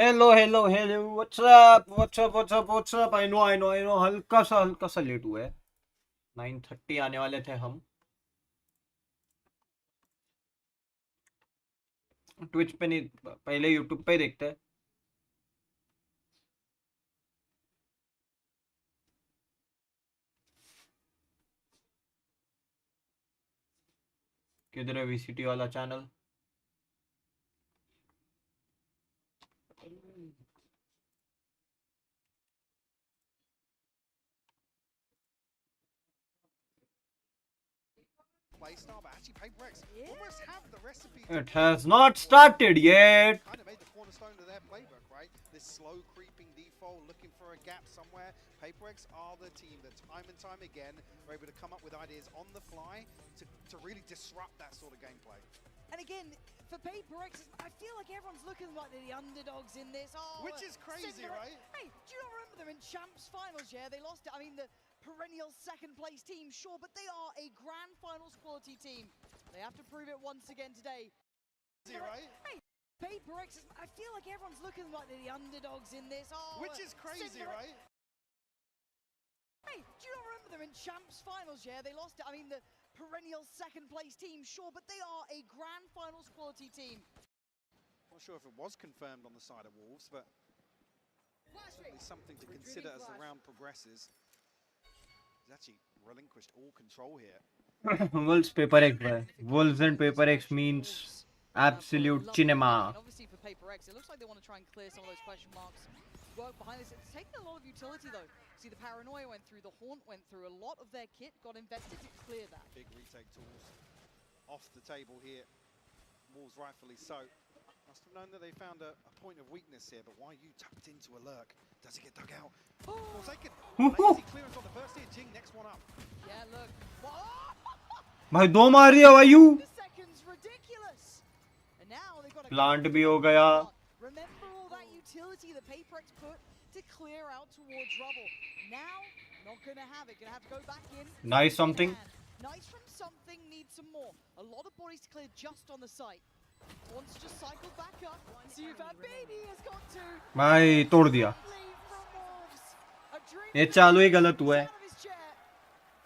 Hello what's up I know हल्का सा late हुआ है 9:30 आने वाले थे हम ट्विच पे नहीं पहले यूट्यूब पे ही देखते हैं किधर है वीसीटी वाला channel playstyle, but actually PRX almost have the recipe. It has not started yet. Kind of made the cornerstone of their playbook, right? This slow creeping default, looking for a gap somewhere. PRX are the team that time and time again are able to come up with ideas on the fly to really disrupt that sort of gameplay. And again, for PRX, I feel like everyone's looking like they're the underdogs in this. Oh, which is crazy, right? Hey, do you not remember them in Champs Finals? Yeah, they lost it. I mean, the perennial second place team, sure, but they are a grand finals quality team. They have to prove it once again today. Right? Hey, PRX, I feel like everyone's looking like they're the underdogs in this. Oh, which is crazy, right? Hey, do you not remember them in Champs Finals? Yeah, they lost it. I mean, the perennial second place team, sure, but they are a grand finals quality team. Not sure if it was confirmed on the side of Wolves, but certainly something to consider as the round progresses. He's actually relinquished all control here. Wolves PRX bhai. Wolves and PRX means absolute cinema. Obviously for PRX, it looks like they want to try and clear some of those question marks. Work behind this. It's taken a lot of utility though. See, the Paranoia went through, the Haunt went through. A lot of their kit got invested to clear that. Big retake tools off the table here. Wolves rightfully so. Must have known that they found a point of weakness here, but why you tucked into a lurk? Does it get dug out? Forsaken. Lazy clearance on the first here. Jing, next one up. Yeah, look. भाई दो मार दिया भाई The second's ridiculous. And now they've got a plant भी हो गया remember all that utility that PRX put to clear out towards rubble. Now, not gonna have it. Gonna have to go back in. Nice something. Nice from something. Needs some more. A lot of bodies to clear just on the site. Wants to just cycle back up. See if that baby has got to. भाई तोड़ दिया ये चालू ही गलत हुआ है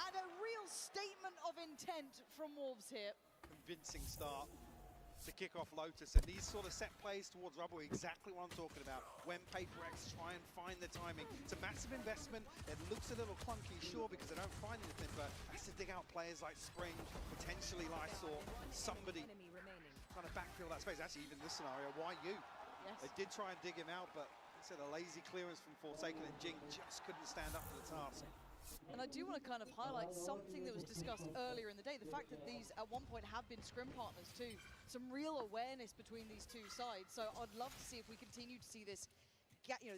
And a real statement of intent from Wolves here. Convincing start to kick off Lotus, and these sort of set plays towards rubble, exactly what I'm talking about. When PRX try and find the timing, it's a massive investment. It looks a little clunky, sure, because they don't find anything, but has to dig out players like Spring, potentially Lysor, somebody trying to backfill that space. Actually, even this scenario, why you? Yes. They did try and dig him out, but instead a lazy clearance from Forsaken, and Jing just couldn't stand up to the task. And I do want to kind of highlight something that was discussed earlier in the day, the fact that these at one point have been scrim partners too. Some real awareness between these two sides. So I'd love to see if we continue to see this,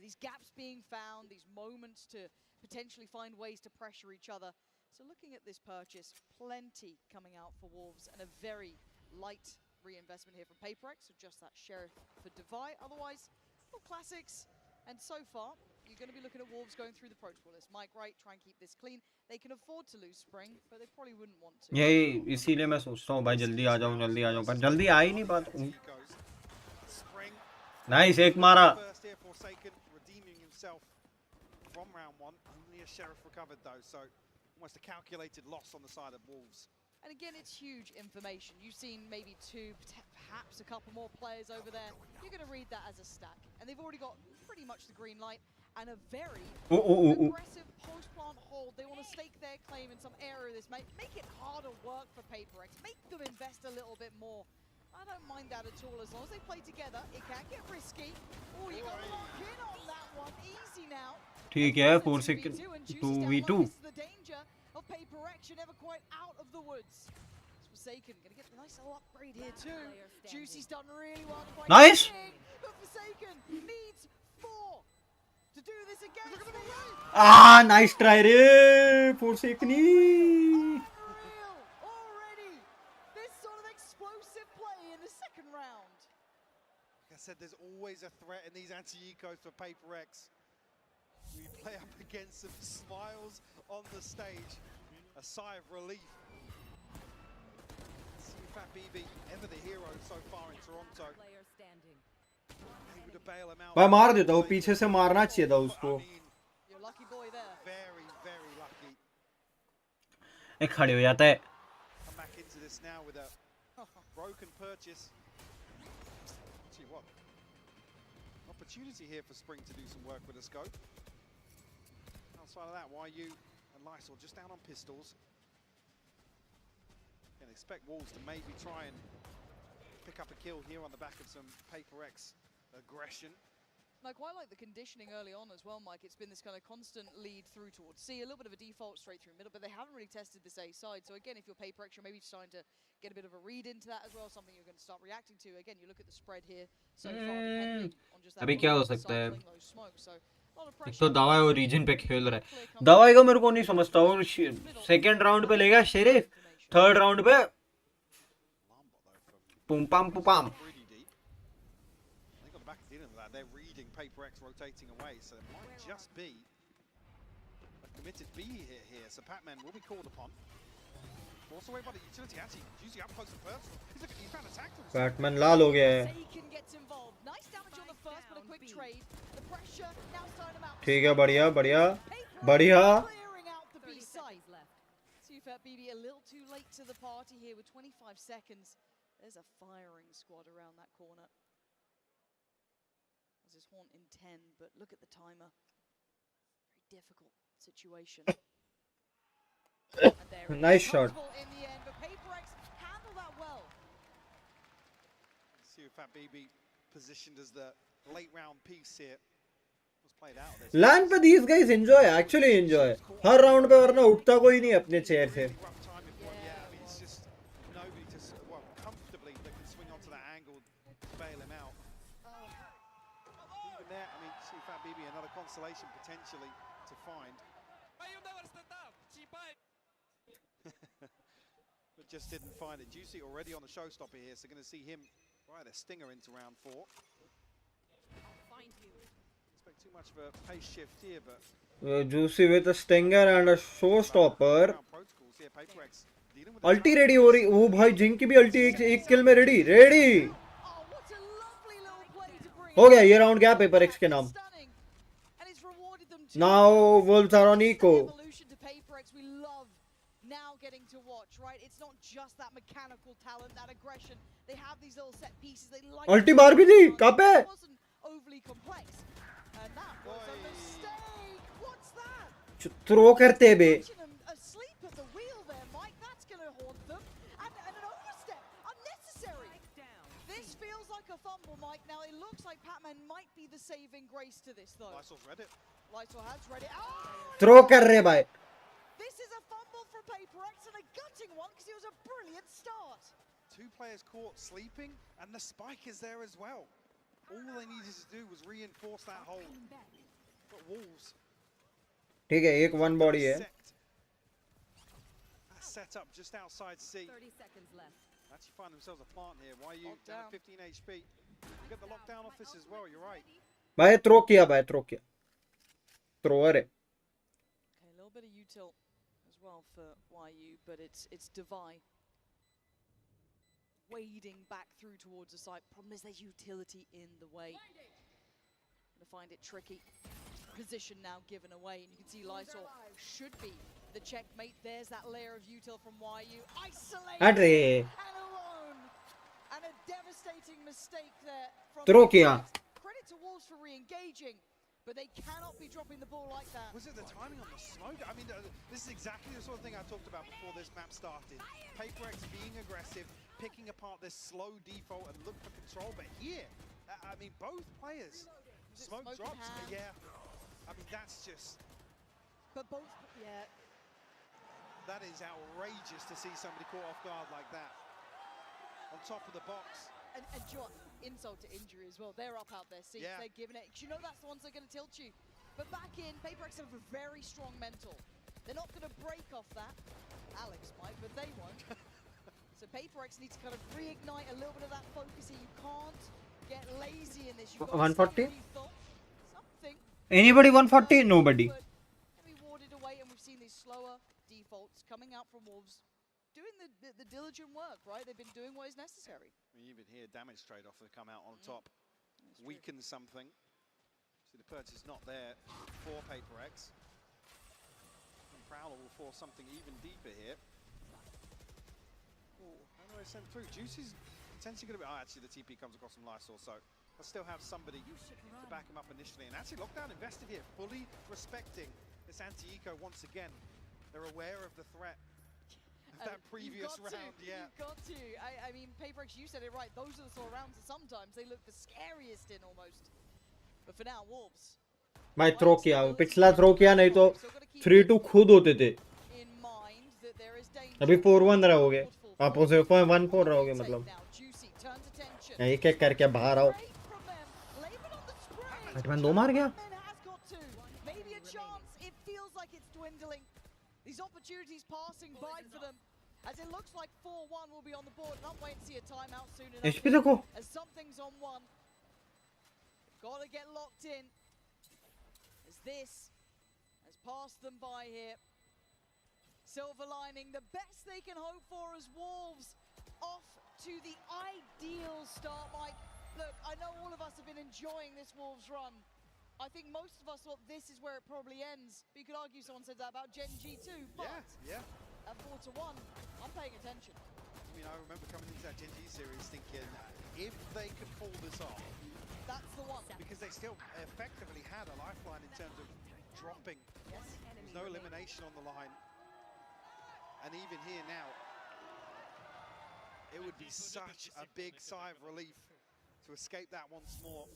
these gaps being found, these moments to potentially find ways to pressure each other. So looking at this purchase, plenty coming out for Wolves and a very light reinvestment here from PRX, so just that Sheriff for Divide. Otherwise, all classics. And so far, you're going to be looking at Wolves going through the protocol list. Mike Wright, try and keep this clean. They can afford to lose Spring, but they probably wouldn't want to. यही इसीलिए मैं सोचता हूँ भाई जल्दी आ जाऊँ पर जल्दी आ ही नहीं पाता हूँ नाइस एक मारा Redeeming himself from round one. Only a Sheriff recovered though, so almost a calculated loss on the side of Wolves. And again, it's huge information. You've seen maybe two, perhaps a couple more players over there. You're going to read that as a stack. And they've already got pretty much the green light and a very aggressive post-plant hold. They want to stake their claim in some area of this. Make it harder work for PRX. Make them invest a little bit more. I don't mind that at all. As long as they play together, it can get risky. Oh, you got to lock in on that one. Easy now. ठीक है 2v2 The danger of PRX, you're never quite out of the woods. Forsaken gonna get the nice little upgrade here too. Juicy's done really well to play. Nice. But Forsaken needs 4 to do this again. Nice try रे फोर्सेकनी Unreal already. This sort of explosive play in the second round. Like I said, there's always a threat in these anti-ecos for PRX. We play up against some smiles on the stage. A sigh of relief. See if that BB ever the hero so far in Toronto. able to bail him out. भाई मार देता वो पीछे से मारना चाहिए था उसको. I mean, You're a lucky boy there. very, very lucky. एक खड़े हो जाता है. Come back into this now with a broken purchase. See what? Opportunity here for Spring to do some work with a scope. Outside of that, YU and Lysol just down on pistols. Can expect Wolves to maybe try and pick up a kill here on the back of some Paper X aggression. And I quite like the conditioning early on as well, Mike. It's been this kind of constant lead through towards C, a little bit of a default straight through middle, but they haven't really tested this A side. So again, if you're Paper X, you're maybe starting to get a bit of a read into that as well, something you're going to start reacting to. Again, you look at the spread here so far, depending on just that. अभी क्या हो cycling सकता है? those smokes. So a lot of एक pressure. तो दवाई वो reason पे खेल रहा है. दवाई का मेरे को नहीं समझता. वो सेकंड राउंड पे लेगा शेरिफ, थर्ड राउंड पे पुम पम पुपाम. Pretty deep. I think on the back of dealing with that, they're reading Paper X rotating away, so it might just be a committed B hit here. So Pac-Man will be called upon. Also away by the utility, actually using up close and personal. He's found a attack to himself. Batman लाल हो गया है. Seiken gets involved. Nice damage on the first, but a quick trade. The pressure now starting them out. ठीक है, बढ़िया बढ़िया Paper बढ़िया. clearing out the B side. Sufat BB a little too late to the party here with 25 seconds. There's a firing squad around that corner. This is Haunt in 10, but look at the timer. Very difficult situation. And there it Nice is. shot. Comfortable in the end, but Paper X handled that well. Fat BB positioned as the late round piece here. Was played out. There's land पे these guys enjoy, actually enjoy. Her round पे वरना उठता कोई नहीं अपने chair से. really rough time if one, yeah. I mean, it's just nobody to well comfortably that can swing onto that angle to bail him out. Even there, I mean, see Fat BB another consolation potentially to find. But just didn't find it. Juicy already on the showstopper here, so going to see him ride a stinger into round 4. Expect too much of a pace shift here, but Juicy with a stinger and a showstopper. round protocols here. Paper X dealing with अल्टी ready हो रही. वो भाई zinc की भी अल्टी एक किल में ready. Oh, what a lovely little play to bring हो गया ये राउंड. क्या पेपर एक्स के नाम. Stunning. And it's rewarded them too. Now Wolves are on eco. Evolution to Paper X we love now getting to watch, right? It's not just that mechanical talent, that aggression. They have these little set pieces. They like अल्टी मार भी दी. कहाँ पे? It wasn't overly complex. And that was a mistake. What's that? Throw करते बे. Catching them asleep at the wheel there, Mike. That's going to haunt them. And an overstep. Unnecessary. This feels like a fumble, Mike. Now it looks like Pac-Man might be the saving grace to this, though. Lysol's read it. Lysol has read it. Oh! Throw कर रहे भाई. This is a fumble for Paper X and a gutting one because it was a brilliant start. 2 players caught sleeping, and the spike is there as well. All they needed to do was reinforce that hold. But Wolves ठीक है, एक one body है. set up just outside C. 30 seconds left. Actually find themselves a plant here. YU Lockdown. down at 15 HP. You get the lockdown off this as well, you're right. भाई throw किया भाई. Throw किया. Thrower है. Okay, a little bit of util as well for YU, but it's Divine wading back through towards the site. Problem is there's utility in the way. Gonna find it tricky. Position now given away, and you can see Lysol should be the checkmate. There's that layer of util from YU. Isolated अरे and alone. And a devastating mistake there from throw किया. Credit to Wolves for re-engaging, but they cannot be dropping the ball like that. Was it the timing on the smoke? I mean, this is exactly the sort of thing I talked about before this map started. Paper X being aggressive, picking apart this slow default and look for control. But here, I mean, both players, smoke smoke in drops. hand? Yeah, I mean, that's just, But both, yeah, that is outrageous to see somebody caught off guard like that. On top of the box. and John, insult to injury as well. They're up out their seats, Yeah. they're giving it. 'Cause you know that's the ones that are going to tilt you. But back in, Paper X have a very strong mental. They're not going to break off that. Alex might, but they won't. So Paper X needs to kind of reignite a little bit of that focus here. You can't get lazy in this. You've got to 140? stay rethought. Something. Anybody 140? Nobody. But can be warded away, and we've seen these slower defaults coming out from Wolves, doing the diligent work, right? They've been doing what is necessary. I mean, even here, damage trade-off have come out on top. weaken something. So the purchase not there for Paper X. And Prowler will force something even deeper here. Oh, how do I send through? Juicy's potentially going to be... Oh, actually, the TP comes across from Lysol, so they'll still have somebody to back him up initially. And actually, Lockdown invested here, fully respecting this anti-eco once again. They're aware of the threat of that previous round, yeah. You've got to. I mean, Paper X, you said it right. Those are the sort of rounds that sometimes they look the scariest in almost. But for now, Wolves. भाई throw किया पिछला throw किया नहीं तो 3-2 खुद होते थे अभी 4-1 रहोगे अपोजिट 1-4 रहोगे मतलब एक एक करके बाहर आओ बैटमैन 2 मार गया These opportunities passing by for them, as it looks like 4-1 will be on the board. Can't wait to see a timeout soon enough. HP देखो. As something's on one, gotta get locked in. As this has passed them by here. Silver lining, the best they can hope for as Wolves off to the ideal start. Mike, look, I know all of us have been enjoying this Wolves run. I think most of us thought this is where it probably ends. But you could argue someone said that about Gen G too. But yeah. At 4-1, I'm paying attention. I mean, I remember coming into that Gen G series thinking, if they could pull this off, that's the one. Because they still effectively had a lifeline in terms of dropping. Yes. There's no elimination on the line. And even here now, it would be such a big sigh of relief to escape that once more.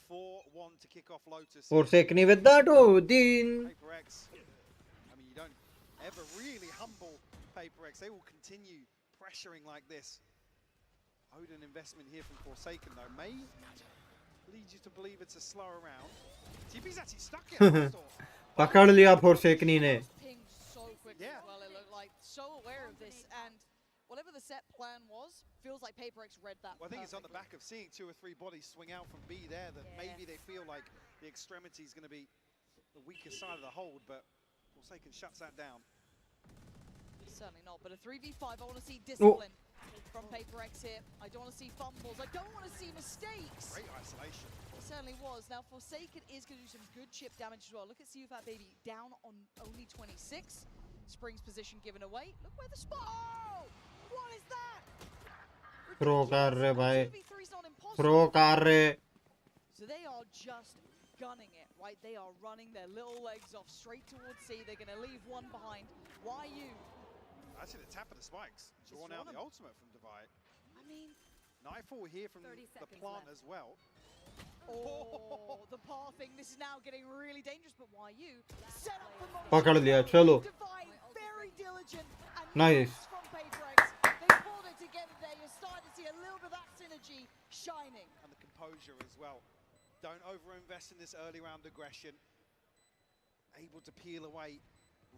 4-1 to kick off Lotus. Forsaken with that Odin. Paper X. I mean, you don't ever really humble Paper X. They will continue pressuring like this. Odin investment here from Forsaken though may lead you to believe it's a slower round. TP's actually stuck here. पकड़ लिया Forsaken ने. So quick as well, it looked like. So aware of this, and whatever the set plan was, feels like Paper X read that. Well, I think it's on the back of seeing 2 or 3 bodies swing out from B there that maybe they feel like the extremity is going to be the weaker side of the hold, but Forsaken shuts that down. Certainly not, but a 3v5, I want to see discipline from Paper X here. I don't want to see fumbles, I don't want to see mistakes. Great isolation. It certainly was. Now Forsaken is going to do some good chip damage as well. Look at CUFAT Baby down on only 26. Spring's position given away. Look where the spot. Oh! What is that? Throw कर रहे भाई. Throw कर रहे. So they are just gunning it, right? They are running their little legs off straight towards C. They're going to leave one behind. YU. Actually, the tap of the spikes drawn out the ultimate from Divide. I mean, Nightfall here from the plant as well. Oh, the pathing. This is now getting really dangerous, but YU set up the motion. पकड़ लिया चलो. Divide, very diligent and nice from Paper X. They pulled it together there. You're starting to see a little bit of that synergy shining. And the composure as well. Don't overinvest in this early round aggression. Able to peel away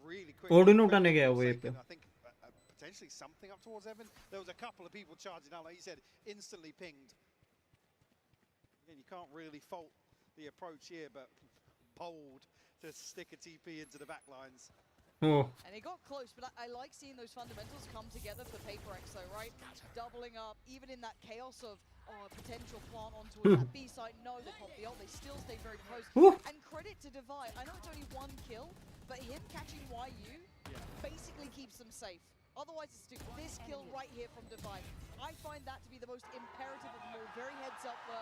really quickly. Odin उठाने गया वो ये पे. I think potentially something up towards Evan. There was a couple of people charging out, like you said, instantly pinged. Again, you can't really fault the approach here, but bold to stick a TP into the back lines. Oh. And it got close, but I like seeing those fundamentals come together for Paper X though, right? Doubling up, even in that chaos of potential plant onto that B side. No, they pop the ult, they still stay very close. And credit to Divide. I know it's only 1 kill, but him catching YU basically keeps them safe. Otherwise, it's this kill right here from Divide. I find that to be the most imperative of them all. Very heads up for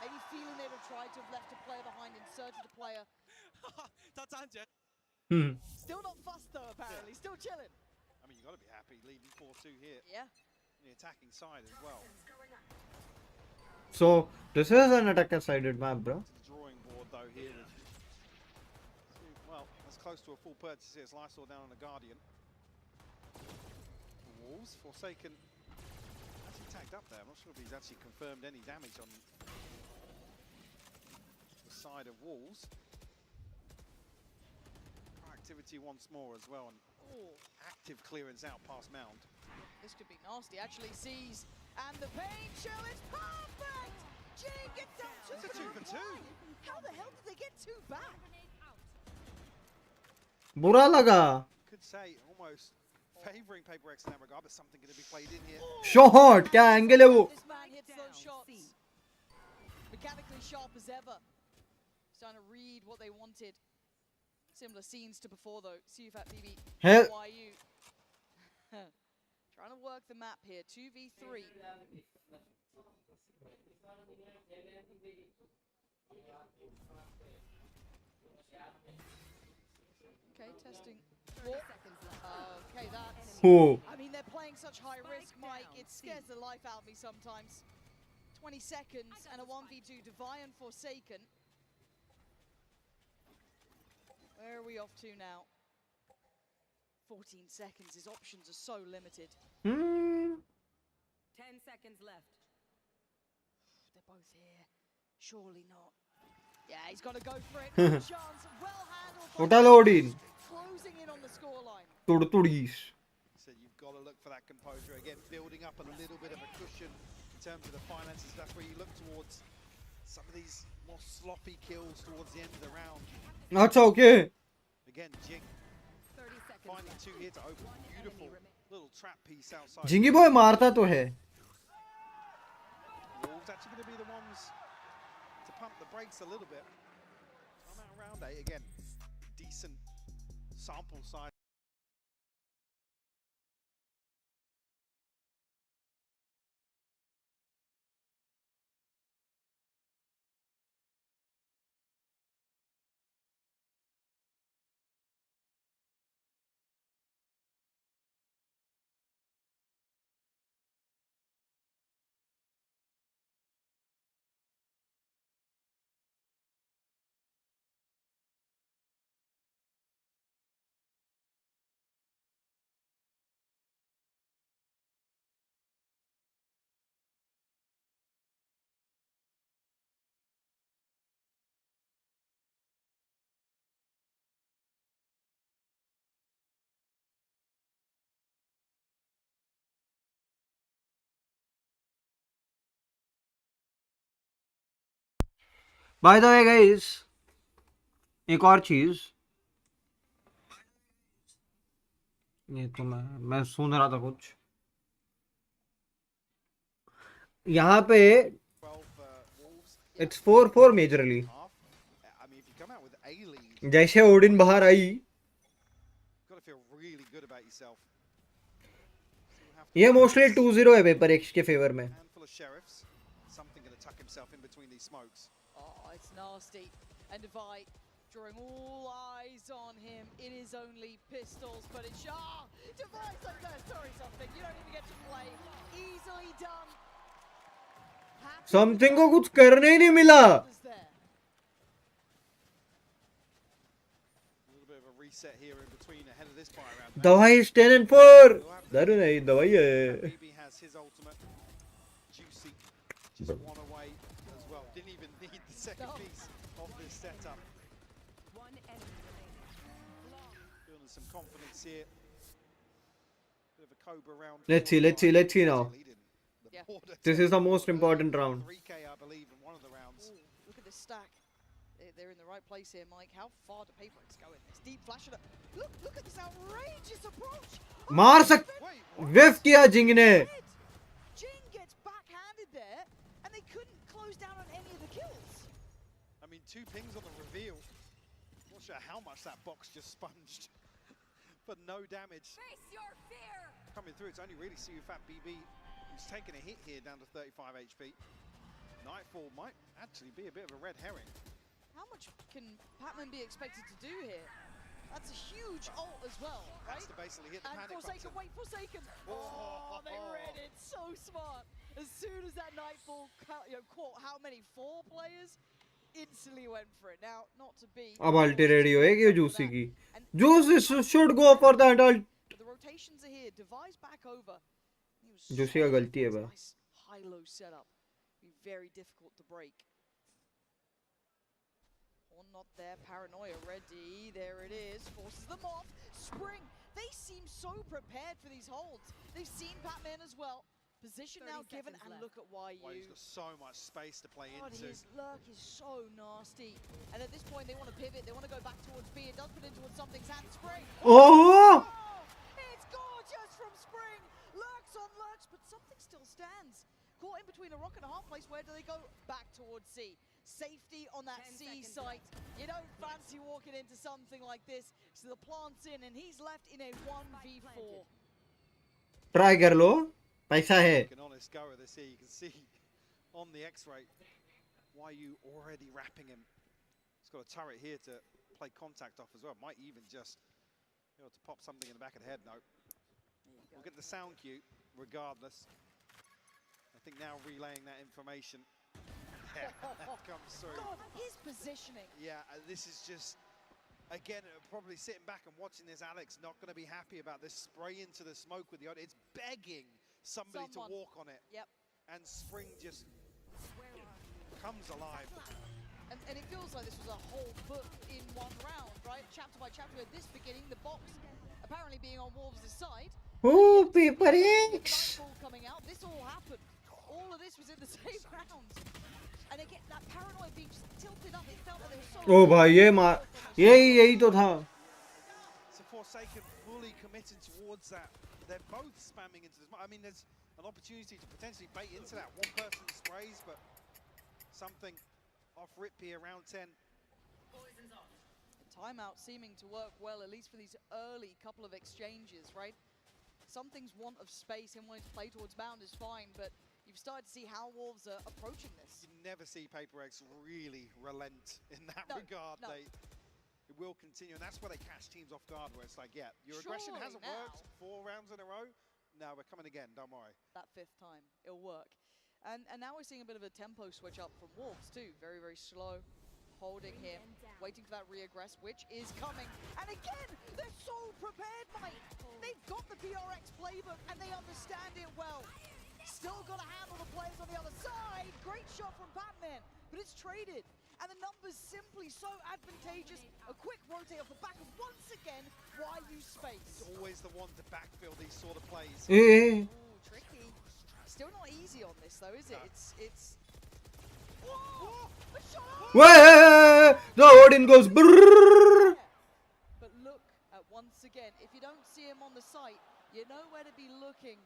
maybe feeling they would have tried to have left a player behind in search of the player. Still not fussed though, apparently. Still chilling. I mean, you got to be happy leading 4-2 here. Yeah. On the attacking side as well. So this is an attacker-sided map, bro. Drawing board though here. Well, that's close to a full purchase here. It's Lysol down on the Guardian. The Wolves, Forsaken actually tagged up there. I'm not sure if he's actually confirmed any damage on the side of Wolves. Activity once more as well, and active clearance out past Mound. This could be nasty. Actually sees, and the pain shell is perfect. Jing gets out to It's a 2 for 2. How the hell did they get 2 back? बुरा लगा. Could say almost favouring Paper X in that regard, but something going to be played in here. Shot, क्या angle है वो? This man hits those shots. Mechanically sharp as ever. He's trying to read what they wanted. Similar scenes to before though. CFAT BB, YU. Trying to work the map here. 2v3. Okay, testing. Okay, that's... Oh. I mean, they're playing such high risk, Mike. It scares the life out of me sometimes. 20 seconds and a 1v2 Divine and Forsaken. Where are we off to now? 14 seconds. His options are so limited. 10 seconds left. They're both here. Surely not. Yeah, he's got to go for it. No chance. Well handled. Total Odin. Closing in on the scoreline. Tudis. So you've got to look for that composure again, building up a little bit of a cushion in terms of the finances. That's where you look towards some of these more sloppy kills towards the end of the round. That's okay. Again, Jing 30 seconds finding left. two here to open. Beautiful little trap piece outside. Jingy boy मारता तो है. Wolves actually going to be the ones to pump the brakes a little bit. I'm out round 8 again. Decent sample size. By the way guys, एक और चीज, ये तो मैं सुन रहा था कुछ यहाँ पे. 12 Wolves. It's 4-4 majorly. Half. I mean, if you come out with a lead, जैसे ओडिन बाहर आई, you've got to feel really good about yourself. Still have to ये मोस्टली 2-0 है पेपर एक्स के फेवर में. handful of sheriffs. Something going to tuck himself in between these smokes. Oh, it's nasty. And Divide drawing all eyes on him. It is only pistols, but it's... Ah! Divide's like, no, sorry, something. You don't even get to play. Easily done. Happy something को with कुछ करने ही नहीं मिला. that was there. A little bit of a reset here in between ahead of this fire round. दवाई is 10-4. दारू नहीं, दवाई है. BB has his ultimate. Juicy. Just one away as well. Didn't even need the second No. piece of this setup. One enemy remaining. Building some confidence here. Bit of a Cobra round. Let's see now. Leading the Yeah. border This is the most to important round. 3K, I believe, in one of the rounds. Ooh, look at this stack. They're in the right place here, Mike. How far do PaperX go in this? Deep flash it up. Look at this outrageous approach. मार सक Wait, what? वेफ किया जिंग ने. Jing gets backhanded there, and they couldn't close down on any of the kills. I mean, 2 pings on the reveal. Not sure how much that box just sponged, but no damage Face your fear. coming through. It's only really CFAT BB who's taken a hit here down to 35 HP. Nightfall might actually be a bit of a red herring. How much can Patman be expected to do here? That's a huge ult as well, right? Has to basically hit the And panic Forsaken, button. wait, Forsaken! Oh, they read it so smart. As soon as that Nightfall caught how many? 4 players? Instantly went for it. Now, not to be... अब अल्टी ready होएगी ये juicy की. And juicy should go for that ult. the rotations are here. Device back over. He was juicy का गलती है so भाई. nice high-low setup. Be very difficult to break. Or not there. Paranoia ready. There it is. Forces them off. Spring. They seem so prepared for these holds. They've seen Patman as well. Position 30 now given, seconds and left. look at Well, YU. he's got so much space to play God, into. his lurk is so nasty. And at this point, they want to pivot. They want to go back towards B. It does put in towards something's hand. Spring. Oh! It's gorgeous! works, but something still stands. Caught in between a rock and a hard place. Where do they go? Back towards C. Safety on that 10 C seconds site. You don't fancy walking into something like this. So the plant's in, and he's left in a 1v4. Try कर लो, पैसा है. An honest go of this here. You can see on the X-ray why you already wrapping him. He's got a turret here to play contact off as well. Might even just be able to pop something in the back of the head. No. We'll get the sound cue regardless. I think now relaying that information. Yeah, that comes through. God, his positioning. Yeah, this is just, again, probably sitting back and watching this. Alex not going to be happy about this spray into the smoke with the. It's begging somebody to walk on it. Yep. And Spring just comes alive. And it feels like this was a whole book in one round, right? Chapter by chapter. At this beginning, the box apparently being on Wolves' side. Oh, PRX. Nightfall coming out. This all happened. All of this was in the same round. And again, that paranoid being just tilted up. It felt like there was so. ओ भाई ये मार, यही तो था. So Forsaken fully committed towards that. They're both spamming into this. I mean, there's an opportunity to potentially bait into that. One person sprays, but something off rip here, round 10. Timeout seeming to work well, at least for these early couple of exchanges, right? Something's want of space and wanting to play towards bound is fine, but you've started to see how Wolves are approaching this. You never see PRX really relent in that No, regard. no. It will continue, and that's where they catch teams off guard, where it's like, yeah, your aggression Surely hasn't now. worked 4 rounds in a row. No, we're coming again, don't worry. That 5th time, it'll work. And now we're seeing a bit of a tempo switch up from Wolves too. Very, very slow, holding here, waiting for that re-aggress, which is coming. And again, they're so prepared, Mike. They've got the PRX playbook and they understand it well. Still got to handle the players on the other side. Great shot from Batman, but it's traded. And the numbers simply so advantageous. A quick rotate off the back of, once again, why use space? It's always the one to backfill these sort of plays. A Ooh, tricky. Still not easy on this though, is it? No. It's. Whoa! A shot up! Way, the Odin goes brrrr. But look at once again, if you don't see him on the site, you know where to be looking.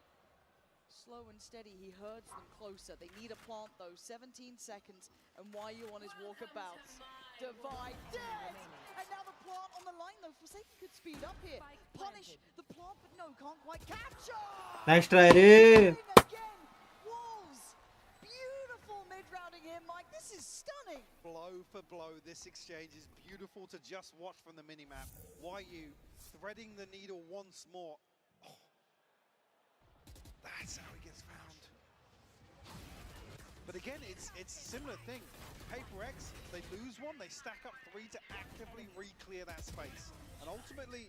Slow and steady, he herds them closer. They need a plant though, 17 seconds, and why you on his walkabouts. Divide dead! And now the plant on the line though, Forsaken could speed up here. Punish the plant, but no, can't quite capture! Nice try, रे. Again, Wolves! Beautiful mid-rounding here, Mike, this is stunning! Blow for blow, this exchange is beautiful to just watch from the minimap. Why you threading the needle once more. Oh, that's how he gets found. But again, it's a similar thing. PRX, they lose one, they stack up 3 to actively re-clear that space. And ultimately,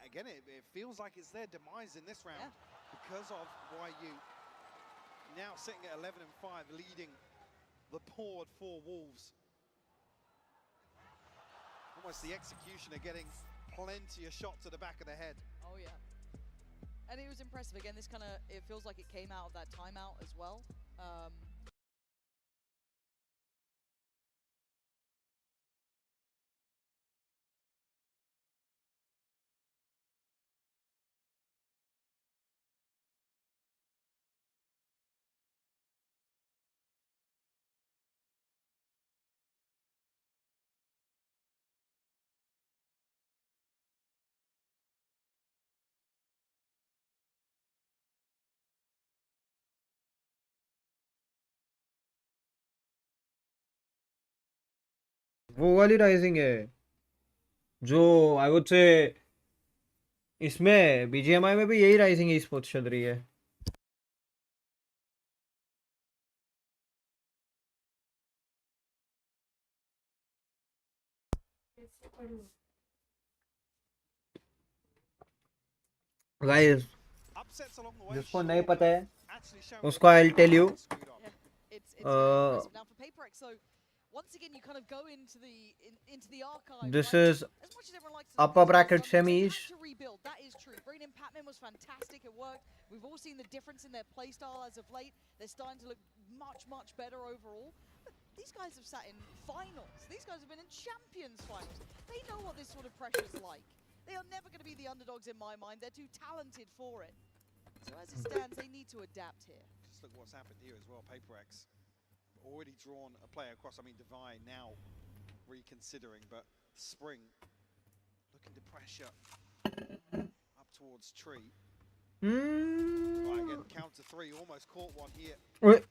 again, it feels like it's their demise in this round because of YU. Now sitting at 11 and 5, leading the board for Wolves. Almost the executioner getting plenty of shots to the back of the head. Oh yeah. And it was impressive. Again, this kind of, it feels like it came out of that timeout as well. वो वाली rising है जो I would say इसमें BGMI में भी यही rising e sports चल रही है. Guys, Upsets along the way. जिसको नहीं पता है Actually showing उसको I'll tell you. screwed up. It's very impressive. Now for PRX, so once again you kind of go into the archive. This right? is As much as everyone likes to upper look at bracket some, they semis. had to rebuild. That is true. Brain and Patman was fantastic. It worked. We've all seen the difference in their playstyle as of late. They're starting to look much better overall. But these guys have sat in finals. These guys have been in Champions finals. They know what this sort of pressure is like. They are never going to be the underdogs in my mind. They're too talented for it. So as it stands, they need to adapt here. Just look what's happened here as well. PRX already drawn a player across. I mean, Divine now reconsidering, but Spring looking to pressure up towards Tree. Right, again, count to 3, almost caught one here. Wait.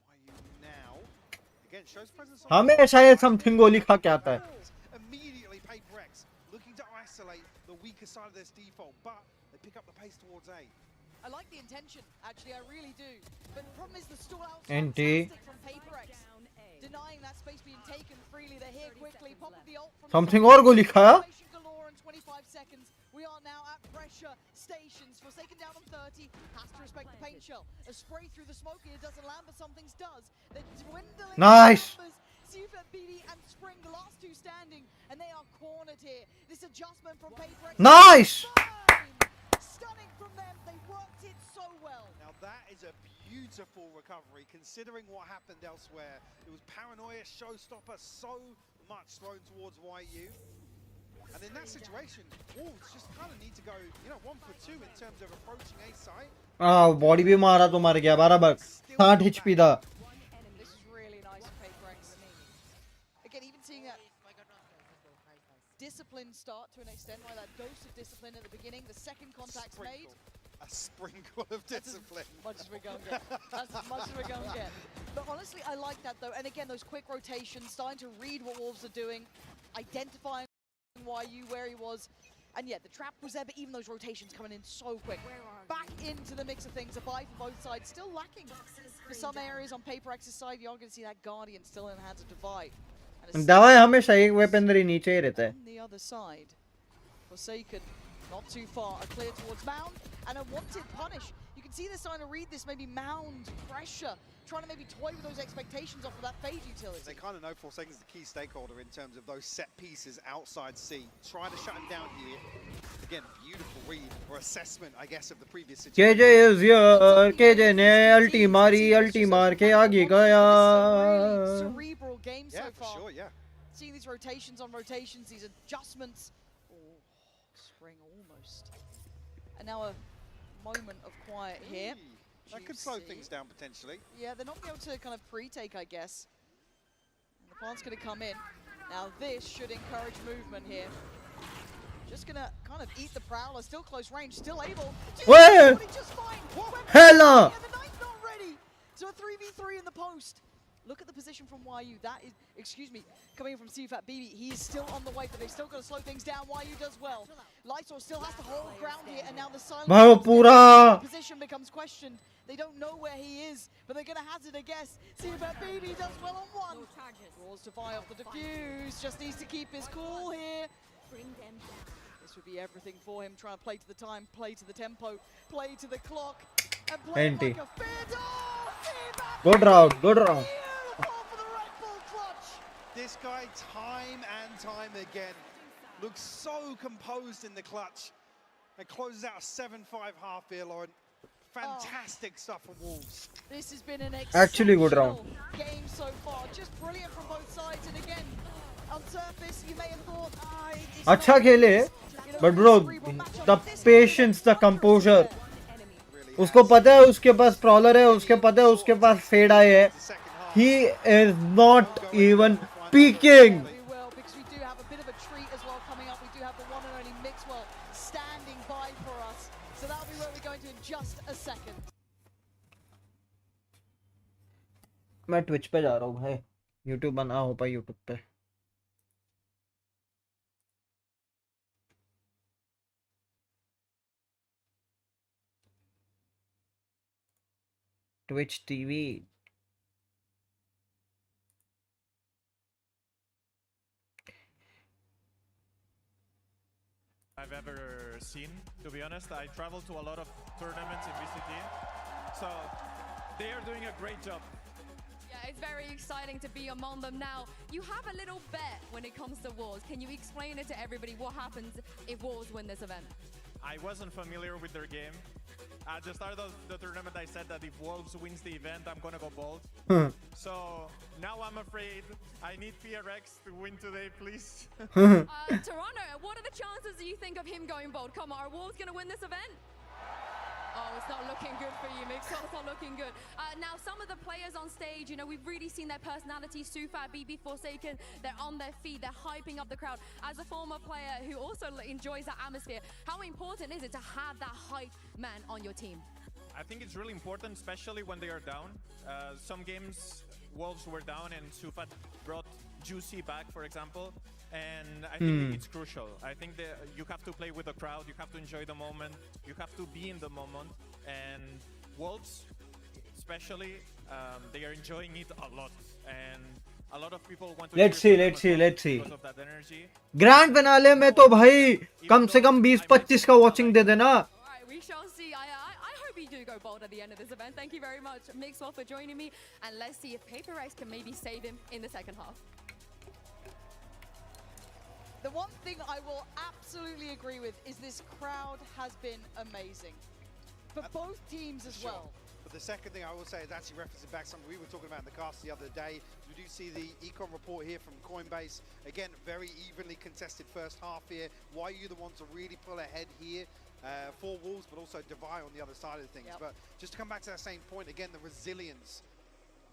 Why you now? Again, shows presence on हमेशा ये something गोली खा के आता है. Immediately, PRX looking to isolate the weaker side of this default, but they pick up the pace towards A. I like the intention, actually, I really do. But the problem is the stall out NT. fantastic from PRX. Down A. Denying that space being taken freely. They're here quickly. Pop with the ult from Something और गोली खाया. galore in 25 seconds. We are now at pressure stations. Forsaken down on 30. Has to respect the paint shell. A spray through the smoke here doesn't land, but something's does. They're dwindling. Nice. Sufat, BD, and Spring, the last two standing, and they are cornered here. This adjustment from PRX. Nice. Stunning from them. They worked it so well. Now that is a beautiful recovery, considering what happened elsewhere. It was paranoia, showstopper, so much thrown towards YU. And in that situation, Wolves just kind of need to go, 1 for 2 in terms of approaching A side. Body भी मारा तो मर गया बराबर 60 HP था. This is really nice for PRX. Again, even seeing that discipline start to an extent, like that dose of discipline at the beginning, the second contact's made. A sprinkle of discipline. As much as we're going to get. That's as much as we're going to get. But honestly, I like that though. And again, those quick rotations, starting to read what Wolves are doing, identifying YU where he was. And yeah, the trap was there, but even those rotations coming in so quick. Back into the mix of things. A buy for both sides. Still lacking for some areas on PRX's side. You're going to see that Guardian still in the hands of Divide. दवाई हमेशा एक weaponry नीचे ही रहता है. On the other side, Forsaken, not too far, a clear towards Mound, and a wanted punish. You can see they're starting to read this, maybe Mound pressure, trying to maybe toy with those expectations off of that fade utility. They kind of know Forsaken's the key stakeholder in terms of those set pieces outside C. Try to shut him down here. Again, beautiful read or assessment, I guess, of the previous situation. KJ is here. KJ ने अल्टी मार के आगे गया. Cerebral game so Yeah, far. for sure, yeah. Seeing these rotations on rotations, these adjustments. Oh, Spring almost. And now a moment of quiet here. That could slow Juicy. things down potentially. Yeah, they're not able to kind of pre-take, I guess. And the plant's going to come in. Now this should encourage movement here. Just going to kind of eat the Prowler. Still close range, still able to Wait! do just fine. Hell no! Yeah, the knife's not ready. So a 3v3 in the post. Look at the position from YU. That is, excuse me, coming in from CFAT BB. He is still on the way, but they've still got to slow things down. YU does well. Lightsaw still has to hold ground here, and now the silence. भाई वो पूरा Position becomes questioned. They don't know where he is, but they're going to hazard a guess. CFAT BB does well on one. No charges. Draws to buy off the defuse. Just needs to keep his cool here. Bring them down. This would be everything for him. Trying to play to the time, play to the tempo, play to the clock, and play NT. like a fair dog. Good round, good round. Beautiful for the Red Bull clutch. This guy, time and time again, looks so composed in the clutch and closes out a 7-5 half here, Lauren. Fantastic stuff from Wolves. This has been an Actually good round. exceptional game so far. Just brilliant from both sides. And again, on surface, you may have thought, it's अच्छा not खेले, this, you know, but bro, cerebral matchup. the This is patience, the composure. One enemy. Really उसको has. पता है उसके पास प्रॉलर है, उसके पता है उसके पास फेड आई है. The second half. He is not even peeking. We will, because we do have a bit of a treat as well coming up. We do have the one and only Mixwell standing by for us. So that'll be where we're going to in just a second. मैं Twitch पे जा रहा हूँ भाई. YouTube बना हो पाए YouTube पे. Twitch TV. I've ever seen, to be honest. I travel to a lot of tournaments in VCT, so they are doing a great job. Yeah, it's very exciting to be among them now. You have a little bet when it comes to Wolves. Can you explain it to everybody what happens if Wolves win this event? I wasn't familiar with their game. At the start of the tournament, I said that if Wolves wins the event, I'm gonna go bold. So now I'm afraid I need PRX to win today, please. Toronto, what are the chances do you think of him going bold? Come on, are Wolves gonna win this event? It's not looking good for you, Mix. It's not looking good. Now, some of the players on stage, you know, we've really seen their personality. Sufat, BB Forsaken, they're on their feet. They're hyping up the crowd. As a former player who also enjoys that atmosphere, how important is it to have that hype man on your team? I think it's really important, especially when they are down. Some games, Wolves were down and Sufat brought Juicy back, for example. And I think it's crucial. I think that you have to play with the crowd. You have to enjoy the moment. You have to be in the moment. And Wolves, especially, they are enjoying it a lot. And a lot of people want to Let's see. because of that energy. Grand finale में तो भाई कम से कम 20-25 का watching दे देना. All right, we shall see. I hope you do go bold at the end of this event. Thank you very much, Mixwell, for joining me. And let's see if PRX can maybe save him in the second half. The one thing I will absolutely agree with is this crowd has been amazing. For both teams as well. But the second thing I will say is actually referencing back something we were talking about in the cast the other day. We do see the econ report here from Coinbase. Again, very evenly contested first half here. Why are you the ones to really pull ahead here for Wolves, but also Divide on the other side of things. But just to come back to that same point, again, the resilience.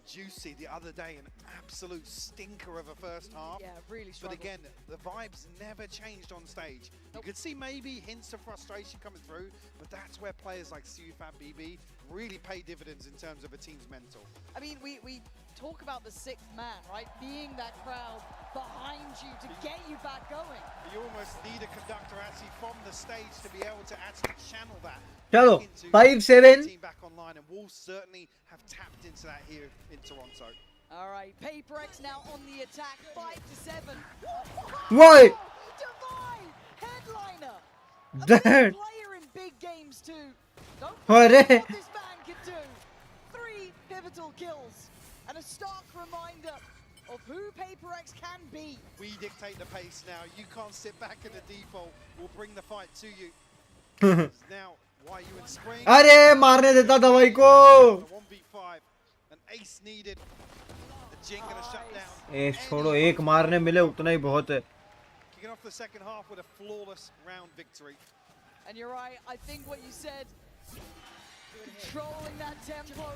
Juicy the other day, an absolute stinker of a first half. Yeah, really struggled. But again, the vibes never changed on stage. You could see maybe hints of frustration coming through, but that's where players like Sufat, BB really pay dividends in terms of a team's mental. I mean, we talk about the sixth man, right? Being that crowd behind you to get you back going. You almost need a conductor actually from the stage to be able to actually channel that. चलो into 5-7. team back online, and Wolves certainly have tapped into that here in Toronto. All right, PRX now on the attack, 5-7. Why? Divide headliner. A That- big player in big games too. Don't Arre. forget what this man can do. 3 pivotal kills and a stark reminder of who PRX can be. We dictate the pace now. You can't sit back in the default. We'll bring the fight to you. Now, why are you in spring? अरे मारने देता दवाई को. A 1v5, an ace needed. The Jin gonna shut down. ए छोड़ो, एक मारने मिले उतना ही बहुत है. Kicking off the second half with a flawless round victory. And you're right, I think what you said, controlling that tempo,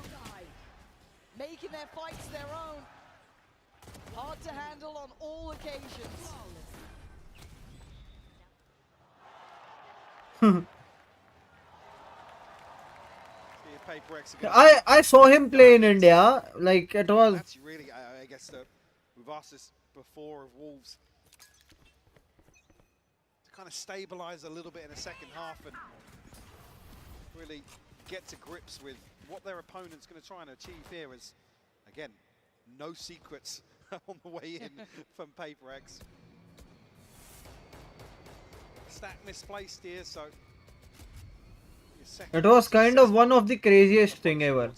making their fights their own. Hard to handle on all occasions. PRX again. I saw him play in India. Like it was. Actually, really, I guess we've asked this before of Wolves to kind of stabilize a little bit in the second half and really get to grips with what their opponent's going to try and achieve here. As again, no secrets on the way in from PRX. Stack misplaced here, so. It was kind of one of the craziest thing ever.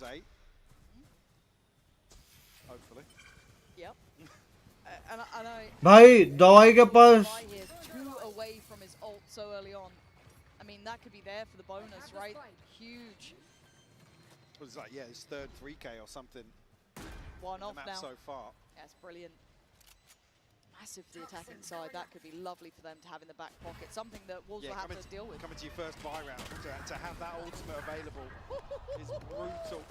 Hopefully. Yep. And I भाई दवाई के पास. Divide here, 2 away from his ult so early on. I mean, that could be there for the bonus, right? Huge. It was like, yeah, his third 3K or something. One The off map now. so far. That's brilliant. Massive for the attacking side. That could be lovely for them to have in the back pocket. Something that Wolves will have to deal with. Coming to your first buy round, to have that ultimate available is brutal.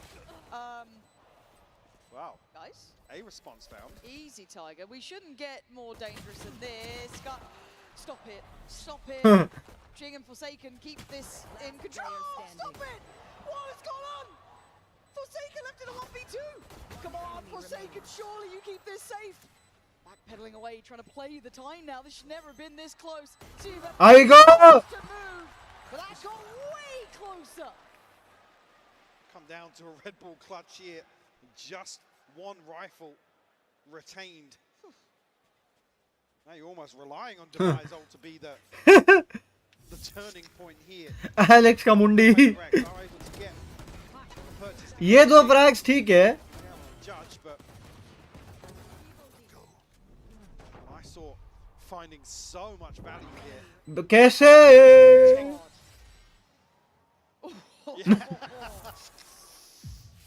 Wow. Guys, A response found. easy, Tiger. We shouldn't get more dangerous than this. Stop it. Stop it. Jing and Forsaken keep this in control. Stop it! What has gone on? Forsaken left in a 1v2. Come on, Forsaken, surely you keep this safe. Backpedaling away, trying to play the time now. This should never have been this close. I go! To move, but that got way closer. Come down to a Red Bull clutch here. Just one rifle retained. Now you're almost relying on Devi's ult to be the turning point here. Alex का मुंडी. PRX are able to get the purchase. ये दो प्रैक्स ठीक है. Judge, but I saw finding so much value here. कैसे?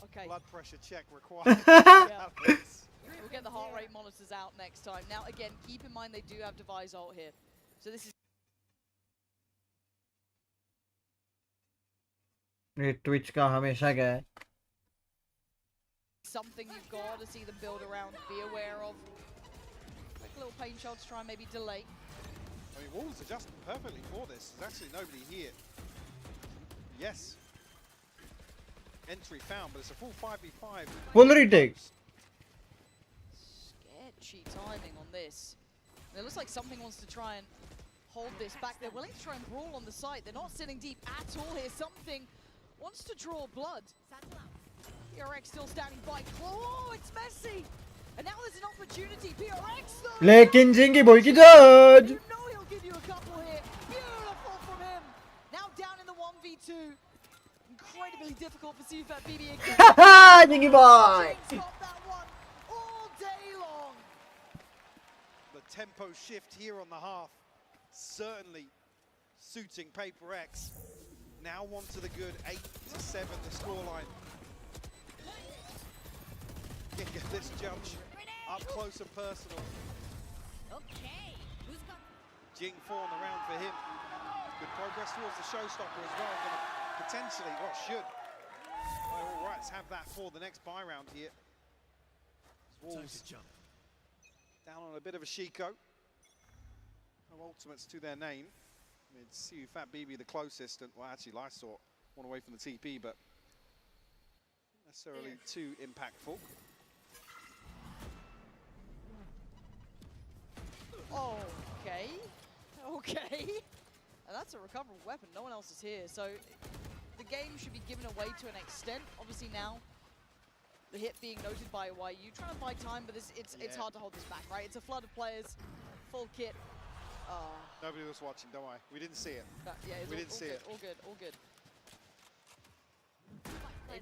Okay, Blood pressure check required. yeah. We'll get the heart rate monitors out next time. Now, again, keep in mind they do have Devi's ult here. So this is ये Twitch का हमेशा क्या है? Something you've got to see them build around, be aware of. Quick little pain shot to try and maybe delay. I mean, Wolves are just perfectly for this. There's actually nobody here. Yes. Entry found, but it's a full 5v5. Full retake. Sketchy timing on this. And it looks like something wants to try and hold this back. They're willing to try and brawl on the site. They're not sitting deep at all here. Something wants to draw blood. PRX still standing by. Oh, it's messy. And now there's an opportunity. PRX though. लेकिन जिंगी बोल की जज. You know he'll give you a couple here. Beautiful from him. Now down in the 1v2. Incredibly difficult for Sufat BB again. Haha, जिंगी boy. Stop that one all day long. The tempo shift here on the half certainly suiting Paper X. Now one to the good, 8-7 the scoreline. Get this judge up close and personal. Okay. Who's got Jing 4 on the round for him. Good progress towards the showstopper as well. Gonna potentially, what should, by all rights, have that for the next buy round here. Wolves down on a bit of a Shiko. No ultimates to their name. I mean, see Fat BB the closest, and well, actually, Lysort one away from the TP, but not necessarily too impactful. Okay. Okay. And that's a recoverable weapon. No one else is here. So the game should be given away to an extent. Obviously now, the hit being noted by YU. Trying to buy time, but it's hard to hold this back, right? It's a flood of players. Full kit. Nobody was watching, don't worry. We didn't see it. Yeah, it's We didn't see it. All good, all good.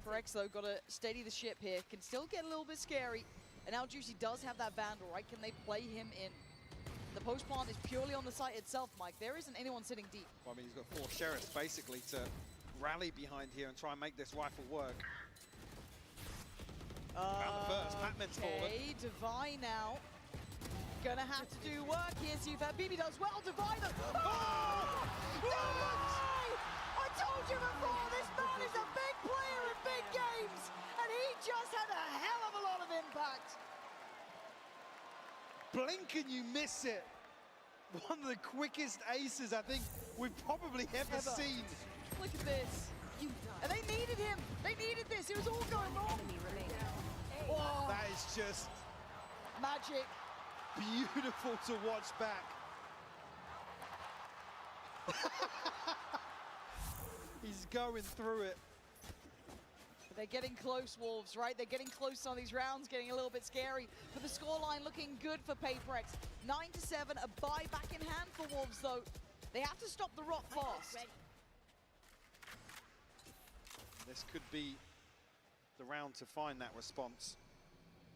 PRX though, got to steady the ship here. Can still get a little bit scary. And now Juicy does have that Vandal, right? Can they play him in? The post plant is purely on the site itself, Mike. There isn't anyone sitting deep. Well, I mean, he's got 4 sheriffs basically to rally behind here and try and make this rifle work. Found the first. Patman's fallen. Okay, Divine now. Gonna have to do work here. See if that BB does well. Divine. Oh! Divine! I told you before, this man is a big player in big games, and he just had a hell of a lot of impact. Blink and you miss it. One of the quickest aces I think we've probably ever seen. Look at this. And they needed him. They needed this. It was all going wrong. Oh, That is just magic. beautiful to watch back. He's going through it. But they're getting close, Wolves, right? They're getting close on these rounds, getting a little bit scary. But the scoreline looking good for PaperX. 9-7, a buy back in hand for Wolves, though. They have to stop the rot fast. This could be the round to find that response.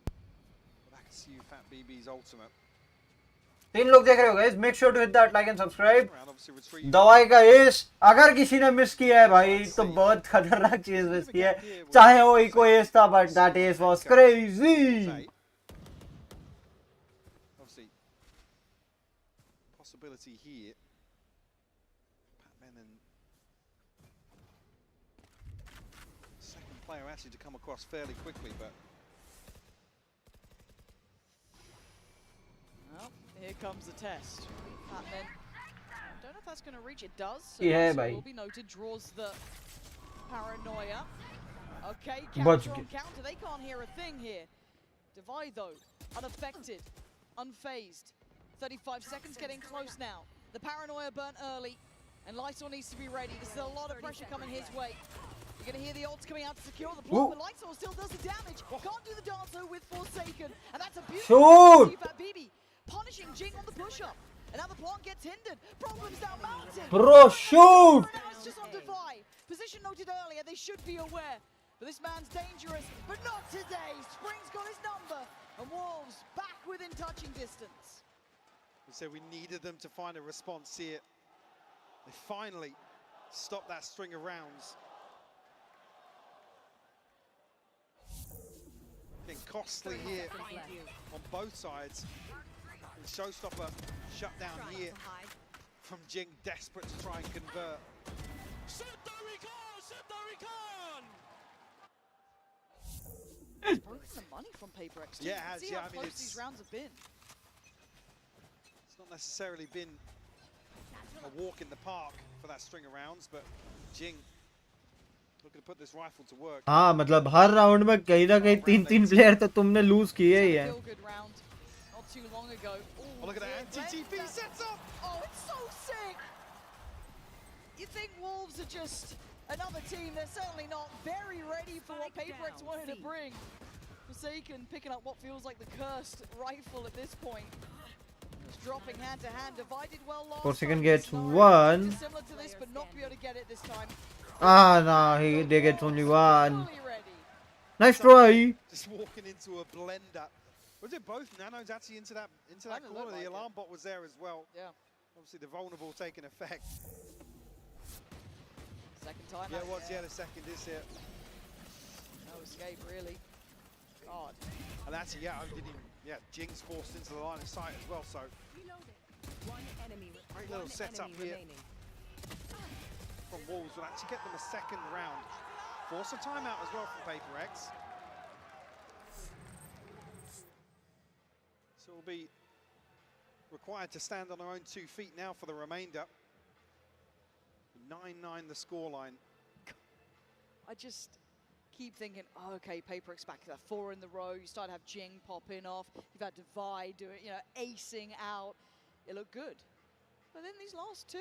But I can see you, Fat BB's ultimate. 3 लोग देख रहे हो guys, make sure to hit that like and subscribe. Round obviously retrieve. दवाई का S अगर किसी ने miss किया है भाई तो बहुत खतरनाक चीज मिस की है, चाहे वो इको एस था, but that ace was crazy. Obviously, possibility here. Patman and second player actually to come across fairly quickly, but Well, here comes the test. Patman, don't know if that's going to reach. It does. So Yeah, also bhai. will be noted. Draws the paranoia. Okay, Bach counter on gaya. counter. They can't hear a thing here. Divide though, unaffected, unfazed. 35 seconds, getting close now. The paranoia burnt early, and Lysol needs to be ready. This is a lot of pressure coming his way. You're going to hear the ults coming out to secure the block, but Lysol still does the damage. Can't do the dance though with Forsaken, and that's a beautiful Shoot! Fat BB punishing Jing on the push-up. And now the plant gets hindered. Problems now mounting. Bro, shoot! Now it's just on Divide. Position noted earlier, they should be aware. But this man's dangerous, but not today. Spring's got his number. And Wolves back within touching distance. we said we needed them to find a response here. They finally stopped that string of rounds. Getting costly here on both sides. And showstopper shut down here from Jing, desperate to try and convert. It's broken the money from PaperX. Yeah, it has, See yeah, how I mean, close it's- these rounds have been. It's not necessarily been a walk in the park for that string of rounds, but Jing looking to put this rifle to work. हाँ मतलब हर round में कहीं ना कहीं 3 player तो तुमने loose किए ही हैं. Feel good round not too long ago. Oh, look at that anti-TP sets up! Oh, it's so sick! You think Wolves are just another team? They're certainly not very ready for what PaperX wanted to bring. Forsaken picking up what feels like the cursed rifle at this point. Just dropping hand to hand. Divided well last Forsaken time. gets Scenario one. similar to this, but not be able to get it this time. Ah, no, they get only one. Fully ready. Nice try. Just walking into a blender. Was it both nanos actually into that Kinda corner? looked The like alarm bot was there as well. Yeah. Obviously the vulnerable taking effect. Second time. Yeah, out it was. there. Yeah, the second is here. No escape, really. God. And actually, yeah, I didn't even, yeah, Jing's forced into the line of sight as well. So One enemy. Great little one setup enemy here. remaining. from Wolves will actually get them a second round. Force a timeout as well from PaperX. So we'll be required to stand on their own 2 feet now for the remainder. 9-9 the scoreline. I just keep thinking, oh, okay, PaperX back to that 4 in the row. You start to have Jing popping off. You've had Divide doing, acing out. It looked good. But then these last 2,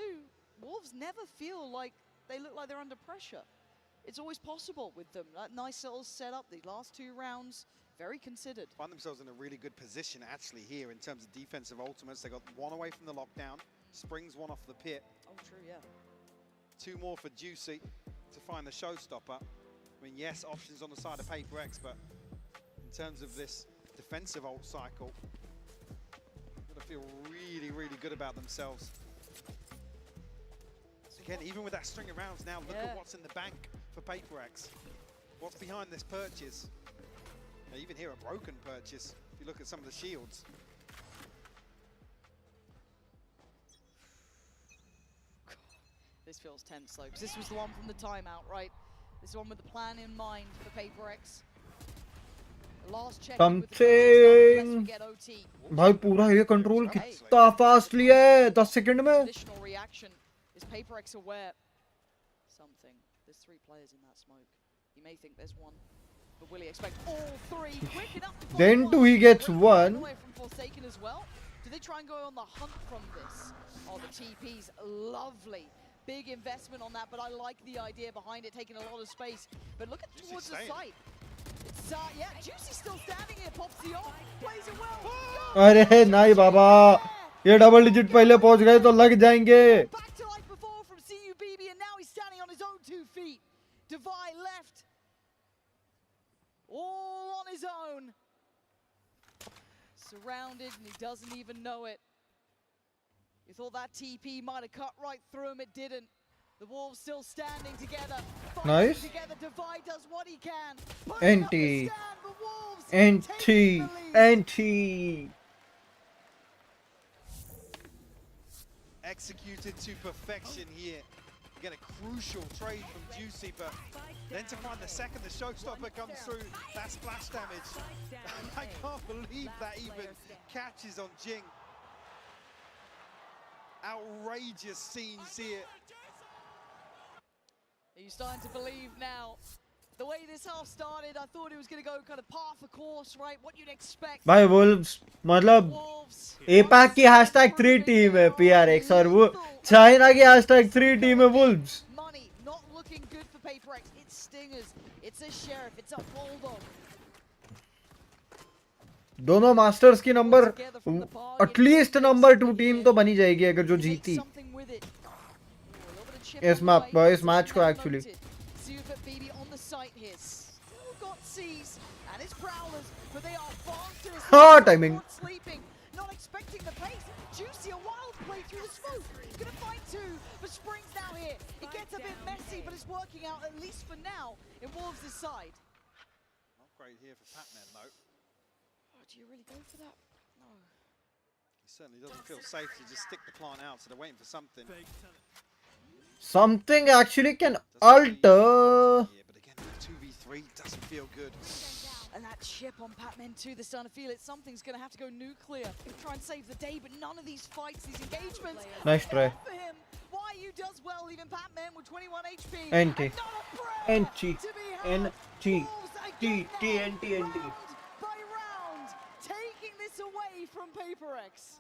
Wolves never feel like they look like they're under pressure. It's always possible with them. That nice little setup, these last 2 rounds, very considered. Find themselves in a really good position actually here in terms of defensive ultimates. They got 1 away from the lockdown. Springs 1 off the pit. Oh, true, yeah. 2 more for Juicy to find the showstopper. I mean, yes, options on the side of PaperX, but in terms of this defensive ult cycle, got to feel really, really good about themselves. Again, even with that string of rounds now, look at what's in the bank for PaperX. What's behind this purchase? Now, even here, a broken purchase, if you look at some of the shields. This feels tense though, because this was the one from the timeout, right? This is one with the plan in mind for PaperX. The last check with the Something. we get OT. भाई पूरा ये control कितना fast लिया है 10 second में. Additional reaction. Is PaperX aware? Something. There's 3 players in that smoke. You may think there's 1, but will he expect all 3 quick enough to Then pull too one? he gets Ripping one. away from Forsaken as well. Do they try and go on the hunt from this? Oh, the TP's lovely. Big investment on that, but I like the idea behind it, taking a lot of space. But look at Juicy's towards the staying. site. It's, yeah, Juicy's still standing here, pops the off, plays it well. अरे नहीं बाबा, ये double digit पहले पहुंच गए तो लग जाएंगे. Back to life before from CUBB, and now he's standing on his own 2 feet. Divide left. All on his own. Surrounded, and he doesn't even know it. You thought that TP might have cut right through him, it didn't. The Wolves still standing together. Nice. Together, Divide does what he can. NT. Executed to perfection here. Get a crucial trade from Juicy, but then to find the second, the showstopper comes through, that splash damage. I can't believe that even catches on Jing. Outrageous scenes here. Are you starting to believe now? The way this half started, I thought it was going to go kind of par for course, right? What you'd expect. भाई Wolves मतलब Wolves. APAC की #3 team है PRX और वो China की #3 team है Wolves. Money not looking good for PaperX. It's Stingers. It's a Sheriff. It's a Bulldog. दोनों masters की नंबर एटलीस्ट नंबर 2 टीम तो बनी जाएगी अगर जो जीती Something with it. Ooh, a little bit of chip इस on the मैप way. इस मैच को actually. Super BB on the site here. Still got C's and his Prowlers, but they are faster. हाँ, timing. Sleeping, not expecting the pace. Juicy, a wild play through the smoke. Gonna find 2, but Springs now here. It gets a bit messy, but it's working out at least for now in Wolves' side. Upgrade here for Pac-Man though. Oh, do you really go for that? No. He certainly doesn't feel safe to just stick the plant out, so they're waiting for something. Something actually can alter. Yeah, but again, 2v3 doesn't feel good. And that chip on Pac-Man 2, they're starting to feel it. Something's going to have to go nuclear. Try and save the day, but none of these fights, these engagements. Nice try. For him. YU does well, leaving Pac-Man with 21 HP. NT. NT. NT. TNT. By round, taking this away from PaperX.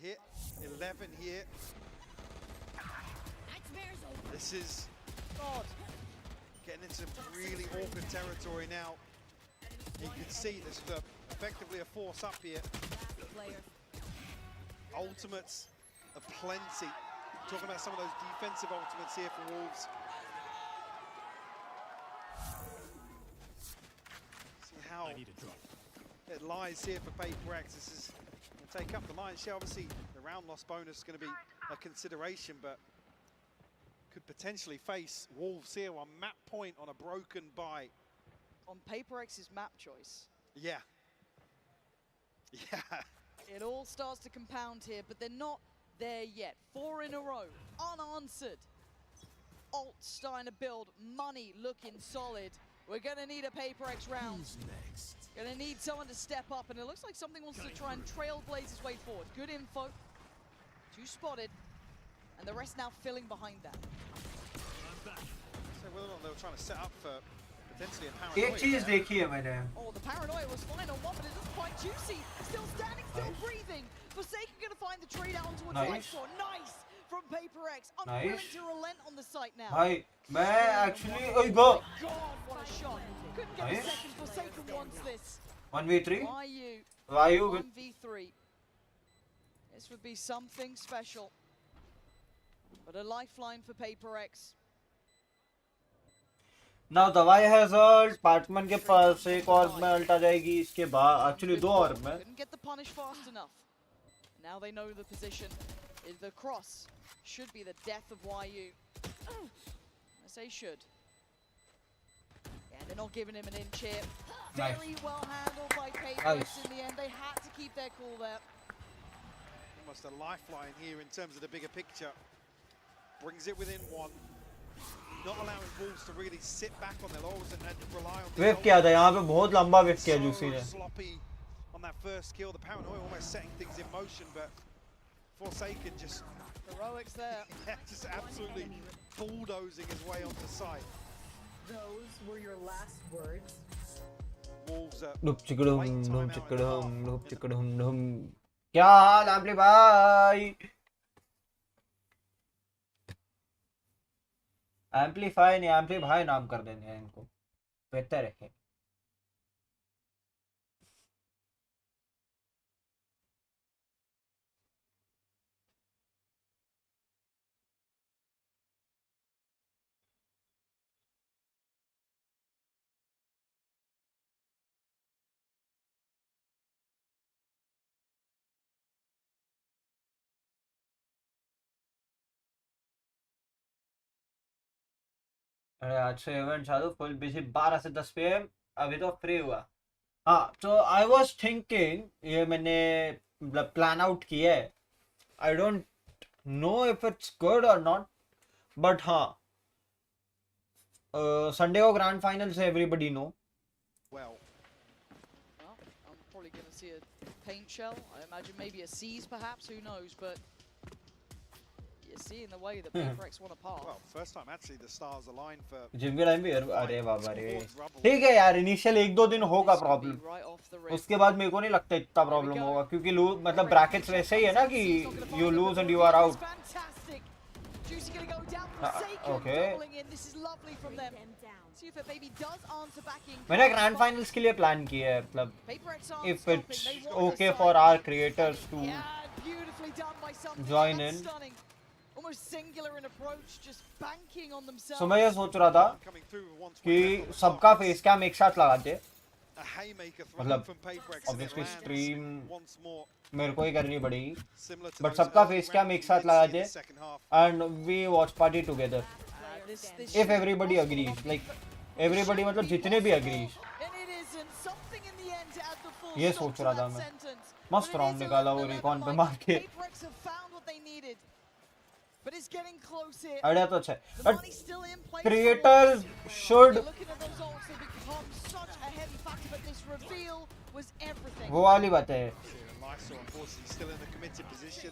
They hit 11 here. This is God. getting into really awkward territory now. You can see this is effectively a force up here. Ultimates are plenty. Talking about some of those defensive ultimates here for Wolves. See how it lies here for PaperX. This is going to take up the lion's share. Obviously, the round loss bonus is going to be a consideration, but could potentially face Wolves here on map point on a broken buy. On PaperX's map choice. Yeah. Yeah. It all starts to compound here, but they're not there yet. 4 in a row, unanswered. Alt starting to build, money looking solid. We're gonna need a PaperX round. Who's next? Gonna need someone to step up, and it looks like something wants to try and trailblaze his way forward. Good info, 2 spotted, and the rest now filling behind that. So whether or not they were trying to set up for potentially a एक paranoia. चीज देखी है मैंने. Oh, the paranoia was fine on one, but it isn't quite juicy. Still standing, still breathing. Forsaken gonna find the trade out towards Nice. right shot. Nice from PaperX. Nice. Unwilling to relent on the site now. भाई मैं actually ओए गो. God, what a shot. Couldn't get Nice. a second. Forsaken wants this. 1v3. YU with 1v3. This would be something special. But a lifeline for PaperX. Now दवाई has ult. पार्टमैन के पास एक और में ult आ जाएगी इसके बाद. Actually 2 और में. Couldn't get the punish fast enough. Now they know the position. The cross should be the death of YU. I say should. Yeah, they're not giving him an inch here. Nice. Very well handled by PaperX Nice. in the end. They had to keep their cool there. Almost a lifeline here in terms of the bigger picture. Brings it within 1. Not allowing Wolves to really sit back on their laurels and rely on the Whip किया था यहाँ पे बहुत लंबा whip किया so juicy ने. sloppy on that first kill. The paranoia almost setting things in motion, but Forsaken just Heroics there. just absolutely bulldozing his way onto site. Those were your last words. Wolves are Noop chickadum, late noop timeout in chickadum, half. noop chickadum, noop. क्या हाल आपले भाई? Amplify नहीं amplify नाम कर देंगे इनको. बेहतर है. अरे आज से इवेंट चालू फुल बिजी 12 से 10 PM. अभी तो फ्री हुआ. हाँ तो आई वाज थिंकिंग ये मैंने मतलब प्लान आउट किया है. I don't know if it's good और नॉट बट हाँ संडे को ग्रैंड फाइनल से everybody know. Well, Well, I'm probably going to see a paint shell. I imagine maybe a C's perhaps, who knows, but you're seeing the way that PaperX want to pass. well, first time actually the stars aligned for gym के time भी अरे बाबा रे ठीक है यार. Initial 1-2 दिन होगा problem. Right off the rip. उसके बाद मेरे को नहीं लगता इतना प्रॉब्लम होगा क्योंकि मतलब ब्रैकेट्स वैसे ही है ना कि you lose and you are out. Fantastic. Juicy going to go down. Ah, Forsaken okay. doubling in. This is lovely from them. See if a baby does answer back in. मैंने grand finals के लिए plan किया है मतलब PaperX aren't if stopping. it's They want okay the for side. our creators to Yeah, beautifully done by some. join That's in. Stunning. Almost singular in approach, just banking on themselves. so मैं ये सोच रहा था coming through with 120 कि on the सबका clock. Face cam एक साथ लगाते. A haymaker thrown मतलब from PaperX and it obviously lands stream once more, मेरे को ही करनी पड़ेगी similar to but those सबका early फेस कैम rounds एक we साथ did लगा see in they the second half. and we watch party together This if everybody agrees like everybody मतलब जितने भी agrees. And it isn't something in the end to add the full ये stop सोच to रहा that था मैं. sentence. मस्त But it round is निकाला 11 वो 11 recon पे like मार के. PaperX have found what they needed. But it's getting close here. Idea तो अच्छा है The but money's still in place. creators You're should looking at those ults, they become such a heavy factor, but this reveal was everything. वो वाली बात है. Lysol, unfortunately, still in the committed position.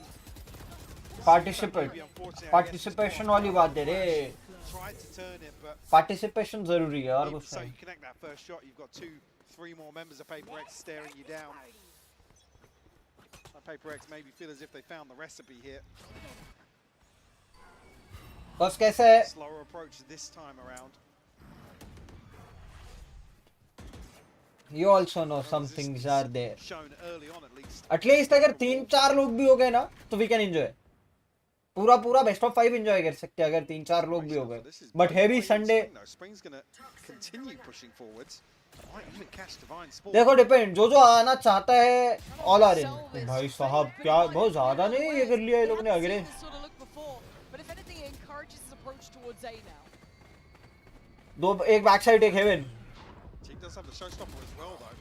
Participation वाली बात है रे. Tried to turn it, but participation जरूरी है और even कुछ so, नहीं. you connect that first shot, you've got 2-3 more members of Paper X staring you down. Paper X maybe feel as if they found the recipe here. बस कैसे है? Slower approach this time around. You also know some things are there. Shown early on at least. At least अगर 3-4 लोग भी हो गए ना तो we can enjoy. पूरा बेस्ट ऑफ 5 एंजॉय कर सकते हैं अगर 3-4 लोग भी हो गए. But heavy Sunday Spring's gonna continue pushing forwards. Might even catch Divine Sport. देखो डिपेंड जो आना चाहता है ऑल आर इन. भाई साहब क्या बहुत ज्यादा नहीं ये कर लिया ये लोग ने अगले. But if anything, it encourages his approach towards A now. दो एक बैक साइड एक haven. Team does have the showstopper as well though.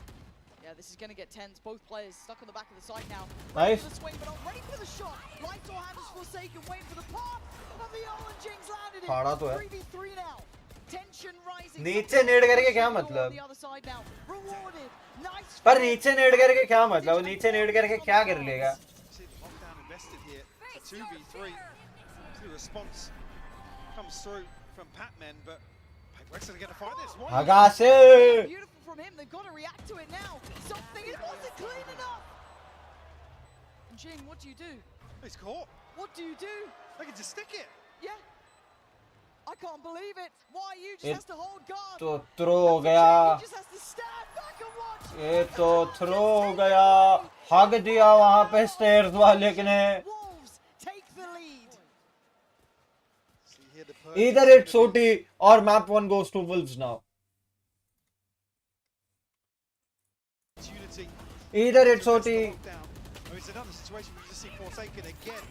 Yeah, this is going to get tense. Both players stuck on the back of the side now. Nice. For the swing, but ready for the shot. Lights or handles Forsaken, waiting for the pop. Of the Owen Jinx landed it. खड़ा तो है. 3v3 now. Tension rising. नीचे नेड करके क्या मतलब? On the other side now. Rewarded. Nice. पर नीचे नेड करके क्या मतलब? नीचे नेड करके क्या कर लेगा? See the lockdown invested here. It's a 2v3. The response comes through from Patmen, but Paper X are going to fight this one. हगा से. Beautiful from him. They've got to react to it now. Something. It wasn't clean enough. Jing, what do you do? He's caught. What do you do? They can just stick it. Yeah. I can't believe it. Why you just It- has to hold guard. तो throw हो गया. He just has to stand back and watch. ये तो throw हो गया. हग दिया वहां पे स्टेयर्स वाले ने. Wolves take the lead. See here the Either it's OT or map 1 goes to Wolves now. opportunity. Either it's to arrest OT. the lockdown. Oh, it's another situation where you just see Forsaken again.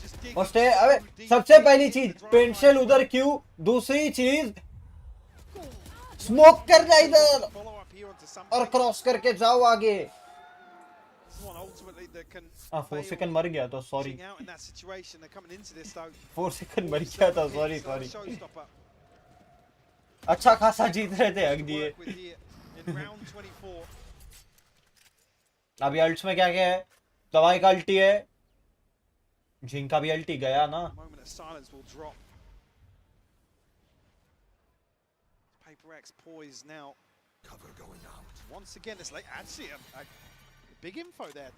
Just digging और stay so अबे deep सबसे पहली into चीज the drive पेंशियल line. उधर क्यों. दूसरी चीज smoke करना इधर Follow up here onto something. और क्रॉस करके जाओ आगे. This is one ultimately that can 4 fail second मर गया तो sorry. reaching out in that situation. They're coming into this though. 4 second मर गया था सॉरी. Showstopper अच्छा खासा जीत रहे थे हग दिए. work with here in round 24. अभी अल्ट्स में क्या क्या है. दवाई का अल्टी है. जिंक का भी अल्टी गया ना. A moment of silence will drop. Paper X poised now. Cover going out. Once again, it's like actually a big info there.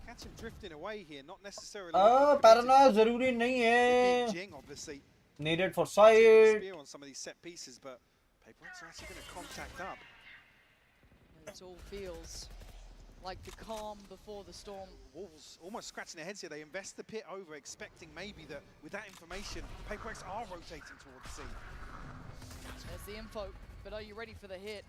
Catch him drifting away here, not necessarily. Paranoia जरूरी नहीं The है. big Jing, obviously. Needed for Taking the sight. spear on some of these set pieces, but Paper X are actually going to contact up. It all feels like the calm before the storm. Wolves almost scratching their heads here. They invest the pit over, expecting maybe that with that information, Paper X are rotating towards C. There's the info, but are you ready for the hit?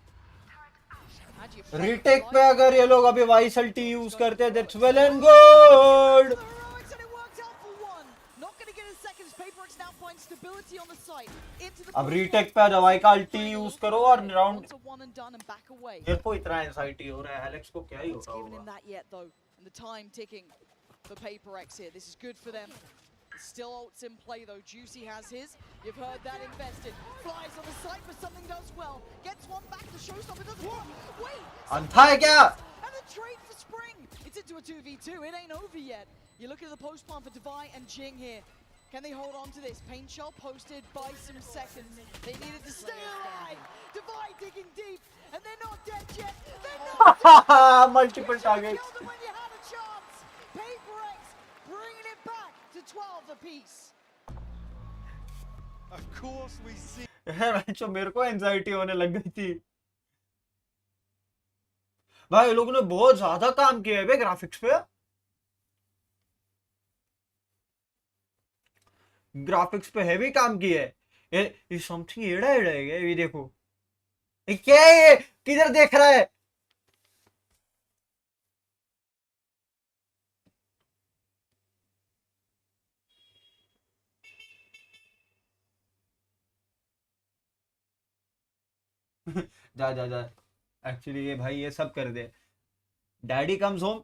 How do you play retake it पे right? अगर ये लोग अभी vice अल्टी use करते हैं that's well and good. The heroics, and it worked out for one. Not going to get a second as Paper X now finds stability on the site. Into the अब retake पे दवाई का अल्टी use करो और round. Onto one and done and back away. मेरे को इतना anxiety हो रहा है. एलेक्स को क्या ही It's होगा given him होगा. that yet though, and the time ticking for Paper X here. This is good for them. There's still ults in play though. Juicy has his. You've heard that invested. Flies on the site, but something does well. Gets one back. The showstopper doesn't work. Wait. अंधा है क्या? And a trade for Spring. It's into a 2v2. It ain't over yet. You're looking at the post plant for Divine and Jing here. Can they hold on to this? Pain shell posted by some seconds. They needed to stay alive. Divine digging deep, and they're not dead yet. They're not dead. Multiple You target. killed them when you had a chance. Paper X bringing it back to 12 apiece. Of course, we see. जो मेरे को anxiety होने लग गई थी. भाई ये लोगों ने बहुत ज्यादा काम किया है बे ग्राफिक्स पे. ग्राफिक्स पे हेवी काम किया है. ये समथिंग एड़ा एड़ा है क्या? ये देखो. ये क्या है ये? किधर देख रहा है? जा जा जा. एक्चुअली ये भाई ये सब कर दे. Daddy comes home,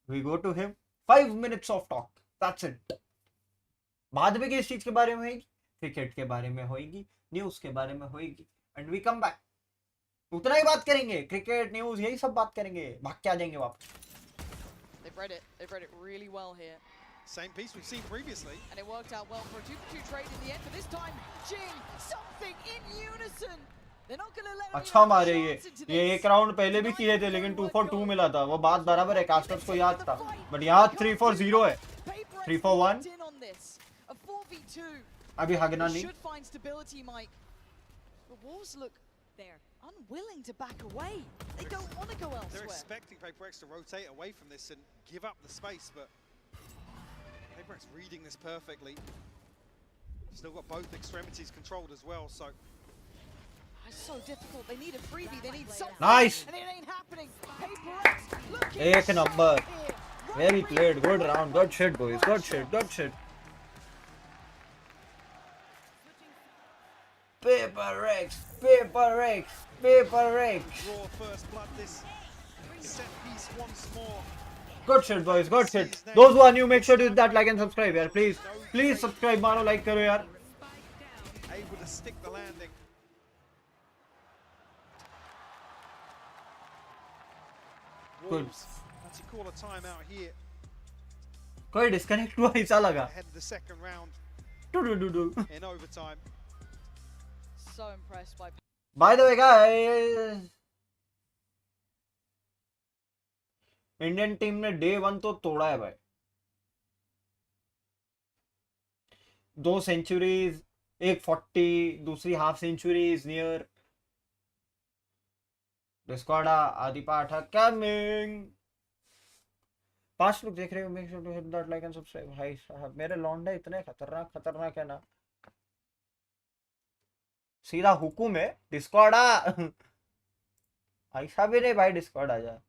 we go to him, 5 minutes of talk, that's it. बाद में किस चीज के बारे में होगी? क्रिकेट के बारे में होगी, न्यूज के बारे में होगी, एंड वी कम बैक उतना ही बात करेंगे, क्रिकेट न्यूज़ यही सब बात करेंगे, भाग के आ जाएंगे वापस। They've read it. They've read it really well here. Same piece we've seen previously. And it worked out well for a 2-2 trade in the end. But this time, Jing, something in unison. They're not going to let अच्छा मारे ये एक round पहले भी किए थे लेकिन 2 for 2 मिला था, वो बात बराबर है, कास्टर्स को याद था, बट यहाँ 3 for 0 है, 3 for 1। अभी हगना नहीं। Should find stability, Mike. The Wolves look unwilling to back away. They don't want to go They're elsewhere. expecting PaperX to rotate away from this and give up the space, but PaperX reading this perfectly. Still got both extremities controlled as well, so It's so difficult. They need a freebie. They need something. Nice. And it ain't happening. PaperX looking एक number, here. well played, good round, good shit boys, good shit, good shit। PRX, PRX, PRX, draw first blood this set piece once more. good shit boys, good shit। Those who are new, make sure to hit that like and subscribe यार, please, please subscribe मारो, like करो यार। Able to stick the landing. Good। Wolves had to call a timeout here कोई disconnect हुआ ऐसा लगा। ahead of the second round do in overtime. So impressed by By the way guys, Indian team ने day 1 तो तोड़ा है भाई, 2 centuries, एक 40, दूसरी हाफ सेंचुरीज नियर। डिस्कॉर्डा आदि पाठा कमिंग। 5 लोग देख रहे हो, make sure to hit that like and subscribe. भाई साहब मेरे लौंडे इतने खतरनाक खतरनाक है ना, सीधा हुकुम है डिस्कॉर्डा। ऐसा भी नहीं भाई, डिस्कॉर्ड आ जा।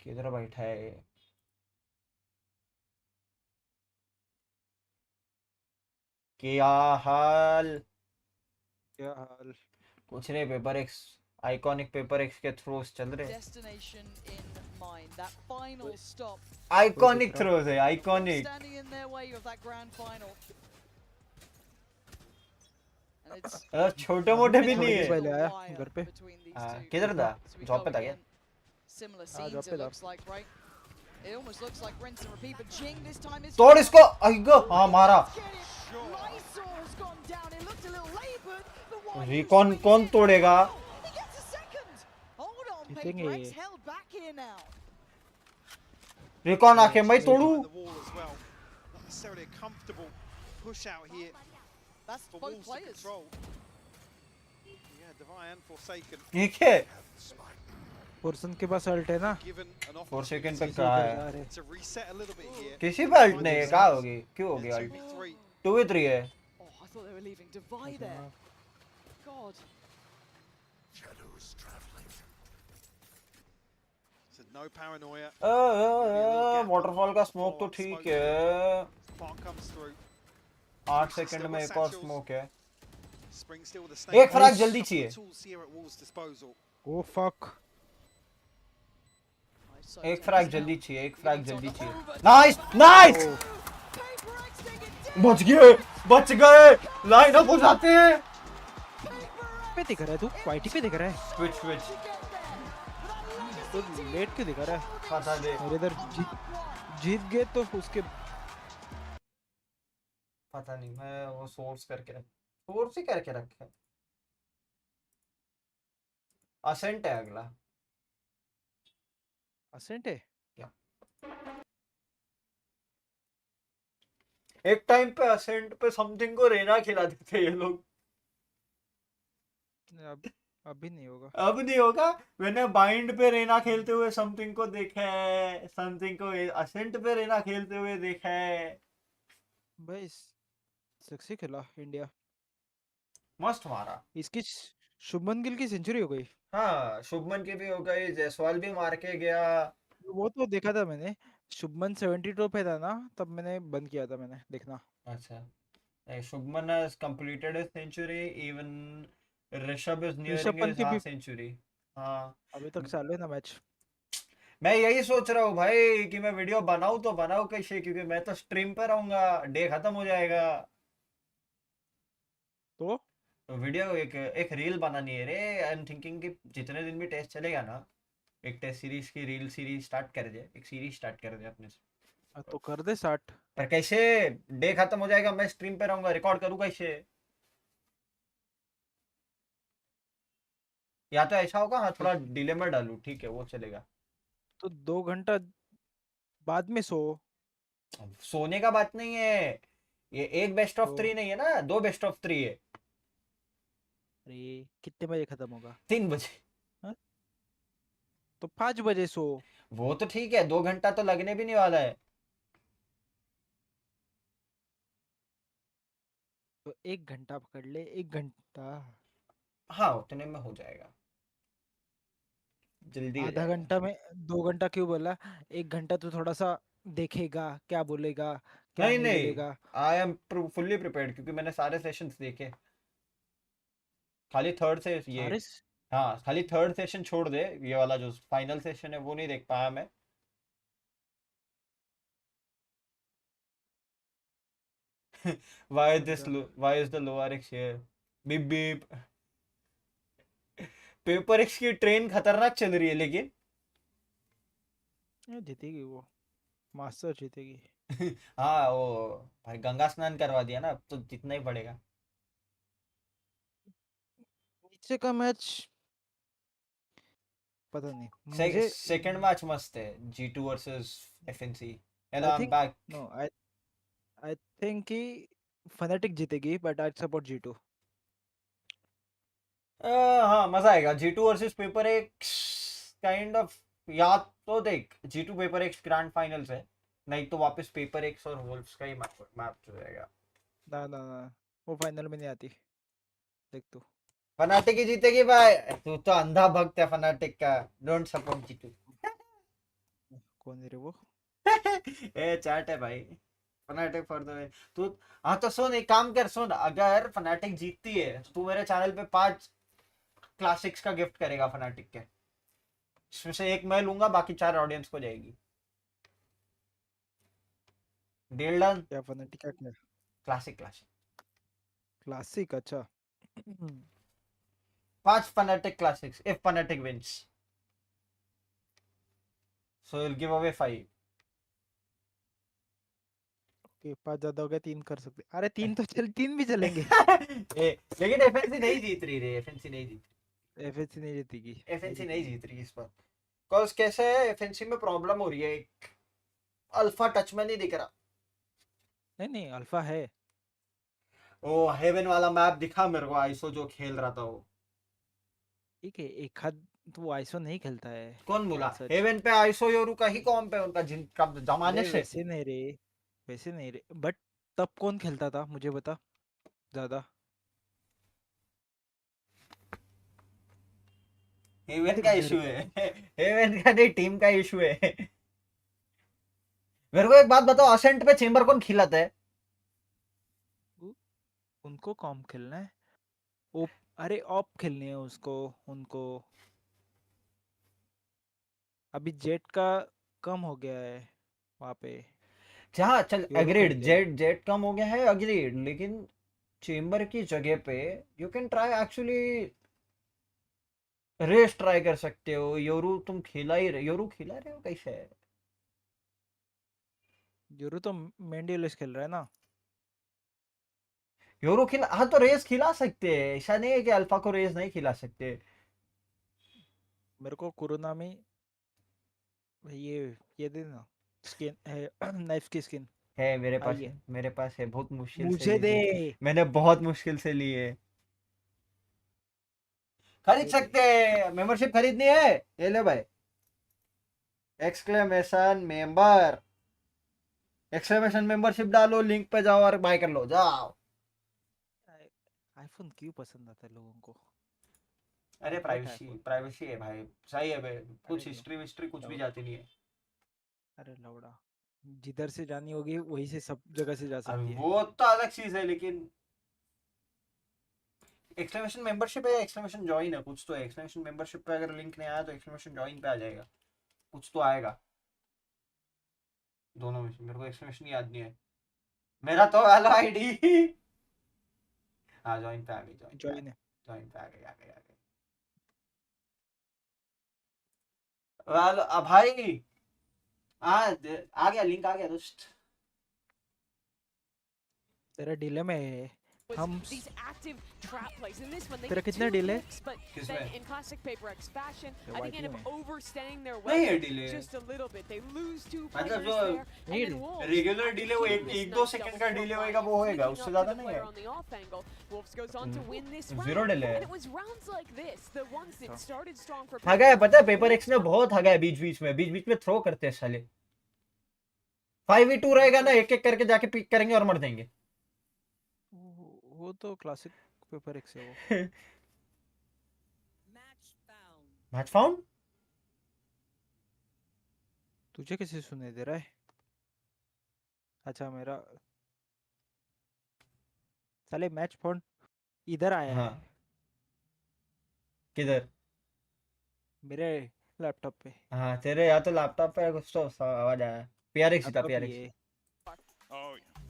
किधर बैठा है ये? क्या हाल? क्या हाल? कुछ नहीं, paper x, iconic paper x के थ्रोस चल रहे। destination in mind. That final stop. Iconic throws है, iconic. Standing in their way of that grand final. And it's छोटे मोटे भी नहीं है। पहले आया घर पे। between these हाँ, two. किधर था? So we जॉब go पे था क्या? again. Similar job scenes पे it था। looks like, right? It almost looks like rinse and repeat, but Jing this time is तोड़ इसको। आइगो, हाँ मारा। Get it. Lysol has gone down. It looked a little labored, but why recon कौन तोड़ेगा? He gets a second. Hold on, जीतेंगे PaperX ये। held back here now. Recon आके मैं तोड़ू। The wall as well. Not necessarily a comfortable push out here That's for both Wolves to players. control. Yeah, Divine and Forsaken ठीक है, portion के पास alt है ना, given an 4 second opportunity पे कहा है। to reset a little bit here. किसी पे अल्ट नहीं है, कहा होगी? क्यों होगी अल्ट? 2v3. 2v3 है। Oh, I thought they were leaving Divide there. God. So no paranoia. Waterfall का स्मोक तो ठीक है। Plant comes through. 8 सेकंड में एक और स्मोक है। Spring still with the एक फ्रैग जल्दी चाहिए। tools here at Wolves' disposal. Oh fuck. So एक tense फ्रैग now. जल्दी चाहिए, एक फ्रैग जल्दी चाहिए। Over. Nice nice, PaperX take it down. बच गए, बच गए। लाइन अप हो जाते हैं। पे दिख रहा है तू? वाईटी पे दिख रहा है? स्विच स्विच, तो लेट क्यों दिख रहा है? पता दे, मेरे इधर जीत गए तो उसके पता नहीं, मैं वो सोर्स ही करके रखा है। असेंट है अगला। असेंट है। एक टाइम पे असेंट पे समथिंग को रेना खिलाते थे ये लोग। अब अभी नहीं होगा। अब नहीं होगा। मैंने बाइंड पे रेना खेलते हुए समथिंग को देखा है, समथिंग को असेंट पे रेना खेलते हुए देखा है। भाई सेक्सी खेला इंडिया। मस्त मारा। इसकी शुभमन गिल की सेंचुरी हो गई। हाँ, शुभमन की भी हो गई, जायसवाल भी मार के गया। वो तो देखा था मैंने, शुभमन 72 पे था ना, तब मैंने बंद किया था मैंने देखना। अच्छा, Shubman has completed his century, even Rishabh is nearing Rishabh Pant his की half भी century। हाँ, अभी तक चालू है ना मैच। मैं यही सोच रहा हूँ भाई कि मैं वीडियो बनाऊं तो बनाऊं कैसे, क्योंकि मैं तो स्ट्रीम पे रहूंगा, डे खत्म हो जाएगा। तो तो वीडियो एक एक रील बनानी है रे। आई एम थिंकिंग कि जितने दिन भी टेस्ट चलेगा ना, एक टेस्ट सीरीज की रील सीरीज स्टार्ट कर दे, एक सीरीज स्टार्ट कर दे अपने से। तो कर दे 60। पर कैसे? डे खत्म हो जाएगा, मैं स्ट्रीम पे रहूंगा, रिकॉर्ड करूँ कैसे? या तो ऐसा होगा, हाँ, तो थोड़ा डिले में डालूं, ठीक है वो चलेगा। तो 2 घंटा बाद में सो। सोने का बात नहीं है, ये एक बेस्ट ऑफ तो 3 नहीं है ना, 2 बेस्ट ऑफ 3 है। अरे कितने बजे खत्म होगा? 3 बजे। हाँ? तो 5 बजे सो। वो तो ठीक है, 2 घंटा तो लगने भी नहीं वाला है। तो 1 घंटा पकड़ ले, 1 घंटा। हाँ उतने में हो जाएगा, जल्दी हो आधा जाएगा। घंटा में 2 घंटा क्यों बोला? 1 घंटा तो थोड़ा सा देखेगा, क्या बोलेगा, क्या नहीं नहीं नहीं, बोलेगा। आई एम फुल्ली प्रिपेयर्ड, क्योंकि मैंने सारे सेशंस देखे। खाली थर्ड से ये, सारे हाँ खाली थर्ड सेशन छोड़ दे, ये वाला जो फाइनल सेशन है वो नहीं देख पाया मैं। पूरा why is the lower X here? Beep beep. Paper x की ट्रेन खतरनाक चल रही है लेकिन। जीतेगी वो, मास्टर जीतेगी। हाँ वो, भाई गंगा स्नान करवा दिया ना, अब तो जितना ही पड़ेगा। नीचे का मैच पता नहीं मुझे। सेकंड मैच मस्त है, G2 versus FNC। Hello I I am think back. No, I I think कि फनाटिक जीतेगी, बट आई सपोर्ट G2। हाँ मजा आएगा, G2 versus paper X, kind of. या तो देख, G2 paper x grand finals है, नहीं तो वापस पेपर एक्स और वोल्फ्स का ही मैच हो जाएगा। ना ना ना, वो फाइनल में नहीं आती। देख तू। फनाटिक ही जीतेगी भाई, तू तो अंधा भक्त है फनाटिक का। Don't support G2। कौन है रे वो? ए चैट है भाई, फनाटिक फॉर द तू। हाँ तो सुन, एक काम कर, सुन, अगर फनाटिक जीतती है तो तू मेरे चैनल पे 5 क्लासिक्स का गिफ्ट करेगा फनाटिक के। इसमें से एक मैं लूंगा, बाकी 4 ऑडियंस को जाएगी। Deal done. क्या फनाटिक का क्या? Classic classic. क्लासिक, अच्छा। 5 Fnatic classics if Fnatic wins, so will give away 5। Okay, 5 ज्यादा हो गया, 3 कर सकते। अरे 3 तो चल, 3 भी चलेंगे। लेकिन एफएनसी नहीं जीत रही रे, एफएनसी नहीं जीत एफएससी नहीं जीतेगी। रही, एफएनसी नहीं जीत रही इस बार। कॉज कैसे है, एफएनसी में प्रॉब्लम हो रही है, एक अल्फा टच में नहीं दिख रहा। नहीं नहीं, अल्फा है। ओ हेवन वाला मैप दिखा मेरे को, आइसो जो खेल रहा था वो। ठीक है, एक हाथ तो आइसो नहीं खेलता है। कौन बोला? सच। हेवन पे आइसो योरू का ही कॉम्प है उनका, जिनका जमाने अरे से। वैसे नहीं रे, वैसे नहीं रे, बट तब कौन खेलता था मुझे बता, ज्यादा। हेवन का मेरे इशू को है। हेवन का नहीं, टीम का इशू है। मेरे को एक बात बताओ, असेंट पे चेंबर कौन खिलाता है? उ- उनको कॉम खेलना है। ओप, अरे ऑप खेलनी है उसको, उनको। अभी जेट का कम हो गया है वहाँ पे। जहाँ चल योरू एग्रीड, खेलते हैं। जेट जेट कम हो गया है, एग्रीड, लेकिन चेंबर की जगह पे you can try actually Raze try कर सकते हो। योरू तुम खिला ही रहे, योरू खिला रहे हो कैसे है? योरू तो मेंडियलिस खेल रहा है ना। योरू खिला, हाँ तो रेस खिला सकते हैं, ऐसा नहीं है कि अल्फा को रेस नहीं खिला सकते। मेरे को कोरोना में ये देना, स्किन है। नाइफ की स्किन है मेरे पास, आई है। है मेरे पास है, बहुत मुश्किल से मुझे ली दे, थी। मैंने बहुत मुश्किल से ली है। खरीद दे दे। सकते हैं, मेंबरशिप खरीदनी है, ये ले भाई। एक्सक्लेमेशन मेंबर, एक्सक्लेमेशन मेंबरशिप डालो, लिंक पे जाओ और बाय कर लो, जाओ। आईफोन क्यों पसंद आता है लोगों को? अरे हेट प्राइवेसी, आईफोन। प्राइवेसी है भाई, सही है भाई। अरे कुछ हिस्ट्री विस्ट्री कुछ भी लौड़ा, जाती नहीं है। अरे लौड़ा, जिधर से जानी होगी वहीं से सब जगह से जा अब सकती है। वो तो अलग चीज है, लेकिन एक्सक्लेमेशन मेंबरशिप है, एक्सक्लेमेशन ज्वाइन है, कुछ तो है। एक्सक्लेमेशन मेंबरशिप पे अगर लिंक नहीं आया तो एक्सक्लेमेशन ज्वाइन पे आ जाएगा। कुछ तो आएगा दोनों में से, मेरे को एक्सप्लेनेशन याद नहीं है मेरा तो हेलो आईडी। हाँ ज्वाइन पे आ गई, ज्वाइन है। ज्वाइन पे आ गई, आ गई, आ गई। वेल भाई आ गया, लिंक आ गया दोस्त। तेरा डिले में है। हम these active trap plays. In this one, they तेरा get कितना two delay? picks, but किस then में? in classic Paper X fashion, The I think YT end में। up overstaying their नहीं है way delay। just a little bit. They lose two मतलब players जो there, and नहीं then Wolves regular after delay वो killing this एक दो nice second double का front डिले line होएगा, and वो होएगा, flicking उससे up to ज्यादा the नहीं player है। on the off angle. Wolves goes on to win this Zero round, delay। and it was rounds like this, the ones that started strong for हगा है, Paper पता है X, paper x ने बहुत हगा है बीच बीच में throw करते हैं साले। 5v2 रहेगा ना, एक एक करके जाके पिक करेंगे और मर देंगे। वो तो क्लासिक पेपर एक्स है वो। मैच फाउंड तुझे कैसे सुनाई दे रहा है? अच्छा मेरा साले मैच फाउंड इधर आया हाँ है किधर? मेरे लैपटॉप पे। हाँ तेरे या तो लैपटॉप पे कुछ तो आवाज आया। PRX ही था, लैपटॉप PRX। ये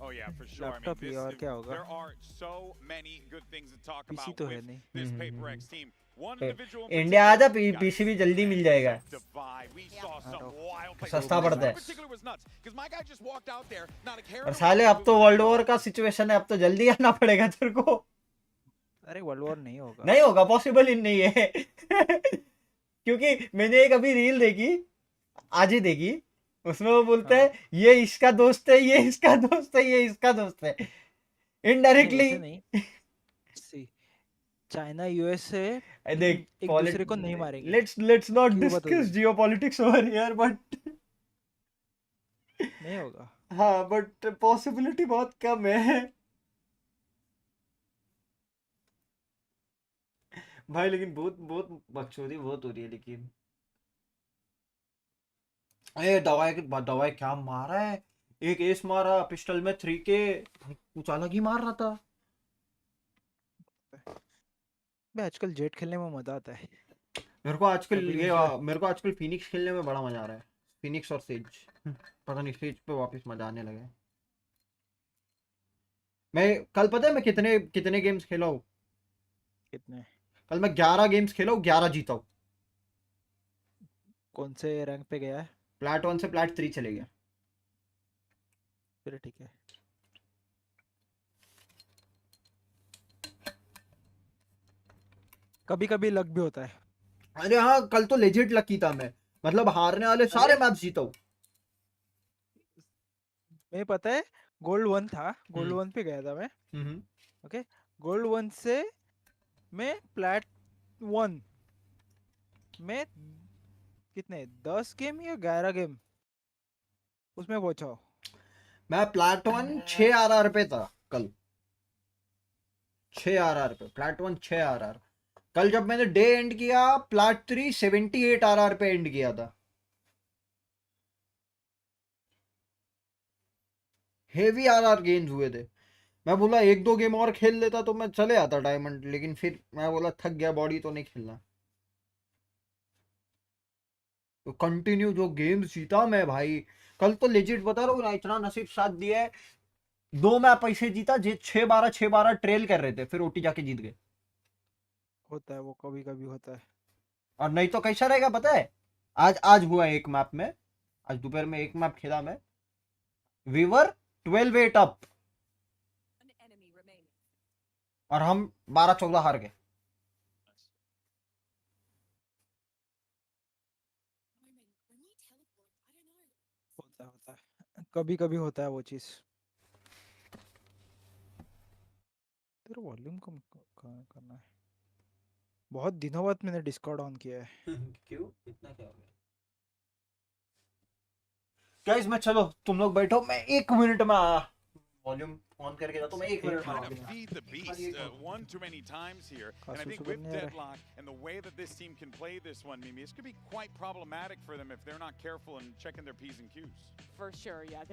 Oh yeah, for sure. I mean, laptop ये और क्या होगा? there are so many good things to talk PC about तो है with नहीं। this Paper X team. One individual in India आ जा, particular, पीसी भी guys, जल्दी मिल जाएगा। divide. We saw some wild plays. सस्ता पड़ता है। This particular was nuts, 'cause my guy just walked out there, not a care और in the साले world, अब तो वर्ल्ड वॉर का सिचुएशन है, अब तो जल्दी आना पड़ेगा तेरे को। अरे वर्ल्ड वॉर नहीं होगा। नहीं होगा, पॉसिबल ही नहीं है। क्योंकि मैंने एक अभी रील देखी, आज ही देखी, उसमें वो बोलते हैं ये इसका दोस्त है, ये इसका दोस्त है, ये इसका दोस्त है। इनडायरेक्टली नहीं चाइना यूएसए देख एक दूसरे को नहीं मारेंगे। लेट्स नॉट क्यों बता डिस्कस दो? जियोपॉलिटिक्स ओवर हियर, बट नहीं होगा। हाँ बट पॉसिबिलिटी बहुत कम है भाई। लेकिन बहुत बहुत बकचोदी बहुत हो रही है। लेकिन ए दवाई क्या मारा है, एक एस मारा पिस्टल में 3K, कुछ अलग ही मार रहा था। मैं आजकल जेट खेलने में मजा आता है। मेरे को आजकल कभी ये नहीं मेरे को आजकल फिनिक्स खेलने में बड़ा मजा आ रहा है। फिनिक्स और सेज, पता नहीं सेज पे वापस मजा आने लगा है। मैं कल पता है मैं कितने कितने गेम्स खेला हूँ? कितने? कल मैं 11 गेम्स खेला हूँ, 11 जीता हूँ। कौन से रैंक पे गया है? प्लैट 1 से प्लैट 3 चले गया। फिर ठीक है। कभी कभी लक भी होता है। अरे हाँ कल तो लेजिट लकी था मैं, मतलब हारने वाले सारे मैच जीता हूँ। मैं पता है गोल्ड 1 था, गोल्ड 1 पे गया था मैं। ओके, गोल्ड 1 से मैं प्लैट 1 में कितने 10 गेम या 11 गेम उसमें पहुंचा हूं। मैं प्लैट 1 6 RR पे था कल, 6 RR पे प्लैट 1 6 RR। कल जब मैंने डे एंड किया प्लैट 3 78 RR पे एंड किया था। हेवी RR गेन्स हुए थे। मैं बोला एक दो गेम और खेल लेता तो मैं चले आता डायमंड, लेकिन फिर मैं बोला थक गया बॉडी तो नहीं खेलना। तो कंटिन्यू जो गेम्स जीता मैं भाई, कल तो लेजिट बता रहा हूँ ना, इतना नसीब साथ दिया है। 2 मैच ऐसे जीता जे 6-12 ट्रेल कर रहे थे, फिर ओटी जाके जीत गए। होता है वो, कभी कभी होता है। और नहीं तो कैसा रहेगा पता है? आज हुआ एक मैप में, आज दोपहर में एक मैप खेला मैं, वी वर 12-8 अप और हम 12-14 हार गए। होता है, कभी कभी होता है वो चीज। तेरा वॉल्यूम कम करना है। बहुत दिनों बाद मैंने डिस्कॉर्ड ऑन किया है। क्यों इतना क्या हो गया? गाइस मैं चलो तुम लोग बैठो, मैं 1 मिनट में वॉल्यूम ऑन करके जाता हूँ। मैं 1 मिनट में Kind आ of गया। feed the beast one too many times here, and I think with deadlock and the way that this team can play this one, Mimi, it's going to be quite problematic for them if they're not careful and checking their P's and Q's. For sure, yeah.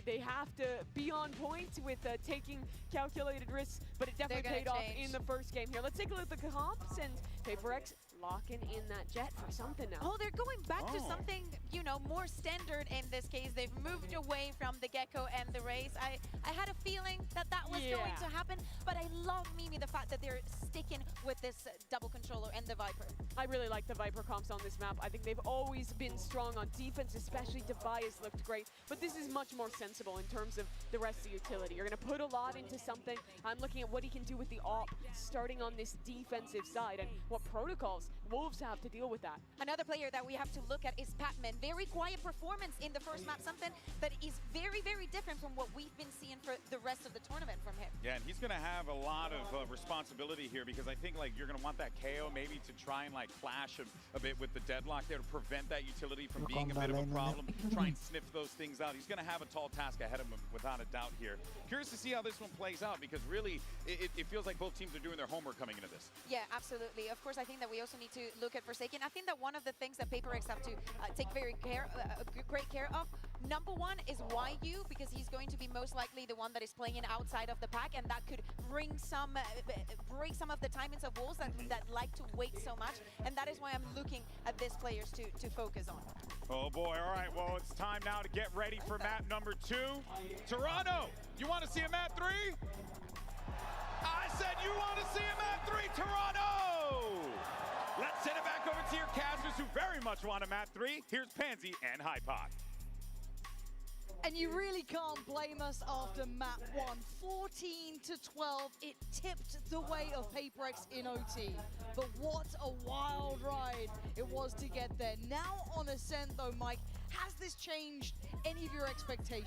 They have to be on point with taking calculated risks, but it definitely paid off in the first game here. Let's take a look at the comps, and Paper X locking in that jet for something now. Oh, they're going back to something, you know, more standard in this case. They've moved away from the Gecko and the Race. I had a feeling that that was going to happen, but I love, Mimi, the fact that they're sticking with this double controller and the Viper. I really like the Viper comps on this map. I think they've always been strong on defense, especially Device looked great, but this is much more sensible in terms of the rest of the utility. You're going to put a lot into something. I'm looking at what he can do with the AWP, starting on this defensive side, and what protocols Wolves have to deal with that. Another player that we have to look at is Patman. Very quiet performance in the first map, something that is very, very different from what we've been seeing for the rest of the tournament from him. Yeah, and he's going to have a lot of responsibility here, because I think like you're going to want that KO maybe to try and like clash a bit with the deadlock there to prevent that utility from being a bit of a problem. Try and sniff those things out. He's going to have a tall task ahead of him without a doubt here. Curious to see how this one plays out, because really it feels like both teams are doing their homework coming into this. Yeah, absolutely. Of course, I think that we also need to look at Forsaken. I think that one of the things that PRX have to take great care of, number one is YU, because he's going to be most likely the one that is playing outside of the pack, and that could bring some break some of the timings of Wolves that like to wait so much, and that is why I'm looking at these players to focus on. Oh boy, all right, well, it's time now to get ready for map number 2. Toronto, you want to see a map 3? I said you want to see a map 3, Toronto! Let's send it back over to your casters who very much want a map 3. Here's Pansy and Hypoc. And you really can't blame us after map 1. 14-12, it tipped the way of PRX in OT. But what a wild ride it was to get there. Now on Ascent though, Mike, has this changed any of your expectations?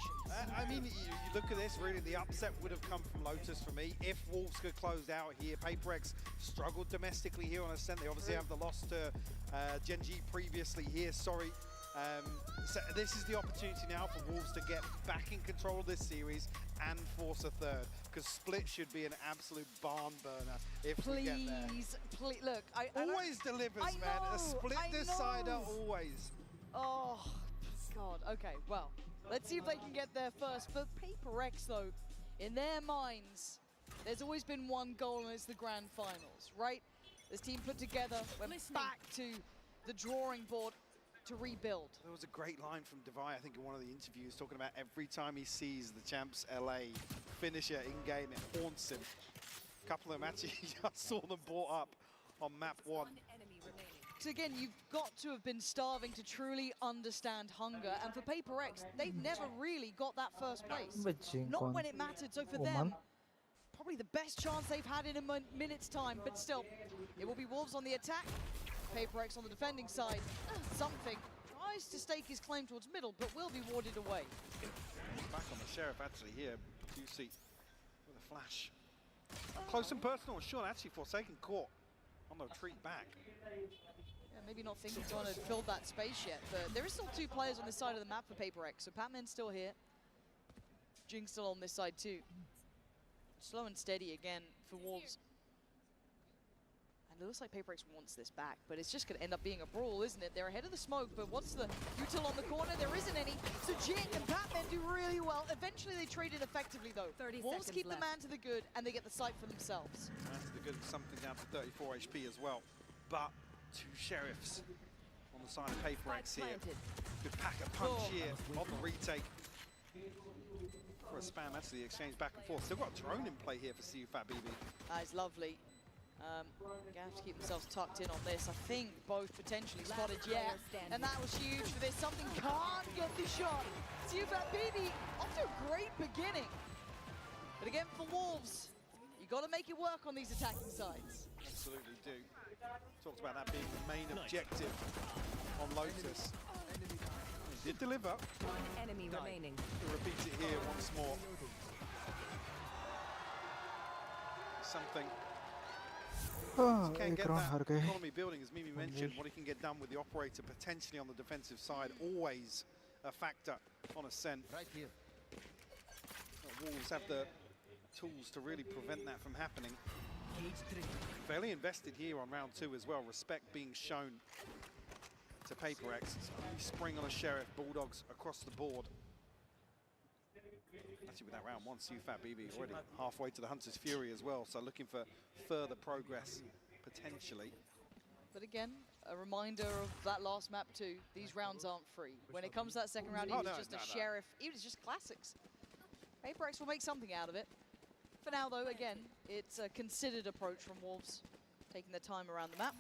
I mean, you look at this, really, the upset would have come from Lotus for me. If Wolves could close out here, PRX struggled domestically here on Ascent. They obviously have the loss to Genji previously here, sorry. So this is the opportunity now for Wolves to get back in control of this series and force a third, because Split should be an absolute barn burner if we get there. Please, look. Always delivers, man. A Split decider, always. Oh, God. Okay, well, let's see if they can get there first. For PRX, though, in their minds, there's always been one goal, and it's the grand finals, right? This team put together, went back to the drawing board to rebuild. There was a great line from Devi, I think, in one of the interviews, talking about every time he sees the champs LA finisher in-game, it haunts him. A couple of them actually, I saw them brought up on map 1. So again, you've got to have been starving to truly understand hunger, and for PRX, they've never really got that first place. Not when it mattered, so for them, probably the best chance they've had in a minute's time, but still, it will be Wolves on the attack, PRX on the defending side. Something tries to stake his claim towards middle, but will be warded away. Back on the Sheriff actually here, QC with a flash. Close and personal, Sean actually Forsaken caught on the retreat back. Yeah, maybe not thinking on had filled that space yet, but there is still 2 players on this side of the map for PRX, so Patman's still here. Jing's still on this side too. Slow and steady again for Wolves. And it looks like PRX wants this back, but it's just going to end up being a brawl, isn't it? They're ahead of the smoke, but what's the util on the corner? There isn't any. So Jing and Patman do really well. Eventually they trade it effectively though. Wolves keep the man to the good, and they get the site for themselves. Man to the good, something down to 34 HP as well. But 2 Sheriffs on the side of PRX here. Good pack a punch here on the retake. For a spam, that's the exchange back and forth. Still got a drone in play here for CUFAT BB. That is lovely. Gonna have to keep themselves tucked in on this. I think both potentially spotted, yeah. And that was huge for this. Something can't get the shot. CUFAT BB off to a great beginning. But again, for Wolves, you got to make it work on these attacking sides. Absolutely do. Talked about that being the main objective on Lotus. He did deliver. Enemy remaining. He'll repeat it here once more. Something. Can get that economy building, as Mimi mentioned, what he can get done with the operator potentially on the defensive side, always a factor on Ascent. Right here. Wolves have the tools to really prevent that from happening. Fairly invested here on round 2 as well. Respect being shown to PRX. Spring on a Sheriff, Bulldogs across the board. Actually, with that round 1, CUFAT BB already halfway to the Hunter's Fury as well. So looking for further progress potentially. But again, a reminder of that last map too. These rounds aren't free. When it comes to that second round, even just a sheriff, even just classics. PRX will make something out of it. For now, though, again, it's a considered approach from Wolves, taking their time around the map,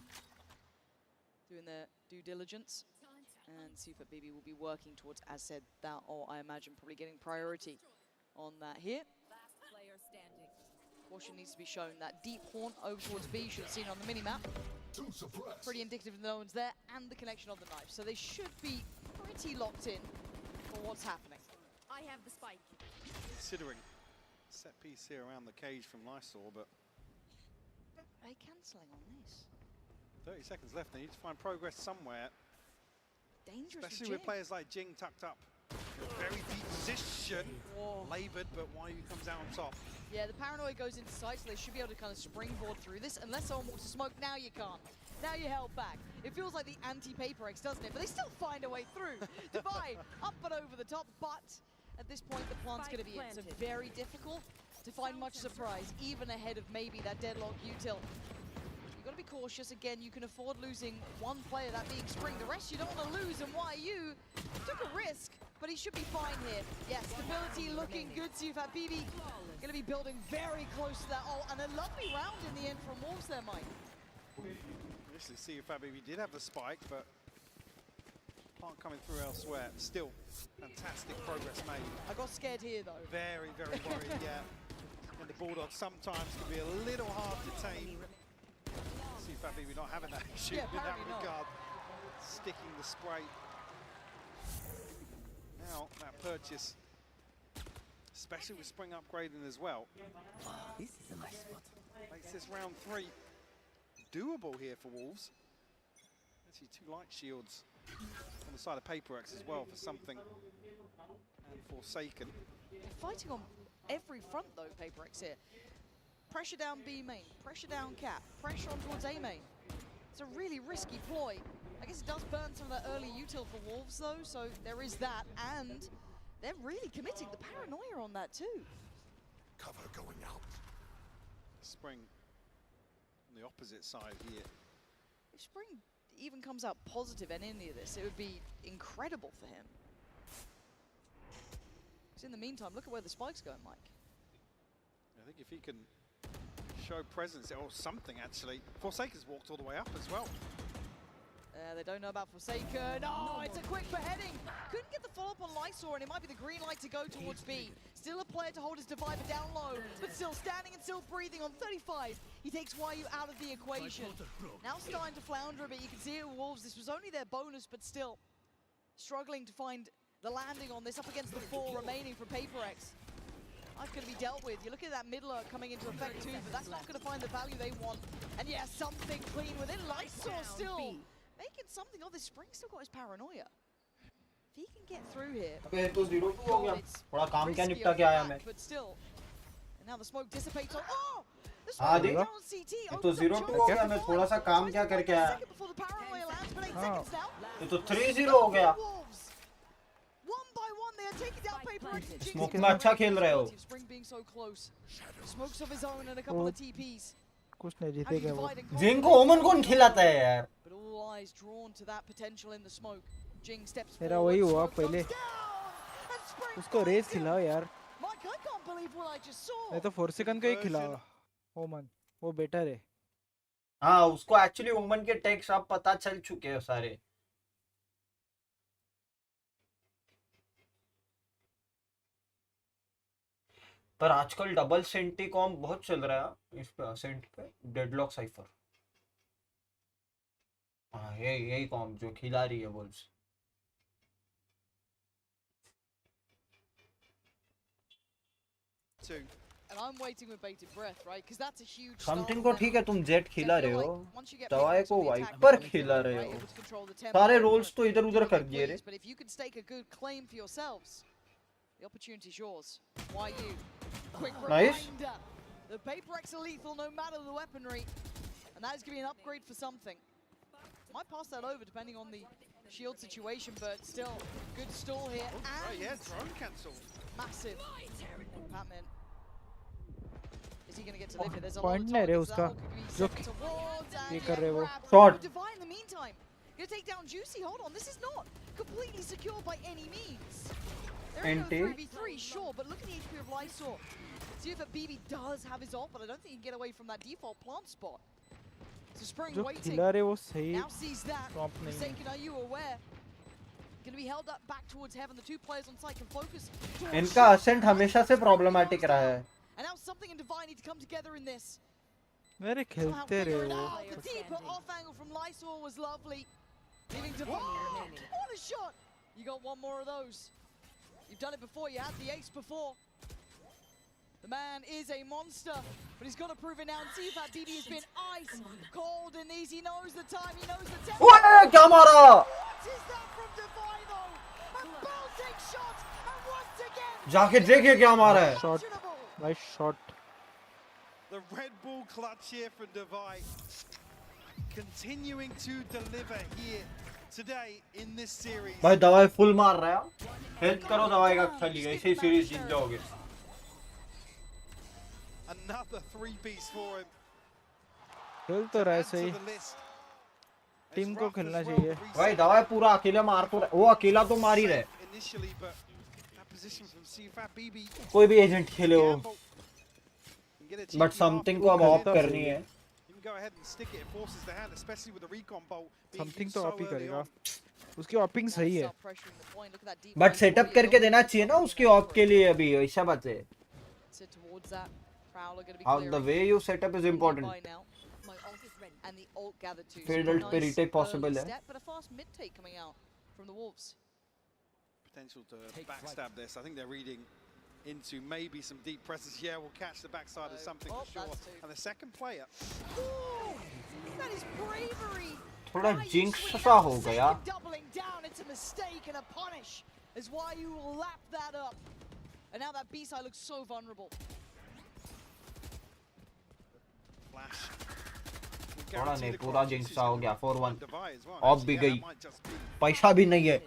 doing their due diligence. And Super BB will be working towards, as said, that, or I imagine probably getting priority on that here. Caution needs to be shown. That deep haunt over towards B, you should have seen on the mini-map. Pretty indicative that no one's there, and the connection of the knife. So they should be pretty locked in for what's happening. I have the spike. Considering set piece here around the cage from Lysor, but Are they cancelling on this? 30 seconds left. They need to find progress somewhere. Dangerous, Especially with players like Jing tucked up. In a very deep position. Whoa. Laboured, but YU comes out on top. Yeah, the paranoia goes into sight, so they should be able to kind of springboard through this. Unless someone wants to smoke, now you can't. Now you're held back. It feels like the anti-PaperX, doesn't it? But they still find a way through. Divide up and over the top, but at this point the plant's going to be in. So very difficult to find much surprise, even ahead of maybe that deadlock util. You've got to be cautious. Again, you can afford losing one player, that being Spring. The rest you don't want to lose, and YU took a risk, but he should be fine here. Yeah, stability looking good. Sufat BB going to be building very close to that ult, and a lovely round in the end from Wolves there, Mike. Initially, see if BB did have the spike, but Plant coming through elsewhere. Still, fantastic progress made. I got scared here, though. Very, very worried, yeah. And the Bulldogs sometimes can be a little hard to tame. See if BB not having that issue in that regard. Sticking the spray. Now, that purchase, especially with Spring upgrading as well, This is a nice spot. makes this round 3 doable here for Wolves. Actually, 2 light shields on the side of PaperX as well for something and Forsaken. They're fighting on every front, though, PaperX here. Pressure down B main, pressure down cap, pressure on towards A main. It's a really risky ploy. I guess it does burn some of that early util for Wolves, though, so there is that, and they're really committing the paranoia on that, too. Cover going out. Spring on the opposite side here. If Spring even comes out positive in any of this, it would be incredible for him. Because in the meantime, look at where the spike's going, Mike. I think if he can show presence, or something actually. Forsaken's walked all the way up as well. They don't know about Forsaken. Oh, it's a quick beheading. Couldn't get the follow-up on Lysor, and it might be the green light to go towards B. Still a player to hold his divider down low, but still standing and still breathing on 35. He takes YU out of the equation. Now starting to flounder a bit. You can see it with Wolves. This was only their bonus, but still struggling to find the landing on this up against the 4 remaining for PaperX. That's going to be dealt with. You look at that mid lurk coming into effect too, but that's not going to find the value they want. And yeah, something clean within. Lysor still making something of this. Spring still got his paranoia. If he can get through here. Okay, तो 0-2 हो गया. थोड़ा काम क्या निपटा के आया मैं. But still, and now the smoke dissipates on. Oh! हाँ देख. ये तो 0-2 हो गया. मैं थोड़ा सा काम क्या करके आया. ये तो 3-0 हो गया. स्मोक में अच्छा खेल रहे हो. Smokes of his own and a couple of TPs. कुछ नहीं जीतेगा वो. जिंग को ओमन कौन खिलाता है यार? But all eyes drawn to that potential in the smoke. Jing steps forward. तेरा वही हुआ पहले. उसको रेस खिलाओ यार. Mike, I can't believe what I just saw. नहीं तो Forsaken को ही खिलाओ. ओमन, वो बेटर है. हाँ, उसको एक्चुअली ओमन के टेक्स अब पता चल चुके हैं सारे. पर आजकल डबल सेंटी कॉम बहुत चल रहा है इस पे असेंट पे. Deadlock cipher. हाँ, यही कॉम जो खिला रही है wolves. And I'm waiting with bated breath, right? Because that's a huge. Something को ठीक है, तुम जेट खिला रहे हो. दवाई को वाइपर खिला रहे हो. सारे रोल्स तो इधर उधर कर दिए रे. But if you can stake a good claim for yourselves, the opportunity is yours. YU. Quick reminder. The PaperX are lethal no matter the weaponry. And that is going to be an upgrade for something. Might pass that over depending on the shield situation, but still, good stall here. And oh yeah, drone cancel. Massive. Batman. Is he going to get to live it? There's a lot point of नहीं रहे targets. उसका That could be जो sent towards, and ये कर रहे वो grab. Shot. But Divine in the meantime, going to take down Juicy. Hold on, this is not completely secure by any means. They're in a NT. 3v3, sure, but look at the HP of Lysor. See if BB does have his ult, but I don't think he can get away from that default plant spot. So Spring जो waiting. खिला रहे वो सही Now sees that. Top नहीं है Forsaken, are you aware? Going to be held up back towards heaven. The two players on site can focus. towards इनका shot. Ascent हमेशा से प्रॉब्लमेटिक रहा है. And now something and Divine need to come together in this. मेरे Somehow खेलते figure रहे it वो out. The deeper off angle from Lysor was lovely. Leaving Divine. What a shot! You got one more of those. You've done it before. You had the ace before. The man is a monster, but he's got to prove it now. And see if that BB has been ice cold in these. He knows the time. He knows the tempo. ओए क्या मारा? What is that from Divine though? A bolting shot, and once again. जाके देखिए क्या मारा है. Shot भाई shot The Red Bull clutch here from Divine. Continuing to deliver here today in this series. भाई दवाई फुल मार रहा है. हेल्प करो दवाई का खाली ऐसे ही सीरीज जीत जाओगे. Another three-piece for him. खेल तो रहा है Add to सही the list. टीम It's को rough खेलना as well, चाहिए the भाई reset दवाई पूरा अकेले मार तो वो अकेला तो मार ही रहे. initially, but that position from CFAT BB. कोई भी एजेंट खेले हो. Gamble. Can get a but cheeky something half को अब kill ऑफ in. करनी है. You can go ahead and stick it. It forces the hand, especially with the recon bolt being something used तो so of he early करेगा on. उसकी ऑपिंग सही है but setup करके देना चाहिए ना उसकी ऑफ के लिए अभी ऐसा बात है. Sit towards that. Prowler going to be How clearing. the way you set up is important. By now. And the ult gathered too. Field So ult पे nice retake possible early है. step, but a fast mid take coming out from the Wolves. Potential to backstab this. I think they're reading into maybe some deep presence. Yeah, we'll catch the backside of something Oh, for sure. that's two. And the second player. Ooh, that is bravery. थोड़ा Why you jinx swing सा out, हो Forsaken गया. doubling down. It's a mistake and a punish is why you will lap that up. And now that B-side looks so vulnerable. Flash. थोड़ा नहीं पूरा jinx सा हो गया 4-1. Device as well. Of Actually, भी yeah, गई. that might just be पैसा भी नहीं है.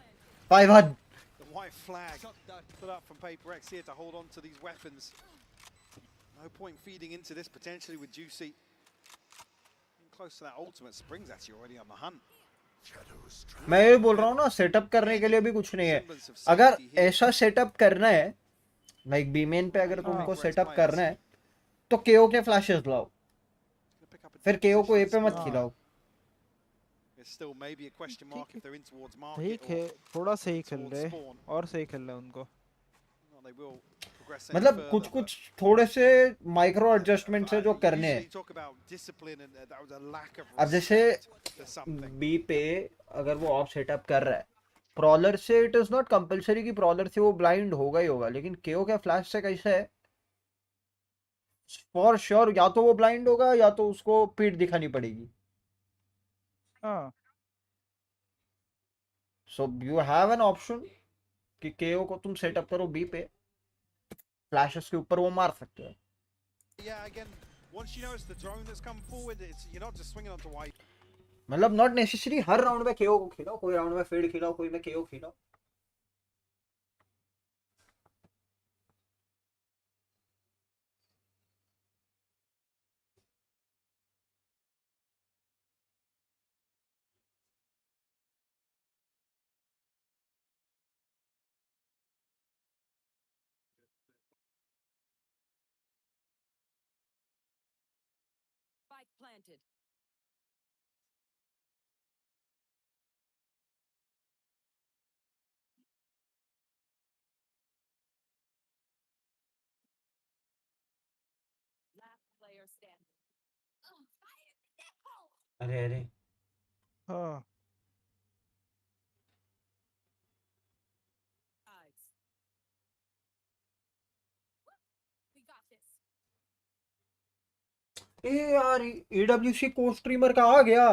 5-1. the white flag put up from Paper X here to hold on to these weapons. No point feeding into this potentially with Juicy. Close to that ultimate. Spring's actually already on the hunt. मैं ये बोल रहा हूँ ना setup करने के लिए भी कुछ नहीं है. अगर ऐसा सेटअप करना है लाइक बी मेन पे अगर तुमको सेटअप करना है तो केओ के फ्लैशेस लाओ. फिर केओ को ए पे मत खिलाओ. It's still maybe a question mark if they're in towards सही market खे or थोड़ा सही खेल towards रहे spawn. और सही खेल रहे उनको Well, they will progress any मतलब further, कुछ but कुछ थोड़े से माइक्रो एडजस्टमेंट है जो करने usually हैं. you talk about discipline and that was a lack of अब जैसे respect to something. बी पे अगर वो ऑफ सेटअप कर रहा है प्रॉलर से इट इज नॉट कंपलसरी कि प्रॉलर से वो ब्लाइंड होगा ही होगा. लेकिन केओ के फ्लैश से कैसा है फॉर श्योर या तो वो ब्लाइंड होगा या तो उसको पीठ दिखानी पड़ेगी. हाँ so you have an option कि केओ को तुम सेटअप करो बी पे फ्लैशेस के ऊपर वो मार सकते हो. Yeah, again, once you notice the drone that's come forward, you're not just swinging onto white. मतलब नॉट नेसेसरी हर राउंड में केओ को खिलाओ. कोई राउंड में फीड खिलाओ कोई में केओ खिलाओ. Spike planted. Last player standing. अरे अरे हाँ Eyes. We got this. ए यार एडब्ल्यूसी को स्ट्रीमर का आ गया.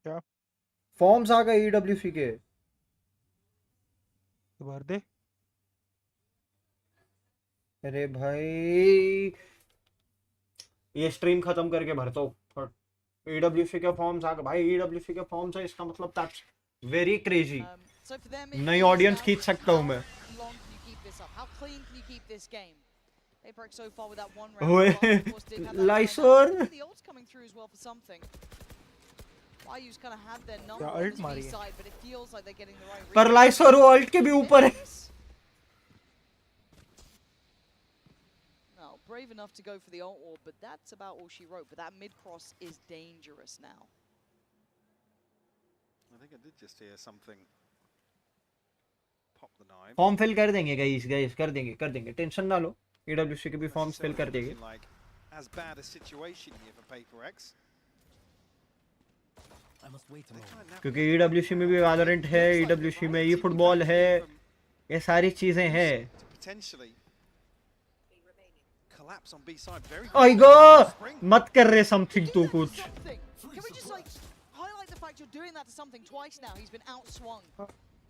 क्या फॉर्म्स आ गए एडब्ल्यूसी के. भर दे अरे भाई ये स्ट्रीम खत्म करके भरता हूँ. एडब्ल्यूसी के फॉर्म्स आ गए भाई. एडब्ल्यूसी के फॉर्म्स है इसका मतलब that's very crazy. So for them, it नई is ऑडियंस now खींच सकता हूँ मैं. how long can you keep this up? How clean can you keep this game? PRX so far with that one Oye, round. But of course did have that Lysor. timeout. The ult's coming through as well for something. YU's kind of had their number Yeah, on ult this मारी B है. side, but it feels like they're getting the right पर read. लाइसोर world के भी ऊपर है. No, brave enough to go for the ult orb, but that's about all she wrote. But that mid cross is dangerous now. I think I did just hear something. Pop the knife. Form fill कर देंगे guys कर देंगे tension ना लो. EWC के भी forms fill कर देंगे. Like as bad a situation here for PRX. I must wait a moment. क्योंकि EWC में भी वैलोरेंट है, EWC में ई फुटबॉल है, ये सारी चीजें हैं. Potentially collapse on B side very. IGo मत कर रहे समथिंग तो कुछ. Can we just like highlight the fact you're doing that to something twice now? He's been outswung.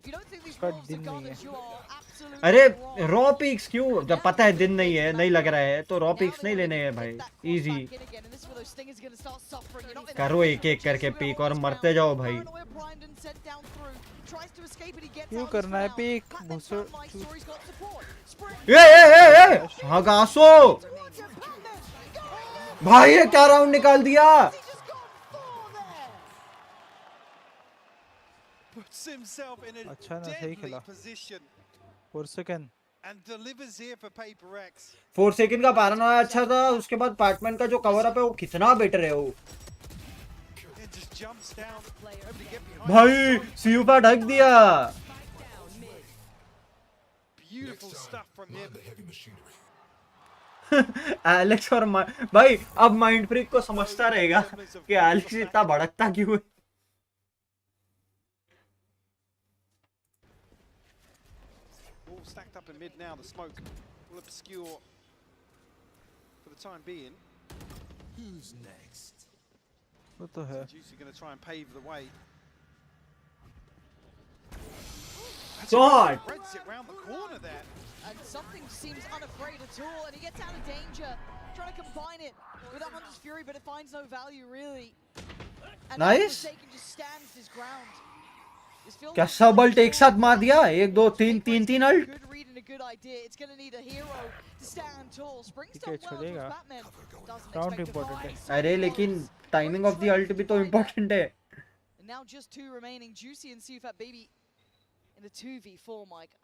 If you don't think these wolves are gunners, you are absolutely अरे wrong. Raw pics क्यों? जब पता है दिन नहीं है, नहीं लग रहा है तो रॉ पिक्स नहीं लेने हैं भाई. इजी करो एक एक करके पिक और मरते जाओ भाई. क्यों करना है पिक? ए हगासो भाई ये क्या राउंड निकाल दिया. Puts himself in a अच्छा ना सही deadly खेला. position 4 second. and delivers here for PRX. 4 second का पारानोया अच्छा था. उसके बाद पार्टमैन का जो कवर अप है वो कितना बेटर है वो. It just jumps down. Able to get behind. भाई सीयूफा ढक दिया. Beautiful stuff from him. Alex और भाई अब माइंड फ्रीक को समझता रहेगा कि एलेक्स इतना भड़कता क्यों है. All stacked up in mid now. The smoke will obscure for the time being. Who's next? वो तो है. Juicy going to try and pave the way. God. Spreads it round the corner there. And something seems unafraid at all, and he gets out of danger. Trying to combine it with a Hunter's Fury, but it finds no value really. And Nice. Forsaken just stands his ground. This feels क्या like सब alt एक साथ मार दिया. 1 2 3 3 3 alt. good read and a good idea. It's going to need a hero to stand tall. Spring's ठीक है, done well छोड़ेगा. towards Batman. Doesn't Round expect to important है. find. अरे लेकिन टाइमिंग ऑफ द अल्ट भी तो important है. And now just 2 remaining. Juicy and Sufat Baby in the 2v4, Mike.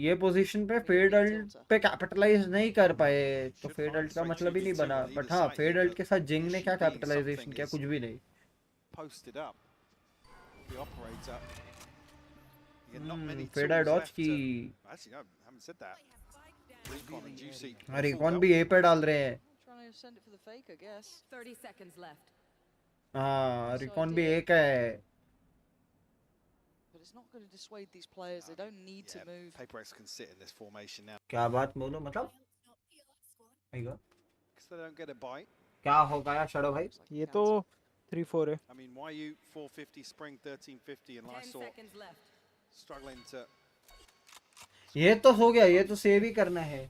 ये पोजीशन पे फेड अल्ट पे कैपिटलाइज नहीं कर पाए तो फेड अल्ट का मतलब ही नहीं बना. बट हाँ फेड अल्ट के साथ जिंग ने क्या कैपिटलाइजेशन किया? कुछ भी नहीं. Posted up. The operator. Not many Fade tools dodge left की. Actually, no, I haven't said that. Recon and Juicy. Recon भी ए पे डाल रहे हैं. Trying to send it for the fake, I guess. 30 seconds left. हाँ recon भी एक है. But it's not going to dissuade these players. They don't need to move. PRX can sit in this formation now. क्या बात बोलो मतलब? आएगा. Because they don't get a bite. क्या होगा यार शड़ो भाई? ये तो 3-4 है. I mean, YU 450, Spring 1350, and 10 Lysor seconds left. struggling to. ये तो हो गया. ये तो सेव ही करना है.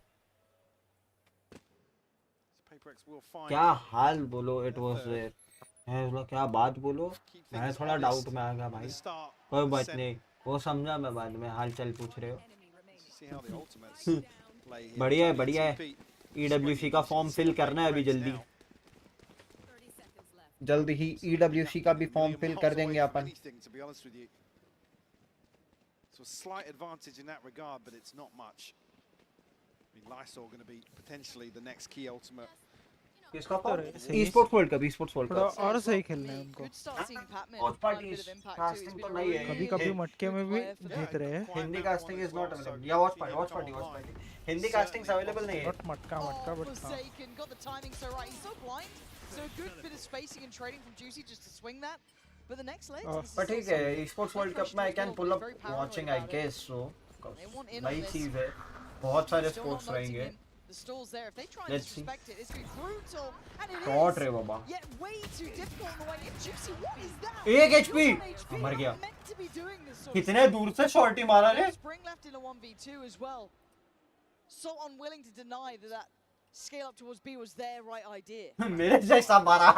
PRX will find. क्या हाल बोलो. It was there. मैं बोला क्या बात बोलो. मैं थोड़ा डाउट में आ गया भाई. कोई बात नहीं वो समझा मैं बाद में. हाल चाल पूछ रहे हो. See how the ultimates play here. बढ़िया है बढ़िया है. EWC का फॉर्म फिल करना है अभी जल्दी. 30 seconds left. जल्दी ही EWC का भी फॉर्म फिल कर देंगे अपन. Anything, to be honest with you. So a slight advantage in that regard, but it's not much. I mean, Lysor going to be potentially the next key ultimate. किसका form? Esports world cup. Esports world थोड़ा cup. और सही खेलना है उनको. Good start seeing Patman. Watchparty Quite a bit of impact casting too. तो He's नहीं been है. कभी कभी मटके में भी जीत रहे हैं. Hindi casting is not available. या Watchparty. हिंदी कास्टिंग्स अवेलेबल नहीं है. नॉट मटका but Forsaken got the timing so right. He's so blind. So a good bit of spacing and trading from Juicy just to swing that. But the next leg. पर ठीक है. Esports world cup में I can pull up watching I guess so. नई चीज है. बहुत सारे sports रहेंगे. The stalls there. If they try and Let's see. disrespect it, it's going to be brutal. And it shot is. रे बाबा. Yet way too difficult on the way in. Juicy, what is that? 1 HP. You're on HP. मर गया. Not meant to be doing this sort of कितने दूर से shot ही मारा रे. Spring left in a 1v2 as well. So unwilling to deny that that scale up towards B was their right idea. मेरे जैसा मारा.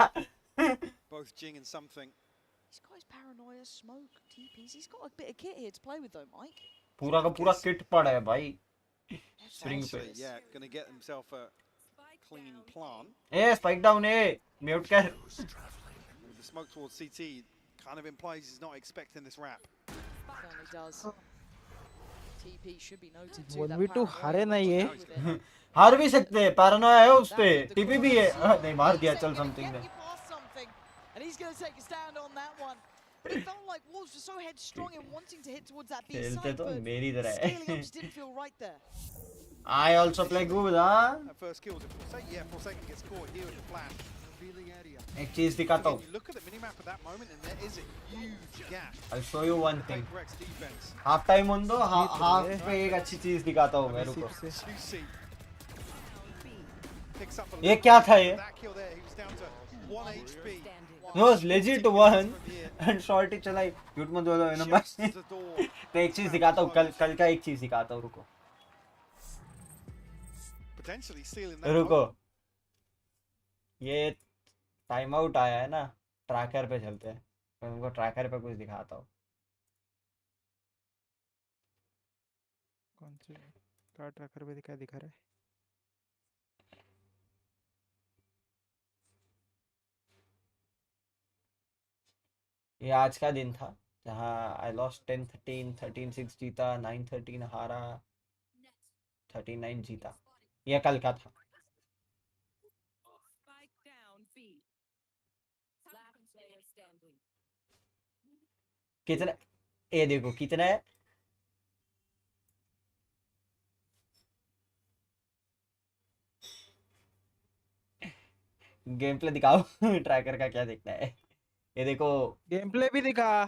Both Jing and something. He's got his paranoia, smoke, TPs. He's got a bit of kit here to play with though, Mike. पूरा का पूरा kit पड़ा है भाई. Spring Potentially, phase. yeah, going to get himself a clean plant. Spike down mute कर. With the smoke towards CT, kind of implies he's not expecting this wrap. Certainly does. TP should be noted too. 1v2 हारे ना ये. हार भी सकते हैं, paranoia है उस पे. TP भी है. नहीं मार दिया, चल something ने. And he's going to take a stand on that one. But it felt like Wolves were so headstrong in wanting to hit towards that B खेलते side, तो but मेरी तरह scaling up है. just didn't feel right there. I also play good, हाँ. That first kill was a Forsaken. Yeah, Forsaken gets caught here with the flash. Revealing area. एक चीज दिखाता हूँ. You look at the minimap at that moment, and there is a huge gap. I'll show you one thing. PRX defense. Half time होने दो, half पे एक अच्छी चीज दिखाता हूँ मैं, रुको. Juicy. Picks up a ये क्या था ये? that kill there. He was down to 1 HP. No, legit one and short ही चलाई. झूठ मत बोलो ना भाई. Shuts the door. तो एक चीज दिखाता हूँ, कल का एक चीज दिखाता हूँ, रुको. Potentially stealing that. रुको. ये टाइम आउट आया है ना, ट्रैकर पे चलते हैं. मैं तुमको ट्रैकर पे कुछ दिखाता हूँ. कौन से क्या ट्रैकर पे दिखा रहा है? ये आज का दिन था जहाँ आई लॉस्ट 10-13, 13-6 जीता, 9-13 हारा, 39 जीता. ये कल का था. कितना ये देखो कितना है. गेम प्ले दिखाओ. ट्रैकर का क्या दिखता है. ये देखो गेम प्ले भी दिखा.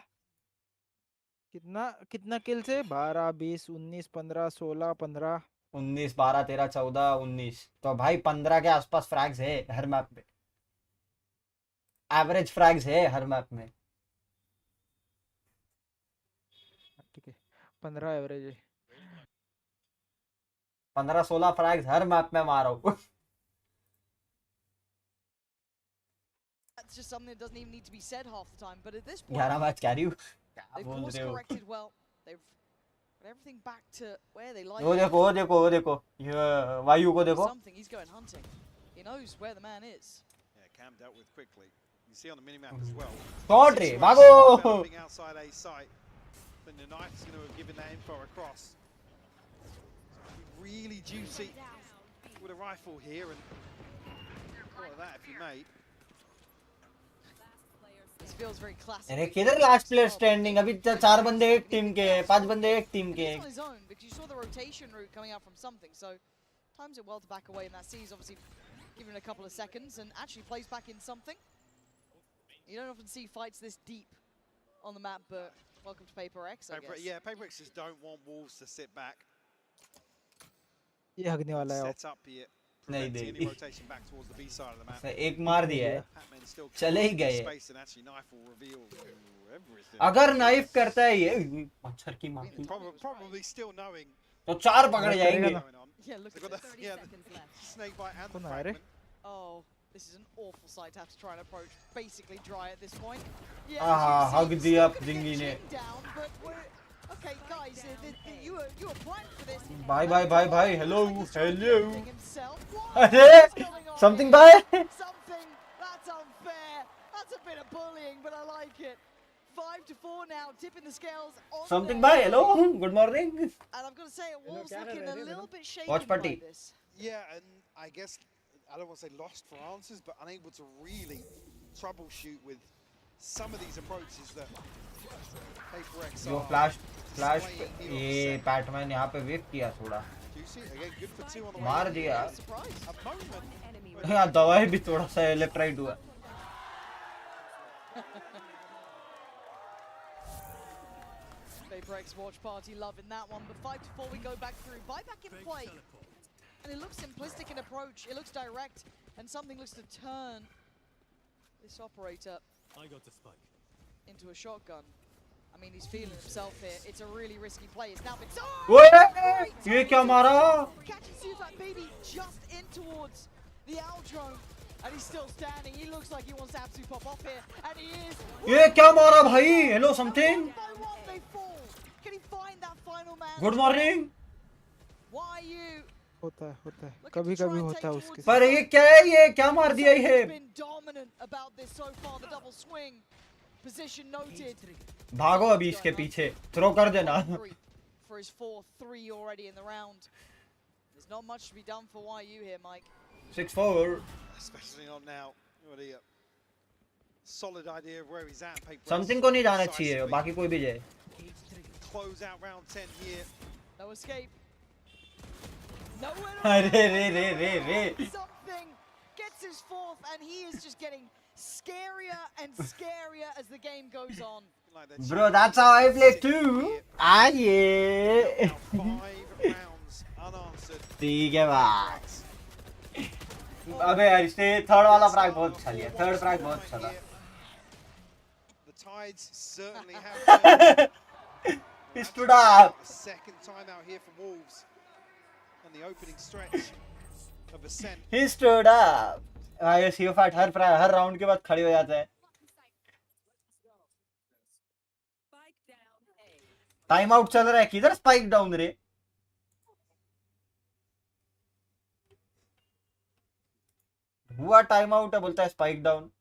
कितना किल से 12 20 19 15 16 15 19 12 13 14 19. तो भाई 15 के आसपास फ्रैग्स है हर मैप पे. एवरेज फ्रैग्स है हर मैप में. ठीक है 15 एवरेज है. 15-16 फ्रैग्स हर मैप में मारा हूँ. That's just something that doesn't even need to be said half the time. But at this point, 11 match carry हूँ. क्या they've बोल course रहे हो. corrected well. They've got everything back to where they like वो it. देखो वो देखो वो देखो ये वायु को देखो. Something, he's going hunting. He knows where the man is. Yeah, Cam dealt with quickly. You see on the minimap as well. Shot रे भागो. Developing outside A site. But the knife's going to have given that info across. Really juicy with a rifle here, and what of that if you may. This feels very classic. अरे किधर last player standing. अभी 4 बंदे एक team के, 5 बंदे एक team के. He's on his own because you saw the rotation route coming out from something. So times it well to back away, and that sees obviously giving it a couple of seconds and actually plays back in something. You don't often see fights this deep on the map, but welcome to PRX, I guess. Yeah, PRX just don't want Wolves to sit back. ये हगने वाला है. Set up here. नहीं Preventing any देगी. rotation back towards the B side of the map. एक मार दिया है. Hatman still चले ही controlling गए. space, and actually knife will reveal everything. अगर नाइफ करता है ये मच्छर की माँ की, Probably still knowing. तो 4 पकड़ जाएंगे. Going on. Yeah, look They've at got this. the, yeah, the snake bite and the कौन आ रहे? fragment. Oh, this is an awful sight to have to try and approach. Basically dry at this point. हग दिया जिंगी ने. Down, but we're, okay, guys, you were planned for this. Bye bye bye bye. Hello hello. Himself. अरे something bye. Something. That's unfair. That's a bit of bullying, but I like it. 5-4 now, tipping the scales. On Something their bye. Hello. Good morning. And I'm going to say it, Wolves looking a little bit shaken Watchparty. by this. Yeah, and I guess I don't want to say lost for answers, but unable to really troubleshoot with some of these approaches that PRX जो are. Flash ये Batman यहाँ पे wave किया थोड़ा. Juicy, again, good for 2 on the way. मार दिया. Surprise. A moment. हाँ दवाई भी थोड़ा सा इलेक्ट्राइट हुआ. PRX Watchparty loving that one, but 5-4 we go back through. Buyback in play. And it looks simplistic in approach, it looks direct, and something looks to turn this operator I got the spike. into a shotgun. I mean, he's feeling himself here. It's a really risky play. It's now been... ओए ये क्या मारा. Catches Sufat Baby just in towards the Aldrone. And he's still standing. He looks like he wants to absolutely pop off here. And he is. ये क्या मारा भाई. Hello something. One by one they fall. Can he find that final man? Good morning. Why you होता है कभी कभी होता है उसके पर ये क्या है, ये क्या मार दिया ये? been dominant about this so far. The double swing position noted. भागो अभी इसके पीछे, थ्रो कर देना। For his 4-3 already in the round. There's not much to be done for YU here, Mike. 6-4. Especially not now. Already a solid idea of where he's at. Something को नहीं जाना चाहिए, बाकी कोई भी जाए। Close out round 10 here. No escape. अरे रे। Something gets his fourth, and he is just getting scarier and scarier as the game goes on. Bro, that's how I play too. Ah yeah. 5 rounds unanswered. ठीक है भाई। अबे यार इसने third वाला frag बहुत अच्छा लिया, थर्ड फ्रैग बहुत अच्छा था। The tides certainly have. He stood up. Second time out here for Wolves. And the opening stretch of Ascent. He stood up. भाई सीओ फैट हर राउंड के बाद खड़े हो जाता है। टाइम आउट चल रहा है, किधर स्पाइक डाउन रे? हुआ टाइम आउट है, बोलता है स्पाइक डाउन।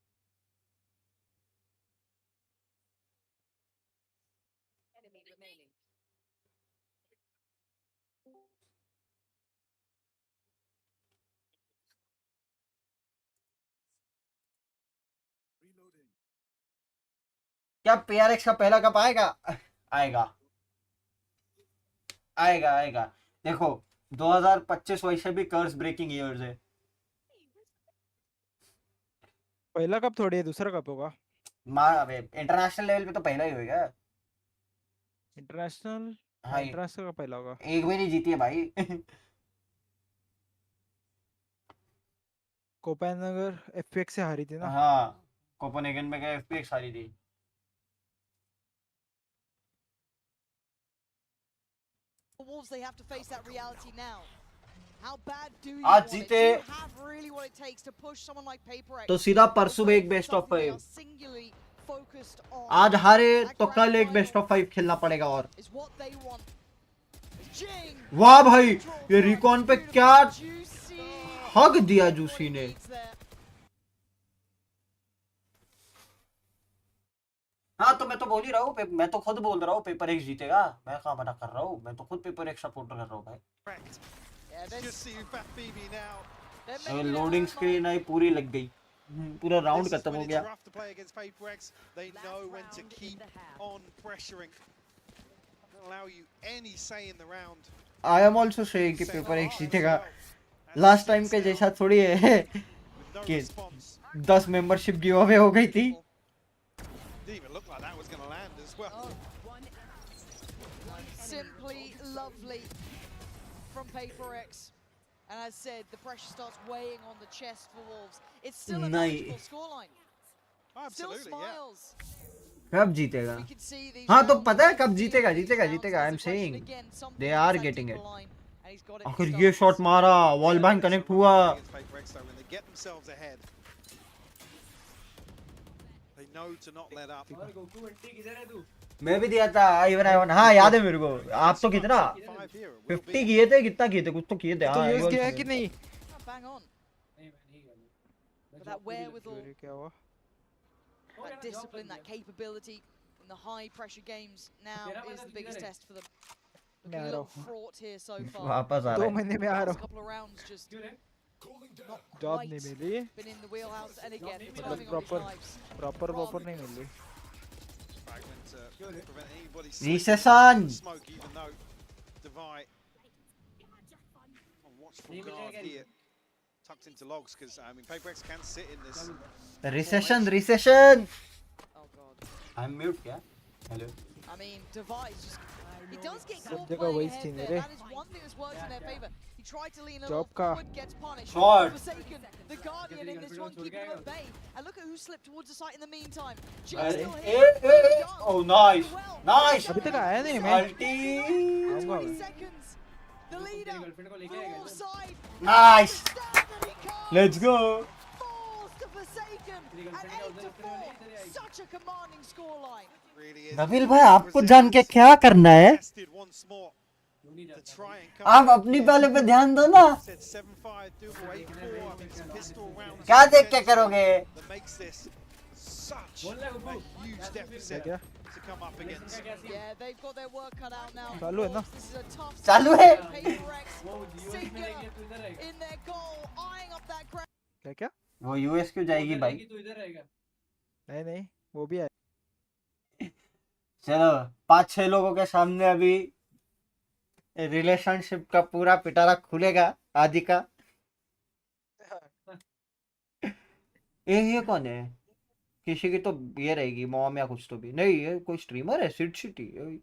क्या PRX का पहला कप आएगा? आएगा। देखो 2025 वैसे भी कर्स ब्रेकिंग ईयर्स है। पहला कप थोड़ी है, दूसरा कप होगा। अबे इंटरनेशनल लेवल पे तो पहला ही होगा। इंटरनेशनल का पहला होगा। एक भी नहीं जीती है भाई। कोपेनहेगन FPX से हारी थी ना। हाँ, कोपेनहेगन में गए FPX हारी थी। Wolves, they have to face that reality now. How bad do you आज want it? जीते Do you have really what it takes to push someone like PRX? तो सीधा परसों एक best of 5। Singularly focused on आज हारे तो कल एक बेस्ट ऑफ 5 खेलना पड़ेगा। और is what they want. Jing, वाह भाई, ये रिकॉन पे क्या हक दिया जूसी ने। हाँ तो मैं तो बोल ही रहा हूँ, मैं तो खुद बोल रहा हूँ PRX जीतेगा। मैं कहाँ मना कर रहा हूँ, मैं तो खुद PRX सपोर्टर कर रहा हूँ भाई। तो लोडिंग स्क्रीन आई पूरी लग गई, पूरा राउंड खत्म हो गया। आई एम ऑल्सो सेइंग कि PRX जीतेगा। लास्ट टाइम के जैसा थोड़ी है कि 10 मेंबरशिप गिव अवे हो गई थी। Simply lovely from PRX. And as said, the pressure starts weighing on the chest for Wolves. It's still a manageable scoreline. Still smiles. कब जीतेगा? हाँ तो पता है कब जीतेगा। I am saying they are getting it. आखिर ये शॉट मारा, वॉल बैंग कनेक्ट हुआ। मैं भी दिया था I1। हाँ याद है मेरे को। आप तो कितना 50 किए थे, कितना किए थे, कुछ तो किए थे। तो यूज किया है कि नहीं? Bang on. That wherewithal, that discipline, that capability in the high pressure games now is the biggest test for them. Looking a little fraught here so far. वापस आ रहा है। 2 महीने में आ रहा हूँ। Couple of rounds just not job quite नहीं मिली। been in the wheelhouse, and again मतलब turning on his knives. Proper नहीं मिली। Recession recession. I am mute क्या? Hello. I mean, Device just he does get सब caught जगह playing वही ahead scene है there. रे। That is one thing that's worked in their favor. He tried to lean a Job little का forward, gets punished. Shot. Forsaken, the Guardian in this one, keeping him at bay. And look at who slipped towards the site in the meantime. Jim's अरे still here. Oh nice nice. अभी तक आया नहीं मैं। अल्टी 20 seconds. The leader for offside. Nice, let's go. Falls to Forsaken at 8-4. Such a commanding scoreline. Nabeel भाई आपको जान के क्या करना है? to try and come आप back अपनी here. पहले पे ध्यान दो ना. Said 7-5, doable 8-4. I mean, some pistol rounds क्या देख के करोगे? that makes this such a huge deficit to come up against. Yeah, they've got their work cut out now. चालू है ना? This is a tough चालू है? PRX singular in their goal, eyeing up that ground. क्या क्या? वो US क्यों जाएगी भाई? नहीं नहीं वो भी है. चलो 5-6 लोगों के सामने अभी रिलेशनशिप का पूरा पिटारा खुलेगा आदि का. ये कौन है? किसी की तो ये रहेगी मॉम या कुछ तो भी नहीं. ये कोई स्ट्रीमर है सिड सिटी.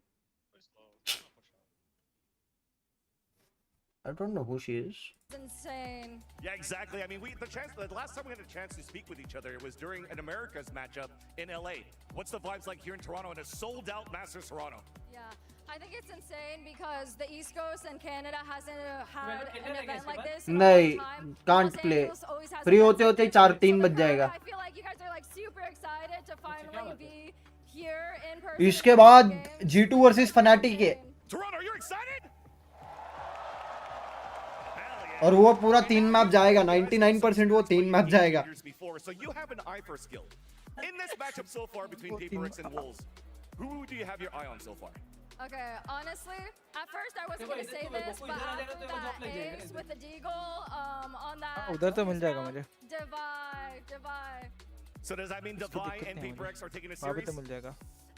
I don't know who she is. It's insane. Yeah, exactly. I mean, the last time we had a chance to speak with each other, it was during an Americas matchup in LA. What's the vibes like here in Toronto in a sold-out Masters Toronto? Yeah, I think it's insane because the East Coast and Canada hasn't had an event like this in a नहीं, long time. can't Los play. Angeles always has Free events होते like होते this. 4-3 So बज the जाएगा. crowd, I feel like you guys are like super excited to finally be here in person. इसके बाद G2 versus fanatic है. Toronto, you're excited? और वो पूरा 3 मैप जाएगा. 99% वो 3 मैप जाएगा. So you have an eye for skill. In this matchup so far between PRX and Wolves, who do you have your eye on so far? Okay, honestly, at first I wasn't gonna say this, but after that ace with the deagle, on that. उधर तो मिल जाएगा मुझे. Divide. So does that mean Divide and PRX are taking a वहाँ पे series? तो मिल जाएगा.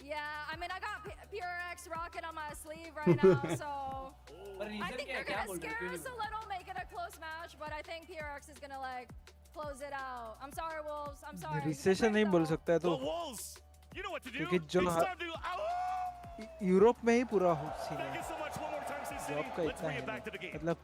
Yeah, I mean, I got PRX rocket on my sleeve right now, so I think they're gonna scare us a little, make it a close match, but I think PRX is gonna like close it out. I'm sorry, Wolves. I'm sorry. Recession नहीं बोल सकता है तो. The Wolves, you know what to do. क्योंकि जो It's time to Europe में ही पूरा scene Thank है. you so much. One more time, Sin job City. का Let's इतना bring है it back to the नहीं. game. मतलब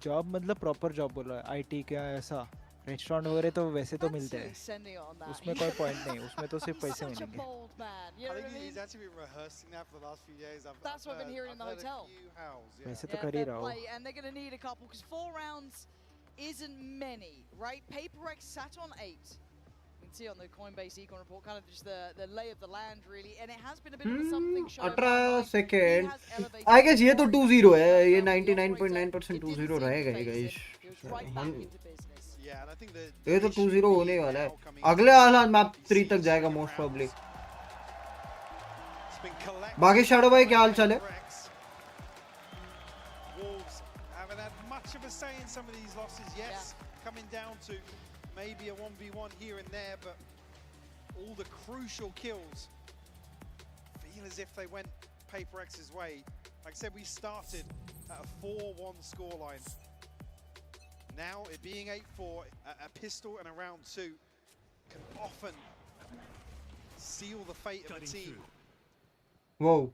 जॉब मतलब प्रॉपर जॉब बोल रहा है. आईटी क्या ऐसा रेस्टोरेंट वगैरह तो वैसे तो मिलते हैं. Sending it on that. उसमें कोई पॉइंट नहीं. उसमें तो सिर्फ पैसे Such a मिलेंगे. bold man. You I know what I think mean? he's actually been rehearsing that for the last few days. That's what I've been hearing in the I've heard hotel. a few howls, yeah. वैसे तो Yeah, कर ही fair रहा हो. play, and they're going to need a couple because 4 rounds isn't many, right? PaperX sat on 8. You can see on the Coinbase Econ report kind of just the lay of the land, really, and it has been a bit of a something show. 18 second. I guess ये तो 2-0 है. ये 99.9% 2-0 रहेगा ही guys. Yeah, and I think ये तो 2-0 होने वाला है. अगले वाला मैप 3 तक जाएगा मोस्ट प्रोबब्ली. बाकी शैडो भाई क्या हाल चाल है? Wolves haven't had much of a say in some of these losses. Yes, coming down to maybe a 1v1 here and there, but all the crucial kills feel as if they went PaperX's way. Like I said, we started at a 4-1 scoreline. Now, it being 8-4, a pistol and a round 2 can often seal the fate of a team. Whoa.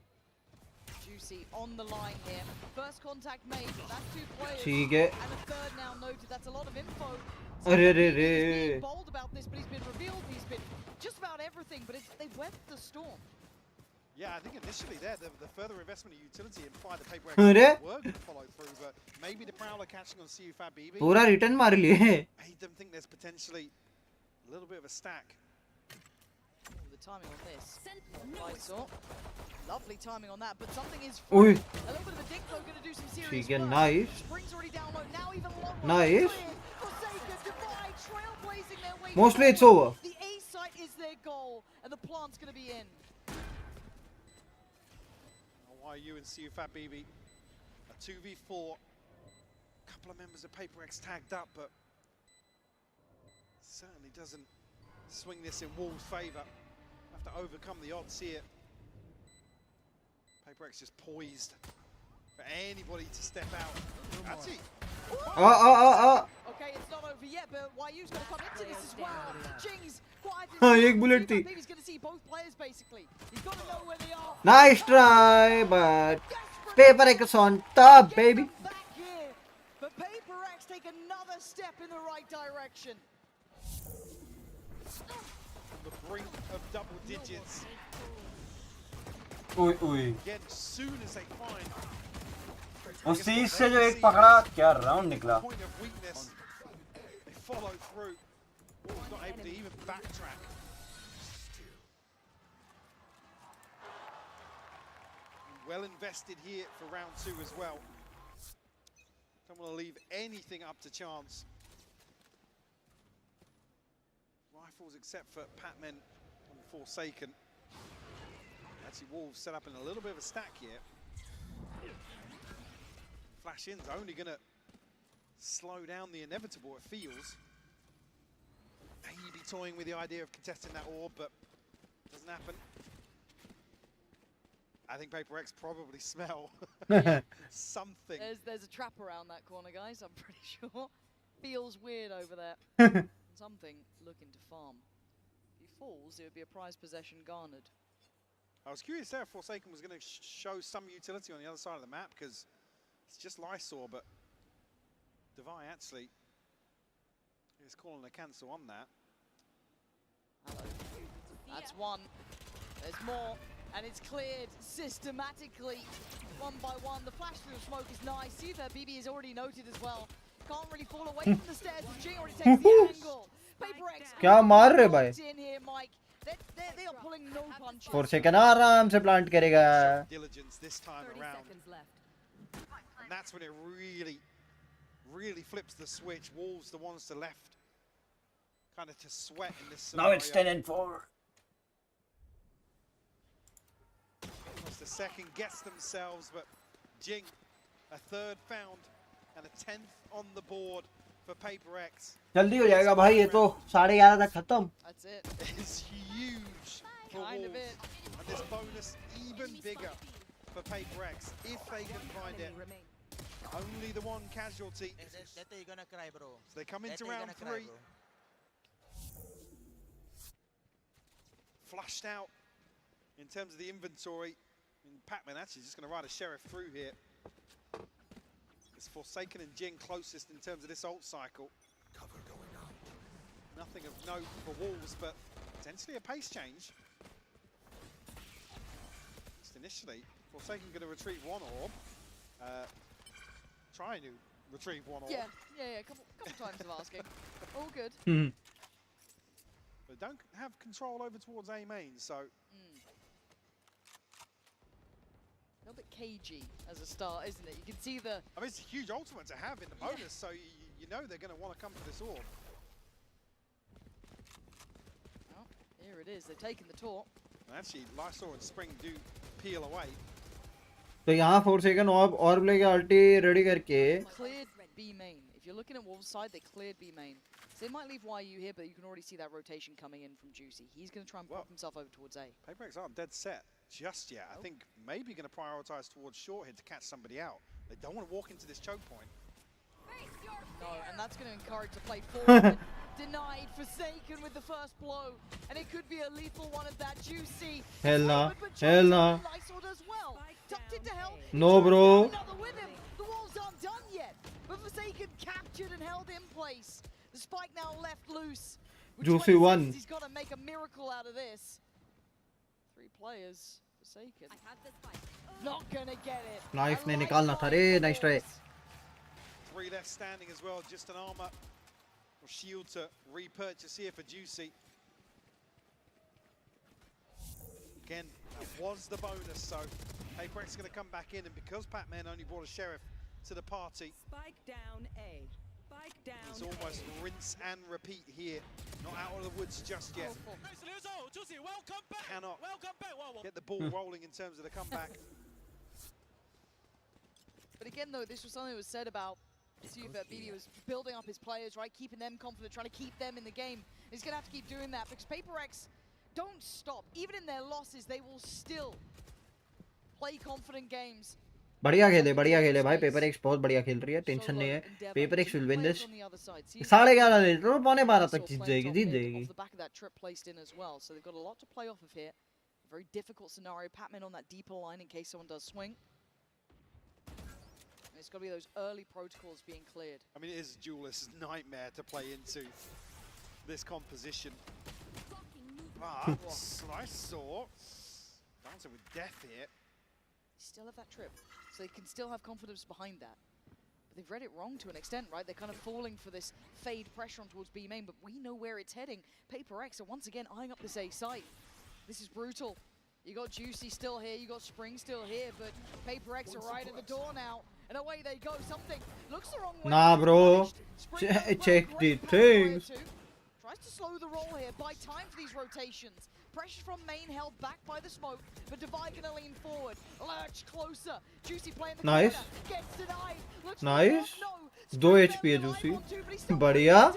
Juicy on the line here. First contact made. That's 2 players. ठीक है. And a third now noted. That's a lot of info. अरे रे He's रे. been bold about this, but he's been revealed. He's been just about everything, but they weathered the storm. Yeah, I think initially there, the further investment of utility implied the PaperX अरे. were going to follow through, but maybe the Prowler catching on CUFAB BB पूरा return मार लिए. made them think there's potentially a little bit of a stack. The timing on this. I saw. Lovely timing on that, but something is Oi. a little bit of a dick though, going to do some serious ठीक है. work. Nice. Spring's already down low, now even lower. Nice. Forsaken, Divide, trailblazing their way Mostly it's forward. over. The A site is their goal, and the plant's going to be in. YU and CUFAB BB, a 2v4. A couple of members of PaperX tagged up, but certainly doesn't swing this in Wolves' favour. Have to overcome the odds here. PaperX just poised for anybody to step out. That's it. Okay, it's not over yet, but YU's going to come into this as well. Jing's quite. हाँ, एक bullet थी. He's going to see both players basically. He's got to know where they are. Nice try, but PaperX on top, baby. Back here, but PaperX take another step in the right direction. On the brink of double digits. ओए ओए. Again, as soon as they find उस seize से जो एक पकड़ा क्या round निकला. point of weakness, they follow through. Wolves not able to even backtrack. well invested here for round 2 as well. Don't want to leave anything up to chance. Rifles except for Patman and Forsaken. Actually, Wolves set up in a little bit of a stack here. Flash in's only going to slow down the inevitable, it feels. Maybe toying with the idea of contesting that orb, but doesn't happen. I think Paper X probably smell something. There's a trap around that corner, guys, I'm pretty sure. Feels weird over there. Something looking to farm. If he falls, it would be a prized possession garnered. I was curious there if Forsaken was going to show some utility on the other side of the map, because it's just Lysor, but Devi actually is calling a cancel on that. That's one. There's more, and it's cleared systematically, one by one. The flash through smoke is nice. See that BB is already noted as well. Can't really fall away from the stairs. Jing already takes the angle. Paper X. क्या मार रहे भाई? In here, Mike. They are pulling no punches. Forsaken आराम से plant करेगा. Diligence this time around. And that's when it really flips the switch. Wolves the ones to left, kind of to sweat in this scenario. Now it's 10-4. Almost a second guess themselves, but Jing, a third found and a 10th on the board for Paper X. जल्दी हो जाएगा भाई ये तो 11:30 तक खत्म. That's it. It's huge for Wolves. And this bonus even bigger for Paper X if they can find it. Only the one casualty. That you're gonna cry, bro. So they come into round 3. Flushed out in terms of the inventory. And Patman actually just going to ride a Sheriff through here. It's Forsaken and Jing closest in terms of this ult cycle. Cover going up. Nothing of note for Wolves, but potentially a pace change. Just initially, Forsaken going to retrieve one orb. Trying to retrieve one orb. Yeah, couple times of asking. All good. But don't have control over towards A main, so... A little bit cagey as a start, isn't it? You can see the... I mean, it's a huge ultimate to have in the bonus, so you know they're going to want to come for this orb. Well, here it is. They've taken the taunt. And actually, Lysor and Spring do peel away. तो यहाँ Forsaken orb लेके ulti ready करके. Cleared B main. If you're looking at Wolves' side, they cleared B main. So they might leave YU here, but you can already see that rotation coming in from Juicy. He's going to try and pop himself over towards A. Paper X aren't dead set just yet. I think maybe going to prioritize towards short here to catch somebody out. They don't want to walk into this choke point. No, and that's going to encourage the play forward. Denied, Forsaken with the first blow. And it could be a lethal one of that Juicy. Hell nah. Hell nah. Lysor does well. Tucked into hell. No, bro. Another with him. The Wolves aren't done yet. But Forsaken captured and held in place. The spike now left loose. Juicy won. He's got to make a miracle out of this. 3 players. Forsaken. Not gonna get it. Knife ने निकालना था रे. Nice try. 3 left standing as well. Just an armor or shield to repurchase here for Juicy. Again, that was the bonus, so Paper X is going to come back in, and because Patman only brought a Sheriff to the party, Spike down A. Spike down. it's almost rinse and repeat here. Not out of the woods just yet. Cannot get the ball rolling in terms of the comeback. But again, though, this was something that was said about that BB was building up his players, right? Keeping them confident, trying to keep them in the game. He's going to have to keep doing that because Paper X don't stop. Even in their losses, they will still play confident games. बढ़िया खेले भाई. Paper X बहुत बढ़िया खेल रही है. Tension नहीं है. Paper X will win this. 11:30 ले लो. 12:30 तक जीत जाएगी. Off the back of that trip placed in as well, so they've got a lot to play off of here. A very difficult scenario. Patman on that deeper line in case someone does swing. And it's got to be those early protocols being cleared. I mean, it is a duelist's nightmare to play into this composition. But Lysor dancing with death here. They still have that trip, so they can still have confidence behind that. But they've read it wrong to an extent, right? They're kind of falling for this fade pressure on towards B main, but we know where it's heading. Paper X are once again eyeing up this A site. This is brutal. You got Juicy still here, you got Spring still here, but Paper X are right at the door now. And away they go. Something looks the wrong way. Nah, bro. Check the things. Tries to slow the roll here, buy time for these rotations. Pressure from main held back by the smoke, but Divide gonna lean forward. Lurch closer. Juicy playing the Nice. corner. Gets denied. Looks Nice. no. 2 HP है Juicy. बढ़िया.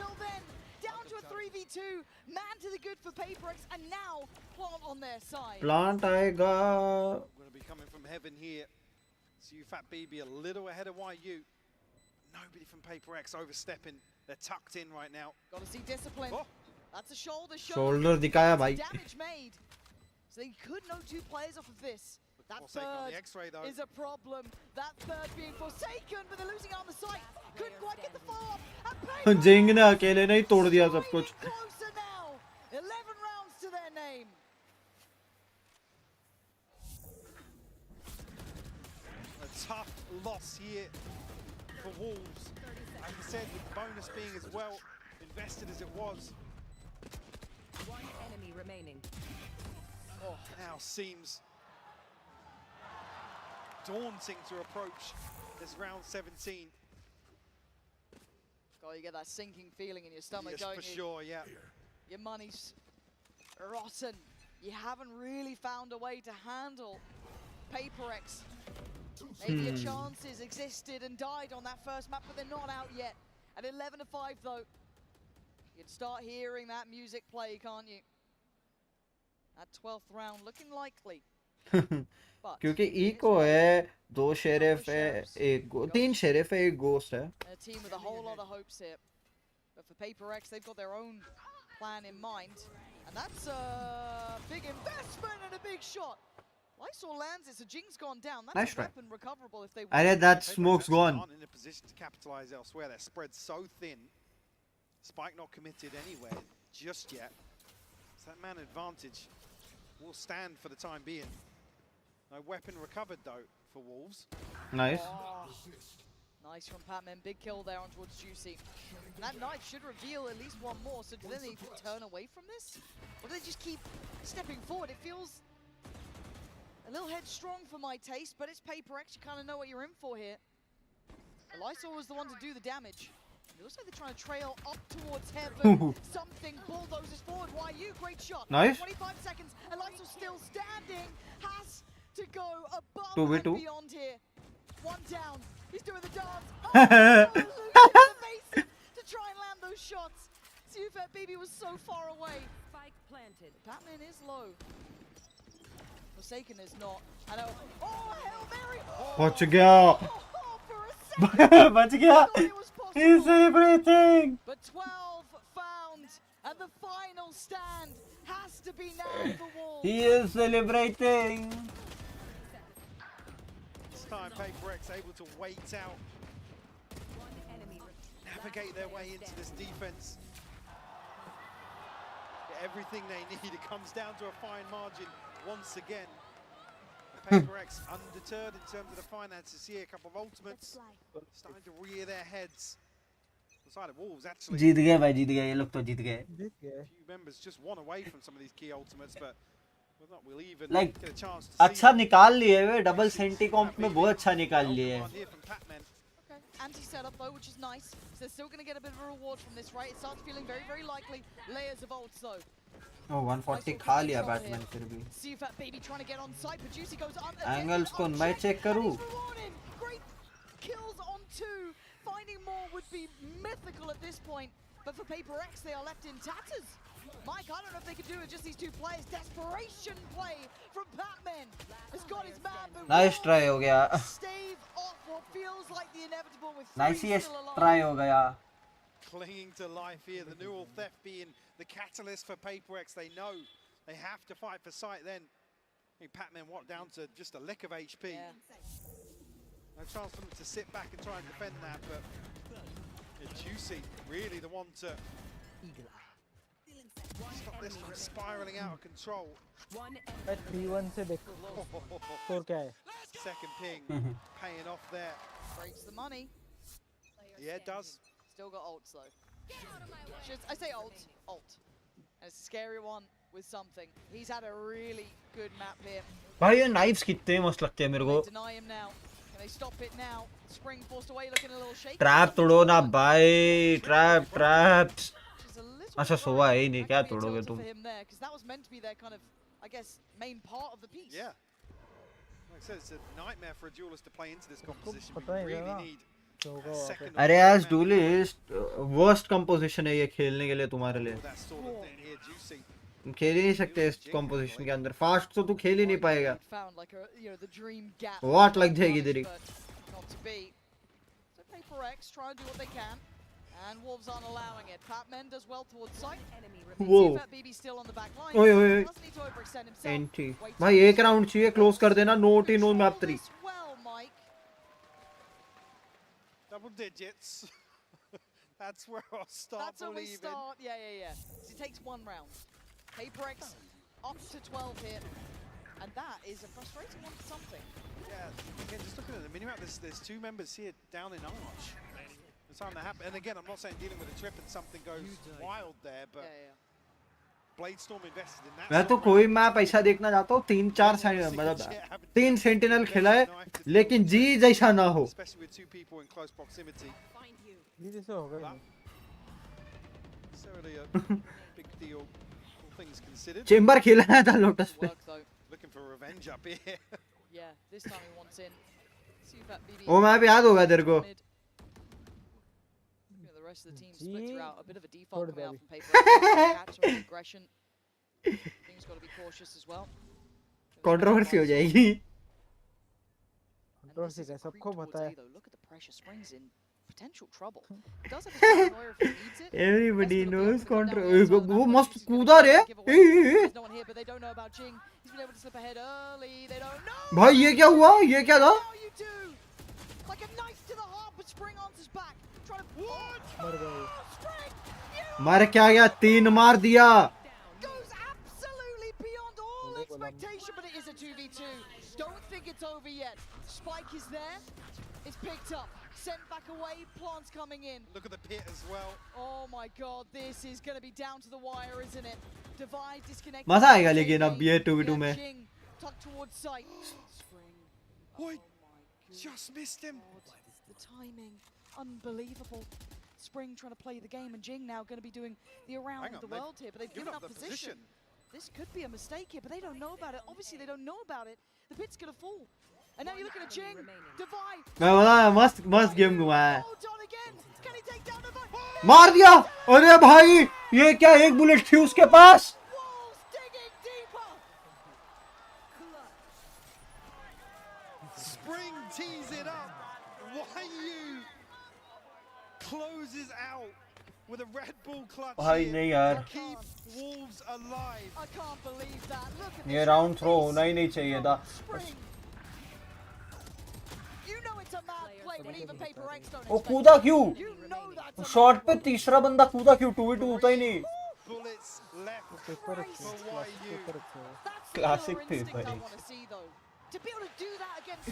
Down to a 3v2. Man to the good for Paper X, and now Plant on their side. Plant आएगा. Going to be coming from heaven here. So you Fat BB a little ahead of YU. Nobody from Paper X overstepping. They're tucked in right now. Gotta see discipline. Oh. That's a shoulder shot. Shoulder दिखाया भाई. Damage made. So they could know 2 players off of this. That Forsaken on the third X-ray though. is a problem. That third being Forsaken, but they're losing out on the site. Couldn't quite get the follow-up. जिंग ने अकेले नहीं तोड़ दिया सब कुछ. Closer now. 11 rounds to their name. A tough loss here for Wolves. Like I said, with the bonus being as well invested as it was. One enemy remaining. Oh, now seems daunting to approach this round 17. God, you get that sinking feeling in your stomach, Yes, don't for you? sure, yeah. Your money's rotten. You haven't really found a way to handle Paper X. Maybe your chances existed and died on that first map, but they're not out yet. At 11-5 though, you can start hearing that music play, can't you? That 12th round looking likely. But क्योंकि eco है, 2 sheriff है, 3 sheriff है, 1 ghost है. a team with a whole lot of hopes here. But for Paper X, they've got their own plan in mind. And that's a big investment and a big shot. Lysol lands it, so Jing's gone down. That's Nice a try. weapon recoverable if they अरे want. that Paper X smoke's actually gone. aren't in a position to capitalize elsewhere. They're spread so thin. Spike not committed anywhere just yet. So that man advantage will stand for the time being. No weapon recovered though for Wolves. Nice. Oh, nice from Patman. Big kill there on towards Juicy. And that knife should reveal at least one more. So do they need to turn away from this? Or do they just keep stepping forward? It feels a little headstrong for my taste, but it's Paper X. You kind of know what you're in for here. Lysol was the one to do the damage. It looks like they're trying to trail up towards heaven. Something bulldozes forward. YU, great shot. Nice. 25 seconds, and Lysol still standing. Has to go above 2v2. and beyond here. One down. He's doing the dance. Oh, evasive to try and land those shots. Sufet BB was so far away. Spike planted. Batman is low. Forsaken is not. I know. Oh, Hail Mary! बच गया. For a second, बच गया. I thought it was possible. He's celebrating. But 12 found, and the final stand has to be now for Wolves. He is celebrating. This time Paper X able to wait out, One enemy. navigate their way into this defense. Get everything they need. It comes down to a fine margin once again. Paper X undeterred in terms of the finances here. A couple of ultimates starting to rear their heads. The side of Wolves actually. जीत गए भाई, जीत गए. ये लोग तो जीत गए. A few members just one away from some of these key ultimates, but we'll even Like, get a chance to अच्छा see निकाल लिए वे. डबल सेंटी कॉम्प में बहुत अच्छा निकाल लिए. here from Patman. Okay, anti-setup though, which is nice. So they're still going to get a bit of a reward from this, right? It starts feeling very, very likely. Layers of ults though. Oh, 140 खा लिया Batman फिर भी. Sufet BB trying to get on site, but Juicy goes up. Angles को मैं check करूँ. Great kills on 2. Finding more would be mythical at this point, but for Paper X, they are left in tatters. Mike, I don't know if they can do it just these 2 players. Desperation play from Batman. Has got his man, but Nice try हो गया. stave off what feels like the inevitable with 3 Nice still alive. try हो गया. Clinging to life here, the Neural Theft being the catalyst for Paper X. They know they have to fight for sight then. I think Patman walked down to just a lick of HP. Yeah. No chance for them to sit back and try and defend that, but Juicy really the one to stop this from spiraling out of control. One 3-1 से देखो score क्या है. Second ping paying off there. Breaks the money. Yeah, it does. Still got ults though. I say ult. And it's a scary one. with something. He's had a really good map here. भाई ये knifes कितने मस्त लगते हैं मेरे को. Deny him now. Can they stop it now? Spring forced away, looking a little shaky. Trap तोड़ो ना भाई. ट्रैप्स. अच्छा सोवा है ही नहीं, क्या तोड़ोगे तुम? Because that was meant to be their kind of, I guess, main part of the piece. Yeah. Like I said, it's a nightmare for a duelist to play into this composition. We really need a second. अरे as duelist worst composition है ये खेलने के लिए तुम्हारे लिए. That sort of thing here, Juicy. तुम खेल ही नहीं सकते इस composition के अंदर. Fast तो तू खेल ही नहीं पाएगा. Found like a, you know, the dream gap. What लग जाएगी तेरी? Not to be. So PRX try and do what they can. And Wolves aren't allowing it. Patman does well towards sight. Whoa. BB still on the back line. ओए ओए. Doesn't need to overextend himself. NT. भाई एक round चाहिए close कर देना. No T no map 3. Well, Mike. Double digits. That's where I'll start That's when we believing. start. Yeah. So it takes one round. PRX up to 12 here. And that is a frustrating one for something. Yeah, again, just looking at the minimap, there's two members here down in Arch. It's time to happen. And again, I'm not saying dealing with a trip and something goes wild there, but Bladestorm invested in that. मैं तो कोई map ऐसा देखना चाहता हूँ 3-4 मतलब 3 sentinel खेला है लेकिन जी जैसा ना हो. Especially with two people in close proximity. ये जैसा होगा ही नहीं. Necessarily a big deal, all things considered. Chamber खेला था लोटस पे. Looking for revenge up here. Yeah, this time he wants in. See if that BB. वो map याद होगा तेरे को. The rest of the team split throughout. A bit of a default coming out from PRX. Catch some aggression. Things got to be cautious as well. Controversy हो जाएगी. Controversy का सबको पता है. Look at the pressure. Spring's in potential trouble. Does have a lawyer if he needs it. Everybody knows control. वो मस्त कूदा रे. No one here, but they don't know about Jing. He's been able to slip ahead early. They don't know. भाई ये क्या हुआ? ये क्या था? You do. Like a knife to the heart, but Spring answers back. Trying to मर गए. मार क्या गया? 3 मार दिया. Goes absolutely beyond all expectation, but it is a 2v2. Don't think it's over yet. Spike is there. It's picked up. Sent back away. Plants coming in. Look at the pit as well. Oh my God, this is going to be down to the wire, isn't it? Divide disconnected. मजा आएगा लेकिन अब ये 2v2 में. Tucked towards sight. Spring. Oh, just missed him. The timing, unbelievable. Spring trying to play the game, and Jing now going to be doing the around the world here, but they've given up position. This could be a mistake here, but they don't know about it. Obviously, they don't know about it. The pit's going to fall. And now you're looking at Jing. Divide. मैं बोला मस्त game घुमाया. Hold on again. Can he take down Divide? मार दिया. अरे भाई ये क्या एक बुलेट थी उसके पास. Walls digging deeper. Spring tees it up. YU closes out with a Red Bull clutch भाई here नहीं यार. to keep Wolves alive. I can't believe that. Look at ये राउंड थ्रो होना ही नहीं चाहिए था. Spring. You know it's a mad play when even PRX don't वो expect कूदा it. क्यों? You know that's a shot पे तीसरा बंदा कूदा क्यों? 2v2 होता ही नहीं. Bullets left paper for YU. That's Classic the killer instinct I PRX. want to see though. To be able to do that against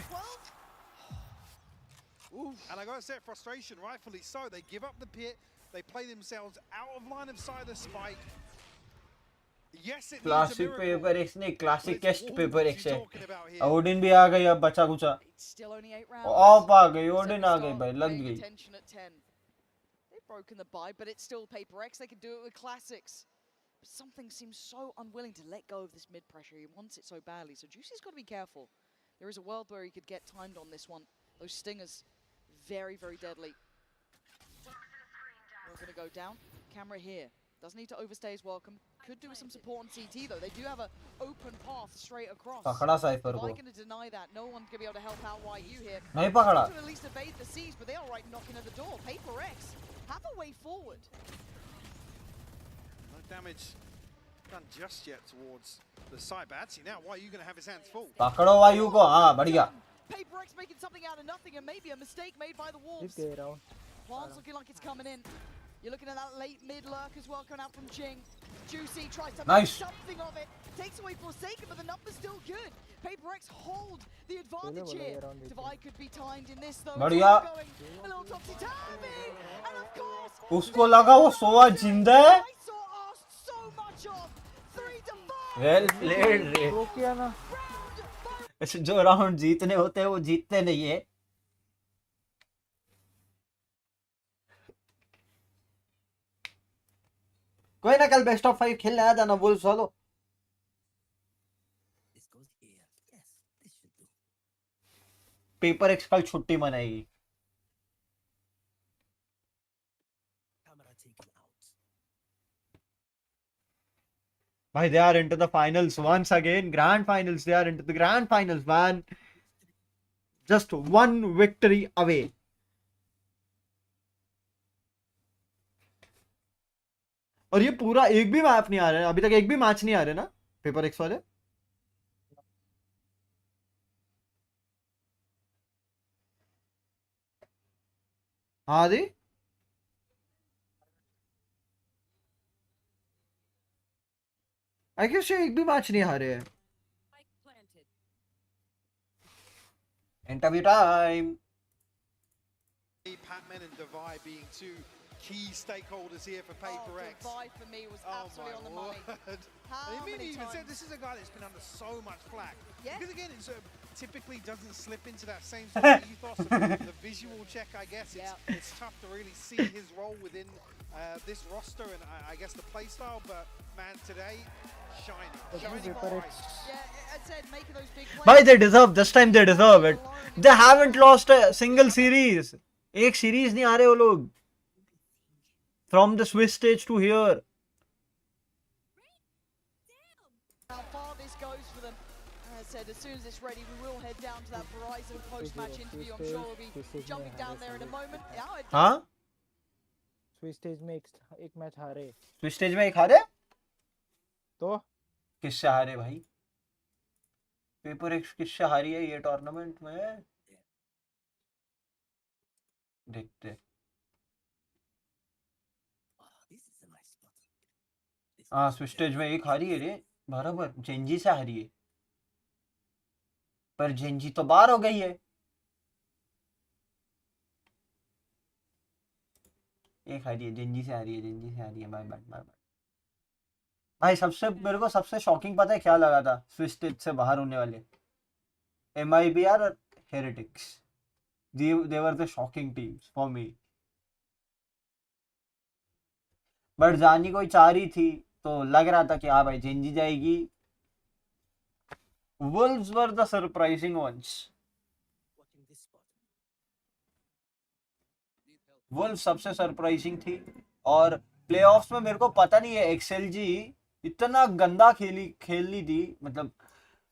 12. And I gotta say, frustration, rightfully so. They give up the pit. They play themselves out of line of sight of Spike. Yes, it needs a classic miracle. PRX नहीं, classiest PRX है. Talking about here. Odin भी आ गई अब बचा कुचा. It's still only 8 rounds. Off आ गई, ओडिन आ गई भाई, लग Paying गई. attention at 10. They've broken the bye, but it's still PRX. They can do it with classics. But something seems so unwilling to let go of this mid pressure. He wants it so badly. So Juicy's got to be careful. There is a world where he could get timed on this one. Those stingers, very, very deadly. We're going to go down. Camera here. Doesn't need to overstay his welcome. Could do with some support on CT though. They do have an open path straight across. पकड़ा cipher Why को. going to deny that? No one's going to be able to help out YU here. नहीं पकड़ा. To at least evade the siege, but they are right knocking at the door. PRX have a way forward. No damage done just yet towards the side. But actually now, why are you going to have his hands full? पकड़ो वायु को. हाँ बढ़िया. PRX making something out of nothing, and maybe a mistake made by the Wolves. जीत गए round. Plants looking like it's coming in. You're looking at that late mid lurk as well coming out from Jing. Juicy tries to make something of it. Takes away Forsaken, but the number's still good. PRX hold the advantage here. Divide could be timed in this though. बढ़िया. A little topsy-turvy, and of course उसको लगा वो सोवा जिंदा है. I saw asked so much of 3 to well played रे। Throw किया ना। जो राउंड जीतने होते हैं वो जीतते नहीं है। कोई ना, कल बेस्ट ऑफ 5 खेलने आ जाना वुल्व्स वालों। पेपर एक्स कल छुट्टी मनाएगी। भाई they are into the finals once again. Grand finals. They are into the grand finals, man. Just one victory away. और ये पूरा एक भी मैप नहीं आ रहा है अभी तक, एक भी मैच नहीं आ रहे ना पेपर एक्स वाले। हाँ दी, आई गेस ये एक भी मैच नहीं आ रहे हैं। Interview time. Patman and Divide being two key stakeholders here for Paper X. Divide for me was absolutely on the money. How And he many even said times? this is a guy that's been under so much flack. Yeah. Because again, it typically doesn't slip into that same sort of ethos of the visual check, I guess. It's tough to really see his role within this roster and I guess the play style, but man, today, shining Paper bright. X. Yeah, I said making those big plays. भाई they deserve, this time they deserve it. They haven't lost a single series. एक series नहीं आ रहे वो लोग। From the Swiss stage to here. How far this goes for them. As I said, as soon as it's ready, we will head down to that Verizon post-match interview. I'm sure we'll be jumping down there in a moment. Yeah, हाँ? Swiss stage में एक match हारे Swiss stage में एक हारे? तो किससे हारे भाई? पेपर एक्स किससे हारी है ये टूर्नामेंट में? देखते। हाँ, स्विस स्टेज में एक हारी है रे, बराबर जेंजी से हारी है। पर जेंजी तो बाहर हो गई है। एक हारी है, जेंजी से हारी है, जेंजी से हारी है। Bye bye bye bye. भाई सबसे मेरे को सबसे शॉकिंग पता है क्या लगा था स्विस स्टेज से बाहर होने वाले? MIBR और heretics. They were the shocking teams for me. But जानी कोई चाह रही थी तो लग रहा था कि हाँ भाई जेंजी जाएगी। Wolves were the surprising ones. Wolves सबसे सरप्राइजिंग थी। और प्लेऑफ्स में मेरे को पता नहीं है XLG इतना गंदा खेलनी थी, मतलब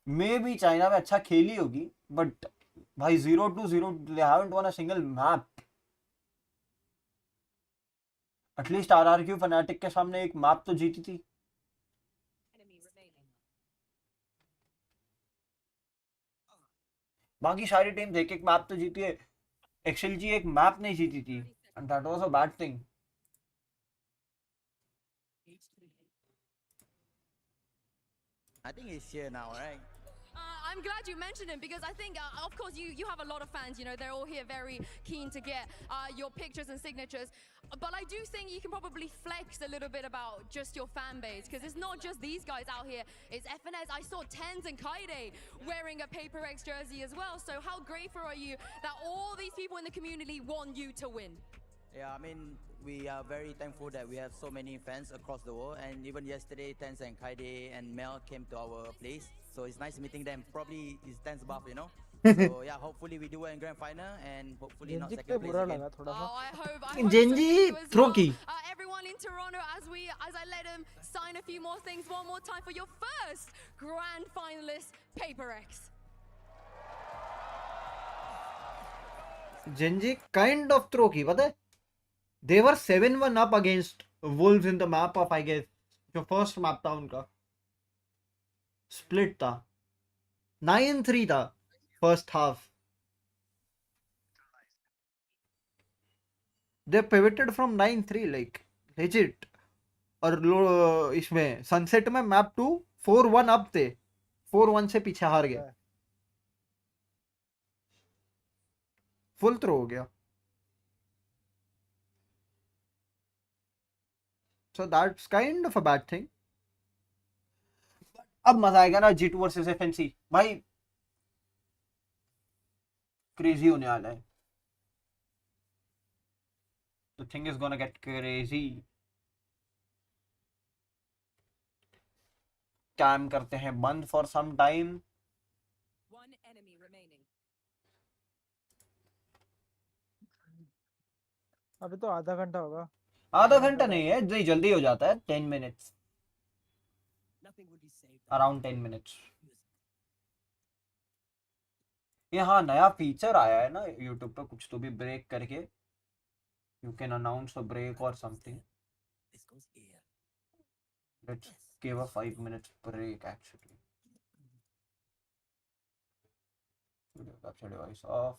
मे भी चाइना में अच्छा खेली होगी बट भाई 0-0 they haven't won a single map. At least RRQ fanatic के सामने एक मैप तो जीती थी। बाकी सारी टीम एक एक मैप तो जीती है, XLG एक मैप नहीं जीती थी and that was a bad thing. I think he's here now, right? I'm glad you mentioned him because I think, of course, you have a lot of fans. You know, they're all here very keen to get your pictures and signatures. But I do think you can probably flex a little bit about just your fan base because it's not just these guys out here. It's FNS. I saw Tens and Kaide wearing a Paper X jersey as well. So how grateful are you that all these people in the community want you to win? Yeah, I mean, we are very thankful that we have so many fans across the world. And even yesterday, Tens and Kaide and Mel came to our place. So it's nice meeting them. Probably it's Tens buff, you know. So yeah, hopefully we do well in grand final and hopefully not second place again. Oh, I hope Genji so throw well. key. Everyone in Toronto, as I let him sign a few more things one more time for your first grand finalist, Paper X. Genji kind of throw की पता है? They were 7-1 up against Wolves in the map of, I guess, जो first map था उनका split था 9-3 था first half. They pivoted from 9-3 like legit. और इसमें सनसेट में मैप 2 4-1 up थे, 4-1 से पीछे हार गए, फुल थ्रो हो गया. So that's kind of a bad thing. But अब मजा आएगा ना G2 वर्सेस FNC भाई, क्रेजी होने वाला है। The thing is gonna get crazy। Cam करते हैं बंद for some time. One enemy remaining. अभी तो आधा घंटा होगा। आधा घंटा नहीं है, जल्दी हो जाता है, 10 मिनट्स, अराउंड 10 मिनट्स। ये हाँ नया फीचर आया है ना यूट्यूब पे, कुछ तो भी ब्रेक करके you can announce a break और something. Let's give a 5 minutes break actually। Capture device off।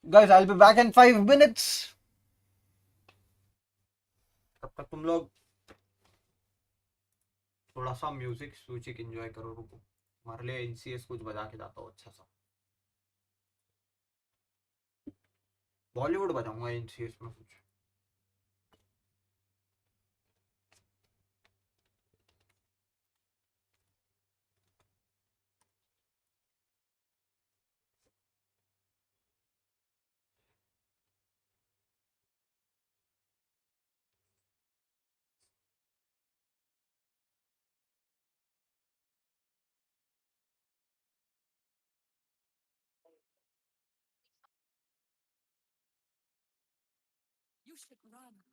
Guys, I'll be back in 5 minutes। तब तक तुम लोग थोड़ा सा म्यूजिक सूचिक एंजॉय करो। रुको, हमारे लिए NCS कुछ बजा के जाता हूँ अच्छा सा। बॉलीवुड बजाऊंगा NCS में कुछ।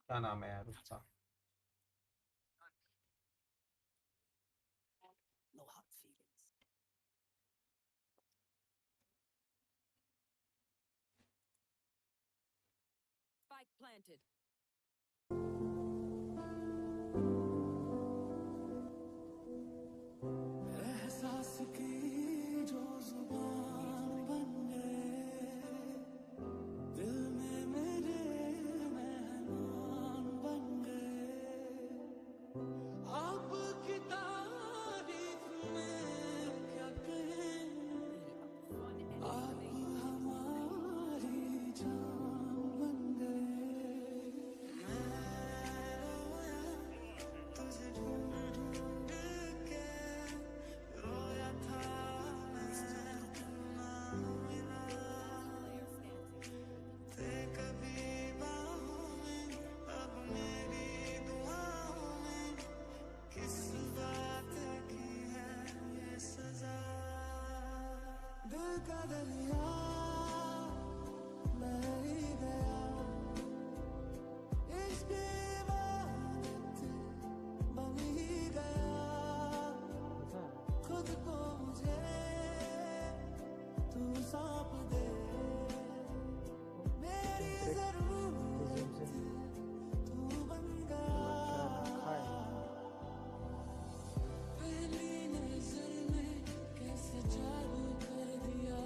क्या नाम है यार उसका? Spike planted. एहसास की जो जुबान बन गए, दिल में मेरे मेहमान बन गए। आपकी तारीफ में क्या कहें, आप हमारी जान बन गए। मैं रोया तुझे ढूंढ ढूंढ के, रोया था मैं तू ना मिला। थे कभी बाहों में, अब मेरी दुआओं में, किस बात की है ये सजा। दिल का दरिया बह ही गया, इश्क इबादत बन ही गया। खुद को मुझे तू सौंप दे, मेरी जरूरत तू बन गया। पहली नजर में कैसे जादू कर दिया,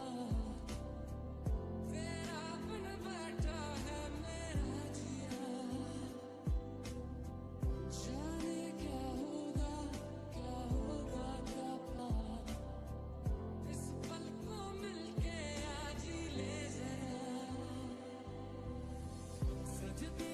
तेरा बन बैठा है मेरा जिया। जाने क्या होगा क्या होगा क्या पता, इस पल को मिलके आज ही ले जरा। सजती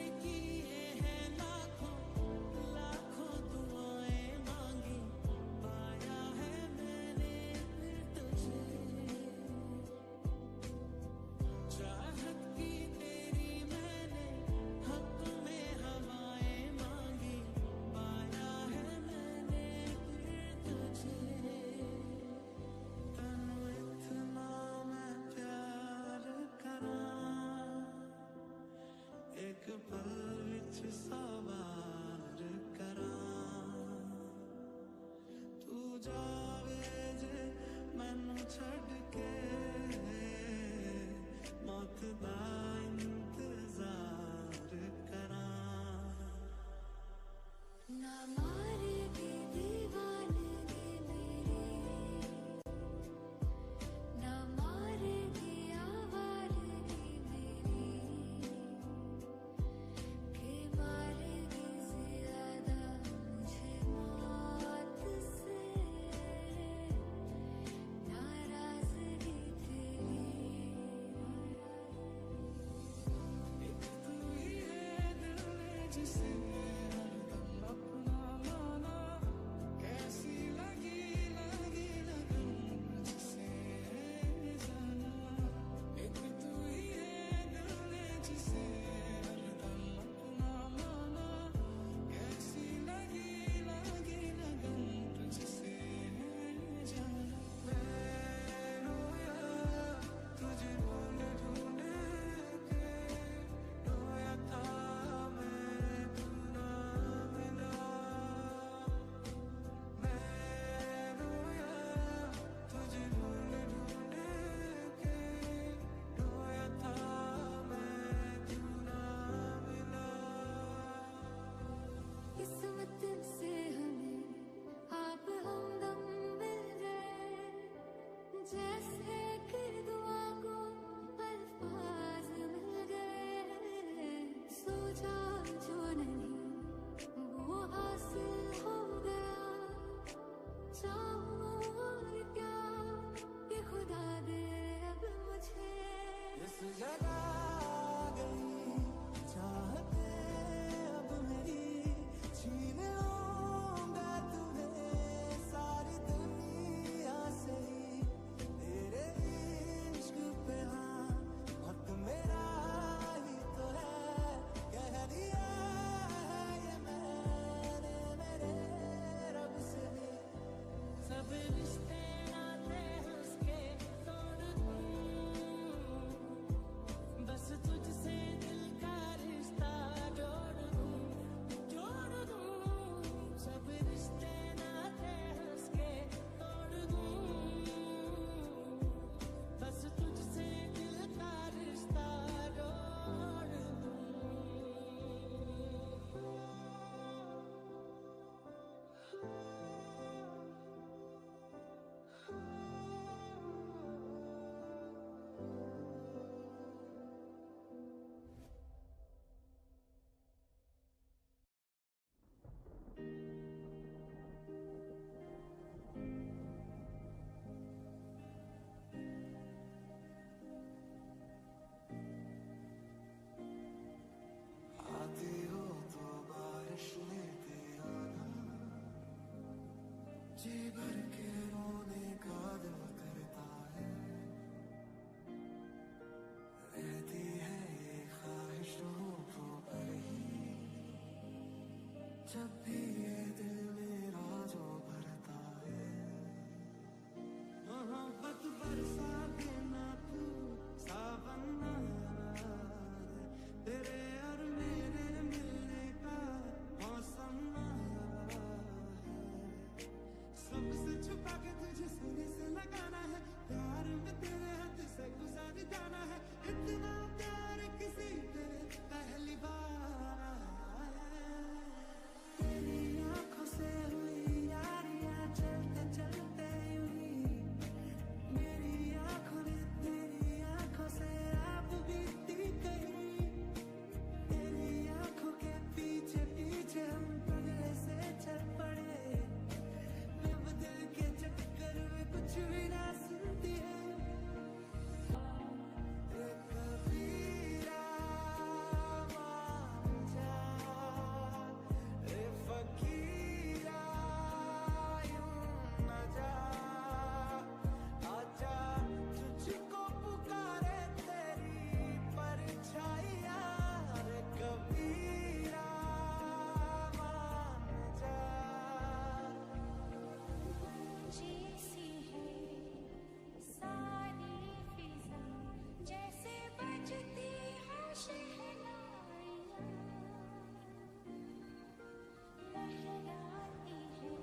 जी भर के रोने का दिल करता है रहती है ये ख्वाहिशों को भर ही जब भी ये दिल मेरा जो भरता है मोहब्बत बरसा देना तू सावन आया है तेरे और मेरे मिलने का मौसम आया है सबसे छुपा के तुझे सीने से लगाना है प्यार में तेरे हाथ से गुजार जाना है इतना प्यार किसी पे पहली बार आया है तेरी आंखों से हुई यारियां चलते चलते यूं ही मेरी आंखों ने तेरी आंखों से आप बीती गई तेरी आंखों के पीछे पीछे हम पगले से चल पड़े अब दिल के चक्कर में कुछ भी ना सुनती है ए कबीरा मान जा ए फकीरा यूं न जा आजा तुझको पुकारे तेरी परछाइयां रे कबीरा मान जा जैसी है सारी फिजा जैसे बजती है शहनाइयाँ लहराती है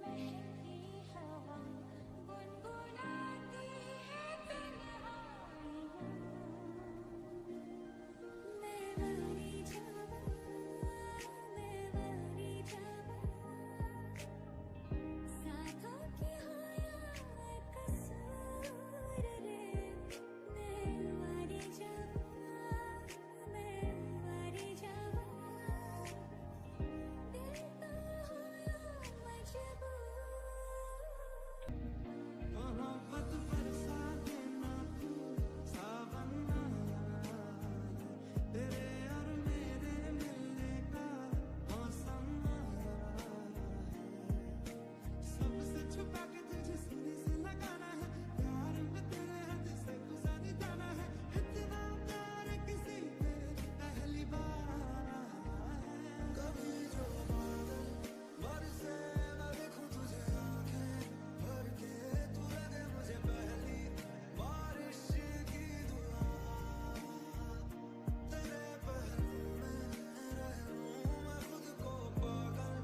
महकी हवा गुनगुनाती है तन्हाइयाँ मैं मरी जावा साथों की हो यार कसूर रे मैं मरी जावा दिल तो हो मजबूर मोहब्बत बरसा देना तू सावन आया है तेरे और मेरे मिलने का मौसम आया है सबसे छुपा के तुझे सीने से लगाना है प्यार में तेरे हाथ से गुजार जाना है इतना प्यार किसी पे पहली बार आया है कभी जो बादल बरसे मैं देखूं तुझे आंखें भर के तू लगे मुझे पहली बारिश की दुआ तेरे पहलू में रहूं मैं खुद को पागल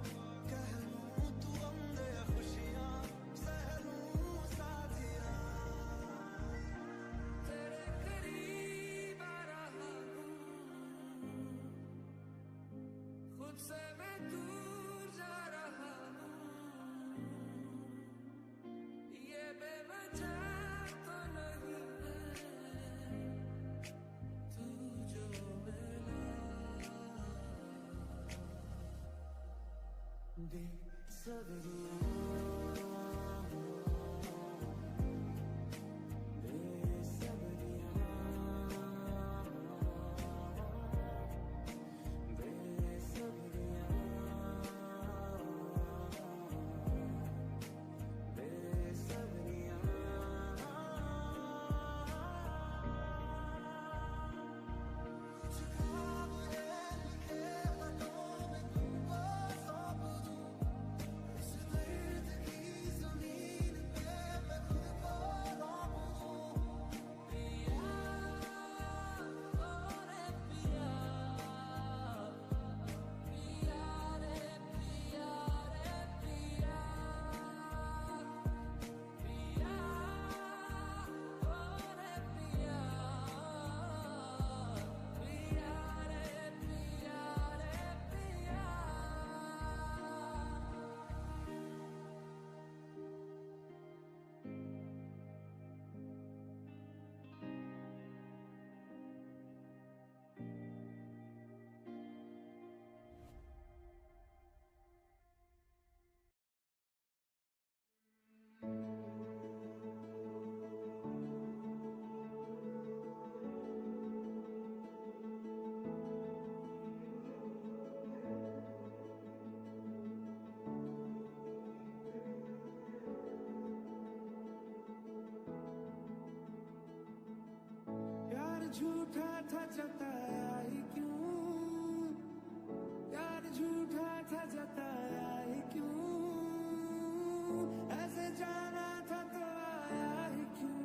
कह लूं तू अंधे खुशियां सह लूं साथिया तेरे करीब आ रहा हूं खुद से मैं दूर जा रहा हूं ये बेवजह तो नहीं है तू जो मिला था जताया ही क्यों, यार झूठा था जताया ही क्यों, ऐसे जाना था तो आया ही क्यों,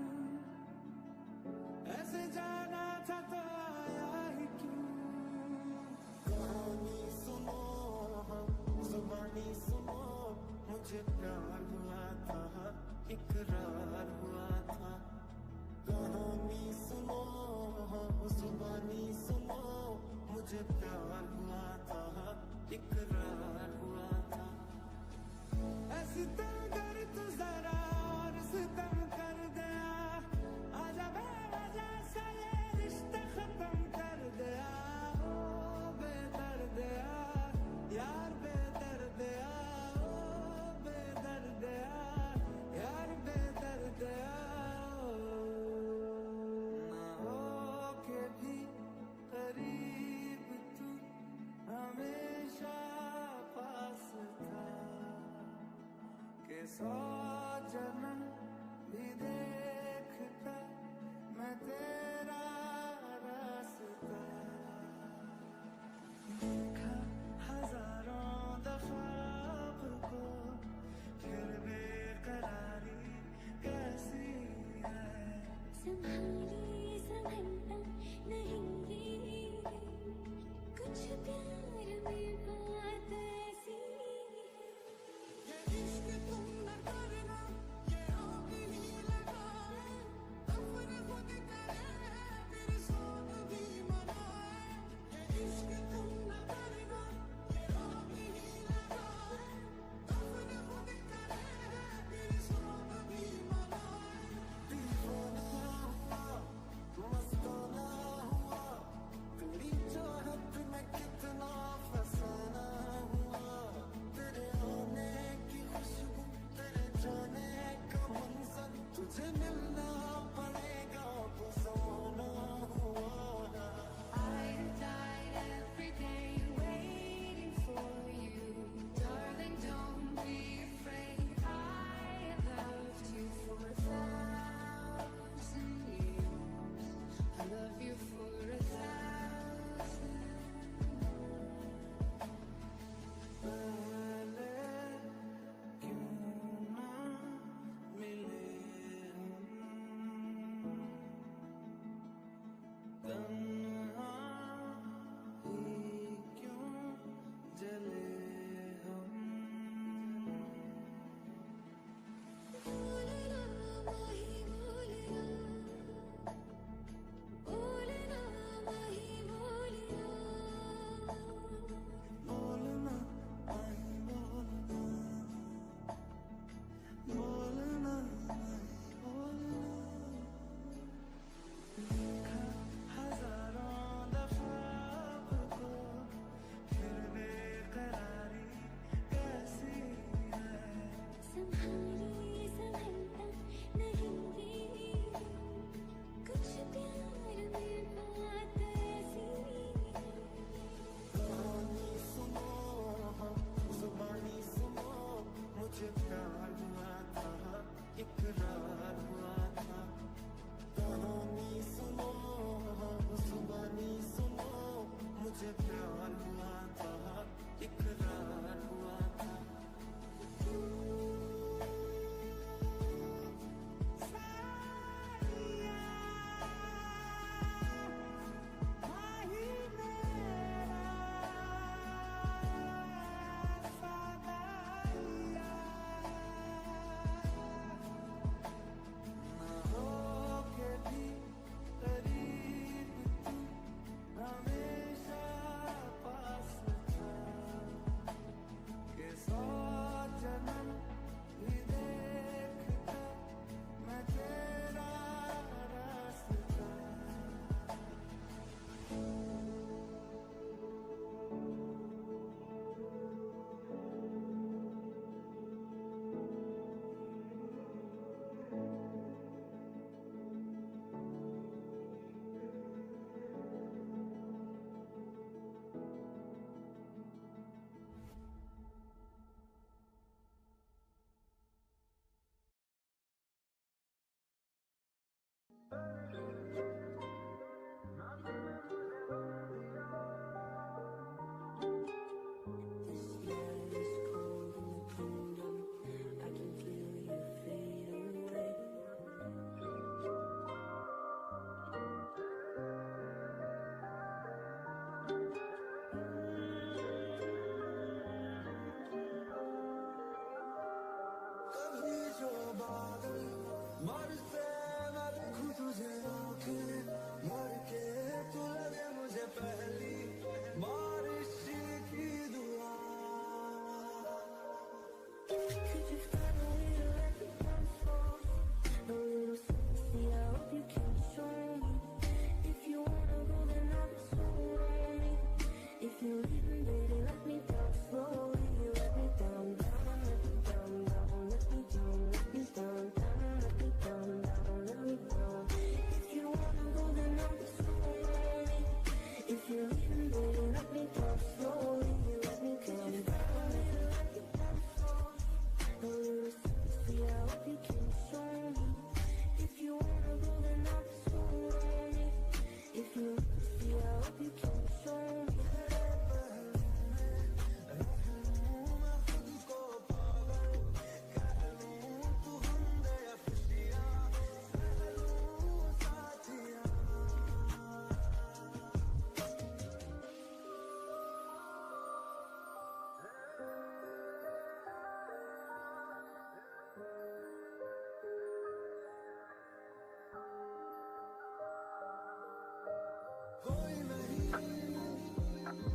ऐसे जाना था तो आया ही क्यों। कहानी सुनो हम जुबानी सुनो, मुझे प्यार हुआ था, इकरार हुआ था। कहानी सुनो जुबानी सुनो, मुझे प्यार हुआ था, इकरार हुआ था। ऐसी तम कर तू जरा और सितम कर दिया, आजा बेवजह सा ये रिश्ता खत्म कर दिया। ओ बेदर्दिया यार बेदर्दिया, ओ बेदर्दिया यार बेदर्दिया। ना होके भी करीब तू हमेशा पास था, के 100 जन्म भी देखता मैं तेरा रास्ता। देखा हजारों दफा आपको, फिर बेकरारी कैसी है। संभाली संभलता नहीं ये, कुछ प्यार में बात ऐसी है। ये इश्क तुम न करना, ये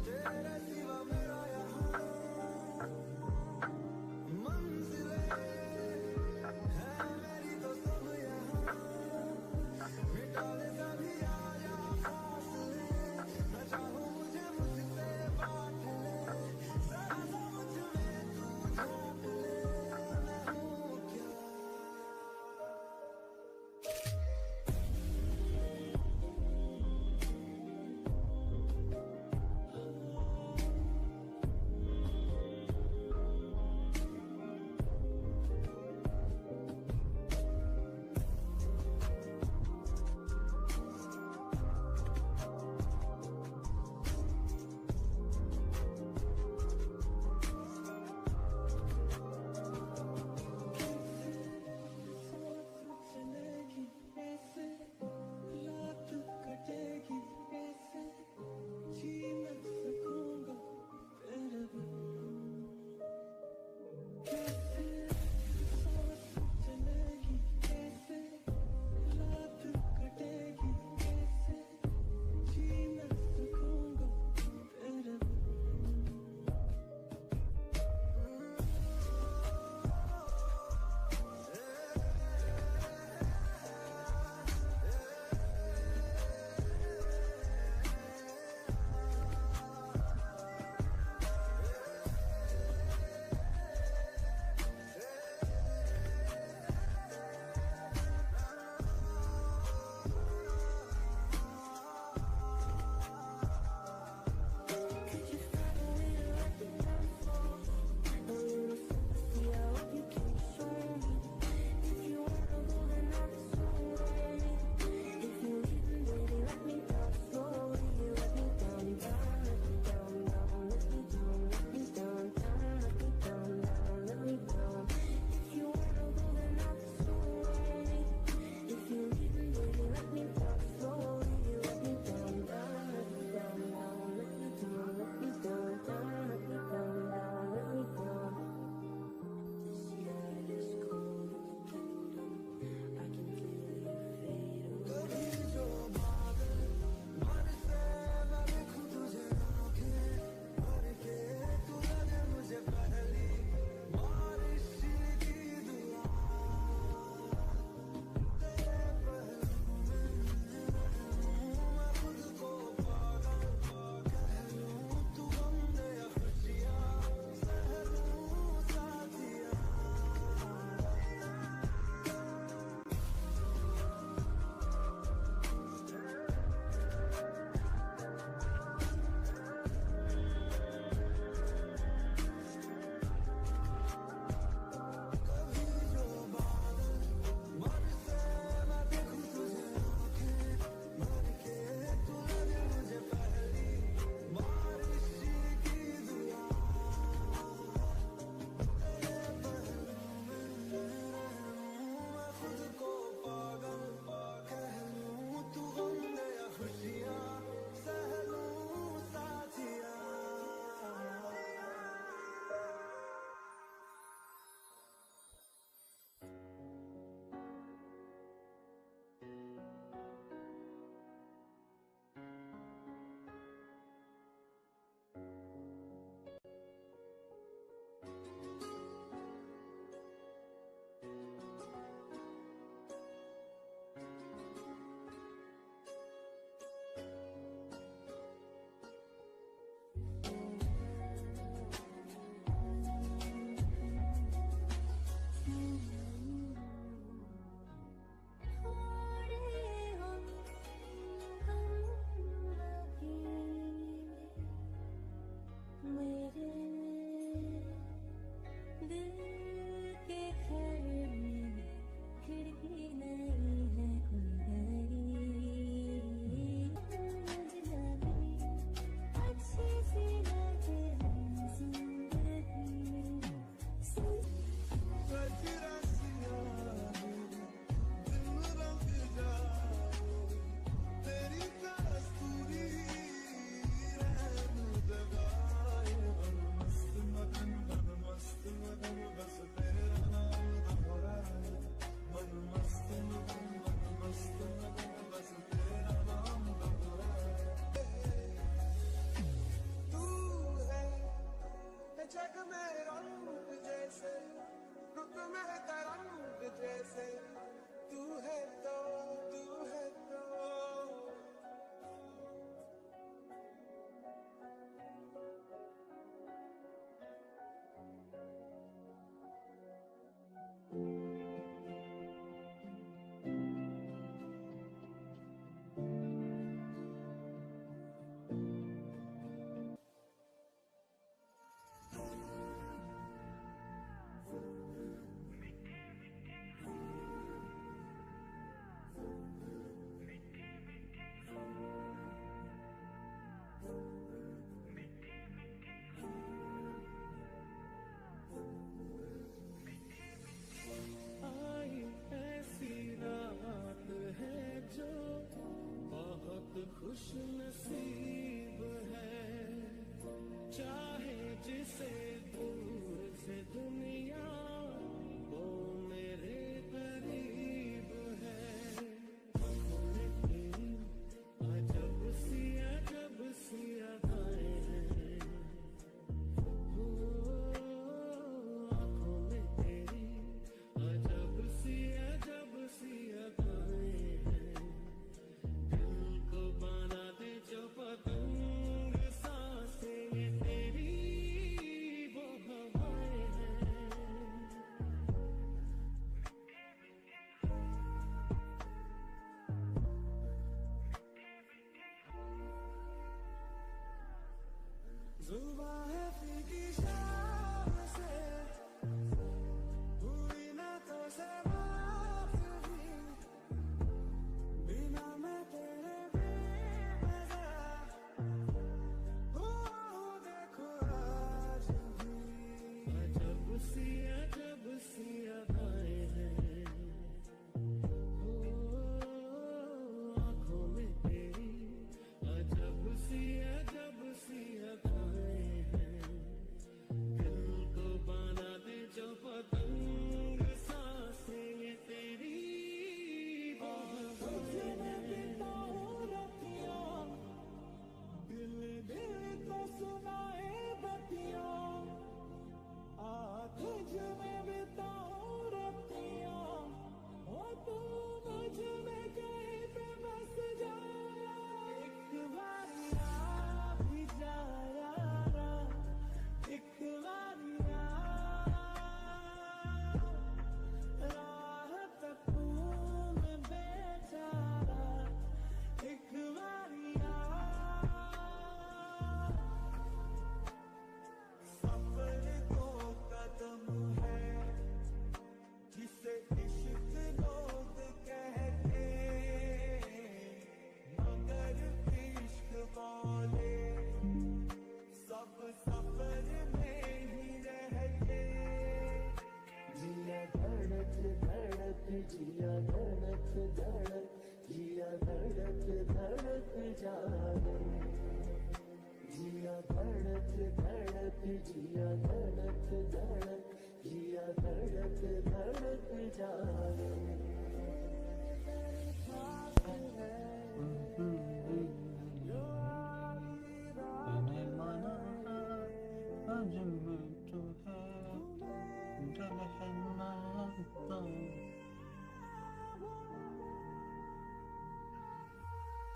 तेरे सिवा मेरा यहाँ मंजिलें है मेरी तो सब यहाँ मिटा दे सभी आया फासले न चाहो मुझे मुझसे बांट ले जरा सा मुझ में तू झांक ले मैं हूँ क्या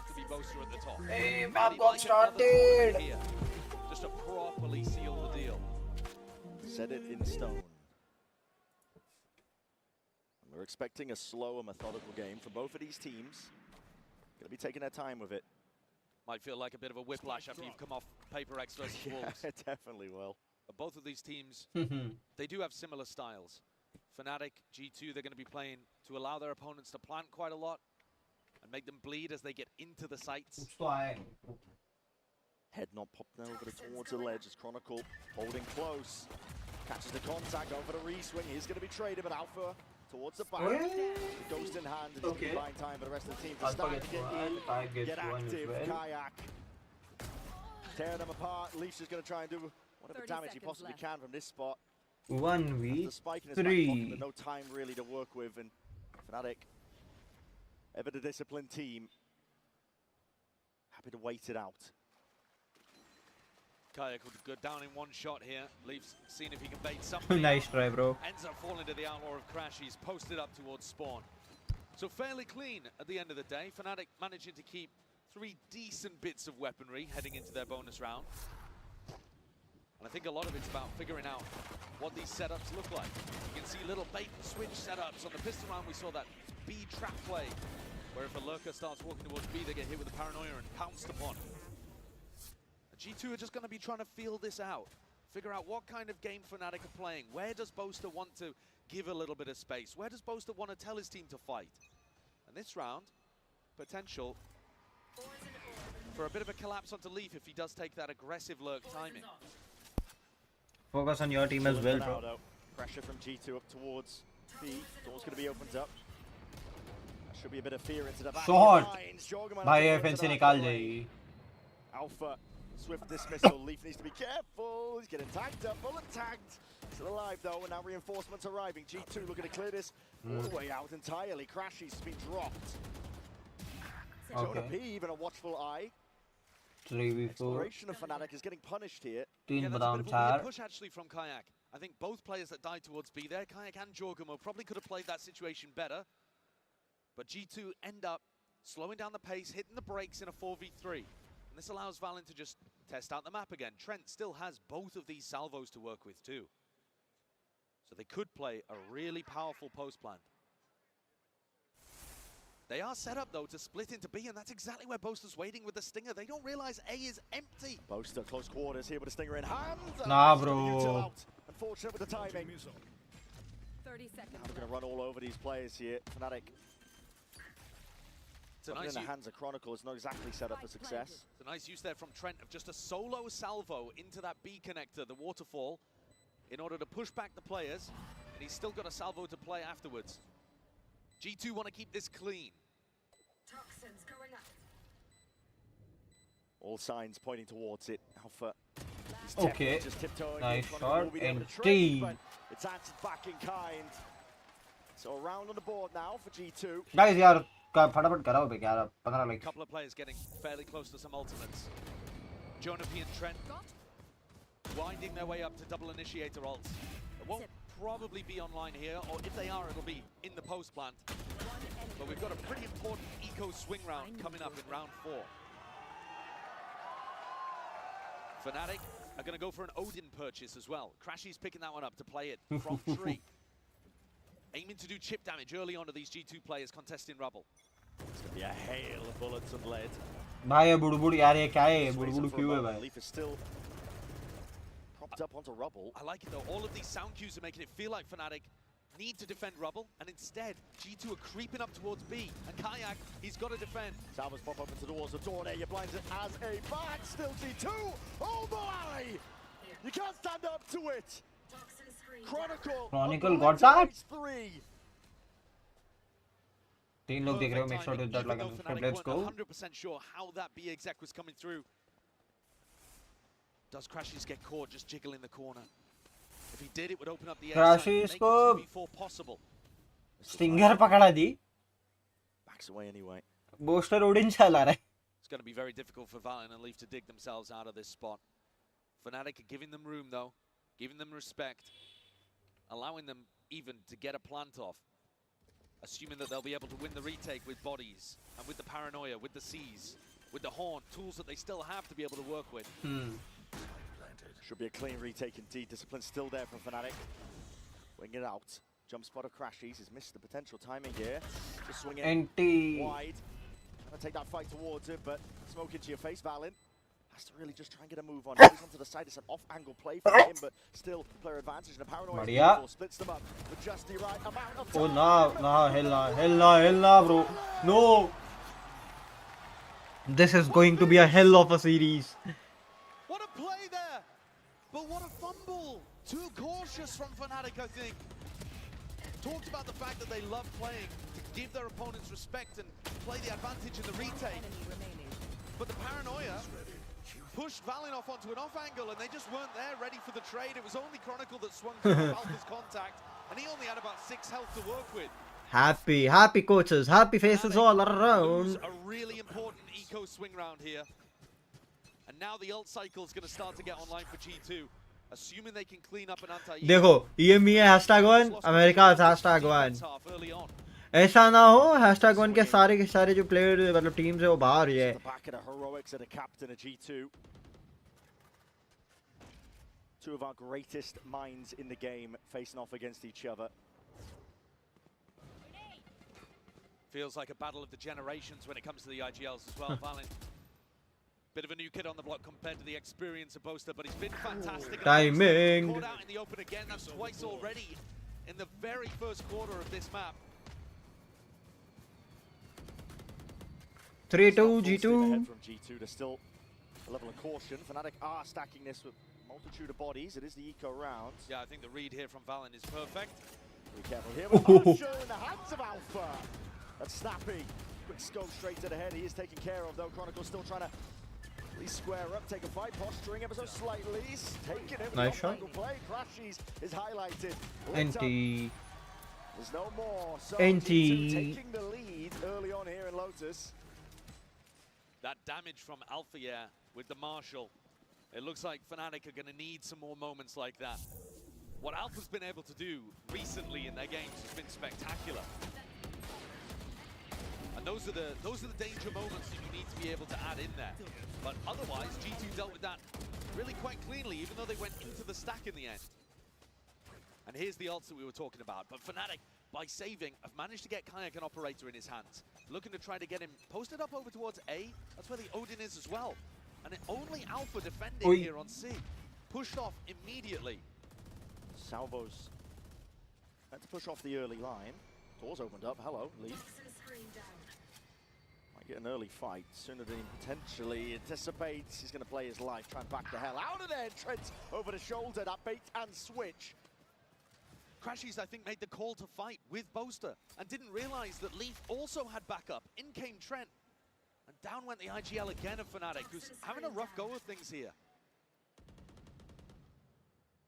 To be Boaster at the top. Hey, And map he got might get another started. tournament here, just to properly seal the deal. Set it in stone. We're expecting a slow and methodical game from both of these teams. Going to be taking their time with it. Might feel like a bit of a whiplash after you've come off Paper X versus Wolves. Yeah, it definitely will. But both of these teams, they do have similar styles. Fnatic, G2, they're going to be playing to allow their opponents to plant quite a lot and make them bleed as they get into the sites. Head not popped over towards the ledge as Chronicle holding close. Catches the contact over the re-swing. He's going to be traded, but Alpha towards the back. The ghost in hand. And Okay. buying time for the rest of the team to Alpha start gets to get one, in, Kai gets get one as active. well. Kayak tearing them apart. Leafs is going to try and do whatever 30 damage he seconds possibly left. can from this spot. 1v3. The spike in his back pocket, but no time really to work with. And Fnatic, ever the disciplined team, happy to wait it out. Kayak would go down in one shot here. Leafs seeing if he can bait something. Nice try, bro. Ends up falling to the Outlaw of Crash. He's posted up towards spawn. So fairly clean at the end of the day. Fnatic managing to keep 3 decent bits of weaponry heading into their bonus round. And I think a lot of it's about figuring out what these setups look like. You can see little bait and switch setups. On the pistol round, we saw that B trap play, where if a lurker starts walking towards B, they get hit with a paranoia and pounced upon. G2 are just going to be trying to feel this out. Figure out what kind of game Fnatic are playing. Where does Boaster want to give a little bit of space? Where does Boaster want to tell his team to fight? And this round, potential for a bit of a collapse onto Leaf if he does take that aggressive lurk timing. Focus on your team as well, bro. Ronaldo. Pressure from G2 up towards B. Door's going to be opened up. That should be a bit of fear into the back. Shot. भाई FNC निकाल जाएगी. Alpha, swift dismissal. Leaf needs to be careful. He's getting tagged up, bullet tagged. Still alive though, and now reinforcements arriving. G2 looking to clear this all the way out entirely. Crashy's been dropped. Jonah P, even a watchful eye. 3v4. Exploration of Fnatic is getting punished here. Teen That's a badam bit of a weird char. push actually from Kayak. I think both players that died towards B there, Kayak and Jorgamo, probably could have played that situation better. But G2 end up slowing down the pace, hitting the brakes in a 4v3. And this allows Valen to just test out the map again. Trent still has both of these salvos to work with too. So they could play a really powerful post plan. They are set up though to split into B, and that's exactly where Boaster's waiting with the Stinger. They don't realize A is empty. Boaster close quarters here with a Stinger in hand. Nah, bro. Out. Unfortunate with the timing. 30 seconds. Now they're going to run all over these players here. Fnatic. It's a Putting nice in the hands of Chronicle is not exactly set up for success. It's a nice use there from Trent of just a solo salvo into that B connector, the waterfall, in order to push back the players. And he's still got a salvo to play afterwards. G2 want to keep this clean. Toxins going up. All signs pointing towards it. Alpha. He's Okay. just tiptoeing. Nice Chronicle shot. will be able And to trade, T. but it's answered back in kind. So a round on the board now for G2. Guys, यार फटाफट कराओ बे यार 15 A like. couple of players getting fairly close to some ultimates. Jonah P and Trent winding their way up to double initiator ults. It won't probably be online here, or if they are, it'll be in the post plant. But we've got a pretty important eco swing round coming up in round 4. Fnatic are going to go for an Odin purchase as well. Crashy's picking that one up to play it from tree. Aiming to do chip damage early on to these G2 players contesting rubble. It's going to be a hail of bullets and lead. भाई ये बुड़बुड़ यार ये क्या है बुड़बुड़ For a क्यों है moment, भाई? Leaf is still propped up onto rubble. I like it though. All of these sound cues are making it feel like Fnatic need to defend rubble, and instead G2 are creeping up towards B. And Kayak, he's got to defend. Salvos pop up into the walls of Dawn. You blinds it as a back. Still G2. Oh my! You can't stand up to it. Chronicle Chronicle got that? 3. तीन लोग देख रहे हो, make sure to Perfect that like timing, and even though subscribe. Let's Fnatic go. weren't 100% sure how that B exec was coming through. Does Crashies get caught just jiggling the corner? If he did, it would open up the air side, Crashies make को the 2v4 possible. Stinger पकड़ा दी. Backs away anyway. Booster Odin चला रहा है. It's going to be very difficult for Valen and Leaf to dig themselves out of this spot. Fnatic are giving them room though, giving them respect, allowing them even to get a plant off, assuming that they'll be able to win the retake with bodies and with the paranoia, with the C's, with the horn, tools that they still have to be able to work with. Should be a clean retake indeed. Discipline still there from Fnatic. Wing it out. Jump spot of Crashies. He's missed the potential timing here. Just swing it NT. wide. Trying to take that fight towards it, but smoke into your face, Valen. Has to really just try and get a move on. Goes onto the side. It's an off-angle play for him, but still player advantage and a paranoia. बढ़िया. Splits them up with just the right amount of Oh time. hell nah, bro. No. This is going to be a hell of a series. What a play there! But what a fumble! Too cautious from Fnatic, I think. Talked about the fact that they love playing to give their opponents respect and play the advantage in the retake. But the paranoia pushed Valen off onto an off angle and they just weren't there ready for the trade. It was only Chronicle that swung through Alpha's contact and he only had about 6 health to work with. Happy coaches, happy faces all around. A really important eco swing round here. And now the ult cycle is going to start to get online for G2. Assuming they can clean up an anti-eco. देखो EME है #1, America है #1. ऐसा ना हो #1 के सारे जो player मतलब टीम्स है वो बाहर ही है. Back at a heroics at a captain of G2. Two of our greatest minds in the game facing off against each other. Feels like a battle of the generations when it comes to the IGLs as well. Valen, bit of a new kid on the block compared to the experience of Boaster, but he's been fantastic. Timing. Caught out in the open again. That's twice already in the very first quarter of this map. 3-2 Ahead G2. from G2, there's still a level of caution. Fnatic are stacking this with multitude of bodies. It is the eco round. Yeah, I think the read here from Valen is perfect. Be careful here with Marshall in the hands of Alpha. That's snappy. Quick scope straight to the head. He is taken care of though. Chronicle's still trying to at least square up, take a fight, posturing ever so slightly. Taking it with Nice the shot. play. Crashies is highlighted. NT. There's no more. So NT. G2 taking the lead early on here in Lotus. That damage from Alpha, yeah, with the Marshall. It looks like Fnatic are going to need some more moments like that. What Alpha's been able to do recently in their games has been spectacular. And those are the danger moments that you need to be able to add in there. But otherwise, G2 dealt with that really quite cleanly, even though they went into the stack in the end. And here's the ults that we were talking about. But Fnatic, by saving, have managed to get Kayak an operator in his hands. Looking to try to get him posted up over towards A. That's where the Odin is as well. And only Alpha defending here on C. Pushed off immediately. Salvos had to push off the early line. Doors opened up. Hello, Leaf. Might get an early fight sooner than he potentially anticipates. He's going to play his life, try and back the hell out of there. Trent over the shoulder, that bait and switch. Crashies, I think, made the call to fight with Boaster and didn't realize that Leaf also had backup. In came Trent. And down went the IGL again of Fnatic, who's having a rough go of things here.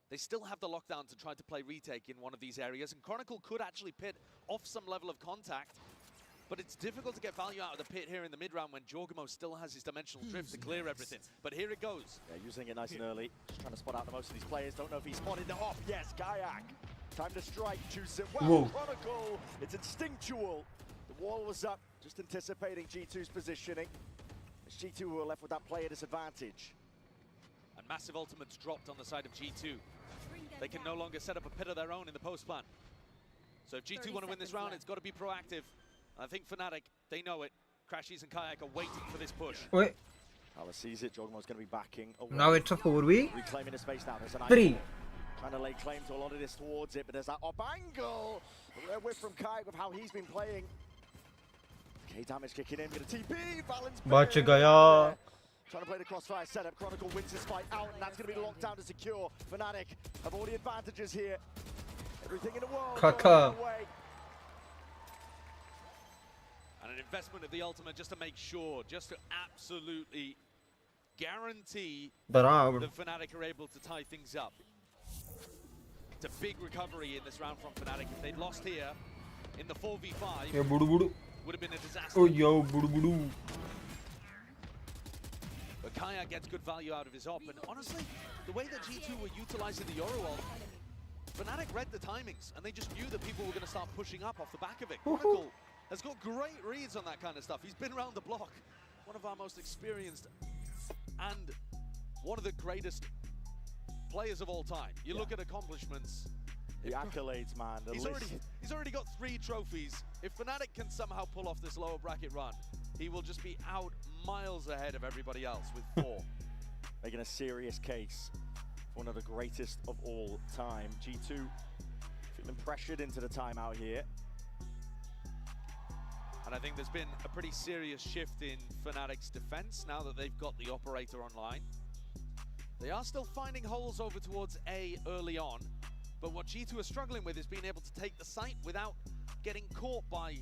They still have the lockdown to try to play retake in one of these areas, and Chronicle could actually pit off some level of contact. But it's difficult to get value out of the pit here in the mid-round when Jorgamo still has his dimensional drift to clear everything. But here it goes. Yeah, using it nice and early. Just trying to spot out the most of these players. Don't know if he spotted the off. Yes, Kayak. Time to strike. Choose it well. Whoa. Chronicle. It's instinctual. The wall was up. Just anticipating G2's positioning. It's G2 who are left with that player disadvantage. And massive ultimates dropped on the side of G2. They can no longer set up a pit of their own in the post plan. So if G2 want to win this round, it's got to be proactive. I think Fnatic, they know it. Crashies and Kayak are waiting for this push. Wait. Alice sees it. Jogmo's going to be backing away. Now it's a 4v. Reclaiming the space now. There's an 3. Trying to lay claim to a lot of this towards it, but there's that up angle. A rare whiff from Kayak with how he's been playing. Okay, damage kicking in. Gonna TP. Balance. बच गया. Trying to play the crossfire setup. Chronicle wins this fight out, and that's going to be the lockdown to secure. Fnatic have all the advantages here. Everything in the world. Kaka. And an investment of the ultimate just to make sure, just to absolutely guarantee that Fnatic are able to tie things up. It's a big recovery in this round from Fnatic. If they'd lost here in the 4v5, would have been a disaster. Oh, yo, budu. But Kayak gets good value out of his op, and honestly, the way that G2 were utilizing the Yoru ult, Fnatic read the timings, and they just knew that people were going to start pushing up off the back of it. Chronicle has got great reads on that kind of stuff. He's been around the block. One of our most experienced and one of the greatest players of all time. You look at accomplishments. The accolades, man. He's already got 3 trophies. If Fnatic can somehow pull off this lower bracket run, he will just be out miles ahead of everybody else with 4. Making a serious case for one of the greatest of all time. G2 feeling pressured into the timeout here. And I think there's been a pretty serious shift in Fnatic's defense now that they've got the operator online. They are still finding holes over towards A early on, but what G2 are struggling with is being able to take the site without getting caught by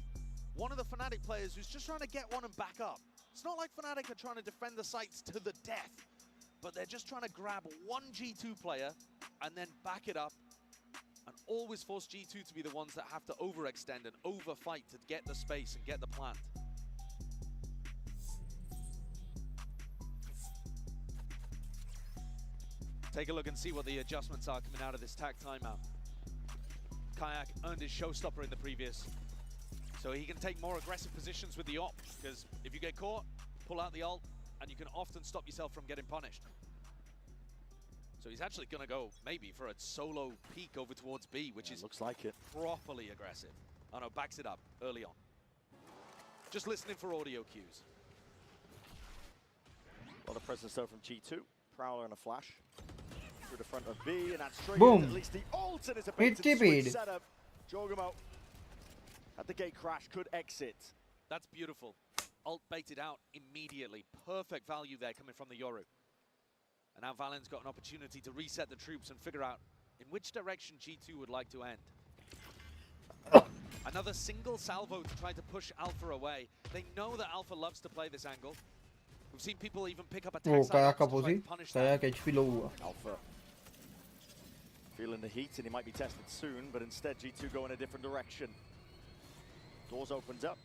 one of the Fnatic players who's just trying to get one and back up. It's not like Fnatic are trying to defend the sites to the death, but they're just trying to grab one G2 player and then back it up and always force G2 to be the ones that have to overextend and overfight to get the space and get the plant. Take a look and see what the adjustments are coming out of this tag timeout. Kayak earned his showstopper in the previous, so he can take more aggressive positions with the op, because if you get caught, pull out the ult, and you can often stop yourself from getting punished. So he's actually going to go maybe for a solo peek over towards B, which is looks like it. Properly aggressive. Oh no, backs it up early on. Just listening for audio cues. A lot of presence though from G2. Prowler and a flash through the front of B, and that's straight Boom. at least the ult, and it's a bait and switch setup. Jogamo at the gate crash could exit. That's beautiful. Ult baited out immediately. Perfect value there coming from the Yoru. And now Valen's got an opportunity to reset the troops and figure out in which direction G2 would like to end. Another single salvo to try to push Alpha away. They know that Alpha loves to play this angle. We've seen people even pick up attacks. Kayak ka posi. Kayak HP low hua. Alpha feeling the heat, and he might be tested soon, but instead G2 go in a different direction. Doors opened up.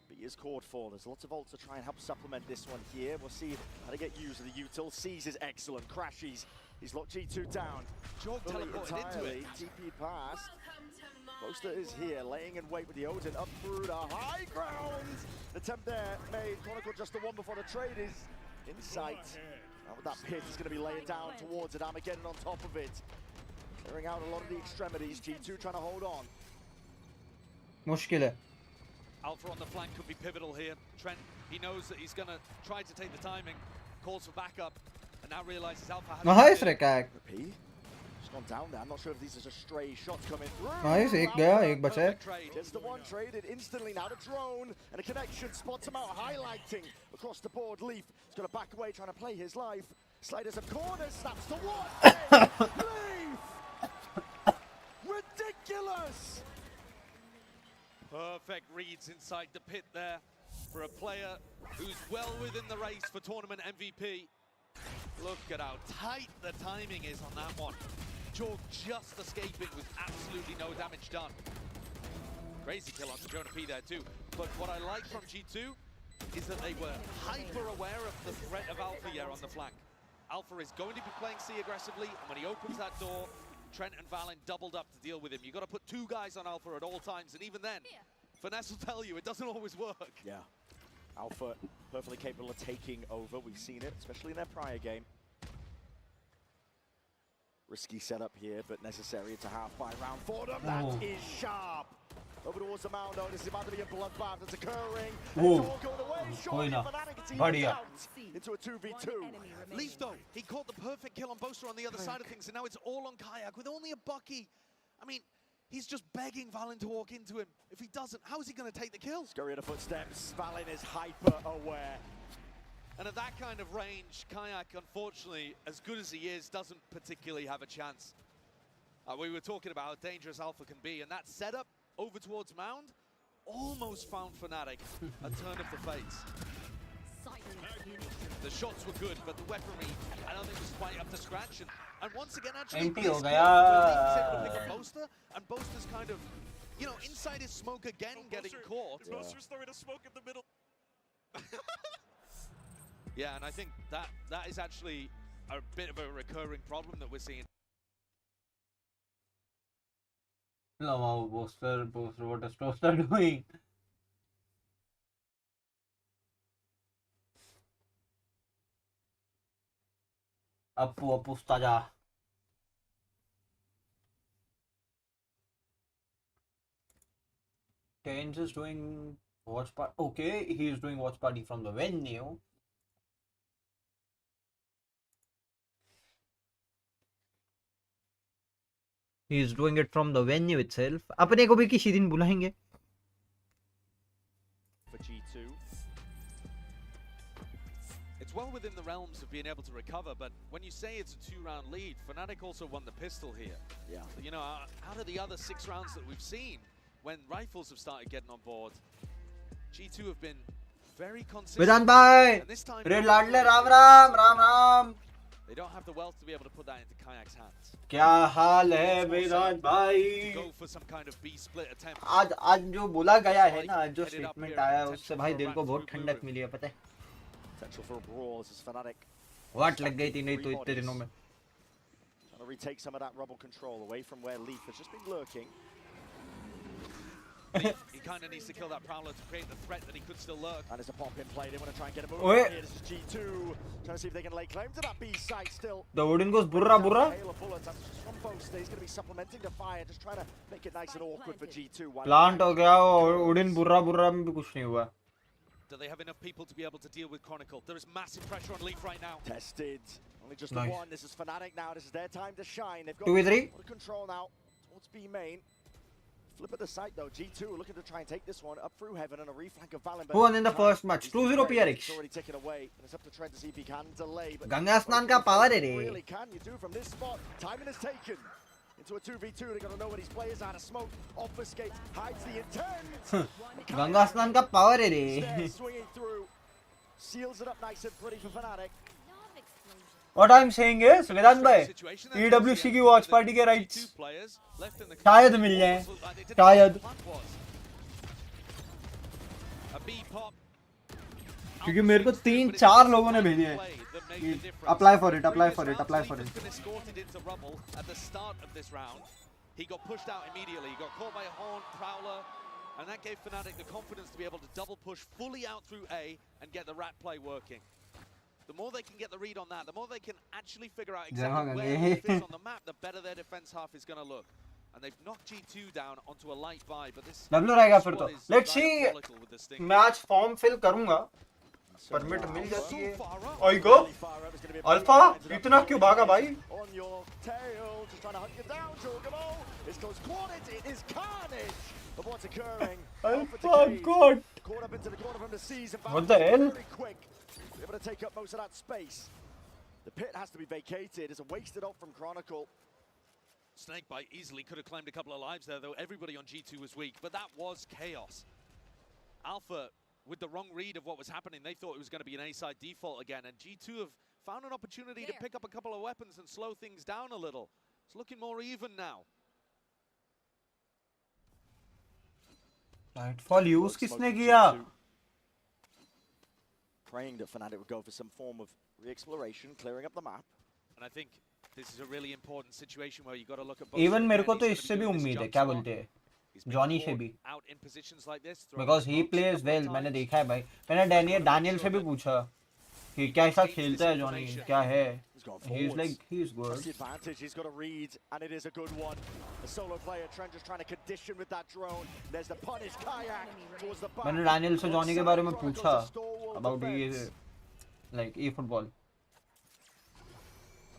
B is called for. There's lots of ults to try and help supplement this one here. We'll see how to get use of the util. Sees is excellent. Crashes. He's locked G2 down. Jog teleported into it. TP past. Poster is here, laying in wait with the Odin up through the high ground. The attempt there made. Chronicle just the one before the trade is in sight. Now with that pit, he's going to be laying down towards it. Armageddon on top of it. Clearing out a lot of the extremities. G2 trying to hold on. मुश्किल है. Alpha on the flank could be pivotal here. Trent, he knows that he's going to try to take the timing. Calls for backup, and now realizes Alpha has... Nice रे Kayak. P just gone down there. I'm not sure if these are just stray shots coming through. Nice, एक गया, एक बचा है. Gets the one traded instantly. Now the drone and a connection spots him out, highlighting across the board. Leaf is going to back away, trying to play his life. Sliders a corner, snaps the one. Leaf! Ridiculous! Perfect reads inside the pit there for a player who's well within the race for tournament MVP. Look at how tight the timing is on that one. Jorg just escaping with absolutely no damage done. Crazy kill onto Jonah P there too. But what I like from G2 is that they were hyper aware of the threat of Alpha here on the flank. Alpha is going to be playing C aggressively, and when he opens that door, Trent and Valen doubled up to deal with him. You've got to put 2 guys on Alpha at all times, and even then, Finesse will tell you it doesn't always work. Yeah. Alpha perfectly capable of taking over. We've seen it, especially in their prior game. Risky setup here, but necessary. It's a half-buy round for them. That is sharp. Over towards the mound, though. This is about to be a bloodbath that's occurring. And it's all going away. Surely Fnatic team is out into a 2v2. Leaf, though, he caught the perfect kill on Boaster on the other side of things, and now it's all on Kayak with only a Bucky. I mean, he's just begging Valen to walk into him. If he doesn't, how is he going to take the kill? Scurry of the footsteps. Valen is hyper aware. And at that kind of range, Kayak, unfortunately, as good as he is, doesn't particularly have a chance. We were talking about how dangerous Alpha can be, and that setup over towards Mound, almost found Fnatic a turn of the fates. The shots were good, but the weaponry, I don't think was quite up to scratch. And once again, actually, Empty ho was gaya. able to pick up Boaster, and Boaster's kind of, you know, inside his smoke again, getting caught. Boaster's throwing a smoke in the middle. Yeah, and I think that is actually a bit of a recurring problem that we're seeing. No, wow, Boaster, what is Boaster doing? Appu Staja. Tains is doing watch party. Okay, he is doing watch party from the venue. He is doing it from the venue itself. अपने को भी किसी दिन बुलाएंगे. For G2. It's well within the realms of being able to recover, but when you say it's a 2-round lead, Fnatic also won the pistol here. Yeah. You know, out of the other 6 rounds that we've seen, when rifles have started getting on board, G2 have been very consistent. Vedant bhai, And this time, Red Ladle, Ram Ram, Ram Ram. they don't have the wealth to be able to put that into Kayak's hands. क्या हाल है वेदांत भाई? Go for some kind of B split attempt. आज जो बोला गया है ना, आज जो स्टेटमेंट आया है उससे भाई दिल को बहुत ठंडक मिली है, पता है? Potential for a brawl. This is Fnatic. वाट लग गई थी नहीं तो इतने दिनों में. Trying to retake some of that rubble control away from where Leaf has just been lurking. He kind of needs to kill that Prowler to create the threat that he could still lurk. And it's a pop in play. They want to try and get a move Oi. on here. This is G2. Trying to see if they can lay claim to that B site still. The Odin goes burra burra. Hail of bullets. That's just from Boaster. He's going to be supplementing the fire. Just trying to make it nice and awkward for G2. Plant हो गया और Odin burra burra में भी कुछ नहीं हुआ. Do they have enough people to be able to deal with Chronicle? There is massive pressure on Leaf right now. Tested. Only just Nice. the one. This is Fnatic now. This is their time to shine. They've got 2v3. a lot of control now towards B main. Flip at the site though. G2 looking to try and take this one up through heaven and a reflank of Valen. Who won in the first match? 2-0 PRX. It's already taken away. And it's up to Trent to see if he can delay. But Ganga स्नान का power है रे. really can you do from this spot? Timing is taken. Into a 2v2. They've got to know where these players are to smoke. Obfuscate. Hides the intent. Ganga स्नान का power है रे. Stairs swinging through. Seals it up nice and pretty for Fnatic. What I'm saying is, Vedant bhai, EWC की watch party के rights शायद मिल जाएं, शायद. क्योंकि मेरे को 3-4 लोगों ने भेजे हैं. Apply for it, apply for it, apply for it. He got pushed out immediately. He got caught by a Horn, Prowler, and that gave Fnatic the confidence to be able to double push fully out through A and get the rat play working. The more they can get the read on that, the more they can actually figure out exactly where Leaf is on the map, the better their defense half is going to look. And they've knocked G2 down onto a light buy, but this W रहेगा फिर तो. squad is Let's see. diabolical with this thing. मैं आज form fill करूँगा. Permit मिल जाती है. और go. Alpha इतना क्यों भागा भाई? On your tail, just trying to hunt you down, Jorgamo. This goes Quadit, it is carnage of what's occurring. Alpha God. Caught up into the corner from the seas and What the hell? very quick. Able to take up most of that space. The pit has to be vacated. It's a wasted ult from Chronicle. Snakebite easily could have claimed a couple of lives there, though everybody on G2 was weak, but that was chaos. Alpha, with the wrong read of what was happening, they thought it was going to be an A-side default again, and G2 have found an opportunity to pick up a couple of weapons and slow things down a little. It's looking more even now. Nightfall use किसने किया? Praying that Fnatic would go for some form of re-exploration, clearing up the map. And I think this is a really important situation where you got to look at both. Even मेरे को तो इससे भी उम्मीद है, क्या बोलते हैं? जॉनी से भी. Because he plays well. मैंने देखा है भाई. मैंने डैनियल से भी पूछा कि कैसा खेलता है जॉनी, क्या है? He's like, he's good. That's the advantage. He's got a read, and it is a good one. A solo player, Trent just trying to condition with that drone. There's the punish kayak towards the back. मैंने Daniel से Johnny के बारे में पूछा about like e-football.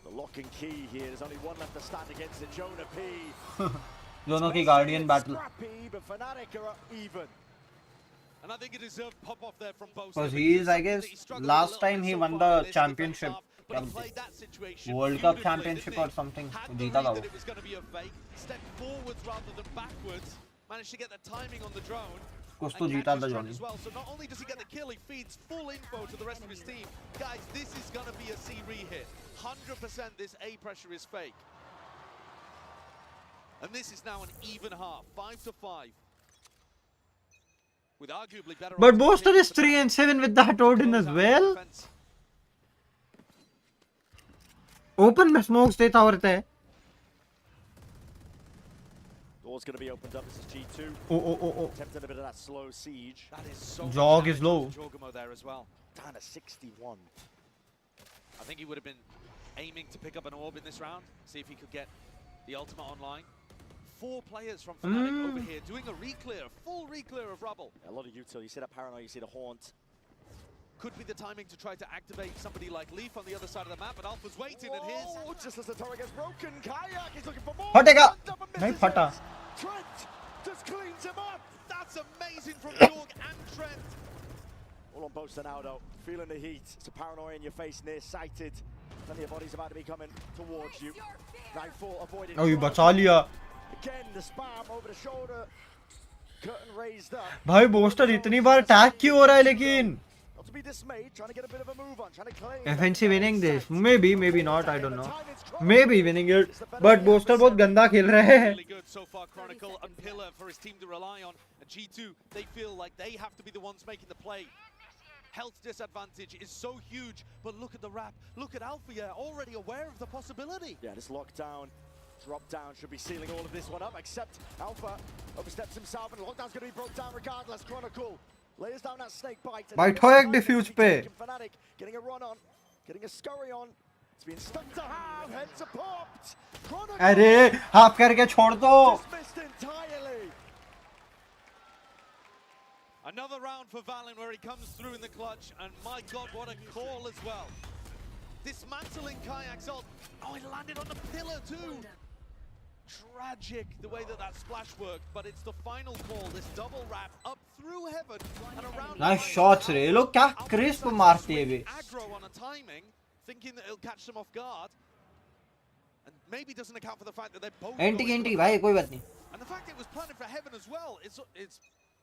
The lock and key here. There's only one left to stand against the Jonah P. दोनों की guardian battle. Scrappy, but Fnatic are even. And I think it deserved pop off there from both. Because he is, I guess, last time he won the championship, World Cup championship or something. जीता था वो. It was going to be a fake. Step forwards rather than backwards. Managed to get the timing on the drone. कुछ तो जीता था Johnny. as well. So not only does he get the kill, he feeds full info to the rest of his team. Guys, this is going to be a C re-hit. 100% this A pressure is fake. And this is now an even half, 5-5. With arguably better. But Boaster is 3-7 with that Odin as well. Open में smokes देता होता है. Door's going to be opened up. This is G2. Oh. Attempting a bit of that slow siege. That is so Jog is low. Jorgamo there as well. Down to 61. I think he would have been aiming to pick up an orb in this round, see if he could get the ultimate online. 4 players from Fnatic over here doing a re-clear, full re-clear of rubble. A lot of utility. You see that paranoia, you see the haunt. Could be the timing to try to activate somebody like Leaf on the other side of the map, but Alpha's waiting and his. Just as the turret gets broken, Kayak is looking for more. फटेगा. नहीं फटा. Trent just cleans him up. That's amazing from Jorg and Trent. All on Boaster now though, feeling the heat. It's a paranoia in your face, near-sighted. Plenty of bodies about to be coming towards you. 9-4 avoided. Oh, ये बचा लिया. Again, the spam over the shoulder. Curtain raised up. भाई Boaster इतनी बार attack क्यों हो रहा है लेकिन? Not to be dismayed, trying to get a bit of a move on, trying to claim. FNC winning this, maybe not, I don't know. Maybe winning it, but Boaster बहुत गंदा खेल रहे हैं. Really good so far, Chronicle, a pillar for his team to rely on. And G2, they feel like they have to be the ones making the play. Health disadvantage is so huge, but look at the wrap. Look at Alpha, yeah, already aware of the possibility. Yeah, this lockdown, drop down should be sealing all of this one up, except Alpha oversteps himself, and the lockdown's going to be broke down regardless. Chronicle lays down that snake bite. बैठो एक diffuse पे. Fnatic getting a run on, getting a scurry on. It's been stuck to half, heads are popped. Chronicle अरे half करके छोड़ दो. missed entirely. Another round for Valen where he comes through in the clutch, and my god, what a call as well. Dismantling Kayak's ult. Oh, he landed on the pillar too. Tragic the way that splash worked, but it's the final call. This double wrap up through heaven and around. Nice shots रे. लोग क्या crisp मारते हैं वे. Aggro on a timing, thinking that it'll catch them off guard, and maybe doesn't account for the fact that they're both. Anti भाई कोई बात नहीं. And the fact it was planted for heaven as well. It's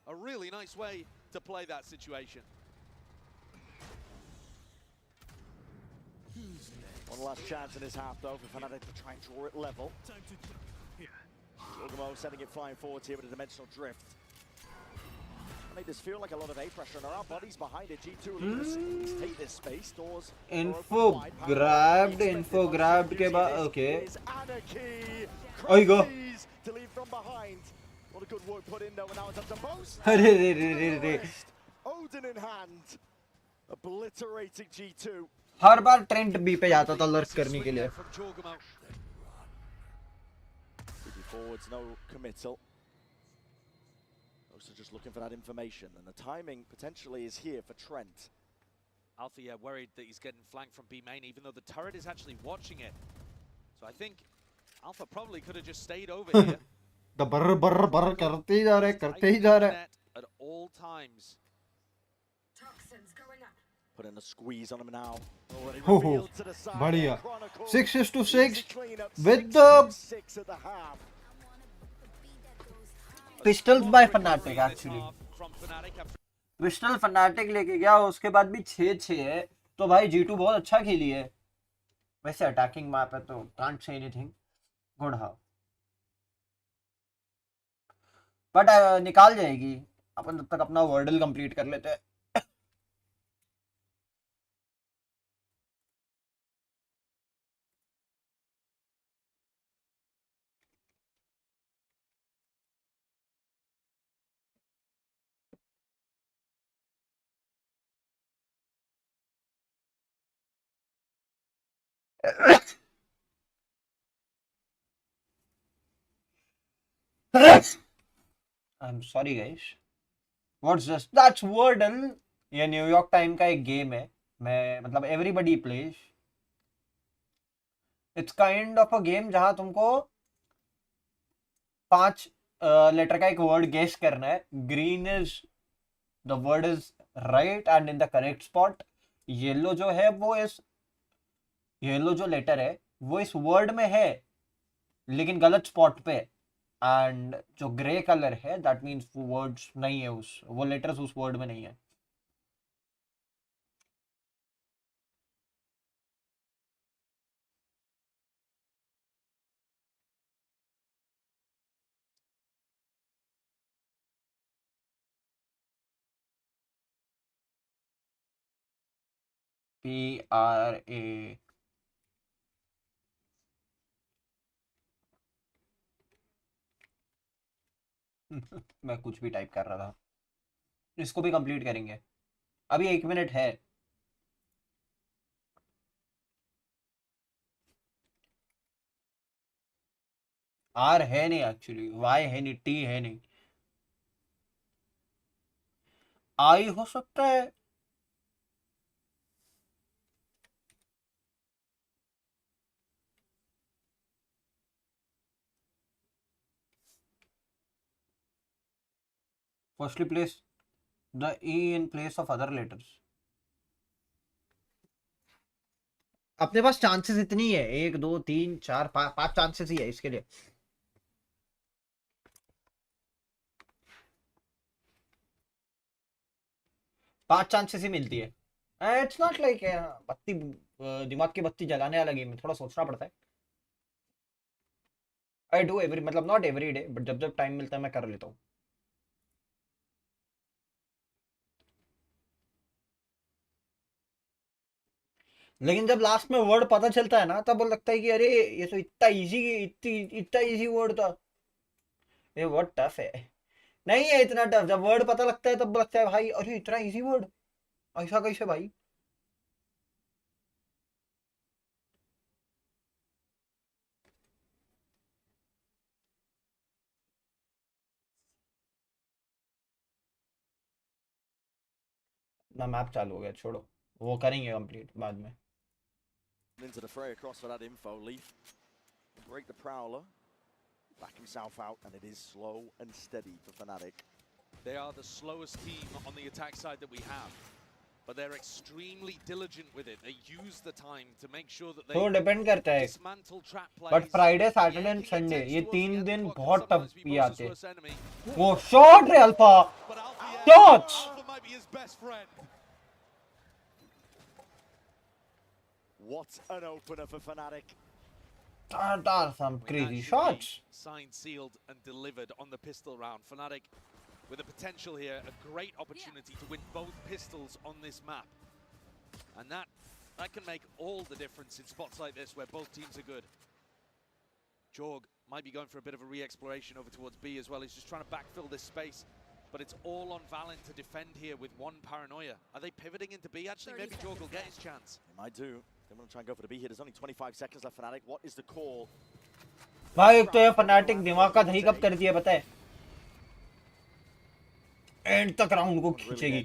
a really nice way to play that situation. One last chance in this half though for Fnatic to try and draw it level. Jorgamo sending it flying forwards here with a dimensional drift. Make this feel like a lot of A pressure, and there are bodies behind it. G2 looking to take this space. Doors. Info grabbed के बाद okay. Oh, you go. To leave from behind. What a good work put in though, and now it's up to Boast. अरे Odin in hand, obliterating G2. हर बार Trent B पे जाता था lurk करने के लिए. Forwards, no committal. Also just looking for that information, and the timing potentially is here for Trent. Alpha, yeah, worried that he's getting flanked from B main, even though the turret is actually watching it. So I think Alpha probably could have just stayed over here. The barr करते ही जा रहे. At all times. Toxins going up. Putting a squeeze on him now. Oh, बढ़िया. 6-6 with the 6 at the half. Pistols by Fnatic actually. Pistol Fnatic लेके गया, उसके बाद भी 6-6 है, तो भाई G2 बहुत अच्छा खेली है. वैसे अटैकिंग मैप है तो can't say anything. Good how. But निकाल जाएगी. अपन तब तक अपना वर्डल कंप्लीट कर लेते हैं. I'm sorry guys. What's this? That's Wordle. ये न्यूयॉर्क टाइम का एक गेम है. मैं मतलब everybody plays. It's kind of a game जहाँ तुमको 5 लेटर का एक वर्ड गेस करना है. Green is the word is right and in the correct spot. Yellow जो है वो येलो जो लेटर है वो इस वर्ड में है लेकिन गलत स्पॉट पे है. एंड जो ग्रे कलर है दैट मीन्स वो वर्ड्स नहीं है, उस वो लेटर्स उस वर्ड में नहीं है. PRA. मैं कुछ भी टाइप कर रहा था. इसको भी कंप्लीट करेंगे. अभी 1 मिनट है. आर है नहीं एक्चुअली, वाई है नहीं, टी है नहीं. आई हो सकता है. Firstly place the E in place of other letters. अपने पास चांसेस इतनी है, 1 2 3 4 5 चांसेस ही है इसके लिए. पांच चांसेस ही मिलती है. इट्स नॉट लाइक बत्ती दिमाग की बत्ती जलाने वाला गेम में थोड़ा सोचना पड़ता है. आई डू एवरी मतलब नॉट एवरी डे बट जब जब टाइम मिलता है मैं कर लेता हूँ. लेकिन जब लास्ट में वर्ड पता चलता है ना तब वो लगता है कि अरे ये तो इतना इजी वर्ड था. ये वर्ड टफ है. नहीं है इतना टफ. जब वर्ड पता लगता है तब लगता है भाई अरे इतना इजी वर्ड, ऐसा कैसे भाई. ना मैप चालू हो गया, छोड़ो, वो करेंगे कंप्लीट बाद में. Into the fray across for that info. Leaf break the prowler, back himself out, and it is slow and steady for Fnatic. They are the slowest team on the attack side that we have, but they're extremely diligent with it. They use the time to make sure that तो they depend करता है. dismantle trap but plays. Friday Saturday and Sunday ये 3 दिन बहुत tough Sometimes be भी Rosa's आते. worst enemy. वो shot रे alpha shots. Alpha might be his best friend. What an opener for Fnatic. Some crazy shots. Signed, sealed, and delivered on the pistol round. Fnatic with a potential here, a great opportunity to win both pistols on this map. And that can make all the difference in spots like this where both teams are good. Jorg might be going for a bit of a re-exploration over towards B as well. He's just trying to backfill this space. But it's all on Valen to defend here with one paranoia. Are they pivoting into B? Actually, maybe Jorg will get his chance. They might do. They're going to try and go for the B here. There's only 25 seconds left, Fnatic. What is the call? भाई एक तो ये fanatic दिमाग का दही कब कर दिया पता है. एंड तक राउंड को खींचेगी.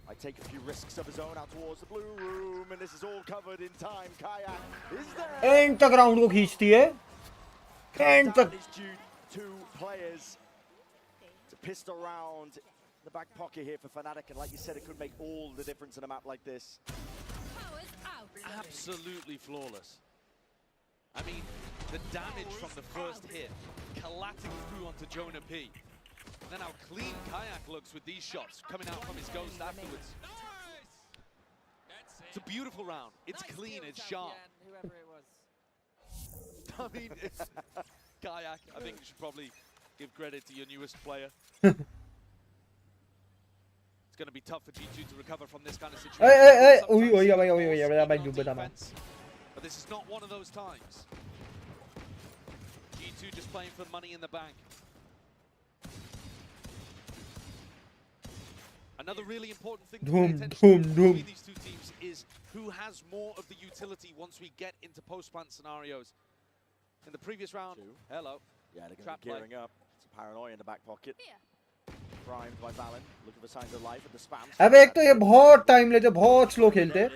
I take a few risks of his own out towards the blue room, and this is all covered in time. Kayak is there. And तक राउंड को खींचती है. एंड तक. Two players to pistol round the back pocket here for Fnatic, and like you said, it could make all the difference in a map like this. Absolutely flawless. I mean, the damage from the first hit, collating through onto Jonah P. And then how clean Kayak looks with these shots coming out from his ghost afterwards. It's a beautiful round. It's clean, it's sharp. Whoever it was. I mean, it's Kayak. I think you should probably give credit to your newest player. It's going to be tough for G2 to recover from this kind of situation. But this is not one of those times. G2 just playing for money in the bank. Another really important thing to pay attention to between these two teams is who has more of the utility once we get into post-plant scenarios. In the previous round, hello. Yeah, they're going to be gearing up. It's a paranoia in the back pocket. Primed by Valen, looking for signs of life at the spam. अब एक तो ये बहुत time लेते, बहुत slow खेलते.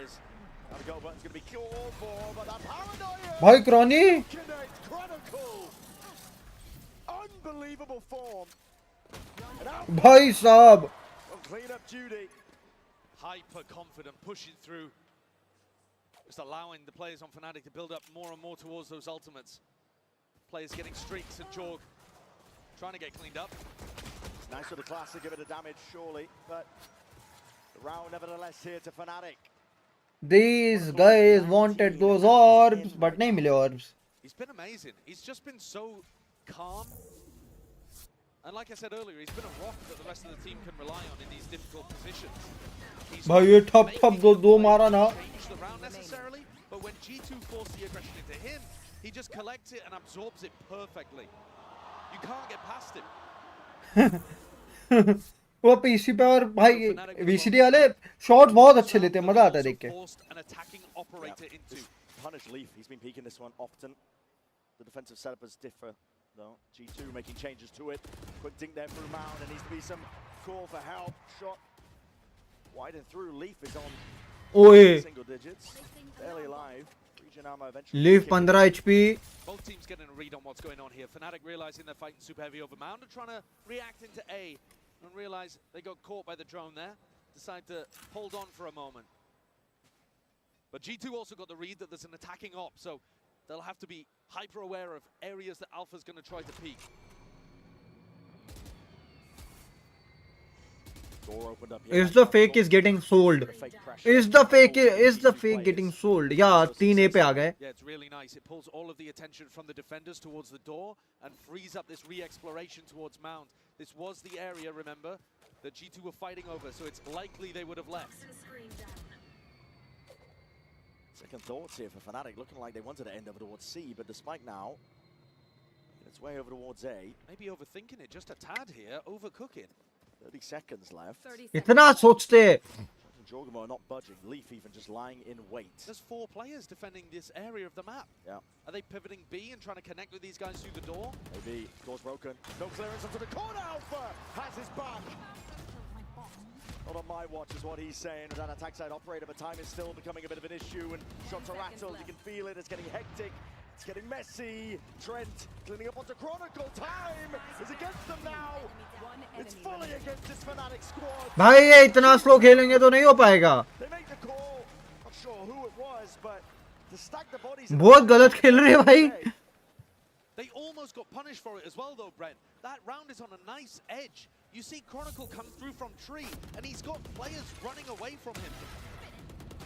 भाई crony. Unbelievable form. भाई साहब. Clean up duty. Hyper confident, pushing through. Just allowing the players on Fnatic to build up more and more towards those ultimates. players getting streaks, and Jorg trying to get cleaned up. It's nice with the class to give it a damage, surely, but the round nevertheless here to Fnatic. These guys wanted those orbs, but nahi mile orbs. He's been amazing. He's just been so calm. And like I said earlier, he's been a rock that the rest of the team can rely on in these difficult positions. He's भाई ये ठप दो मारा ना. change the round necessarily, but when G2 forced the aggression into him, he just collects it and absorbs it perfectly. You can't get past him. वो PC पे और भाई वीसीडी वाले शॉट्स बहुत अच्छे लेते हैं, मजा आता है देख के. Punish Leaf, he's been peeking this one often. The defensive setups differ though. G2 making changes to it. Quick dink there through Mound, there needs to be some call for help. Shot wide and through. Leaf is on single digits, barely alive. Leaf 15 HP. Both teams getting a read on what's going on here. Fnatic realizing they're fighting super heavy over Mound and trying to react into A and realize they got caught by the drone there. Decide to hold on for a moment. But G2 also got the read that there's an attacking op, so they'll have to be hyper aware of areas that Alpha's going to try to peek. Is the fake is getting sold? Is the fake getting sold? Yeah, 3A पे आ गए. Yeah, it's really nice. It pulls all of the attention from the defenders towards the door and frees up this re-exploration towards Mount. This was the area, remember, that G2 were fighting over, so it's likely they would have left. Second thoughts here for Fnatic, looking like they wanted to end over towards C, but the spike now, it's way over towards A. Maybe overthinking it just a tad here, overcooking. 30 seconds left. इतना सोचते हैं. Jorgamo not budging. Leaf even just lying in wait. There's 4 players defending this area of the map. Yeah. Are they pivoting B and trying to connect with these guys through the door? Maybe. Door's broken. No clearance onto the corner. Alpha has his back. Not on my watch is what he's saying. With an attack side operator, but time is still becoming a bit of an issue. And shots are rattled. You can feel it. It's getting hectic. It's getting messy. Trent cleaning up onto Chronicle. Time is against them now. It's fully against this Fnatic squad. भाई ये इतना slow खेलेंगे तो नहीं हो पाएगा. They make the call. Not sure who it was, but to stack the bodies. बहुत गलत खेल रहे हैं भाई. They almost got punished for it as well, though, Brent. That round is on a nice edge. You see Chronicle come through from tree, and he's got players running away from him.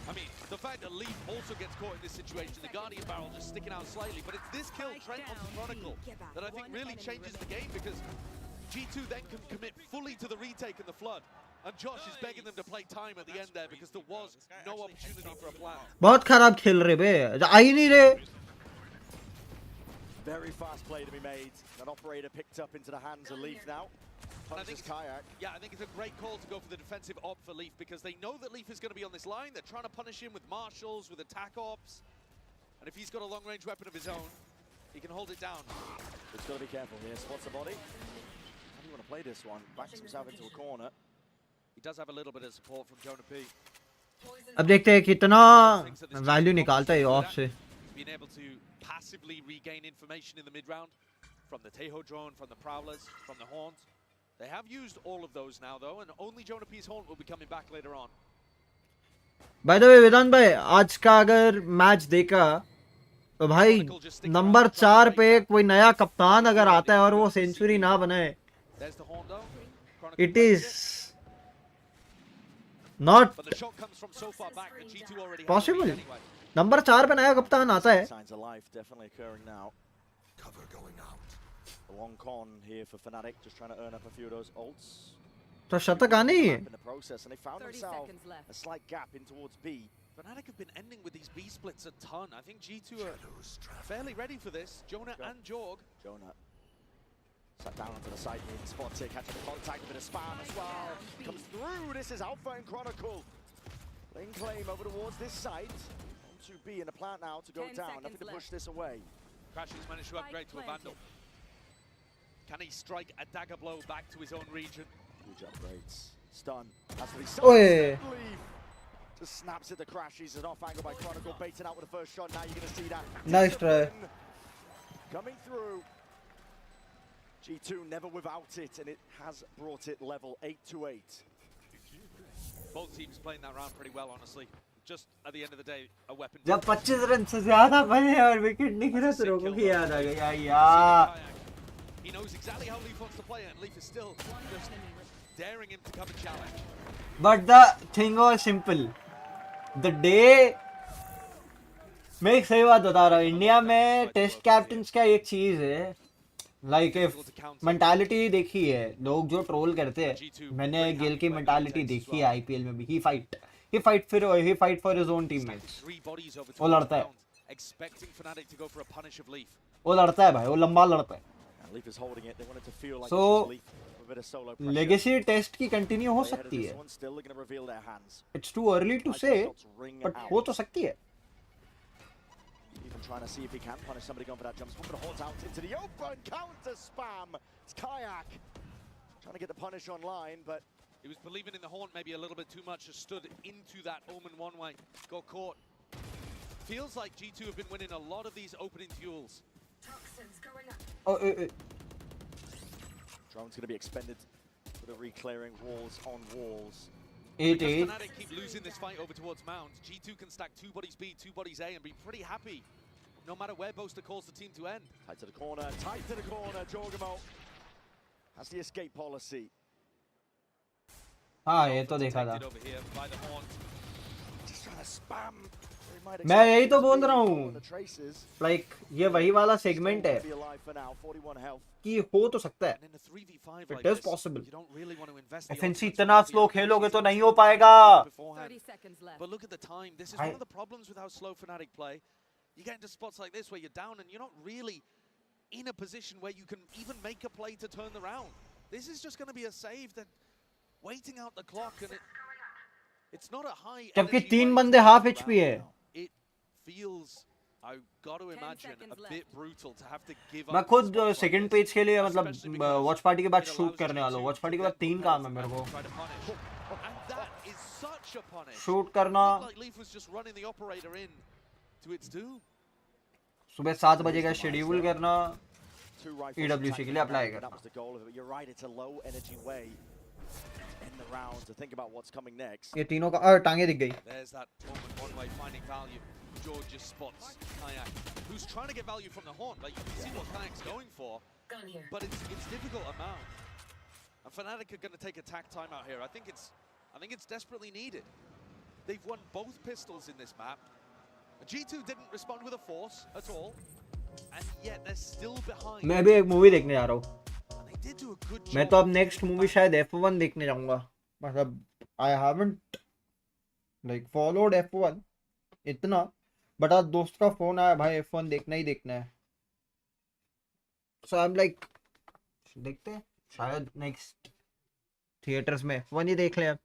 I mean, the fact that Leaf also gets caught in this situation, the Guardian barrel just sticking out slightly, but it's this kill, Trent onto Chronicle, that I think really changes the game, because G2 then can commit fully to the retake and the flood. And Josh is begging them to play time at the end there, because there was no opportunity for a plan. बहुत खराब खेल रहे बे. आ ही नहीं रहे. Very fast play to be made. That operator picked up into the hands of Leaf now. I think it's a great call to go for the defensive op for Leaf, because they know that Leaf is going to be on this line. They're trying to punish him with marshals, with attack ops. And if he's got a long-range weapon of his own, he can hold it down. It's got to be careful here. Spots the body. How do you want to play this one? Backs himself into a corner. He does have a little bit of support from Jonah P. अब देखते हैं कितना value निकालता है of से. Being able to passively regain information in the mid-round from the Tejo drone, from the Prowlers, from the Haunt. They have used all of those now, though, and only Jonah P's Haunt will be coming back later on. By the way, वेदांत भाई, आज का अगर match देखा तो भाई number 4 पे कोई नया कप्तान अगर आता है और वो सेंचुरी ना बनाए, it is not possible. Number 4 पे नया कप्तान आता है. Signs of life definitely occurring now. Cover going out. A long con here for Fnatic, just trying to earn up a few of those ults. तो शतक आने ही है. In the process, and they found themselves a slight gap in towards B. Fnatic have been ending with these B splits a ton. I think G2 are fairly ready for this. Jonah and Jorg. Jonah sat down onto the side here, spots it, catching the contact, a bit of spam as well. Comes through. This is Alpha and Chronicle. Laying claim over towards this site. To B in the plant now to go down. Nothing to push this away. Crashes managed to upgrade to a Vandal. Can he strike a dagger blow back to his own region? Huge upgrades. Stun. Has to be stunned. Just snaps at the crash. He's an off angle by Chronicle, baiting out with the first shot. Now you're going to see that. Nice try. Coming through. G2 never without it, and it has brought it level 8-8. Both teams playing that round pretty well, honestly. just at the end of the day, a weapon. जब 25 run से ज्यादा बने और wicket नहीं गिरा तो लोगों की याद आ गई यार. He knows exactly how Leaf wants to play it, and Leaf is still just daring him to come and challenge. But the thing was simple. The day मैं एक सही बात बता रहा हूँ, इंडिया में टेस्ट कैप्टन्स का एक चीज है, लाइक मेंटालिटी देखी है, लोग जो ट्रोल करते हैं, मैंने गिल की मेंटालिटी देखी है आईपीएल में भी. He fight for his own teammates. वो लड़ता है, भाई, वो लंबा लड़ता है. So लेगेसी टेस्ट की कंटिन्यू हो सकती है. It's too early to say, but हो तो सकती है. Even trying to see if he can punish somebody going for that jump. But holds out into the open, counter spam. It's Kayak trying to get the punish online, but he was believing in the haunt maybe a little bit too much. Just stood into that Omen one way, got caught. Feels like G2 have been winning a lot of these opening duels. Toxins going up. Oh, drone's going to be expended for the re-clearing walls on walls. 8-8. Fnatic keep losing this fight over towards Mount. G2 can stack 2 bodies B, 2 bodies A, and be pretty happy, no matter where Boaster calls the team to end. Tight to the corner, Jorgamo has the escape policy. हाँ, ये तो देखा था. Just trying to spam. मैं यही तो बोल रहा हूँ, लाइक ये वही वाला सेगमेंट है कि हो तो सकता है. It is possible. एफएनसी इतना स्लो खेलोगे तो नहीं हो पाएगा. But look at the time. This is one of the problems with how slow Fnatic play. You get into spots like this where you're down and you're not really in a position where you can even make a play to turn the round. This is just going to be a save that waiting out the clock, and it's not a high. जबकि 3 बंदे half HP है. It feels, I've got to imagine, a bit brutal to have to give up. मैं खुद second page के लिए मतलब watch party के बाद शूट करने वाला हूँ. वॉच पार्टी के बाद 3 काम है मेरे को. शूट करना, सुबह 7 बजे का शेड्यूल करना, ईडब्ल्यूसी के लिए अप्लाई करना. ये तीनों का टांगे दिख गई. George just spots Kayak, who's trying to get value from the haunt. Like, you can see what Kayak's going for, but it's difficult amount. And Fnatic are going to take attack time out here. I think it's desperately needed. They've won both pistols in this map. G2 didn't respond with a force at all, and yet they're still behind. मैं भी एक movie देखने जा रहा हूँ. मैं तो अब नेक्स्ट मूवी शायद F1 देखने जाऊंगा. मतलब I haven't like followed F1 इतना, बट आज दोस्त का फोन आया, भाई F1 देखना ही देखना है. सो आई एम लाइक, देखते हैं, शायद नेक्स्ट थिएटर्स में F1 ही देख लें.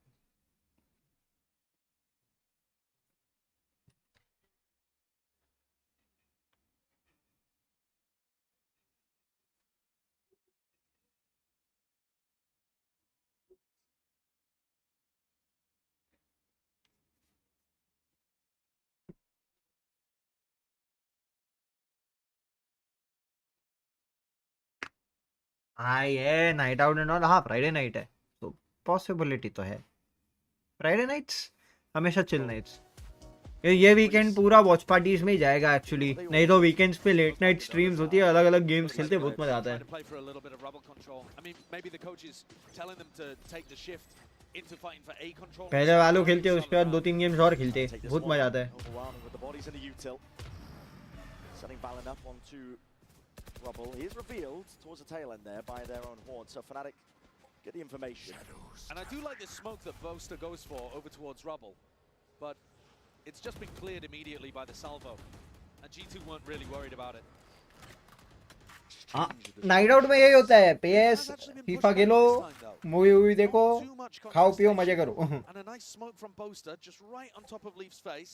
हाँ, ये नाइट आउट एंड ऑल. हाँ, फ्राइडे नाइट है तो पॉसिबिलिटी तो है. फ्राइडे नाइट्स हमेशा चिल नाइट्स. ये वीकेंड पूरा वॉच पार्टीज में ही जाएगा एक्चुअली. नहीं तो वीकेंड्स पे लेट नाइट स्ट्रीम्स होती है, अलग अलग गेम्स खेलते हैं, बहुत मजा आता है. पहले वालों खेलते हैं, उसके बाद 2-3 गेम्स और खेलते हैं, बहुत मजा आता है. Rubble. He is revealed towards the tail end there by their own haunt, so Fnatic get the information. And I do like this smoke that Boaster goes for over towards Rubble, but it's just been cleared immediately by the salvo, and G2 weren't really worried about it. हाँ, night out में यही होता है. PS FIFA खेलो, movie देखो, खाओ पियो, मजे करो. And a nice smoke from Boaster just right on top of Leaf's face.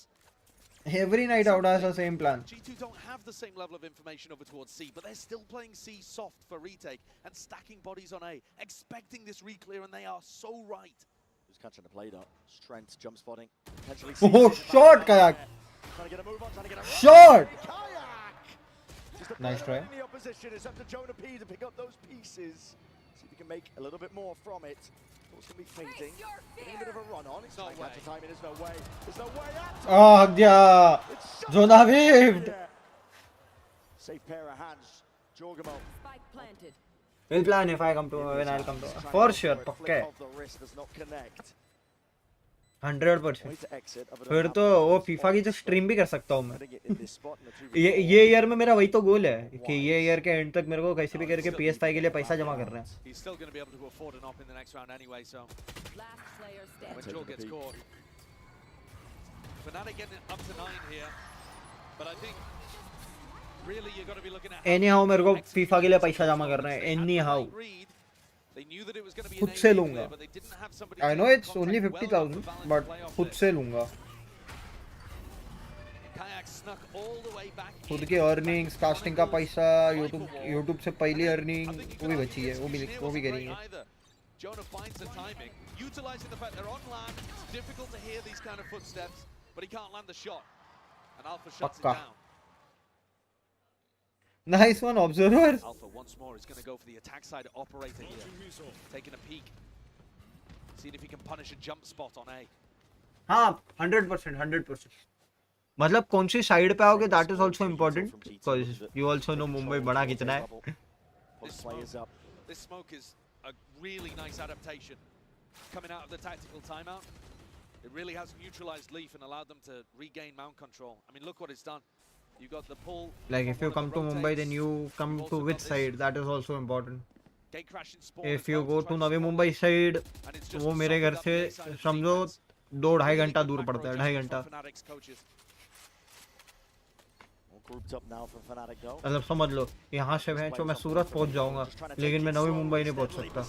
Every night out has the same plan. G2 don't have the same level of information over towards C, but they're still playing C soft for retake and stacking bodies on A, expecting this re-clear, and they are so right. Who's catching the play though? Strength, jump spotting. Oh, short Kayak! Short! Kayak! Nice try. The opposition is up to Jonah P to pick up those pieces. See if you can make a little bit more from it. It's going to be fading. Getting a bit of a run on. It's trying to catch the timing. There's no way. There's no way out. Ah, gya. Zona waved. Safe pair of hands. Jorgamo. Spike planted. We'll plan if I come to when I'll come to. For sure, पक्के. 100%. फिर तो वो FIFA की जो stream भी कर सकता हूँ मैं. ये ईयर में मेरा वही तो गोल है कि ये ईयर के एंड तक मेरे को कैसे भी करके PS5 के लिए पैसा जमा करना है. He's still going to be able to afford an op in the next round anyway, so when Joel gets caught. Fnatic getting up to 9 here, but I think really you're going to be looking at anyhow मेरे को FIFA के लिए पैसा जमा करना है. anyhow खुद से लूंगा. I know it's only 50,000 but खुद से लूंगा. खुद की अर्निंग्स, कास्टिंग का पैसा, यूट्यूब से पहली अर्निंग वो भी बची है, वो भी करेंगे. Jonah finds the timing, utilizing the fact they're on land. It's difficult to hear these kind of footsteps, but he can't land the shot. And Alpha shuts it down. Nice one, observer. Alpha once more is going to go for the attack side operator here, taking a peek, seeing if he can punish a jump spot on A. हाँ 100%. मतलब कौन सी side पे आओगे, that is also important because you also know Mumbai बड़ा कितना है. This smoke is a really nice adaptation coming out of the tactical timeout. It really has neutralized Leaf and allowed them to regain mount control. I mean, look what it's done. You got the pull. Like if you come to Mumbai, then you come to which side? That is also important. If you go to Navi Mumbai side, वो मेरे घर से समझो 2-2.5 घंटा दूर पड़ता है, 2.5 घंटा. मतलब समझ लो यहाँ से मैं सूरत पहुँच जाऊँगा, लेकिन मैं नवी मुंबई नहीं पहुँच सकता.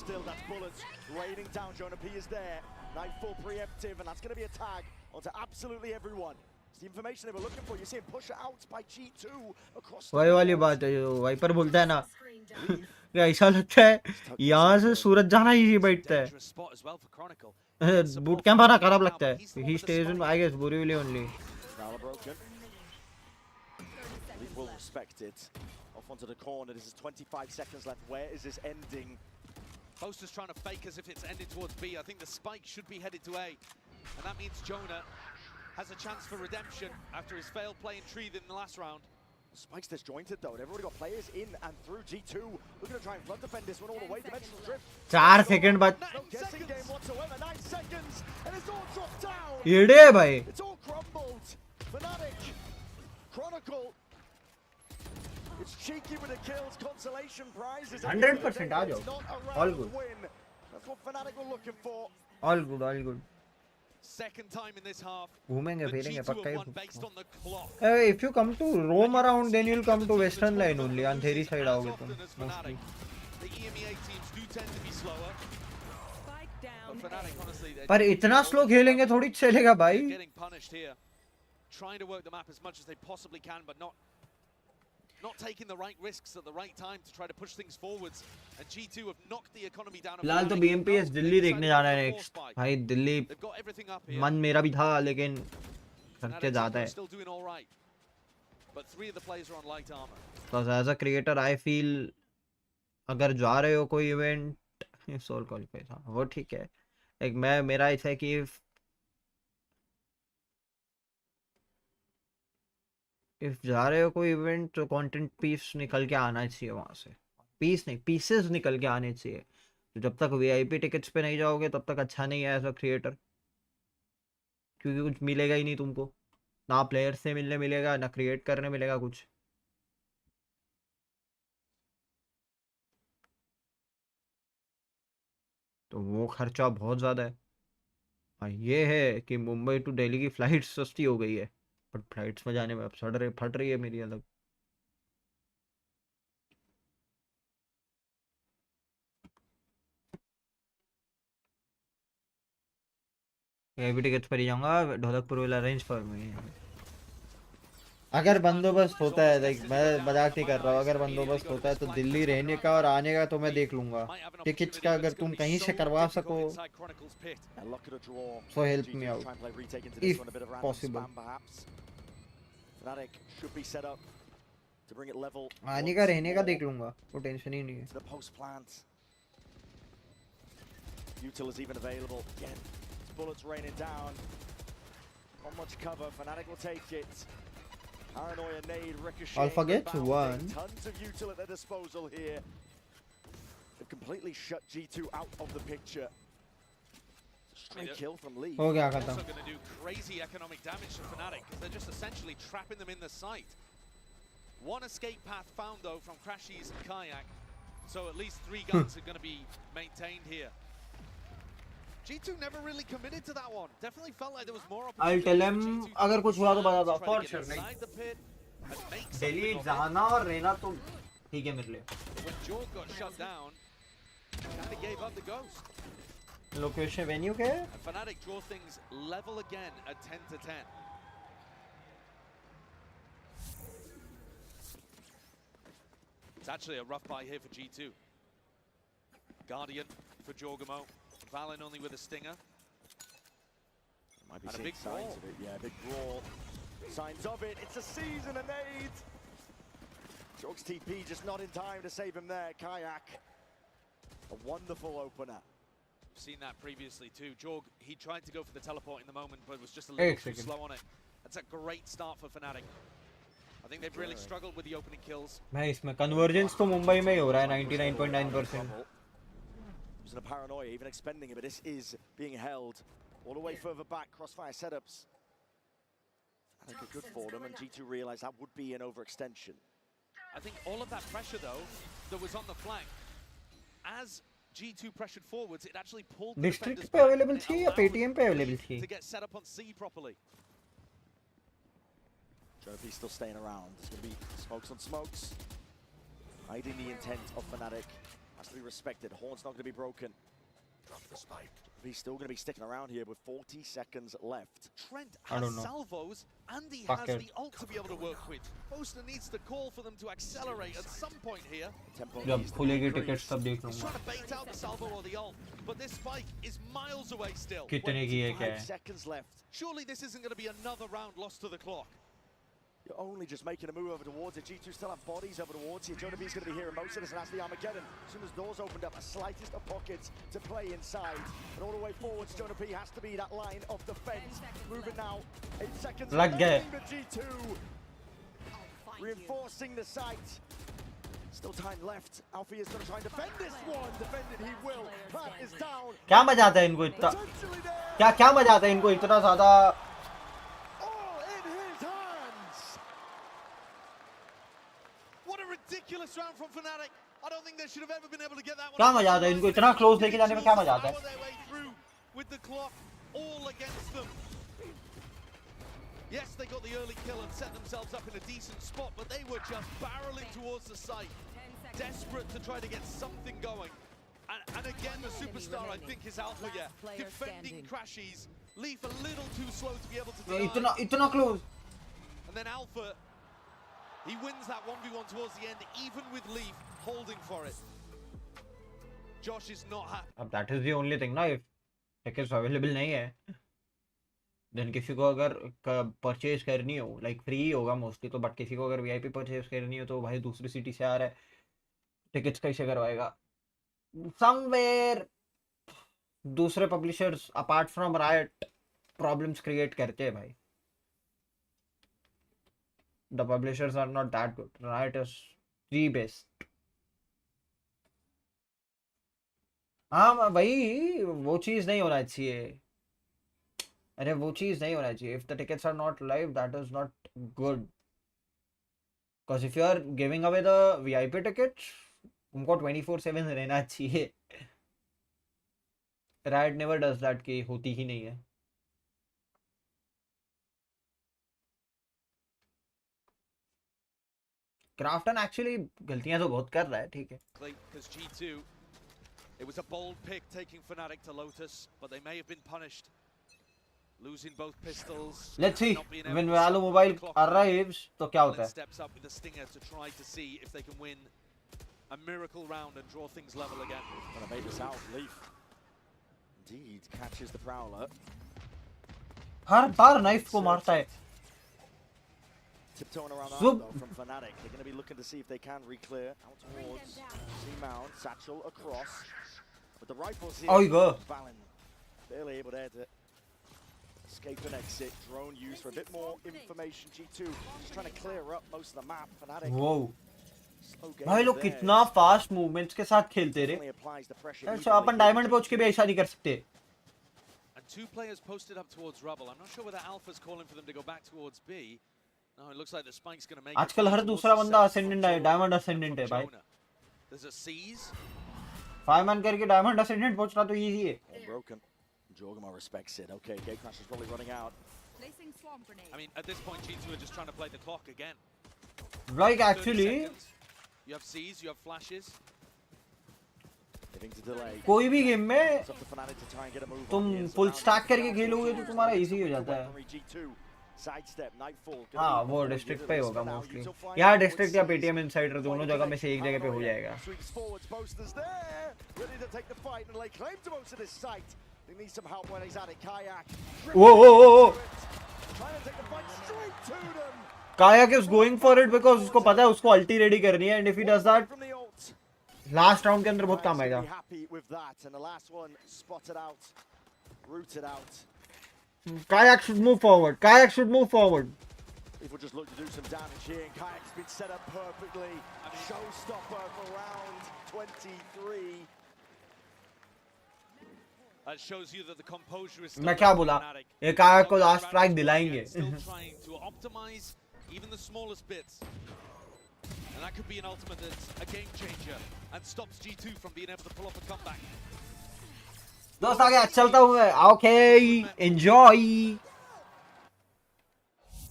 वही वाली बात है जो वाइपर बोलता है ना. ऐसा लगता है यहाँ से सूरत जाना ही बैठता है. बूट कैंप आना खराब लगता है. He stays in, I guess, Borivali only. Will respect it. Off onto the corner. This is 25 seconds left. Where is this ending? Poster's trying to fake as if it's ended towards B. I think the spike should be headed to A. And that means Jonah has a chance for redemption after his failed play in Tree in the last round. Spike's disjointed though. They've already got players in and through G2. Looking to try and flood defend this one all the way. Dimensional drift. 4 seconds बाद. No guessing game whatsoever. 9 seconds. And it's all dropped down. येड़े है भाई. It's all crumbled. Fnatic. Chronicle. It's cheeky with the kills, consolation prizes. 100% आ जाओ. All good. That's what Fnatic were looking for. All good. Second time in this half. घूमेंगे फिरेंगे पक्का ही. If you come to roam around, then you'll come to western line only. Andheri side आओगे तुम. The EMEA teams do tend to be slower. But Fnatic, honestly, पर इतना slow खेलेंगे थोड़ी चलेगा भाई. Getting punished here. Trying to work the map as much as they possibly can, but not taking the right risks at the right time to try to push things forwards. And G2 have knocked the economy down. फिलहाल तो BMPS Delhi देखने जाना है next. भाई दिल्ली मन मेरा भी था, लेकिन खर्चे ज़्यादा है. But 3 of the players are on light armor. Because as a creator, I feel अगर जा रहे हो कोई इवेंट, सोल क्वालिफाई था वो ठीक है. एक मेरा ऐसा है कि इफ जा रहे हो कोई इवेंट तो कंटेंट पीस निकल के आना चाहिए वहां से. पीस नहीं, पीसेस निकल के आने चाहिए. तो जब तक VIP टिकट्स पे नहीं जाओगे तब तक अच्छा नहीं है एज अ क्रिएटर, क्योंकि कुछ मिलेगा ही नहीं तुमको. ना प्लेयर से मिलने मिलेगा, ना क्रिएट करने मिलेगा कुछ. तो वो खर्चा बहुत ज़्यादा है. हाँ ये है कि मुंबई टू दिल्ली की फ़्लाइट सस्ती हो गई है, बट फ्लाइट्स में जाने में अब फट रही है मेरी अलग. VIP टिकट्स पर ही जाऊंगा. Dholakpur will arrange for me. अगर बंदोबस्त होता है, लाइक मैं मजाक नहीं कर रहा हूँ, अगर बंदोबस्त होता है तो दिल्ली रहने का और आने का तो मैं देख लूंगा. टिकट्स का अगर तुम कहीं से करवा सको, so help me out if possible. आने का रहने का देख लूंगा, वो टेंशन ही नहीं है. Util is even available. Again, bullets raining down. Not much cover. Fnatic will take it. Paranoia nade, ricochet. Alpha gets one. Tons of util at their disposal here. They've completely shut G2 out of the picture. Straight kill from Lee. हो गया Also खत्म. going to do crazy economic damage to Fnatic because they're just essentially trapping them in the site. One escape path found though from Crashies and Kayak, so at least 3 guns are going to be maintained here. G2 never really committed to that one. Definitely felt like there was more I'll tell him अगर कुछ हुआ तो बता दो. For sure inside नहीं. the pit and make Delhi something of it. जाना और रहना तो ठीक है मेरे लिए. When Jorg got shut down, kind of gave up the ghost. Location venue क्या है? And Fnatic draw things level again at 10-10. It's actually a rough buy here for G2. Guardian for Jorgamo. Valen only with a stinger. Might be And a seeing big signs brawl. of it. Yeah, big brawl. Signs of it. It's a season of nade. Jorg's TP just not in time to save him there. Kayak. A wonderful opener. Seen that previously too. Jorg, he tried to go for the teleport in the moment, but was just a little too slow on it. That's a great start for Fnatic. I think they've really struggled with the opening kills. भाई इसमें convergence तो मुंबई में ही हो रहा है 99.9%. Using a paranoia, even expending it, but this is being held all the way further back. Crossfire setups. I think good for them, and G2 realized that would be an overextension. I think all of that pressure though that was on the flank, as G2 pressured forwards, it actually pulled the District defenders पे back available and थी या allowed Paytm पे available Leaf थी? to get set up on C properly. Jovi's still staying around. There's going to be smokes on smokes. Hiding the intent of Fnatic has to be respected. Horn's not going to be broken. He's still going to be sticking around here with 40 seconds left. Trent I has don't know. salvos and he Fuck has it. the ult to be able to work with. Boaster needs to call for them to accelerate at some point here. जब खुलेगी tickets तब देख He's लूँगा. trying to bait out the salvo or the ult, but this spike is miles away still. कितने की है क्या 5 है? seconds left. Surely this isn't going to be another round lost to the clock. You're only just making a move over towards it. G2 still have bodies over towards you. Jonavi's going to be here in most of this, and that's the Armageddon. As soon as doors opened up, the slightest of pockets to play inside. And all the way forwards, Jonavi has to be that line of defense. Moving now, 8 seconds. Lag gaya. The G2 reinforcing the site. Still time left. Alfie is going to try and defend this one. Defend it, he will. Pat is down. क्या मजा आता है इनको इतना? क्या मजा आता है इनको इतना ज़्यादा? All in his hands. What a ridiculous round from Fnatic. I don't think they should have ever been able to get that one. क्या मजा आता है इनको इतना close लेके जाने में क्या मजा आता है? Power their way through with the clock all against them. Yes, they got the early kill and set themselves up in a decent spot, but they were just barreling towards the site, desperate to try to get something going. And again, the superstar, I think, is Alpha, yeah. Defending Crashies. Leaf a little too slow to be able to deny. इतना close. And then Alpha, he wins that 1v1 towards the end, even with Leaf holding for it. Josh is not happy. अब that is the only thing ना, if tickets available नहीं है, then किसी को अगर purchase करनी हो, like free ही होगा mostly तो, but किसी को अगर VIP purchase करनी हो तो भाई दूसरी city से आ रहा है, tickets कैसे करवाएगा? Somewhere दूसरे publishers apart from Riot problems create करते हैं भाई. The publishers are not that good. Riot is the best. हाँ भाई वो चीज़ नहीं होना चाहिए. अरे वो चीज़ नहीं होना चाहिए. If the tickets are not live, that is not good. Because if you are giving away the VIP tickets, उनको 24/7 रहना चाहिए. Riot never does that कि होती ही नहीं है. Crafton actually गलतियां तो बहुत कर रहा है, ठीक है. Because G2, it was a bold pick taking Fnatic to Lotus, but they may have been punished. Losing both pistols. Let's see when Valve Mobile arrives तो क्या होता है. Steps up with the stinger to try to see if they can win a miracle round and draw things level again. Gonna make this out. Leaf indeed catches the prowler. Her bar knife को मारता है. Tiptoeing around that though from Fnatic. They're going to be looking to see if they can re-clear out towards C-Mount. Satchel across. With the rifles here, Oh, you go. Valen barely able there to escape and exit. Drone used for a bit more information. G2 just trying to clear up most of the map. Fnatic. Whoa. Slow game भाई of लोग theirs. कितना fast movements के साथ खेलते रे Definitely applies the pressure अच्छा evenly upon here diamond to पे उठ के भी ऐसा नहीं कर सकते And two players posted up towards rubble. I'm not sure whether Alpha's calling for them to go back towards B. No, it looks like the spike's going to make आजकल हर दूसरा बंदा असेंडेंट है डायमंड असेंडेंट है भाई There's a seize. 5 man करके diamond ascendant पहुंचना तो easy है All broken. Jorgama respects it. Okay, Gatecrash is probably running out. I mean, at this point, G2 are just trying to play the clock again. Like 30 actually seconds. You have C's, you have flashes. Giving to delay. कोई भी game में It's up to Fnatic to try and get a move on तुम here. So full now stack it's करके down खेलोगे to तो तुम्हारा G2. Easy हो जाता है Weaponry G2. Sidestep, Nightfall. हाँ वो डिस्ट्रिक्ट पे ही होगा मोस्टली या डिस्ट्रिक्ट या पेटीएम इनसाइडर दोनों जगह में से एक जगह पे हो जाएगा Sweeps forwards, Boasters there. Ready to take the fight and lay claim to most of this site. They need some help when he's at it. Kayak. Whoa, whoa, whoa, whoa. Trying to take the fight straight to them. Kayak is going for it because उसको पता है उसको अल्टी ready करनी है and if he does that From the ult. Last round के अंदर बहुत काम Be आएगा happy with that. And the last one spotted out, rooted out. Kayak should move forward. Kayak should move forward. People just look to do some damage here, and Kayak's been set up perfectly. Showstopper for round 23. That shows you that the composure is still मैं क्या there for बोला Fnatic. ये कायक को Don't last get track around दिलाएंगे again, still trying to optimize even the smallest bits. And that could be an ultimate that's a game changer and stops G2 from being able to pull off a comeback. दोस्त आ गया चलता हुआ okay enjoy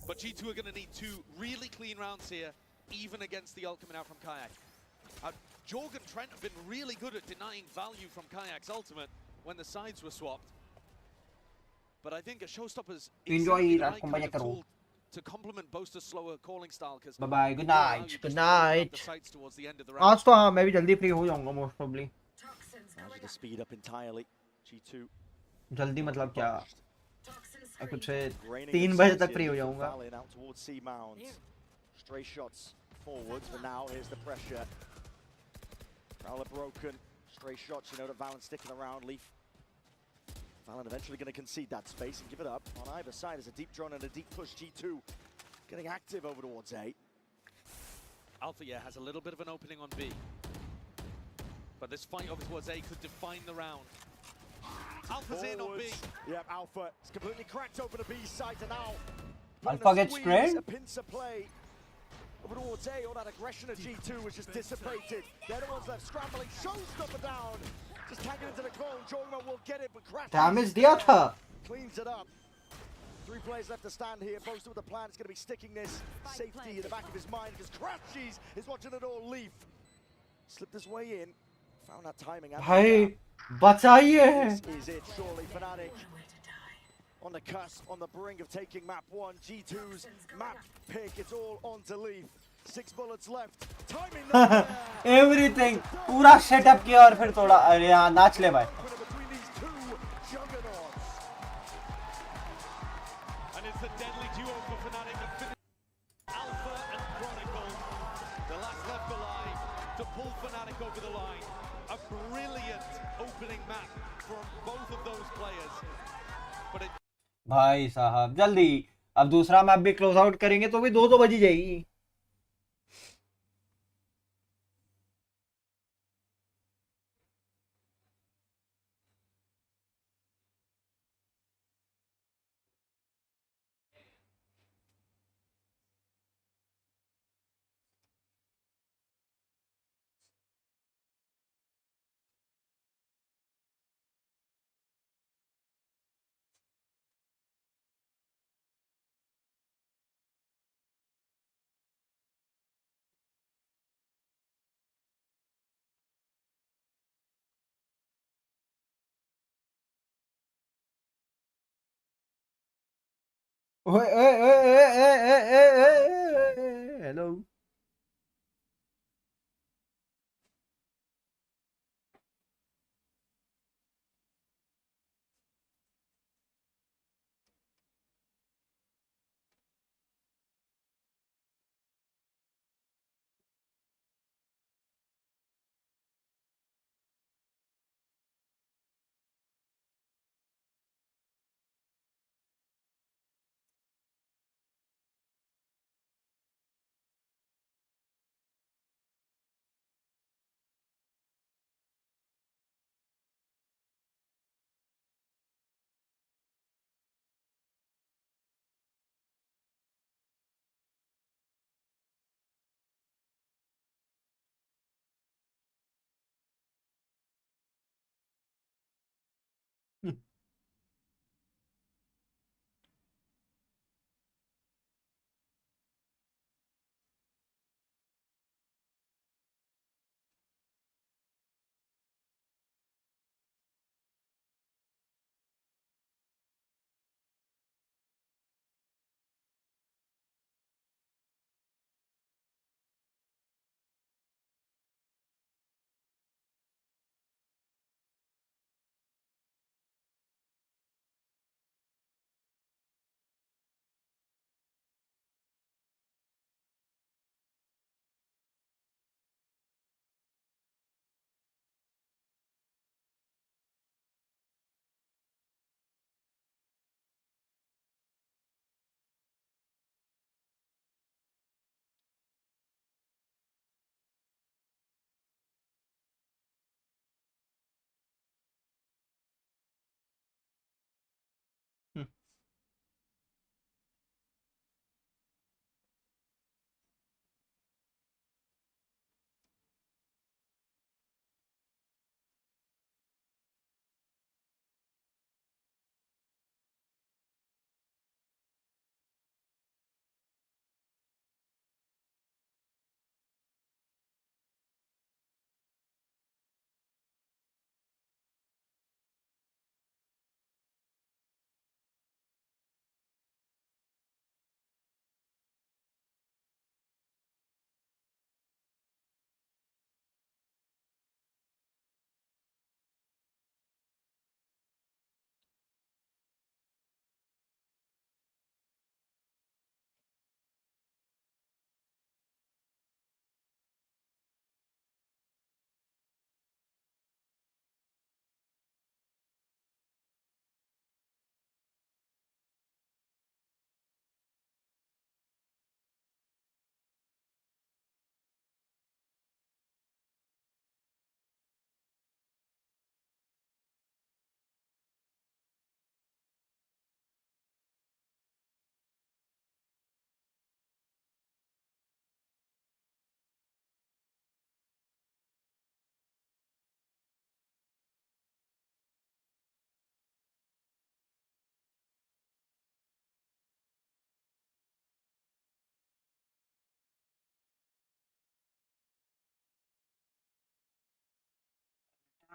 But G2 are going to need two really clean rounds here, even against the ult coming out from Kayak. Jorg and Trent have been really good at denying value from Kayak's ultimate when the sides were swapped. But I think a showstopper's Enjoy exactly the that right kind of karo. tool to complement Boaster's slower calling style. Bye bye good night good night The sides towards the end of the round. आज तो हाँ मैं भी जल्दी free हो जाऊंगा most probably Managed to speed up entirely. G2 जल्दी मतलब क्या कुछ Raining 3 बजे तक intensity फ्री हो from जाऊंगा Valen out towards C Mound. Stray shots forwards, but now here's the pressure. Prowler broken. Stray shots, you know that Valen's sticking around. Leaf. Valen eventually going to concede that space and give it up. On either side is a deep drone and a deep push. G2 getting active over towards A. Alpha, yeah, has a little bit of an opening on B. But this fight over towards A could define the round. Alpha's in on B. Yeah, Alpha is completely cracked over the B side and now. Alpha gets squeeze, sprayed? A pincer play. Over towards A, all that aggression of G2 was just dissipated. They're the ones left scrambling. Showstopper down. Just tagging into the clone. Jorma will get it, but Crash damage दिया था cleans it up. 3 players left to stand here. Boasted with a plan. It's going to be sticking this safety in the back of his mind because Crashies is watching it all leave. Slipped his way in. Found that timing. भाई बचाइए This is it, surely. Fnatic on the cusp, on the brink of taking map 1. G2's map pick. It's all on to Leaf. 6 bullets left. Timing not there. Everything पूरा setup किया और फिर थोड़ा अरे हाँ नाच ले भाई Between these two juggernauts. And it's a deadly duo for Fnatic that finished Alpha and Chronicle, the last left alive to pull Fnatic over the line. A brilliant opening map from both of those players. But it भाई साहब जल्दी अब दूसरा map भी close out करेंगे तो भी 2 तो बज ही जाएगी हेलो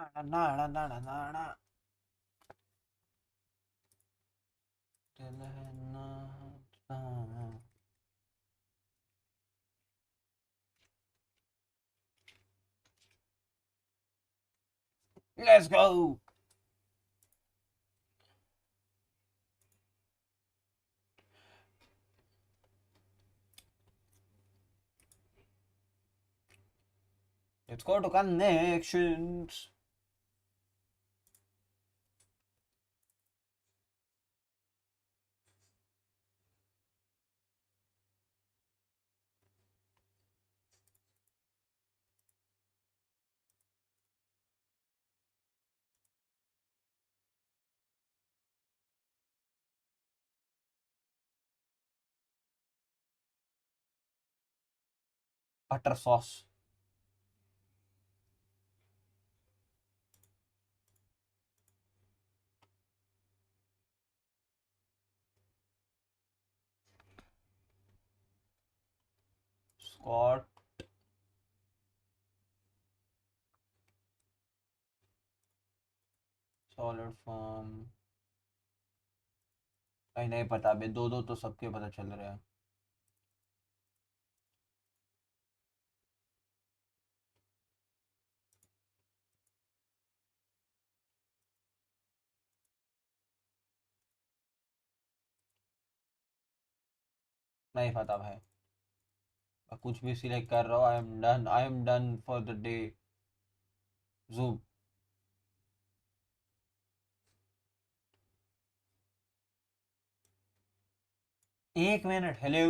Nada, nada, nada. दिल है नाता. Let's go. Let's go to connections. Butter sauce. Scott. Solid form. नहीं पता बे, दो दो तो सबके पता चल रहे हैं. नहीं पता भाई. मैं कुछ भी सिलेक्ट कर रहा हूँ. I am done for the day. Zoom. एक मिनट. हेलो.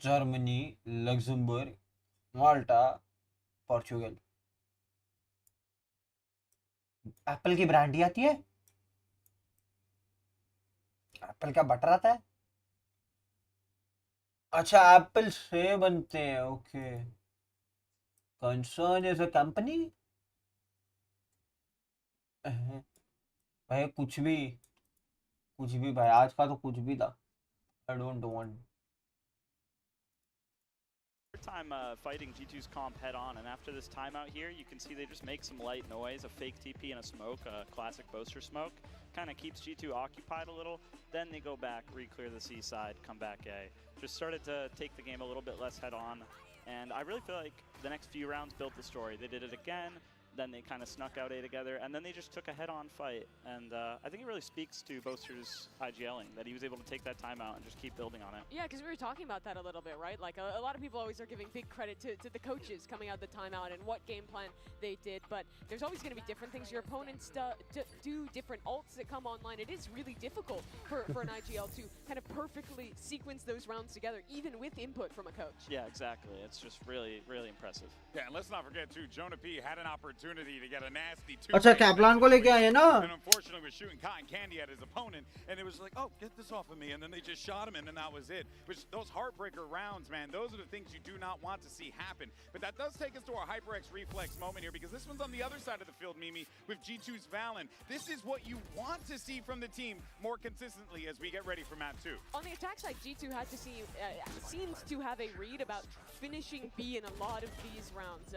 जर्मनी, लग्जमबर्ग, माल्टा, पोर्चुगल. एप्पल की ब्रांडी आती है. एप्पल का बटर आता है. अच्छा, एप्पल से बनते हैं. Okay. Concern as a company. भाई कुछ भी भाई. आज का तो कुछ भी था. आई don't want. Time fighting G2's comp head on, and after this timeout here, you can see they just make some light noise, a fake TP and a smoke, a classic boaster smoke, kind of keeps G2 occupied a little, then they go back, re-clear the C side, come back A. Just started to take the game a little bit less head on, and I really feel like the next few rounds built the story. They did it again, then they kind of snuck out A together, and then they just took a head-on fight. And I think it really speaks to Boaster's IGLing, that he was able to take that timeout and just keep building on it. Yeah, because we were talking about that a little bit, right? Like, a lot of people always are giving big credit to the coaches coming out the timeout and what game plan they did, but there's always going to be different things. Your opponents do different ults that come online. It is really difficult for an IGL to kind of perfectly sequence those rounds together, even with input from a coach. Yeah, exactly. It's just really, really impressive. Yeah, and let's not forget, too, Jonah P had an opportunity to get a nasty two. अच्छा, Kaplan को लेके आए ना. And unfortunately was shooting cotton candy at his opponent, and it was like, oh, get this off of me, and then they just shot him, and then that was it. Which, those heartbreaker rounds, man, those are the things you do not want to see happen. But that does take us to our HyperX reflex moment here, because this one's on the other side of the field, Mimi, with G2's Valen. This is what you want to see from the team more consistently as we get ready for map 2. On the attack side, G2 had to seems to have a read about finishing B in a lot of these rounds.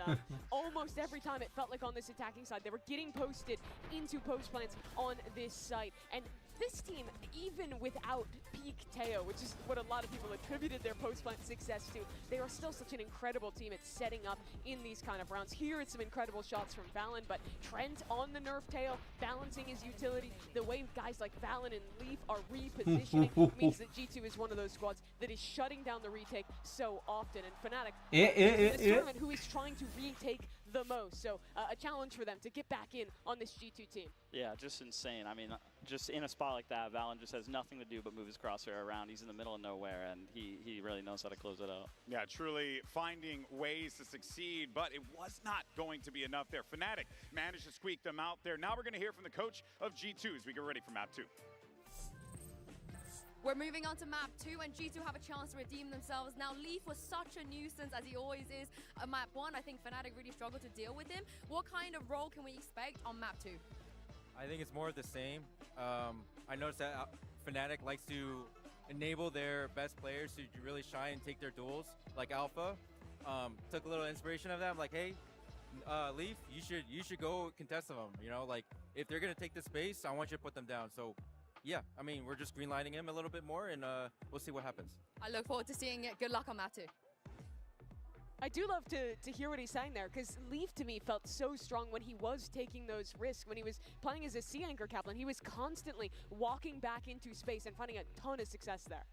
Almost every time it felt like on this attacking side, they were getting posted into post plants on this site. And this team, even without peak Teo, which is what a lot of people attributed their post-plant success to, they are still such an incredible team at setting up in these kind of rounds. Here, it's some incredible shots from Valen, but Trent on the nerf Teo, balancing his utility. The way guys like Valen and Leaf are repositioning means that G2 is one of those squads that is shutting down the retake so often. And Fnatic, in this tournament, who is trying to retake the most. So a challenge for them to get back in on this G2 team. Yeah, just insane. I mean, just in a spot like that, Valen just has nothing to do but move his crosshair around. He's in the middle of nowhere, and he really knows how to close it out. Yeah, truly finding ways to succeed, but it was not going to be enough there. Fnatic managed to squeak them out there. Now we're going to hear from the coach of G2 as we get ready for map 2. We're moving on to map 2, and G2 have a chance to redeem themselves. Now, Leaf was such a nuisance, as he always is. Map 1, I think Fnatic really struggled to deal with him. What kind of role can we expect on map 2? I think it's more of the same. I noticed that Fnatic likes to enable their best players to really shine and take their duels, like Alpha. Took a little inspiration of that. I'm like, hey, Leaf, you should go contest them. You know, like if they're gonna take the space, I want you to put them down. So, yeah, I mean, we're just greenlighting him a little bit more, and we'll see what happens. I look forward to seeing it. Good luck on that too. I do love to hear what he's saying there, because Leaf to me felt so strong when he was taking those risks, when he was playing as a C anchor Kaplan. He was constantly walking back into space and finding a ton of success there.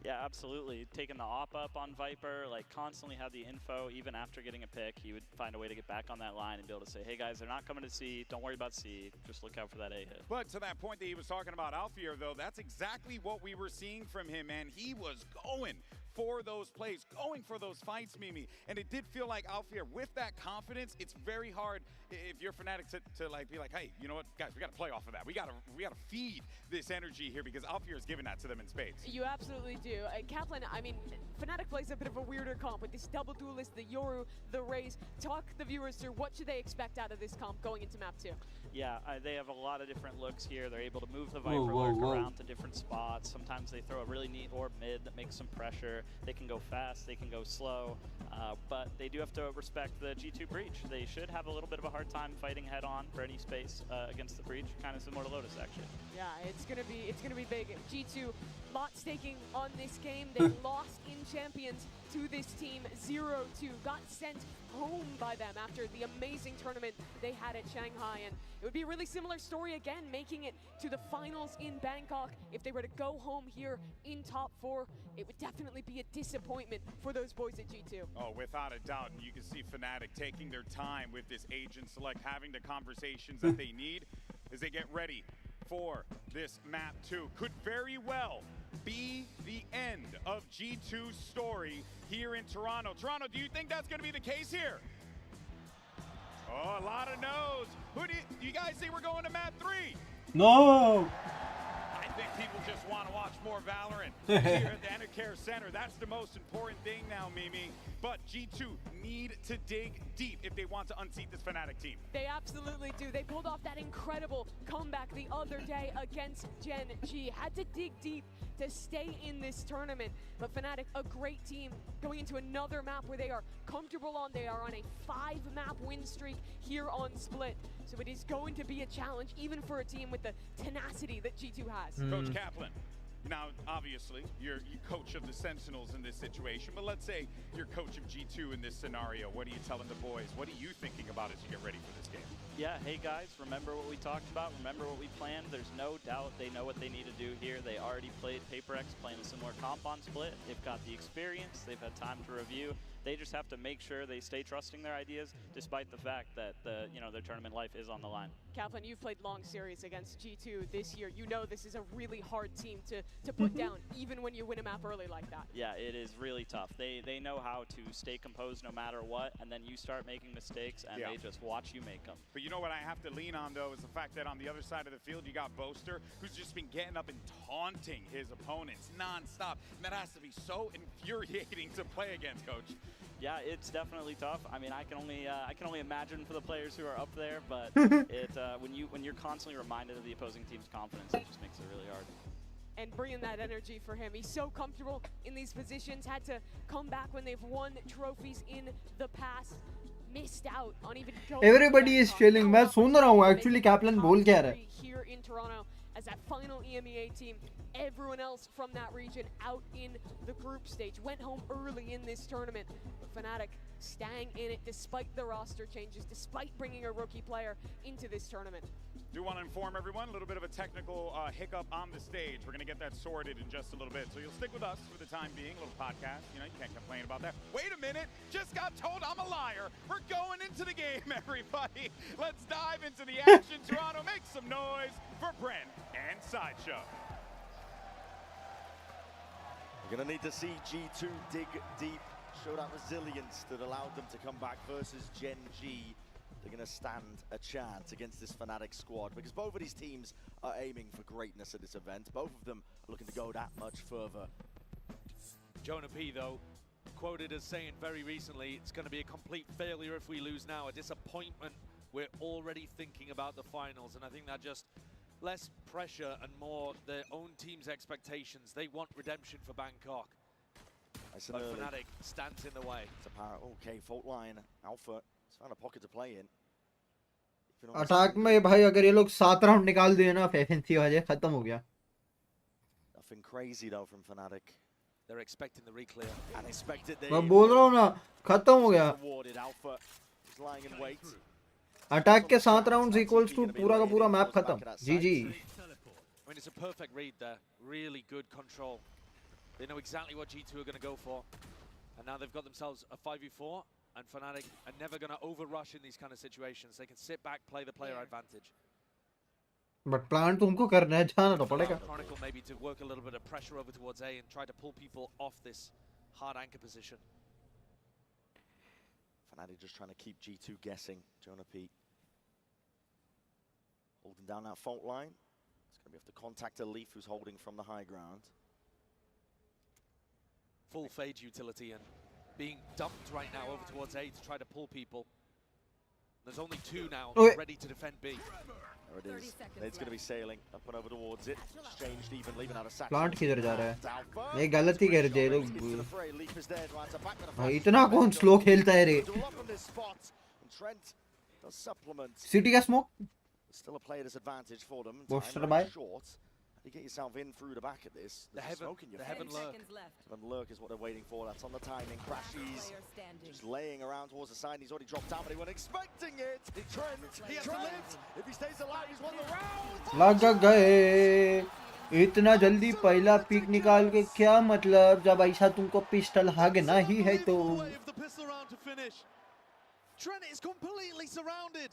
Yeah, absolutely. Taking the op up on Viper, like constantly had the info. Even after getting a pick, he would find a way to get back on that line and be able to say, hey guys, they're not coming to C. Don't worry about C. Just look out for that A hit. But to that point that he was talking about Alfier, though, that's exactly what we were seeing from him, man. He was going for those plays, going for those fights, Mimi. And it did feel like Alfier, with that confidence, it's very hard if you're Fnatic to like be like, hey, you know what, guys, we got to play off of that. We got to feed this energy here, because Alfier is giving that to them in spades. You absolutely do. Kaplan, I mean, Fnatic plays a bit of a weirder comp with this double duelist, the Yoru, the Raze. Talk the viewers through what should they expect out of this comp going into map 2? Yeah, they have a lot of different looks here. They're able to move the Viper lurk around to different spots. Sometimes they throw a really neat orb mid that makes some pressure. They can go fast, they can go slow, but they do have to respect the G2 breach. They should have a little bit of a hard time fighting head on for any space against the breach, kind of similar to Lotus actually. Yeah, it's gonna be big. G2 lot staking on this game. They lost in Champions to this team 0-2. Got sent home by them after the amazing tournament they had at Shanghai, and it would be a really similar story again, making it to the finals in Bangkok. If they were to go home here in top 4, it would definitely be a disappointment for those boys at G2. Oh, without a doubt. And you can see Fnatic taking their time with this agent select, having the conversations that they need as they get ready for this map 2. Could very well be the end of G2's story here in Toronto. Toronto, do you think that's going to be the case here? Oh, a lot of no's. Who do you guys think we're going to map 3? No. I think people just want to watch more Valorant here at the Enercare Center. That's the most important thing now, Mimi. But G2 need to dig deep if they want to unseat this Fnatic team. They absolutely do. They pulled off that incredible comeback the other day against Gen G. Had to dig deep to stay in this tournament. But Fnatic, a great team, going into another map where they are comfortable on. They are on a 5-map win streak here on Split. So it is going to be a challenge, even for a team with the tenacity that G2 has. Coach Kaplan, now obviously you're coach of the Sentinels in this situation, but let's say you're coach of G2 in this scenario. What are you telling the boys? What are you thinking about as you get ready for this game? Yeah, hey guys, remember what we talked about? Remember what we planned? There's no doubt they know what they need to do here. They already played PaperX, playing a similar comp on Split. They've got the experience, they've had time to review. They just have to make sure they stay trusting their ideas, despite the fact that their tournament life is on the line. Kaplan, you've played long series against G2 this year. You know this is a really hard team to put down, even when you win a map early like that. Yeah, it is really tough. They know how to stay composed no matter what, and then you start making mistakes, and they just watch you make them. But you know what I have to lean on, though, is the fact that on the other side of the field, you got Boaster, who's just been getting up and taunting his opponents nonstop. And that has to be so infuriating to play against, Coach. Yeah, it's definitely tough. I mean, I can only imagine for the players who are up there, but when you're constantly reminded of the opposing team's confidence, it just makes it really hard. And bringing that energy for him. He's so comfortable in these positions, had to come back when they've won trophies in the past. Missed out on even going. Everybody is chilling. मैं सुन रहा हूँ actually Kaplan बोल क्या रहा है. Here in Toronto as that final EMEA team. Everyone else from that region out in the group stage. Went home early in this tournament. But Fnatic staying in it despite the roster changes, despite bringing a rookie player into this tournament. Do want to inform everyone, a little bit of a technical hiccup on the stage. We're going to get that sorted in just a little bit. So you'll stick with us for the time being, a little podcast. You know, you can't complain about that. Wait a minute, just got told I'm a liar. We're going into the game, everybody. Let's dive into the action. Toronto, make some noise for Brent and Sideshow. We're going to need to see G2 dig deep, show that resilience that allowed them to come back versus Gen G. They're going to stand a chance against this Fnatic squad because both of these teams are aiming for greatness at this event. Both of them are looking to go that much further. Jonah P, though, quoted as saying very recently, it's going to be a complete failure if we lose now, a disappointment. We're already thinking about the finals, and I think that just less pressure and more their own team's expectations. They want redemption for Bangkok. But Fnatic stands in the way. It's apparent. Okay, fault line. Alpha has found a pocket to play in. Attack में भाई अगर ये लोग 7 round निकाल दिए ना FNC वाले खत्म हो गया. Nothing crazy though from Fnatic. They're expecting the reclear. Unexpected. मैं बोल रहा हूँ ना खत्म हो गया. Alpha is lying in wait. Attack के 7 राउंड्स इक्वल्स टू पूरा का पूरा मैप खत्म. GG. I mean, it's a perfect read there. Really good control. They know exactly what G2 are going to go for. And now they've got themselves a 5v4. And Fnatic are never going to over-rush in these kind of situations. They can sit back, play the player advantage. But plan तो उनको करना है, जाना तो पड़ेगा. Chronicle maybe to work a little bit of pressure over towards A and try to pull people off this hard anchor position. Fnatic just trying to keep G2 guessing. Jonah Pete holding down that fault line. It's going to be have to contact a Leaf who's holding from the high ground. Full fade utility and being dumped right now over towards A to try to pull people. There's only 2 now ready to defend B. There it is. It's going to be sailing up and over towards it. Exchanged evenly, but out of sack. Plant किधर जा रहा है? ये गलती कर दिए लोग. भाई इतना कौन स्लो खेलता है रे? सिटी का smoke. Still a player disadvantage for them. Poster by. You get yourself in through the back at this. The heaven lurk. Heaven lurk is what they're waiting for. That's on the timing. Crashies just laying around towards the side. He's already dropped down, but he wasn't expecting it. Trent, if he stays alive, he's won the round. लग गए. इतना जल्दी पहला pick निकाल के क्या मतलब जब ऐसा तुमको पिस्टल हागना ही है तो. Trent is completely surrounded.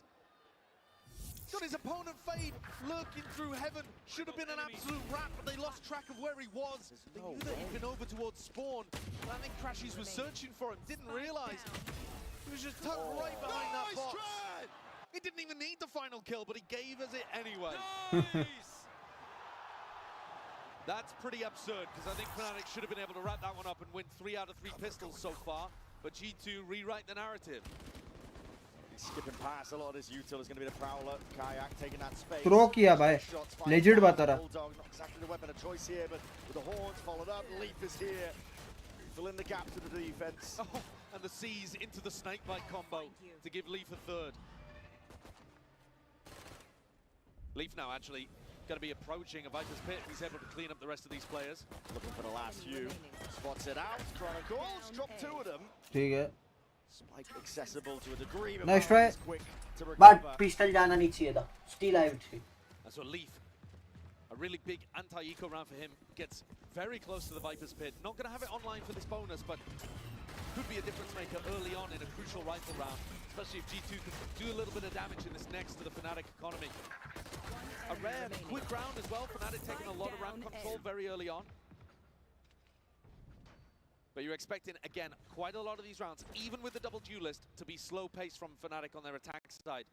Got his opponent Fade lurking through heaven. Should have been an absolute wrap, but they lost track of where he was. They knew that he'd been over towards spawn. But I think Crashies was searching for him, didn't realise. He was just tucked right behind that box. He didn't even need the final kill, but he gave us it anyway. Nice! That's pretty absurd, because I think Fnatic should have been able to wrap that one up and win 3 out of 3 pistols so far. But G2 rewrite the narrative. Skipping past a lot of this util is going to be the Prowler. Kayak taking that space. Throw किया भाई. Legit बता रहा. Bulldog, not exactly the weapon of choice here, but with the horns followed up, Leaf is here. Fill in the gap to the defense. Oh, and the C's into the snakebite combo to give Leaf a third. Leaf now actually going to be approaching a Viper's Pit. He's able to clean up the rest of these players. Looking for the last few. Spots it out. Chronicles, drop 2 of them. ठीक है. Spike accessible to a degree, but Nice try. quick to recover. But pistol जाना नहीं चाहिए था. Still I would say. That's what Leaf, a really big anti-eco round for him, gets very close to the Viper's Pit. Not going to have it online for this bonus, but could be a difference maker early on in a crucial rifle round, especially if G2 can do a little bit of damage in this next to the Fnatic economy. A rare quick round as well. Fnatic taking a lot of ramp control very early on. But you're expecting, again, quite a lot of these rounds, even with the double duelist, to be slow-paced from Fnatic on their attack side.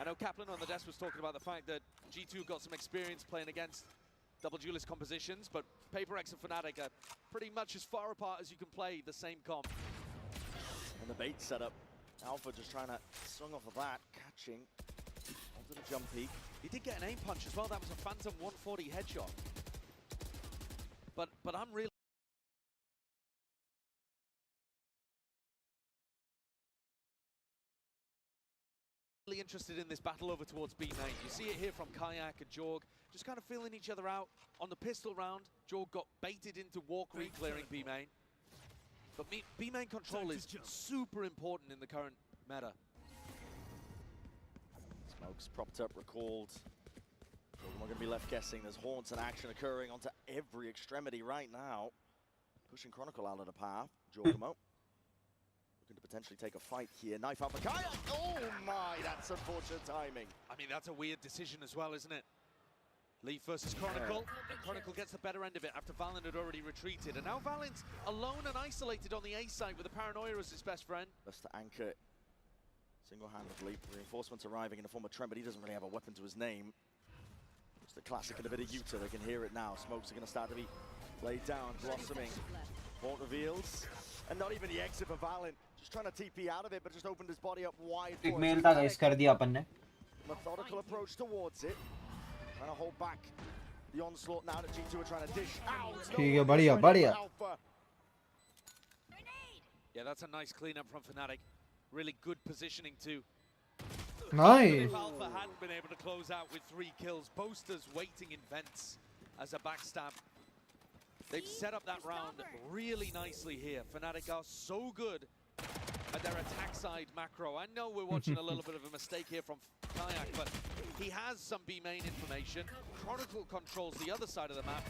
I know Kaplan on the desk was talking about the fact that G2 got some experience playing against double duelist compositions, but PaperX and Fnatic are pretty much as far apart as you can play the same comp. And the bait setup. Alpha just trying to swing off of that, catching onto the jump peak. He did get an aim punch as well. That was a Phantom 140 headshot. But I'm really interested in this battle over towards B main. You see it here from Kayak and Jorg, just kind of feeling each other out. On the pistol round, Jorg got baited into walk re-clearing B main. But B main control is super important in the current meta. Smokes propped up, recalled. We're going to be left guessing. There's haunts and action occurring onto every extremity right now. Pushing Chronicle out of the path. Jorgamo. Looking to potentially take a fight here. Knife out for Kayak. Oh my, that's unfortunate timing. I mean, that's a weird decision as well, isn't it? Leaf versus Chronicle. And Chronicle gets the better end of it after Valen had already retreated. And now Valen's alone and isolated on the A side with the Paranoia as his best friend. That's to anchor single-handedly. Reinforcements arriving in the form of Trent, but he doesn't really have a weapon to his name. It's the classic and a bit of Utah. They can hear it now. Smokes are going to start to be laid down, blossoming. Vault reveals. And not even the exit for Valen. Just trying to TP out of it, but just opened his body up wide. एक mail था guys कर दिया अपन ने. Methodical approach towards it. Trying to hold back the onslaught now that G2 are trying to dish out. ठीक है बढ़िया बढ़िया. Yeah, that's a nice cleanup from Fnatic. Really good positioning too. Nice. If Alpha hadn't been able to close out with 3 kills, Boaster's waiting in vents as a backstab. They've set up that round really nicely here. Fnatic are so good at their attack side macro. I know we're watching a little bit of a mistake here from Kayak, but he has some B main information. Chronicle controls the other side of the map.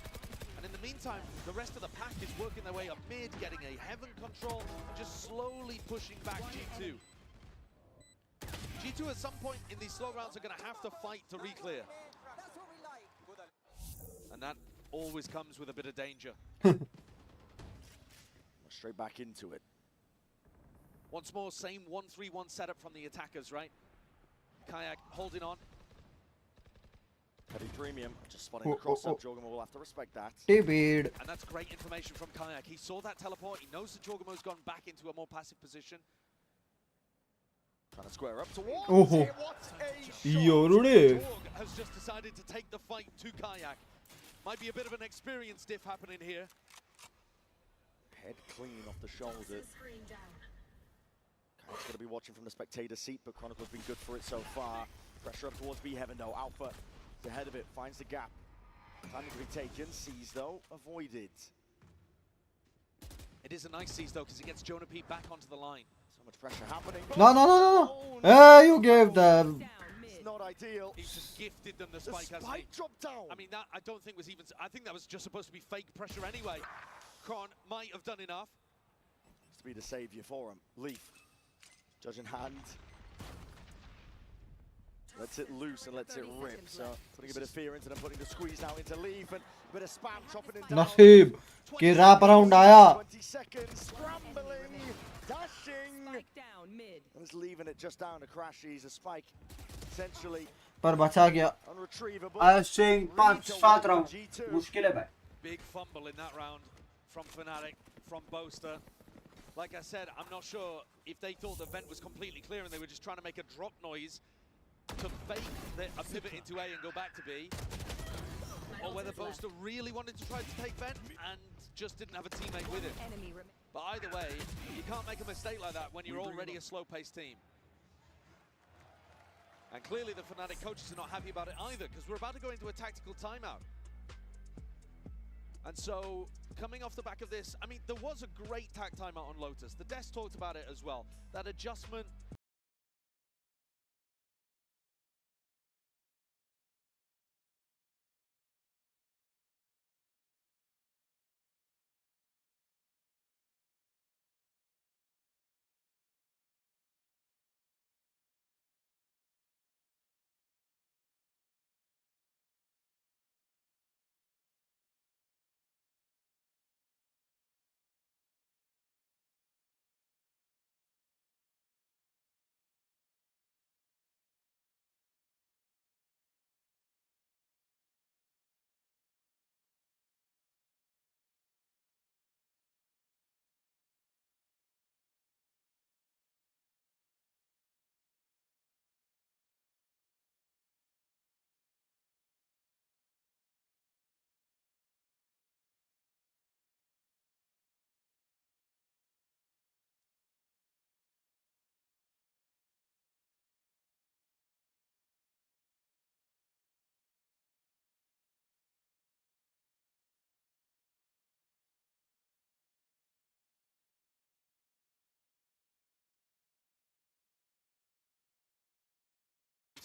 And in the meantime, the rest of the pack is working their way up mid, getting a heaven control, and just slowly pushing back G2. G2 at some point in these slow rounds are going to have to fight to re-clear. And that always comes with a bit of danger. Straight back into it. Once more, same 1-3-1 setup from the attackers, right? Kayak holding on. Heavy premium, just spotting the cross-up. Jorgamo will have to respect that. David. And that's great information from Kayak. He saw that teleport. He knows that Jorgamo's gone back into a more passive position. Trying to square up towards Oh. it. What a shot. Yorune. Jorg has just decided to take the fight to Kayak. Might be a bit of an experience diff happening here. Head clean off the shoulder. Kayak's going to be watching from the spectator seat, but Chronicle's been good for it so far. Pressure up towards B Heaven though. Alpha is ahead of it, finds the gap. Time to be taken. Sees though, avoided. It is a nice seize though, because it gets Jonah P back onto the line. So much pressure happening. No. Hey, you gave them. It's not ideal. He's just gifted them the spike, hasn't he? Dropped down. I mean, that I don't think was even. I think that was just supposed to be fake pressure anyway. Kron might have done enough. Has to be the savior for him. Leaf, judge in hand. Lets it loose and lets it rip. So putting a bit of fear into them, putting the squeeze now into Leaf and a bit of spam chopping it down. नसीब कि wrap around आया. 20 seconds, scrambling, dashing. And is leaving it just down to Crashies. A spike, essentially. पर बचा गया. Unretrievable. I think 5-7 round. मुश्किल है भाई. Big fumble in that round from Fnatic, from Boaster. Like I said, I'm not sure if they thought the vent was completely clear and they were just trying to make a drop noise to fake a pivot into A and go back to B, or whether Boaster really wanted to try to take vent and just didn't have a teammate with him. But either way, you can't make a mistake like that when you're already a slow-paced team. And clearly the Fnatic coaches are not happy about it either, because we're about to go into a tactical timeout. And so, coming off the back of this, I mean, there was a great tac timeout on Lotus. The desk talked about it as well. That adjustment.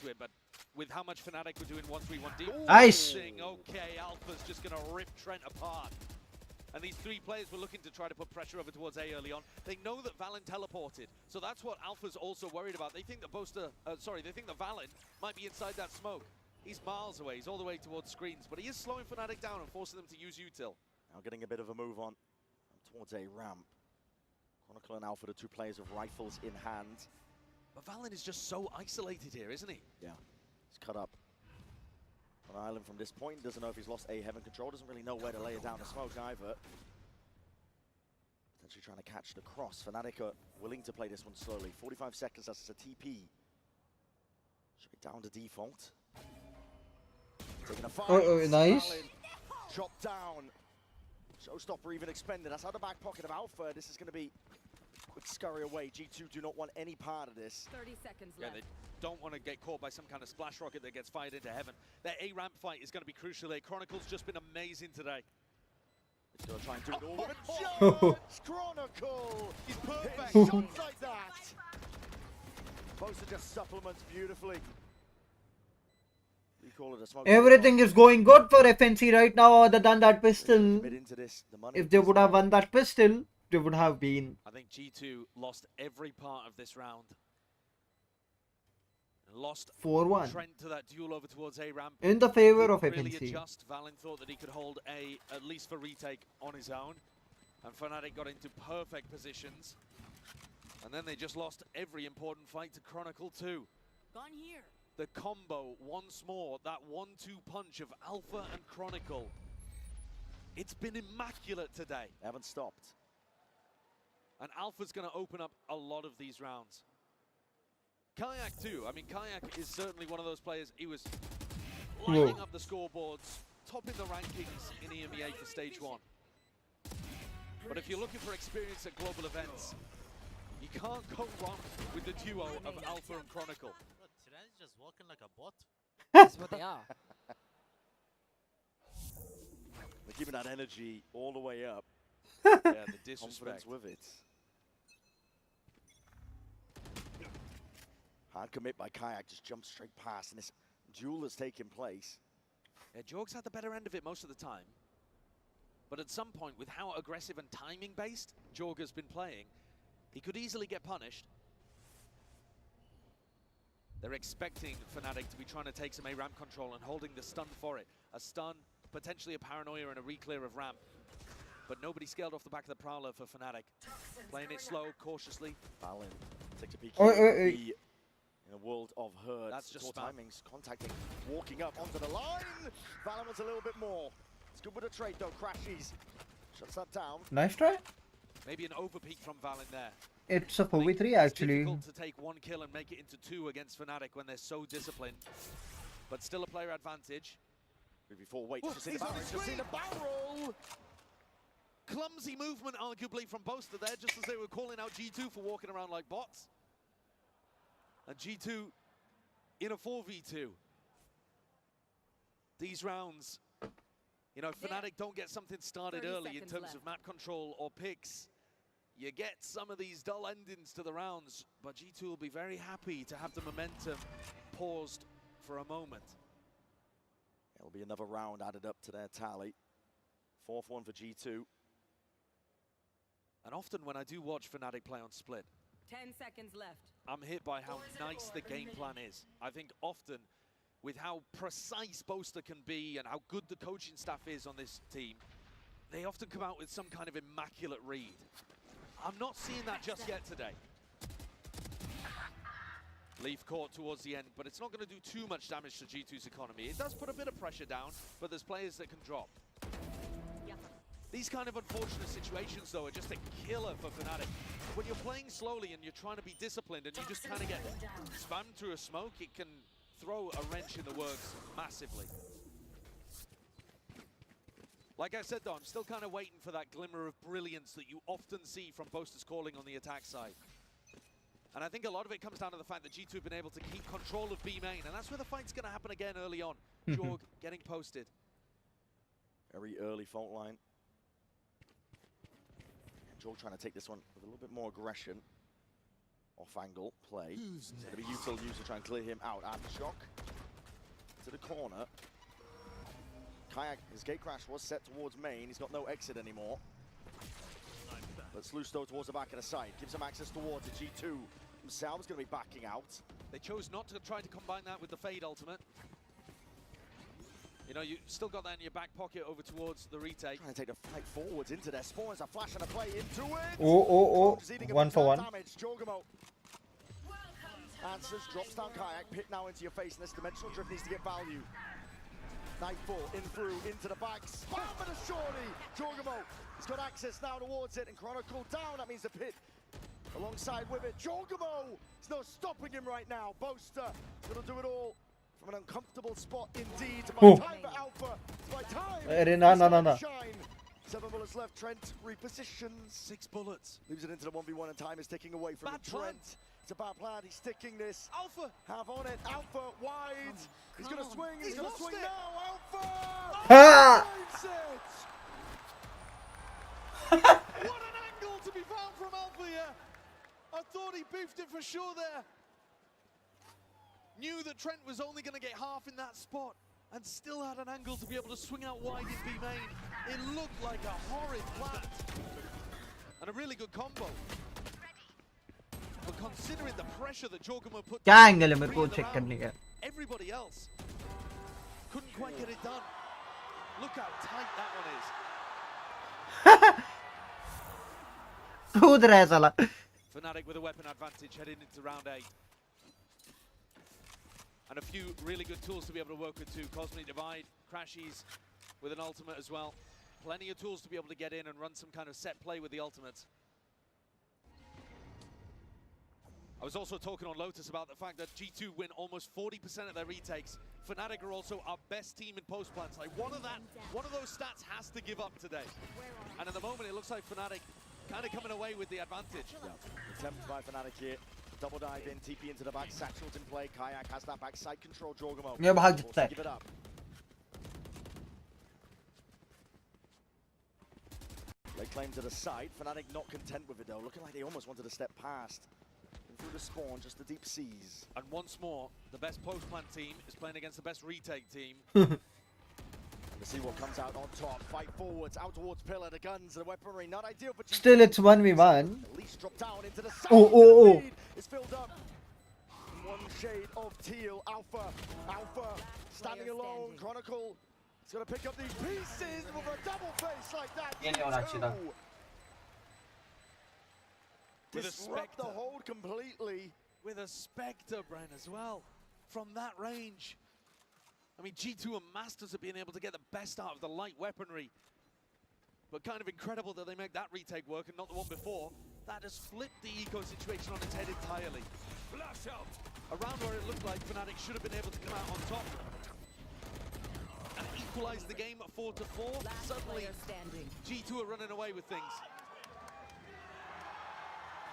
To it, but with how much Fnatic were doing 1-3-1 deep, Nice. okay, Alpha's just going to rip Trent apart. And these 3 players were looking to try to put pressure over towards A early on. They know that Valen teleported, so that's what Alpha's also worried about. They think that they think that Valen might be inside that smoke. He's miles away, he's all the way towards screens, but he is slowing Fnatic down and forcing them to use util. Now getting a bit of a move on towards A ramp. Chronicle and Alpha, the 2 players with rifles in hand. But Valen is just so isolated here, isn't he? Yeah, he's cut up on island from this point. Doesn't know if he's lost A heaven control. Doesn't really know where to lay it down the smoke either. Potentially trying to catch the cross. Fnatic are willing to play this one slowly. 45 seconds, that's a TP. Straight down to default. Taking a fight. Oh, nice. Valin dropped down. Showstopper even expended. That's out the back pocket of Alpha. This is going to be a quick scurry away. G2 do not want any part of this. 30 seconds Yeah, left. they don't want to get caught by some kind of splash rocket that gets fired into heaven. Their A-ramp fight is going to be crucial. Their Chronicle's just been amazing today. It's going to try and do it all with a judge. Chronicle. He's perfect. Hitting shots like that. Both are just supplements beautifully. We call it a smoke. Everything is going good for FNC right now, other than that pistol. Into this. The money If they would have won that pistol, they would have been. I think G2 lost every part of this round. Lost 4-1. Trent to that duel over towards A-ramp. In the favor of Didn't really FNC. adjust. Valin thought that he could hold A, at least for retake, on his own. And Fnatic got into perfect positions. And then they just lost every important fight to Chronicle too. Gone here. The combo, once more, that 1-2 punch of Alpha and Chronicle. It's been immaculate today. Haven't stopped. And Alpha's going to open up a lot of these rounds. Kayak too. I mean, Kayak is certainly one of those players. He was lighting up the scoreboards, topping the rankings in EMEA for stage 1. But if you're looking for experience at global events, you can't go wrong with the duo of Alpha and Chronicle. Today's just walking like a bot. That's what they are. They're keeping that energy all the way up. Yeah, the disrespect. Confidence with it. Hard commit by Kayak, just jumps straight past, and this duel that's taking place. Yeah, Jorg's had the better end of it most of the time. But at some point, with how aggressive and timing-based Jorg has been playing, he could easily get punished. They're expecting Fnatic to be trying to take some A-ramp control and holding the stun for it. A stun, potentially a paranoia and a reclear of ramp. But nobody scaled off the back of the Prowler for Fnatic. Playing it slow, cautiously. Valin takes a peek Oh, here. In a world of hurt. That's just poor spam. timings, contacting, walking up onto the line. Valin wants a little bit more. It's good with a trade though. Crashies shuts that down. Nice try. Maybe an overpeak from Valin there. It's a 4v3 It's actually. difficult to take one kill and make it into 2 against Fnatic when they're so disciplined. But still a player advantage. 3v4, wait, Whoa, just seen he's the on barrel, the just seen the screen. barrel! Clumsy movement, arguably, from Boaster there, just as they were calling out G2 for walking around like bots. And G2 in a 4v2. These rounds, you know, Fnatic don't get something started 30 early in seconds terms left. of map control or picks. You get some of these dull endings to the rounds, but G2 will be very happy to have the momentum paused for a moment. It'll be another round added up to their tally. 4th one for G2. And often when I do watch Fnatic play on Split, 10 seconds left. I'm hit by how nice the game plan is. I think often with how precise Boaster can be and how good the coaching staff is on this team, they often come out with some kind of immaculate read. I'm not seeing that just yet today. Leaf caught towards the end, but it's not going to do too much damage to G2's economy. It does put a bit of pressure down, but there's players that can drop. These kind of unfortunate situations, though, are just a killer for Fnatic. When you're playing slowly and you're trying to be disciplined and you just kind of get spammed through a smoke, it can throw a wrench in the works massively. Like I said, though, I'm still kind of waiting for that glimmer of brilliance that you often see from Boaster's calling on the attack side. And I think a lot of it comes down to the fact that G2 have been able to keep control of B main, and that's where the fight's going to happen again early on. Jorg getting posted. Very early fault line. Jorg trying to take this one with a little bit more aggression. Off-angle play. It's going to be util to try and clear him out. Aftershock to the corner. Kayak, his gate crash was set towards main. He's got no exit anymore. But Slusto towards the back of the side. Gives him access towards it. G2 himself is going to be backing out. They chose not to try to combine that with the Fade ultimate. You know, you still got that in your back pocket over towards the retake. Trying to take the fight forwards into their spawns. A flash and a play into it. Oh. 1 for 1. Damage. Jorgamo answers, drops down Kayak. Pit now into your face, and this dimensional drift needs to get value. Nightfall in through, into the back. Spam and a shorty. Jorgamo, he's got access now towards it, and Chronicle down. That means the pit alongside with it. Jorgamo, there's no stopping him right now. Boaster gonna do it all from an uncomfortable spot indeed. Oh. By time for Alpha. By time. No. Shine. 7 bullets left. Trent repositions. 6 bullets. Leaves it into the 1v1 and time is ticking away from Bad Trent. plan. It's a bad plan. He's sticking this. Alpha. Have on it. Alpha wide. He's going to swing. He's going to swing it. now. Alpha. Ah! Finds it. What an angle to be found from Alpha here. I thought he beefed it for sure there. Knew that Trent was only going to get half in that spot and still had an angle to be able to swing out wide in B main. It looked like a horrid plant. And a really good combo. But considering the pressure that Jorgamo put क्या angle है मेरे को check करने का everybody else couldn't quite get it done. Look how tight that one is. कूद रहा है साला Fnatic with a weapon advantage heading into round 8. And a few really good tools to be able to work with too. Cosmic Divide, Crashies with an ultimate as well. Plenty of tools to be able to get in and run some kind of set play with the ultimates. I was also talking on Lotus about the fact that G2 win almost 40% of their retakes. Fnatic are also our best team in post plants. Like one of those stats has to give up today. And at the moment it looks like Fnatic kind of coming away with the advantage. Yeah. Attempt by Fnatic here. Double dive in, TP into the back, Satchel's in play. Kayak has that backside control. Jorgamo. ये भाग Forced जाता to है give it up. They claim to the side. Fnatic not content with it though. Looking like they almost wanted to step past. Through the spawn, just the deep seas. And once more, the best post plant team is playing against the best retake team. Let's see what comes out on top. Fight forwards, out towards pillar. The guns and the weaponry, not ideal for G2. Still it's 1v1 At least drop down into the side. oh It's filled up. One shade of teal. Alpha standing alone. Chronicle is going to pick up these pieces with a double face like that. G2 With a disrupt the Spectre. hold completely. With a Spectre, Bren, as well. From that range. I mean, G2 are masters of being able to get the best out of the light weaponry. But kind of incredible that they make that retake work and not the one before. That has flipped the eco situation on its head entirely. Flash out! Around where it looked like Fnatic should have been able to come out on top. And equalize the game at 4-4. Suddenly, G2 are running away with things.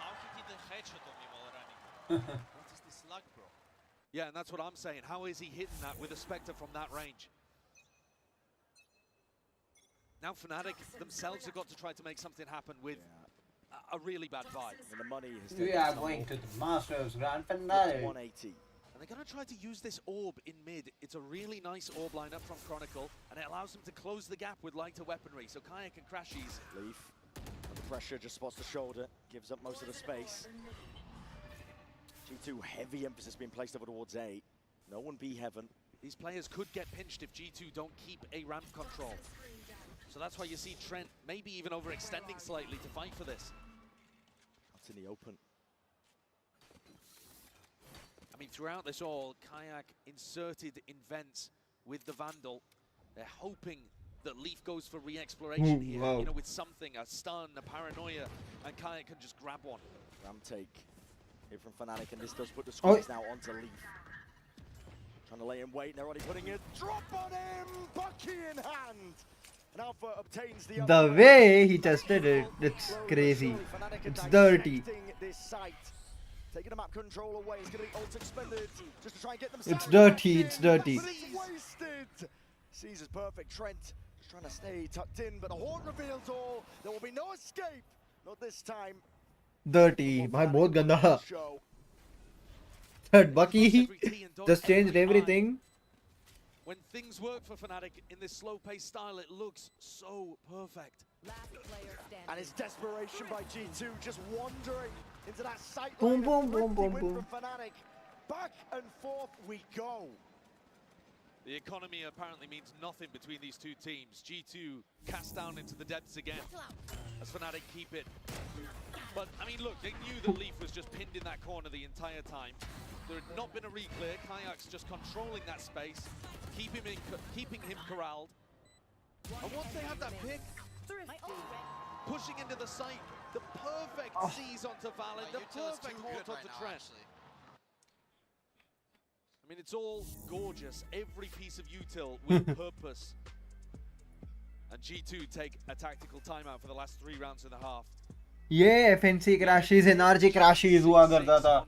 How he did the headshot on me while running? What is this luck, bro? Yeah, and that's what I'm saying. How is he hitting that with a Spectre from that range? Now Fnatic themselves have got to try to make something happen with a really bad vibe. And the money has we are going to the Masters Grand Finale 180. And they're going to try to use this orb in mid. It's a really nice orb lineup from Chronicle, and it allows them to close the gap with lighter weaponry. So Kayak and Crashies. Leaf, under pressure, just spots the shoulder, gives up most of the space. G2, heavy emphasis being placed over towards A. No one B heaven. These players could get pinched if G2 don't keep a ramp control. So that's why you see Trent maybe even overextending slightly to fight for this. Out in the open. I mean, throughout this all, Kayak inserted in vents with the Vandal. They're hoping that Leaf goes for re-exploration here, wow. you know, with something, a stun, a paranoia, and Kayak can just grab one. Ram take here from Fnatic, and this does put the squeeze now onto Leaf. Trying to lay in wait, they're already putting a drop on him! Bucky in hand! And Alpha obtains the the way he tested it it's crazy it's dirty this site. Taking the map control away, it's going to be ult expended just to try and get them. It's dirty, it's dirty. But it's wasted. Caesar's perfect. Trent just trying to stay tucked in, but the horn reveals all. There will be no escape. Not this time. dirty भाई बहुत गंदा third Bucky just changed everything. When things work for Fnatic in this slow-paced style, it looks so perfect. And it's desperation by G2 just wandering into that sight Boom, line. boom, boom, boom, boom. From Fnatic. Back and forth we go. The economy apparently means nothing between these two teams. G2 cast down into the depths again as Fnatic keep it. But, I mean, look, they knew that Leaf was just pinned in that corner the entire time. There had not been a re-clear. Kayak's just controlling that space, keeping him corralled. And once they had that pick, pushing into the site, the perfect seize onto Valid, the perfect haunt onto Trent. I mean, it's all gorgeous. Every piece of util with purpose. And G2 take a tactical timeout for the last 3 rounds and a half. ये FNC crashes NRG crashes हुआ करता था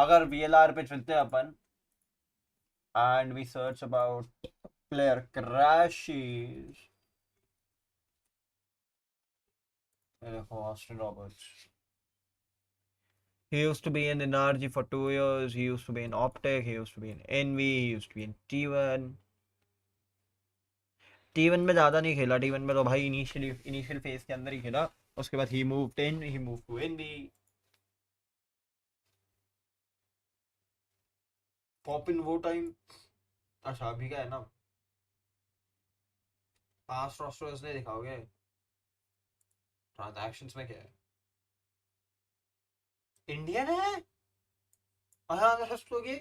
अगर VLR पे चलते अपन and we search about player crashes. देखो Austin Roberts. He used to be in NRG for 2 years. He used to be in Optic. He used to be in Envy. He used to be in T1. T1 में ज़्यादा नहीं खेला. T1 में तो भाई initial phase के अंदर ही खेला. उसके बाद he moved to Envy. Pop in वो time. अच्छा अभी क्या है ना? Past rosters नहीं दिखाओगे. Transactions में क्या है? इंडियन है? होगी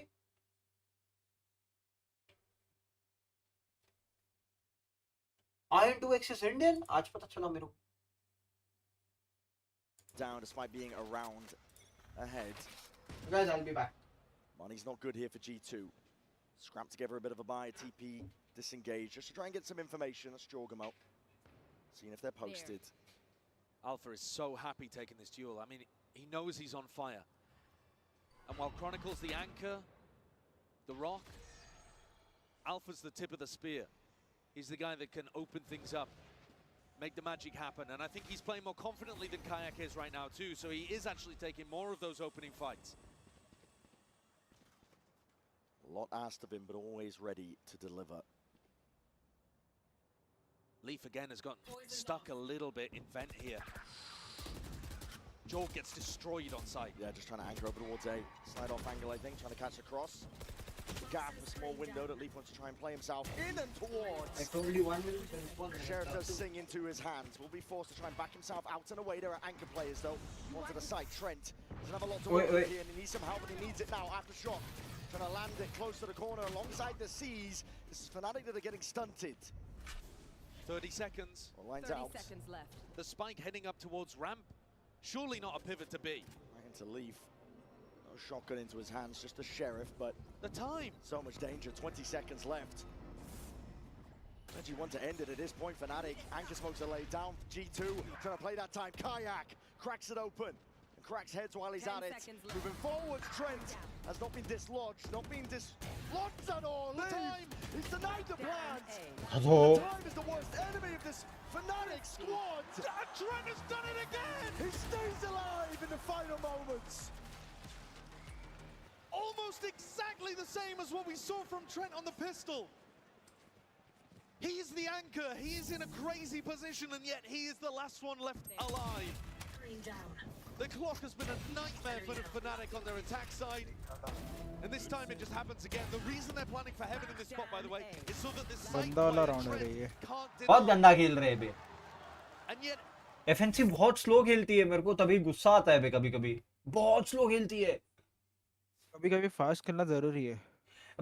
IN2X is Indian? आज पता चला मेरे को. Down despite being around ahead. Guys, I'll be back. Money's not good here for G2. Scrap together a bit of a buy, TP, disengage, just to try and get some information. Let's jog them out. Seeing if they're posted. Alpha is so happy taking this duel. I mean, he knows he's on fire. And while Chronicle's the anchor, the rock, Alpha's the tip of the spear. He's the guy that can open things up, make the magic happen. And I think he's playing more confidently than Kayak is right now too, so he is actually taking more of those opening fights. A lot asked of him, but always ready to deliver. Leaf again has gotten stuck a little bit in vent here. Joel gets destroyed on site. Yeah, just trying to anchor over towards a slide off angle, I think, trying to catch a cross. Gap, a small window that Leaf wants to try and play himself in and towards. Only 1 minute. Sheriff does sing into his hands. Will be forced to try and back himself out and away. There are anchor players though. Onto the side, Trent doesn't have a lot to work with here, and he needs some help, and he needs it now after shot. Trying to land it close to the corner alongside the Seas. This is Fnatic that are getting stunted. 30 seconds. Well, lines 30 out. seconds left. The spike heading up towards ramp. Surely not a pivot to be. Right into Leaf. No shotgun into his hands, just a Sheriff, but the time. So much danger, 20 seconds left. But you want to end it at this point, Fnatic. Anchor smokes are laid down. G2 trying to play that time. Kayak cracks it open. And cracks heads while he's at it. Moving forwards, Trent has not been dislodged. Not been dislodged at all. The time is denied the plant. The time is the worst enemy of this Fnatic squad. Trent has done it again. He stays alive in the final moments. Almost exactly the same as what we saw from Trent on the pistol. He's the anchor, he is in a crazy position, and yet he is the last one left alive. The clock has been a nightmare for the Fnatic on their attack side. And this time it just happens again. The reason they're planning for heaven in this spot, by the way, is so that this side player Trent can't बहुत गंदा खेल रहे हैं बे. And yet FNC बहुत slow खेलती है, मेरे को तभी गुस्सा आता है बे कभी-कभी. बहुत स्लो खेलती है. कभी-कभी फास्ट खेलना जरूरी है.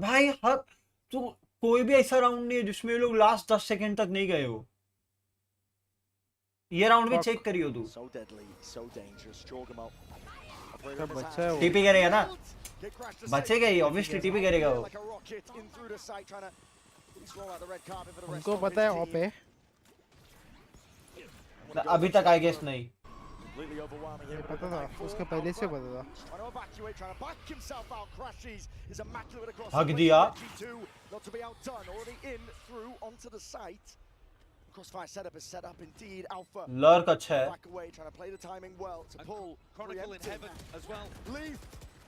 भाई हर तो कोई भी ऐसा राउंड नहीं है जिसमें ये लोग लास्ट 10 सेकंड तक नहीं गए हो. ये राउंड भी चेक करियो तू. So deadly, so dangerous. Jorgamo. TP करेगा ना. बचेगा ही, ऑब्वियसली टीपी करेगा वो. उनको पता है वहाँ पे. अभी तक आई गेस नहीं. पता था, उसके पहले से पता था. भाग दिया. Crossfire setup is set up indeed. Alpha. Lurk अच्छा है. Back away, trying to play the timing well to pull. Chronicle in heaven as well. Leaf.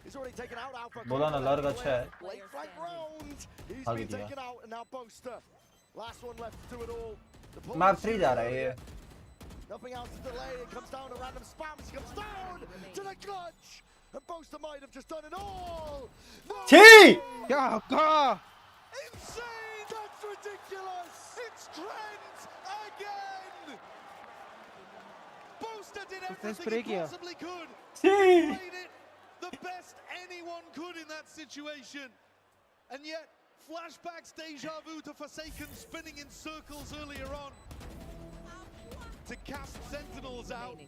He's already taken out Alpha. बोला ना Lurk अच्छा है. Late flank round. He's भाग been दिया. taken out, and now Boaster. Last one left to do it all. Map 3 जा रहा है ये. Nothing else to delay. It comes down to random spams. Comes down to the clutch. And Boaster might have just done it all. छी! क्या का? Insane! That's ridiculous! It's Trent again! Boaster did everything he possibly could. Sí. Played it the best anyone could in that situation. And yet, flashbacks, deja vu to Forsaken spinning in circles earlier on. To cast Sentinels out.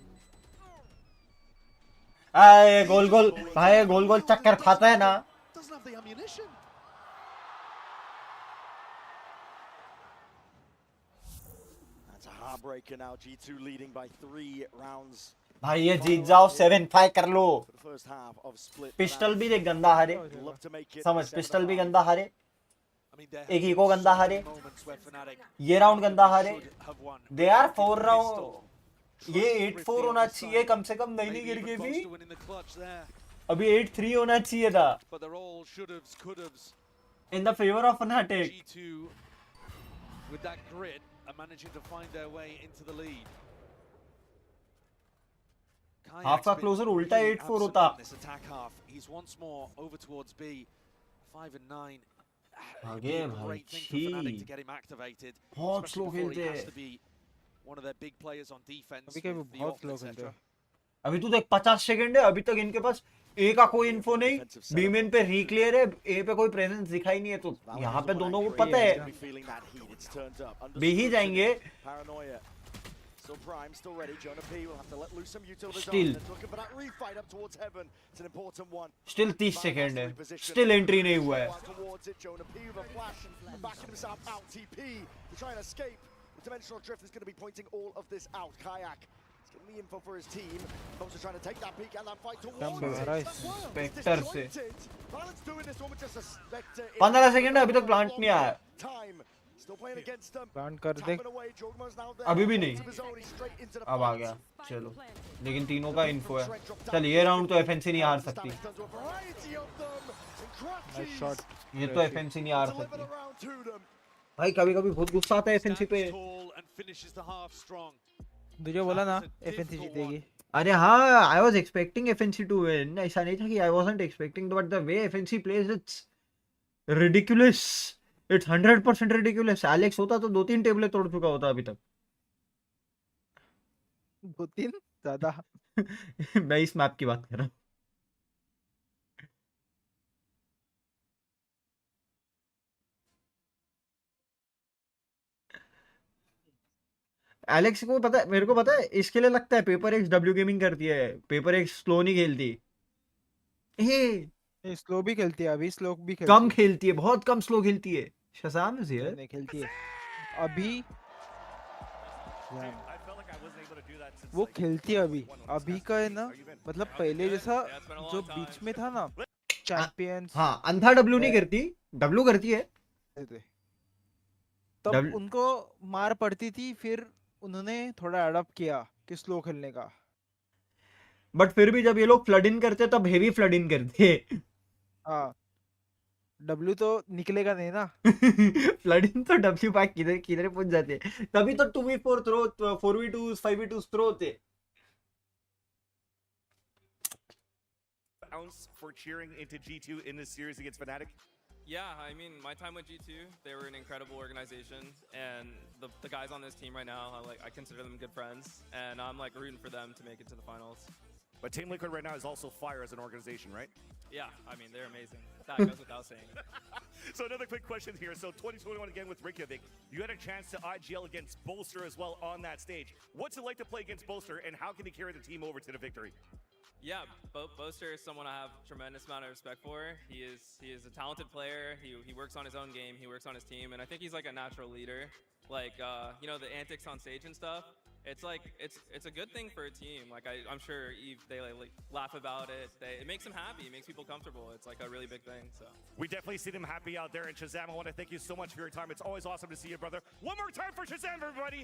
आए गोल गोल भाई गोल गोल चक्कर खाता है ना. have the ammunition. That's a heartbreaker now. G2 leading by 3 rounds. भाई ये जीत जाओ 7-5 कर लो. For the first half of split. Pistol भी देख गंदा हारे. Love to make it समझ 7-5. पिस्टल भी गंदा हारे. एक इको गंदा हारे. ये राउंड गंदा हारे. They are 4 round. ये 8-4 होना चाहिए कम से कम. नहीं गिर के भी अभी 8-3 होना चाहिए था. In the favor of Fnatic. G2 with that grit are managing to find their way into the lead. Half का क्लोजर उल्टा 8-4 होता. This attack half, he's once more over towards B. 5 and 9. आगे भाई Great thing for Fnatic to get him activated. बहुत especially slow before he खेलते has हैं. to be one of their big players on defense. अभी के with the बहुत ult, slow etc. खेलते हैं. अभी तू देख 50 सेकंड है. अभी तक इनके पास ए का कोई इन्फो नहीं. बी मेन पे रीक्लियर है. ए पे कोई प्रेजेंस दिखाई नहीं है. तो यहाँ पे दोनों को पता है बी ही जाएंगे. Paranoia. Still prime, still ready. Jonah P will have to let loose some util of his Still. own. They're looking for that refight up towards heaven. It's an important one. Still 30 second है. Still entry नहीं हुआ है. Towards it, Jonah P with a flash and backing himself out. TP to try and escape. The dimensional drift is going to be pointing all of this out. Kayak is getting the info for his team. Also trying to take that peek and that fight towards spectre से Balance doing this one with just a Spectre. 15 second है. अभी तक plant नहीं आया. Time. Still playing against them. Plant कर दे. अभी भी नहीं. अब आ गया. चलो लेकिन तीनों का इन्फो है. चल ये राउंड तो एफएनसी नहीं हार सकती. Nice shot. ये तो एफएनसी नहीं हार सकती. भाई कभी कभी बहुत गुस्सा आता है एफएनसी पे. तुझे बोला ना एफएनसी जीतेगी. अरे हाँ, I was expecting FNC to win. ऐसा नहीं था कि I wasn't expecting, but the way FNC plays it's ridiculous. It's 100% ridiculous. Alex होता तो 2-3 टेबलें तोड़ चुका होता अभी तक. 2-3 ज्यादा. मैं इस मैप की बात कर रहा हूँ. एलेक्स को पता है, मेरे को पता है इसके लिए लगता है पेपर एक्स डब्ल्यू गेमिंग करती है. पेपर एक्स स्लो नहीं खेलती. स्लो भी खेलती है. अभी स्लो भी खेलती कम खेलती है. बहुत कम स्लो खेलती है. Shazam is here. नहीं खेलती है अभी. वो खेलती है अभी. अभी का है ना, मतलब पहले जैसा जो बीच में था ना चैंपियंस. हाँ, अंधा डब्ल्यू नहीं करती. डब्ल्यू करती है. तब उनको मार पड़ती थी. फिर उन्होंने थोड़ा अडॉप्ट किया कि स्लो खेलने का. बट फिर भी जब ये लोग फ्लड इन करते तब हेवी फ्लड इन करते. हाँ, डब्ल्यू तो निकलेगा नहीं ना. फ्लड इन तो डब्ल्यू पैक किधर किधर पहुंच जाते. तभी तो 2v4 throw, 4v2, 5v2 throw होते. For cheering into G2 in this series against Fnatic. Yeah, I mean, my time with G2, they were an incredible organization, and the guys on this team right now, I consider them good friends, and I'm like rooting for them to make it to the finals. But Team Liquid right now is also fire as an organization, right? Yeah, I mean, they're amazing. That goes without saying. So another quick question here. So 2021 again with Reykjavik, you had a chance to IGL against Bolster as well on that stage. What's it like to play against Bolster, and how can he carry the team over to the victory? Yeah, Boaster is someone I have tremendous amount of respect for. He is a talented player. He works on his own game. He works on his team, and I think he's like a natural leader. Like you know, the antics on stage and stuff. It's like it's a good thing for a team. Like I'm sure they like laugh about it. It makes them happy. It makes people comfortable. It's like a really big thing. So we definitely see them happy out there. And Shazam, I want to thank you so much for your time. It's always awesome to see you, brother. One more time for Shazam, everybody.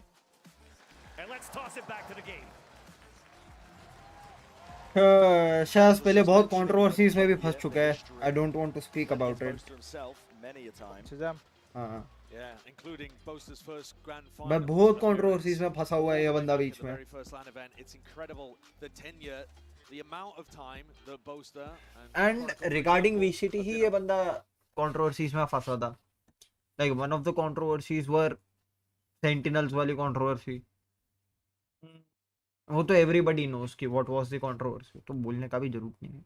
And let's toss it back to the game. शायद पहले बहुत controversies में भी फंस चुका है. I don't want to speak about it. हाँ, including Boaster's first grand final. मैं बहुत कंट्रोवर्सीज में फंसा हुआ है ये बंदा बीच में. First LAN event. It's incredible the tenure, the amount of time that Boaster and regarding VCT ही ये बंदा कंट्रोवर्सीज में फंसा था. Like one of the controversies were Sentinels वाली कंट्रोवर्सी. वो तो एवरीबॉडी नोस कि व्हाट वाज द कंट्रोवर्सी. तो बोलने का भी जरूरत नहीं है.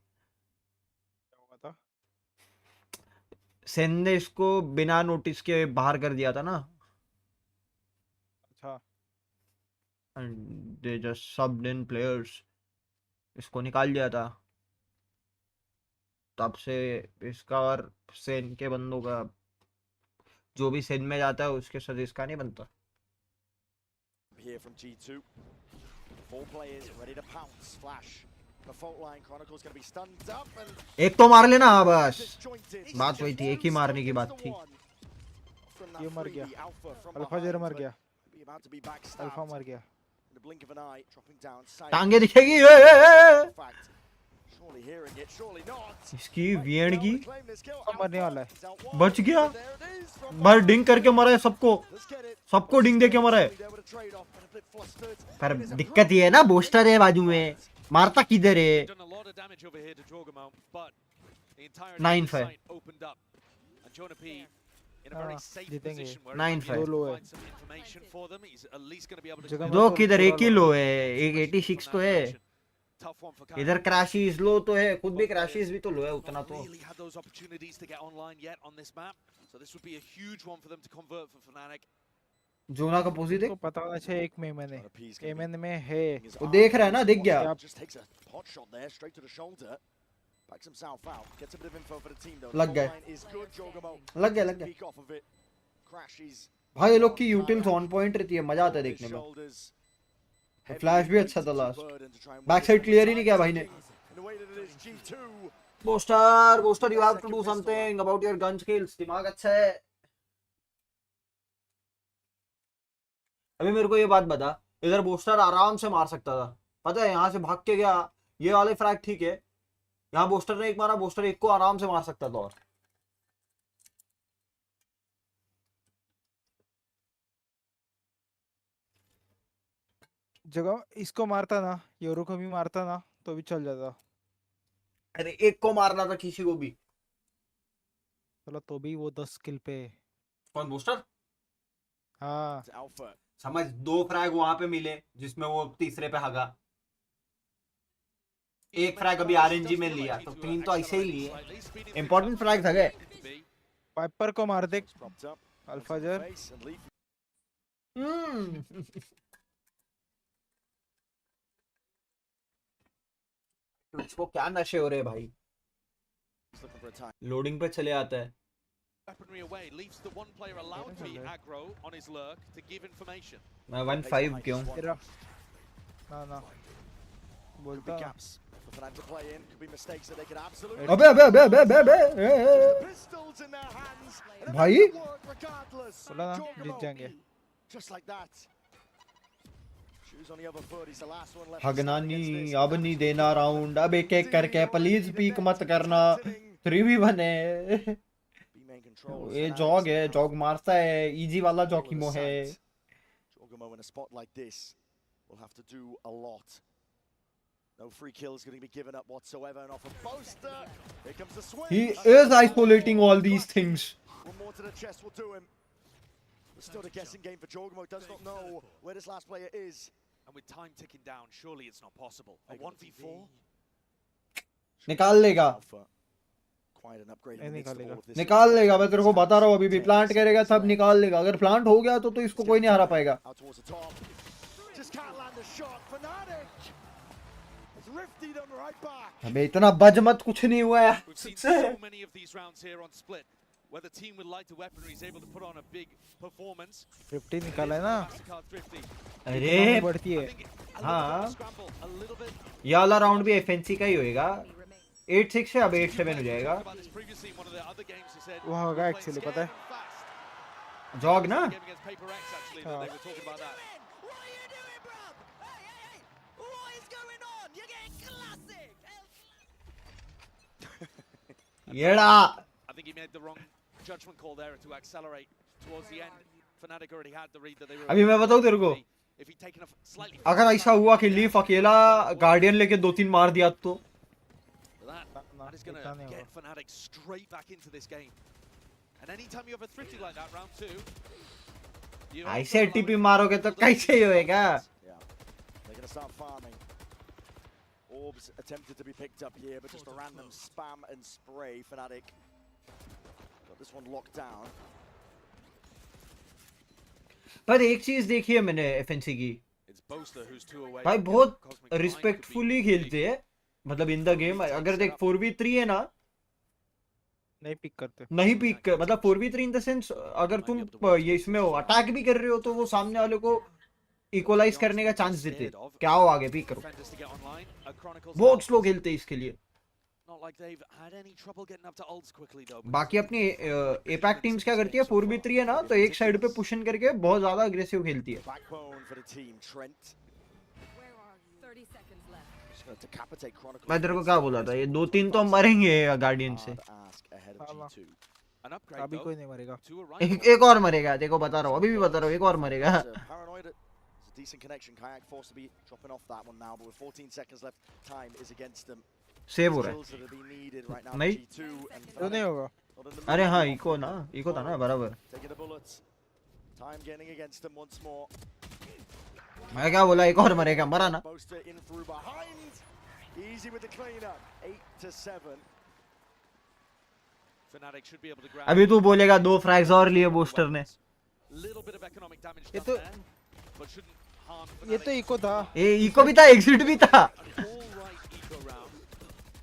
सेन ने इसको बिना नोटिस के बाहर कर दिया था ना. अच्छा. And they just सब्ड in players. इसको निकाल दिया था. तब से इसका और सेन के बंदों का, जो भी सेन में जाता है उसके साथ इसका नहीं बनता। Here from G2. 4 players ready to pounce. Flash. The fault line Chronicle's going to be stunned up and एक तो मार लेना। हाँ बस बात वही थी, एक ही मारने की बात थी। ये मर गया, अल्फा जेर मर गया, अल्फा मर गया। in the blink of an eye, dropping down. टांगे दिखेगी। Surely hearing it, surely not. इसकी वीएन की मरने वाला है। बच गया, बार डिंग करके मरा है सबको, सबको डिंग दे के मरा है। पर दिक्कत ये है ना, बोस्टर है बाजू में, मारता किधर है। 9-5 9-5 दो किधर, एक ही लो है, एक 86 तो है इधर। क्रैशिस लो तो है, खुद भी क्रैशिस भी तो लो है उतना तो। जोना का पोजी देख, पता होना चाहिए एक में मैंने एमएन में है, वो देख रहा है ना, दिख गया। लग गए लग गया लग गया भाई। ये लोग की यूटिल्स ऑन पॉइंट रहती है, मजा आता है देखने में। फ्लैश भी अच्छा था लास्ट, बैक साइड क्लियर ही नहीं किया भाई ने। Boaster you have to do something about your gun skills. दिमाग अच्छा है। अभी मेरे को ये बात बता, इधर बोस्टर आराम से मार सकता था, पता है, यहाँ से भाग के गया। ये वाले फ्रैग ठीक है, यहाँ बोस्टर ने एक मारा, बोस्टर एक को आराम से मार सकता था। और जगह इसको मारता ना, योरो को भी मारता ना तो भी चल जाता। अरे एक को मारना था किसी को भी, चलो तो भी वो 10 किल पे। कौन बोस्टर? हाँ समझ, 2 फ्रैग वहां पे मिले जिसमें वो तीसरे पे हगा, एक फ्रैग अभी आरएनजी में लिया, तो 3 तो ऐसे ही लिए। इंपॉर्टेंट फ्रैग था गए। वाइपर को मार दे अल्फा जर। उसको क्या नशे हो रहे भाई, लोडिंग पे चले आता है। मैं 1-5 क्यों? ना बोलता अबे अबे अबे अबे अबे अबे भाई, बोला ना जीत जाएंगे। हगना नहीं, अब नहीं देना राउंड, अब एक एक करके प्लीज पीक मत करना। 3v1 है, ये जॉग है, जॉग मारता है, इजी वाला जॉकीमो है। No free kills going to be given up whatsoever, and off a Boaster. Here comes the swing. He is isolating all these things. One more to the chest will do him. It's still a guessing game for Jorgamo. Does not know where this last player is. And with time ticking down, surely it's not possible. A 1v4? निकाल लेगा, Quite an upgrade in the midst of all of this. निकाल लेगा, मैं तेरे को बता रहा हूँ। अभी भी प्लांट करेगा तब निकाल लेगा, अगर प्लांट हो गया तो इसको कोई नहीं हरा पाएगा। Out towards the top. Just can't land the shot. Fnatic. Rifty them right back. अबे इतना बज मत, कुछ नहीं हुआ है। We've seen so many of these rounds here on Split, where the team with lighter weaponry is able to put on a big performance. 50 निकाला है ना, अरे बढ़ती है। हाँ, ये वाला राउंड भी एफएनसी का ही होएगा। 8-6 है, अब 8-7 हो जाएगा। वो होगा एक्चुअली, पता है जॉग ना। येड़ा, I think he made the wrong judgment call there to accelerate towards the end. Fnatic already had the read that they were. अभी मैं बताऊँ तेरे को, If he'd taken a slightly अगर ऐसा हुआ कि लीफ अकेला गार्डियन लेके 2-3 मार दिया तो that is going to get Fnatic straight back into this game. And anytime you have a thrifty like that, round 2. ऐसे टीपी मारोगे तो कैसे होएगा? They're going to start farming. Orbs attempted to be picked up here, but just a random spam and spray. Fnatic got this one locked down. पर एक चीज देखी है मैंने एफएनसी की, भाई बहुत रिस्पेक्टफुली खेलते हैं। मतलब इन द गेम, अगर देख 4v3 है ना, नहीं पिक करते, नहीं पीक कर, मतलब 4v3 इन द सेंस अगर तुम ये इसमें हो अटैक भी कर रहे हो तो वो सामने वाले को इक्वलाइज करने का चांस देते। क्या हो आगे पीक करो, बहुत स्लो खेलते इसके लिए। बाकी अपनी एपैक टीम्स क्या करती है, 4v3 है ना, तो एक साइड पे पुश इन करके बहुत ज्यादा अग्रेसिव खेलती है। मैं तेरे को क्या बोला था, ये 2-3 तो मरेंगे गार्डियन से। अभी कोई नहीं मरेगा। एक और मरेगा, देखो बता रहा हूँ, अभी भी बता रहा हूँ, एक और मरेगा। Decent connection. Kayak forced to be dropping off that one now, but with 14 seconds left, time is against them. Save हो रहा Skills that are being needed right now. नहीं G2 and तो नहीं होगा। अरे हाँ इको ना, इको था ना बराबर। taking the bullets. Time getting against them once more. मैं क्या बोला, एक और मरेगा, मरा ना। Boaster in through behind. Easy with the cleanup. 8-7. Fnatic should be able to grab अभी तू बोलेगा 2 फ्रैग्स और लिए बूस्टर ने। little bit of economic damage ये done तो there, but shouldn't harm ये Fnatic. तो इको था। ए इको भी था, एग्जिट भी था। All right eco round,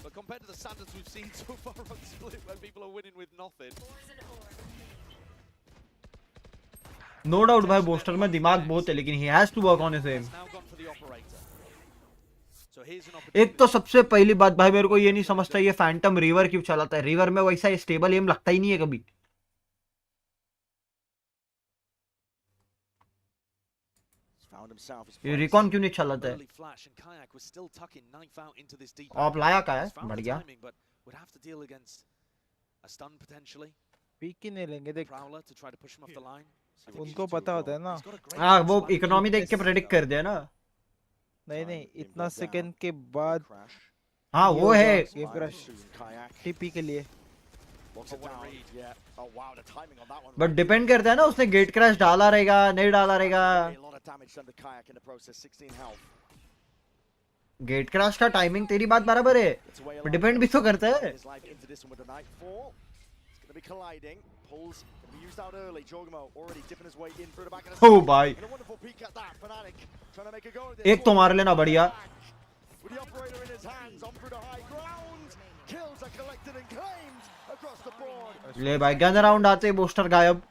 but compared to the standards we've seen so far on Split, where people are winning with nothing. No doubt भाई Boaster में दिमाग बहुत है, लेकिन he has to work on his aim. Now gone for the operator. So here's an एक तो सबसे पहली बात भाई, मेरे को ये नहीं समझता ये फैंटम रिवर क्यों चलाता है। रिवर में वैसा स्टेबल एम लगता ही नहीं है कभी। Found himself his ये रिकॉन क्यों नहीं चलाता है। early flash, and Kayak was still tucking knife out into this deep. आप लाया का है, He's found the बढ़िया। timing, but would have to deal against a stun potentially. Pick ही नहीं लेंगे देख। Prowler to try to push him off the line. उनको पता होता है ना। हाँ वो इकोनॉमी देख के प्रेडिक्ट कर दिया ना। नहीं नहीं, इतना सेकंड के बाद हाँ वो है। गेम क्रैश टीपी के लिए। बट डिपेंड करता है ना, उसने गेट क्रैश डाला रहेगा नहीं डाला रहेगा। गेट क्रैश का टाइमिंग तेरी बात बराबर है, डिपेंड भी तो करता है। ओ भाई एक तो मार लेना, बढ़िया। ले भाई गन राउंड आते बूस्टर गायब।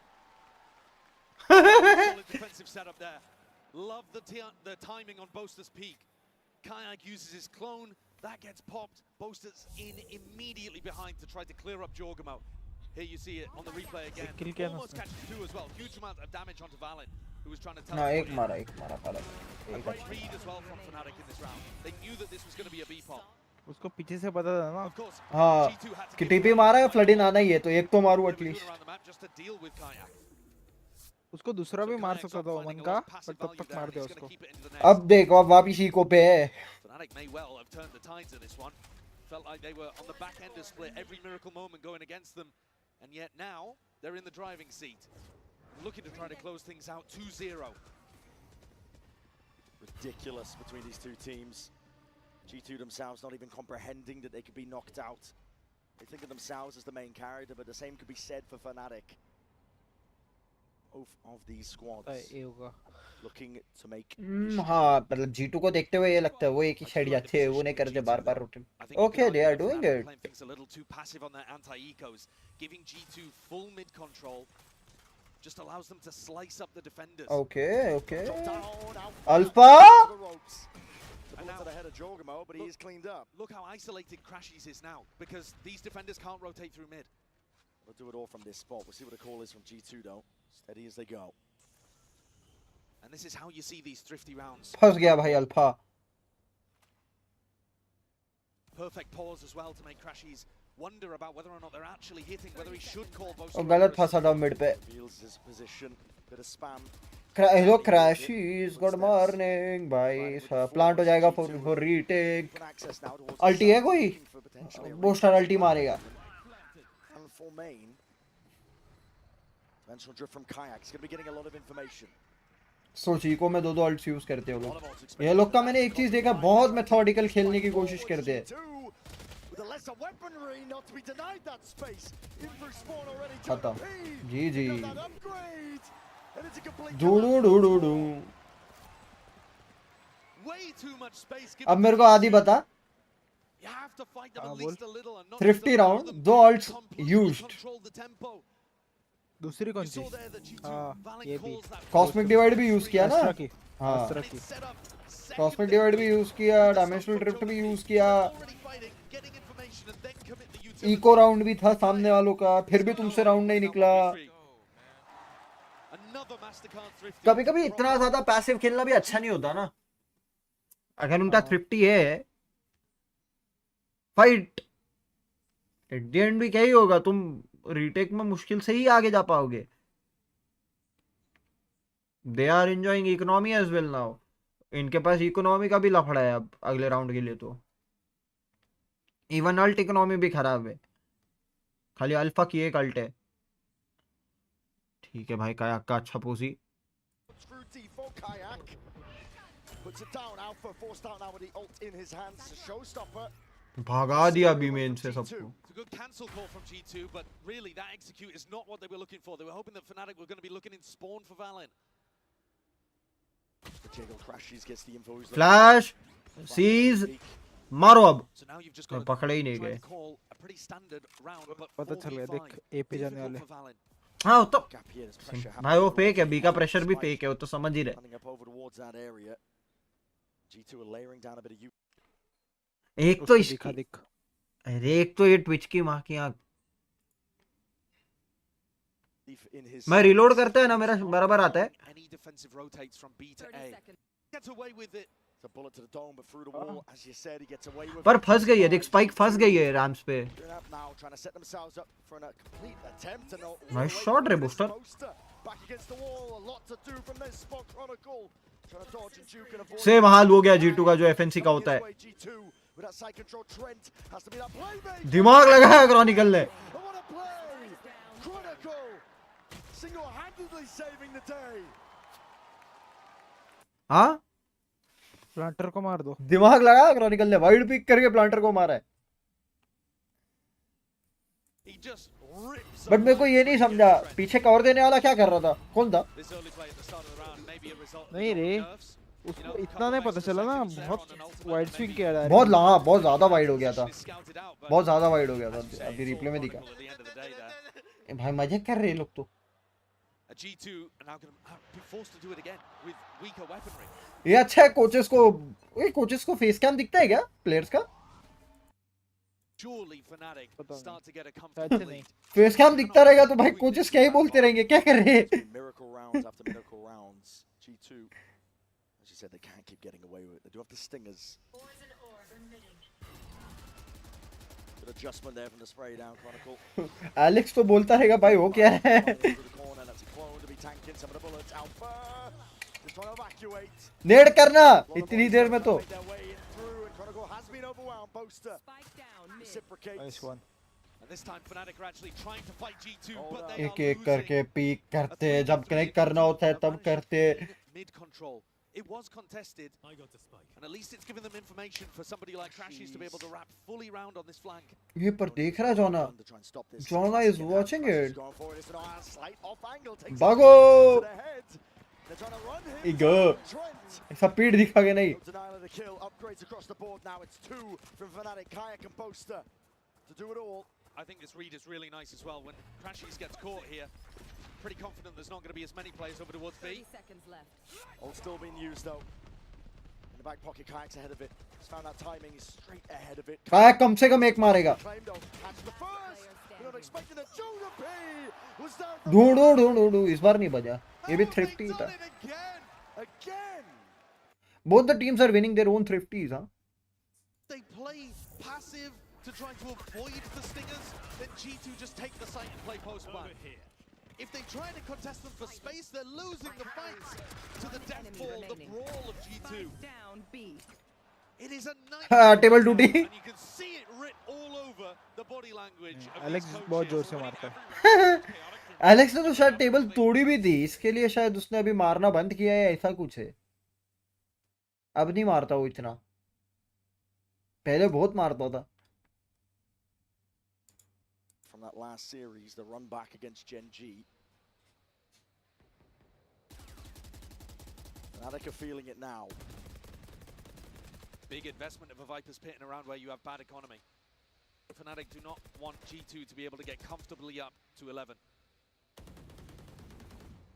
Defensive setup there. Love the timing on Boaster's peak. Kayak uses his clone, that gets popped. Boaster's in immediately behind to try to clear up Jorgamo. Here you see it on the replay again. Almost catches two as well. Huge amount of damage onto Valen, who was trying to tell. ना एक मारा पहले। A great read as well from Fnatic in this round. They knew that this was going to be a B-pop. उसको पीछे से पता था ना। हाँ कि टीपी मारा है, फ्लडिन आना ही है, तो एक तो मारू एटलीस्ट। उसको दूसरा भी मार सकता था ओमन का, पर तब तक मार दिया उसको। अब देखो अब वापिस इको पे है। Fnatic may well have turned the tides of this one. Felt like they were on the back end of Split, every miracle moment going against them, and yet now they're in the driving seat, looking to try to close things out 2-0. Ridiculous between these two teams. G2 themselves not even comprehending that they could be knocked out. They think of themselves as the main character, but the same could be said for Fnatic. Of these squads looking to make हाँ मतलब G2 को देखते हुए ये लगता है वो एक ही साइड जाते हैं, वो नहीं करते बार-बार routine. Okay, they are doing it. Playing things a little too passive on their anti-ecos, giving G2 full mid control just allows them to slice up the defenders. Okay. Alpha. And now to the head of Jorgamo, but he is cleaned up. Look how isolated Crashies is now, because these defenders can't rotate through mid. We'll do it all from this spot. We'll see what the call is from G2 though. Steady as they go. And this is how you see these thrifty rounds. फंस गया भाई alpha. Perfect pause as well to make Crashies wonder about whether or not they're actually hitting, whether he should call both. और गलत फंसा था mid पे। Reveals his position. Bit of spam. Hello Crashies, good morning भाई। Plant हो जाएगा for retake. अल्टी है कोई? बूस्टर अल्टी मारेगा। And full main. Dimensional drift from Kayak. He's going to be getting a lot of information. सोची को मैं दो अल्ट्स यूज करते हो लोग। ये लोग का मैंने एक चीज देखा, बहुत मेथोडिकल खेलने की कोशिश करते हैं। खत्म। जी। डू। अब मेरे को आदि बता, You have to fight them at least a little and not Thrifty round, दो ults used. दूसरी कौन सी? हाँ ये भी Cosmic divide भी use किया ना? Astra की हाँ Astra की Cosmic divide भी use किया, Dimensional Drift भी use किया, Eco round भी था सामने वालों का, फिर भी तुमसे राउंड नहीं निकला. कभी कभी इतना ज्यादा पैसिव खेलना भी अच्छा नहीं होता ना. अगर उनका थ्रिफ्टी है फाइट एट द एंड भी क्या ही होगा, तुम रीटेक में मुश्किल से ही आगे जा पाओगे. They are enjoying economy as well now. इनके पास इकोनॉमी का भी लफड़ा है अब अगले राउंड के लिए. तो इवन अल्ट इकोनॉमी भी खराब है, खाली अल्फा की एक अल्ट है. ठीक है भाई, काया का अच्छा पोसी. भागा दिया अभी में इनसे सबको. It's a good cancel call from G2, but really that execute is not what they were looking for. They were hoping that Fnatic were going to be looking in spawn for Valen. Flash सीज मारो अब. पकड़े ही नहीं गए. पता चल गया देख ए पे जाने वाले. हाँ तो भाई वो फेक है, बी का प्रेशर भी फेक है, वो तो समझ ही रहे. एक तो इसकी, अरे एक तो ये ट्विच की माँ की आँख. मैं रिलोड करता है ना मेरा बराबर आता है. पर फंस गई है देख, स्पाइक फंस गई है रैम्स पे. नाइस शॉट रे बूस्टर. सेम हाल हो गया G2 का जो FNC का होता है. दिमाग लगाया क्रॉनिकल ने. हाँ प्लांटर को मार दो. दिमाग लगाया क्रॉनिकल ने, वाइड पिक करके प्लांटर को मारा है. बट मेरे को ये नहीं समझा पीछे कवर देने वाला क्या कर रहा था, कौन था? नहीं रे उसको इतना नहीं पता चला ना, बहुत वाइड स्विंग किया है. बहुत लंबा, बहुत ज्यादा वाइड हो गया था, बहुत ज्यादा वाइड हो गया था. अभी रिप्ले में दिखा. भाई मजे कर रहे लोग तो. ये अच्छा है कोचेस को. ये कोचेस को फेस कैम दिखता है क्या प्लेयर्स का? फेस कैम दिखता रहेगा तो भाई कोचेस क्या ही बोलते रहेंगे, क्या कर रहे हैं. एलेक्स तो बोलता रहेगा भाई वो क्या है. नेड करना इतनी देर में तो. एक एक करके पीक करते, जब कनेक्ट करना होता है तब करते. It was contested, and at least it's given them information for somebody like Crashies to be able to wrap fully round on this flank. ये पर देख रहा जोना. जोना is watching it. भागो. इगो ऐसा पीठ दिखा के नहीं. I think this read is really nice as well. When Crashies gets caught here, pretty confident there's not going to be as many players over towards B. 30 seconds left. All still being used though. In the back pocket, Kayak's ahead of it. He's found that timing. He's straight ahead of it. कायक कम से कम एक मारेगा. ढूंढो इस बार नहीं बजा. ये भी thrifty था. Both the teams are winning their own thrifties, huh? They play passive to try to avoid the stingers. Then G2 just take the site and play post plan. If they try to contest them for space, they're losing the fights to the death ball, the brawl of G2. Down B. It is a nightmare. Table duty. And you can see it writ all over the body language of Alex these बहुत जोर coaches. से मारता है. Alex ने तो शायद table तोड़ी भी थी, इसके लिए शायद उसने अभी मारना बंद किया है, ऐसा कुछ है. अब नहीं मारता वो इतना, पहले बहुत मारता था. From that last series, the run back against Gen G. Fnatic are feeling it now. big investment of a Viper's Pit in a round where you have bad economy. Fnatic do not want G2 to be able to get comfortably up to 11.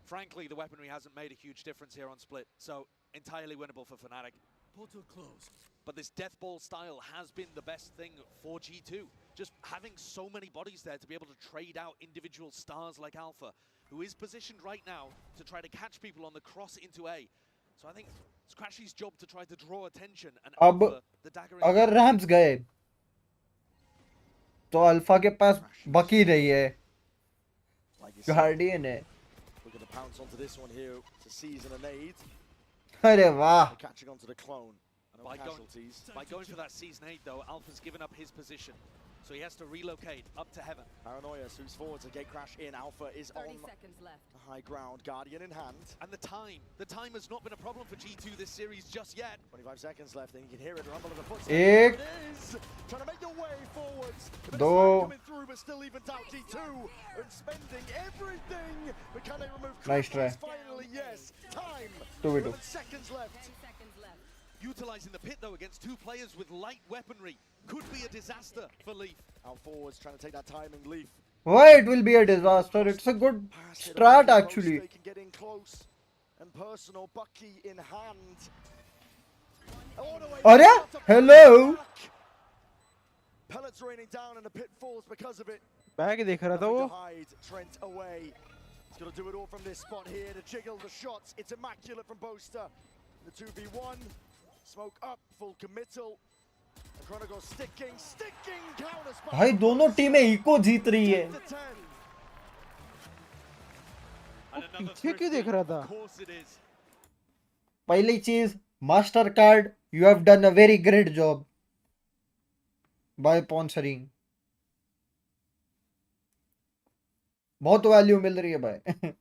Frankly, the weaponry hasn't made a huge difference here on split, so entirely winnable for Fnatic. Portal closed. But this death ball style has been the best thing for G2. Just having so many bodies there to be able to trade out individual stars like Alpha, who is positioned right now to try to catch people on the cross into A. So I think it's Crashy's job to try to draw attention and अब Alpha, the dagger in अगर rams गए तो alpha के पास बकी रही है, guardian है. We're going to pounce onto this one here to season a nade. अरे वाह. Catching onto the clone. By going for that season 8 though, Alpha's given up his position. So he has to relocate up to heaven. Paranoia swoops forward to get Crash in. Alpha is 30 on seconds left. the high ground, Guardian in hand. And the time has not been a problem for G2 this series just yet. 25 seconds left, and you can hear it rumble of the footsteps. एक, It is trying to make their way forwards. The दो, coming through, but still evens out G2 and spending everything. But can they remove Nice try. Crash? Finally, yes. Time. 2v2. 11 seconds left. 10 seconds left. Utilizing the pit though against two players with light weaponry could be a disaster for Leaf. Out forwards, trying to take that timing. Leaf. Why it will be a disaster? It's a good strat actually. They can get in close and personal. Bucky in hand. अरे hello. Pellets raining down and the pit falls because of it. Bag देख रहा था वो. Hide Trent away. He's got to do it all from this spot here to jiggle the shots. It's immaculate from Boaster. The 2v1. Smoke up, full committal. And Chronicles sticking counter spot. भाई दोनों टीमें eco जीत रही है. पीछे क्यों देख रहा था? पहली चीज master card, you have done a very great job by sponsoring. बहुत वैल्यू मिल रही है भाई.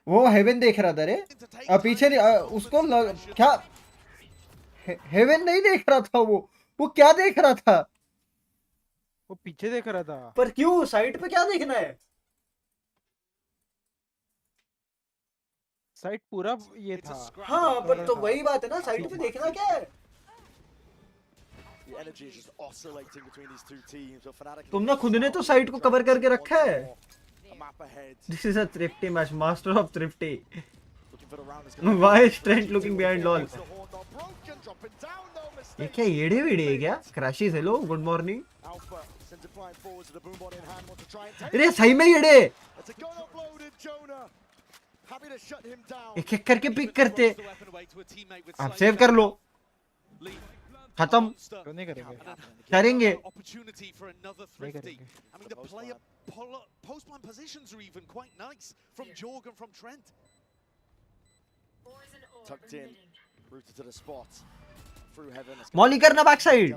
वो हेवन देख रहा था रे. पीछे उसको क्या हेवन नहीं देख रहा था. वो क्या देख रहा था? वो पीछे देख रहा था. पर क्यों? साइड पे क्या देखना है? साइड पूरा ये था. हाँ पर तो वही बात है ना, साइड पे देखना क्या है? The energy is just oscillating between these two teams. So Fnatic तुमने खुद ने तो साइड को कवर करके रखा है. a map ahead. This is a thrifty match, master of thrifty. Looking for the round is gonna Why is Trent looking behind lol? ये क्या येड़े वेड़े है क्या? Crashes hello, good morning. Alpha sends it flying forward to the boombot in hand. Want to try and take. अरे सही में येड़े. It's a gun uploaded, Jonah. Happy to shut him down. एक एक करके पिक करते. आप सेव कर लो. खत्म. क्यों नहीं करेंगे? करेंगे. Opportunity for another thrifty. I mean the player post-plan positions are even quite nice from Jorg and from Trent. Tucked in, rooted to the spot. Through heaven. Molly करना back side.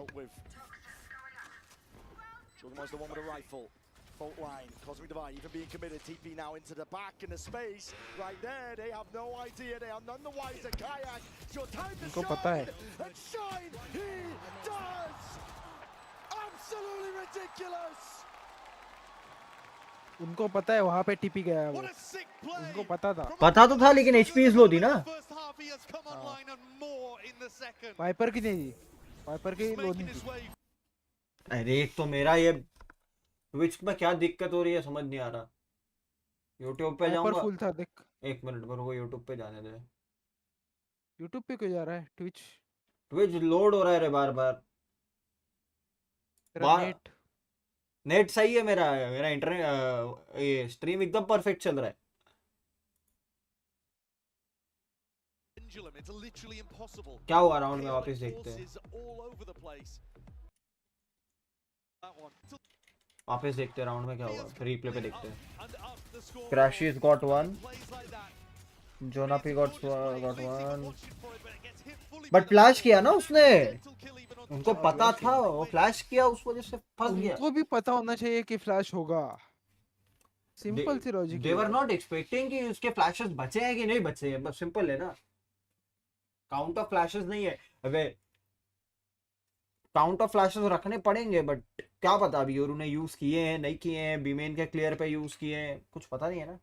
Jordan was the one with a rifle. Fault line, Cosmic Divide even being committed. TP now into the back in the space. Right there, they have no idea. They are none the wiser. Kayak, it's your time to उनको shine. पता है. And shine, he does! Absolutely ridiculous! उनको पता है वहाँ पे TP गया है वो. उनको पता था. पता तो था लेकिन HP स्लो थी ना. वाइपर की नहीं थी. वाइपर की लो नहीं थी. अरे एक तो मेरा ये ट्विच में क्या दिक्कत हो रही है समझ नहीं आ रहा. YouTube पे जाऊंगा. फुल था देख. एक मिनट पर वो YouTube पे जाने दे. YouTube पे क्यों जा रहा है? ट्विच लोड हो रहा है रे बार बार. नेट सही है मेरा इंटरनेट ये स्ट्रीम एकदम परफेक्ट चल रहा है. क्या हुआ राउंड में? वापस देखते हैं. वापस देखते हैं राउंड में क्या हुआ. रिप्ले पे देखते हैं. Crashies got 1. Jonah P got 1. But flash किया ना उसने. उनको पता था वो फ्लैश किया, उस वजह से फंस गया. उनको भी पता होना चाहिए कि फ्लैश होगा. सिंपल सी logic. They were not expecting कि उसके फ्लैशेस बचे हैं कि नहीं बचे हैं. बस सिंपल है ना. काउंट ऑफ फ्लैशेस नहीं है. अबे काउंट ऑफ फ्लैशेस रखने पड़ेंगे बट क्या पता अभी योरू ने यूज किए हैं नहीं किए हैं. बीमेन के क्लियर पे यूज किए हैं, कुछ पता नहीं है ना.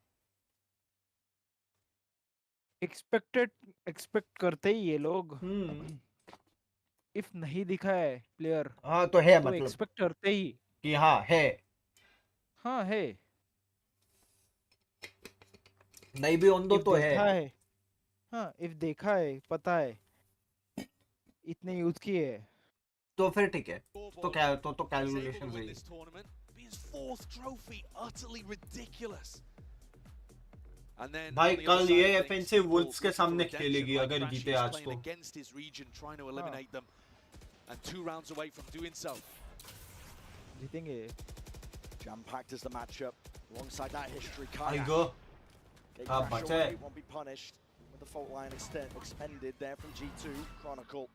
एक्सपेक्ट करते ही ये लोग, इफ नहीं दिखा है प्लेयर हाँ तो है, तो मतलब एक्सपेक्ट करते ही कि हाँ है, हाँ है। नहीं भी ऑन दो इफ तो है। देखा है, हाँ इफ देखा है, पता है, इतने यूज किए है, तो फिर ठीक है, तो क्या तो कैलकुलेशन Win रही। this tournament. Be his fourth trophy, utterly ridiculous. And then भाई on the कल other side ये of things, FNC people wolves के looking for सामने redemption, खेलेगी like अगर Crashy जीते is आज playing तो। against his region, trying to eliminate them, and 2 rounds away from doing so. जीतेंगे। Jam-packed is the matchup. Alongside that history, I Kayak. Go Gate हाँ crash बचे। away, won't be punished. With the fault line expended there from G2. Chronicle.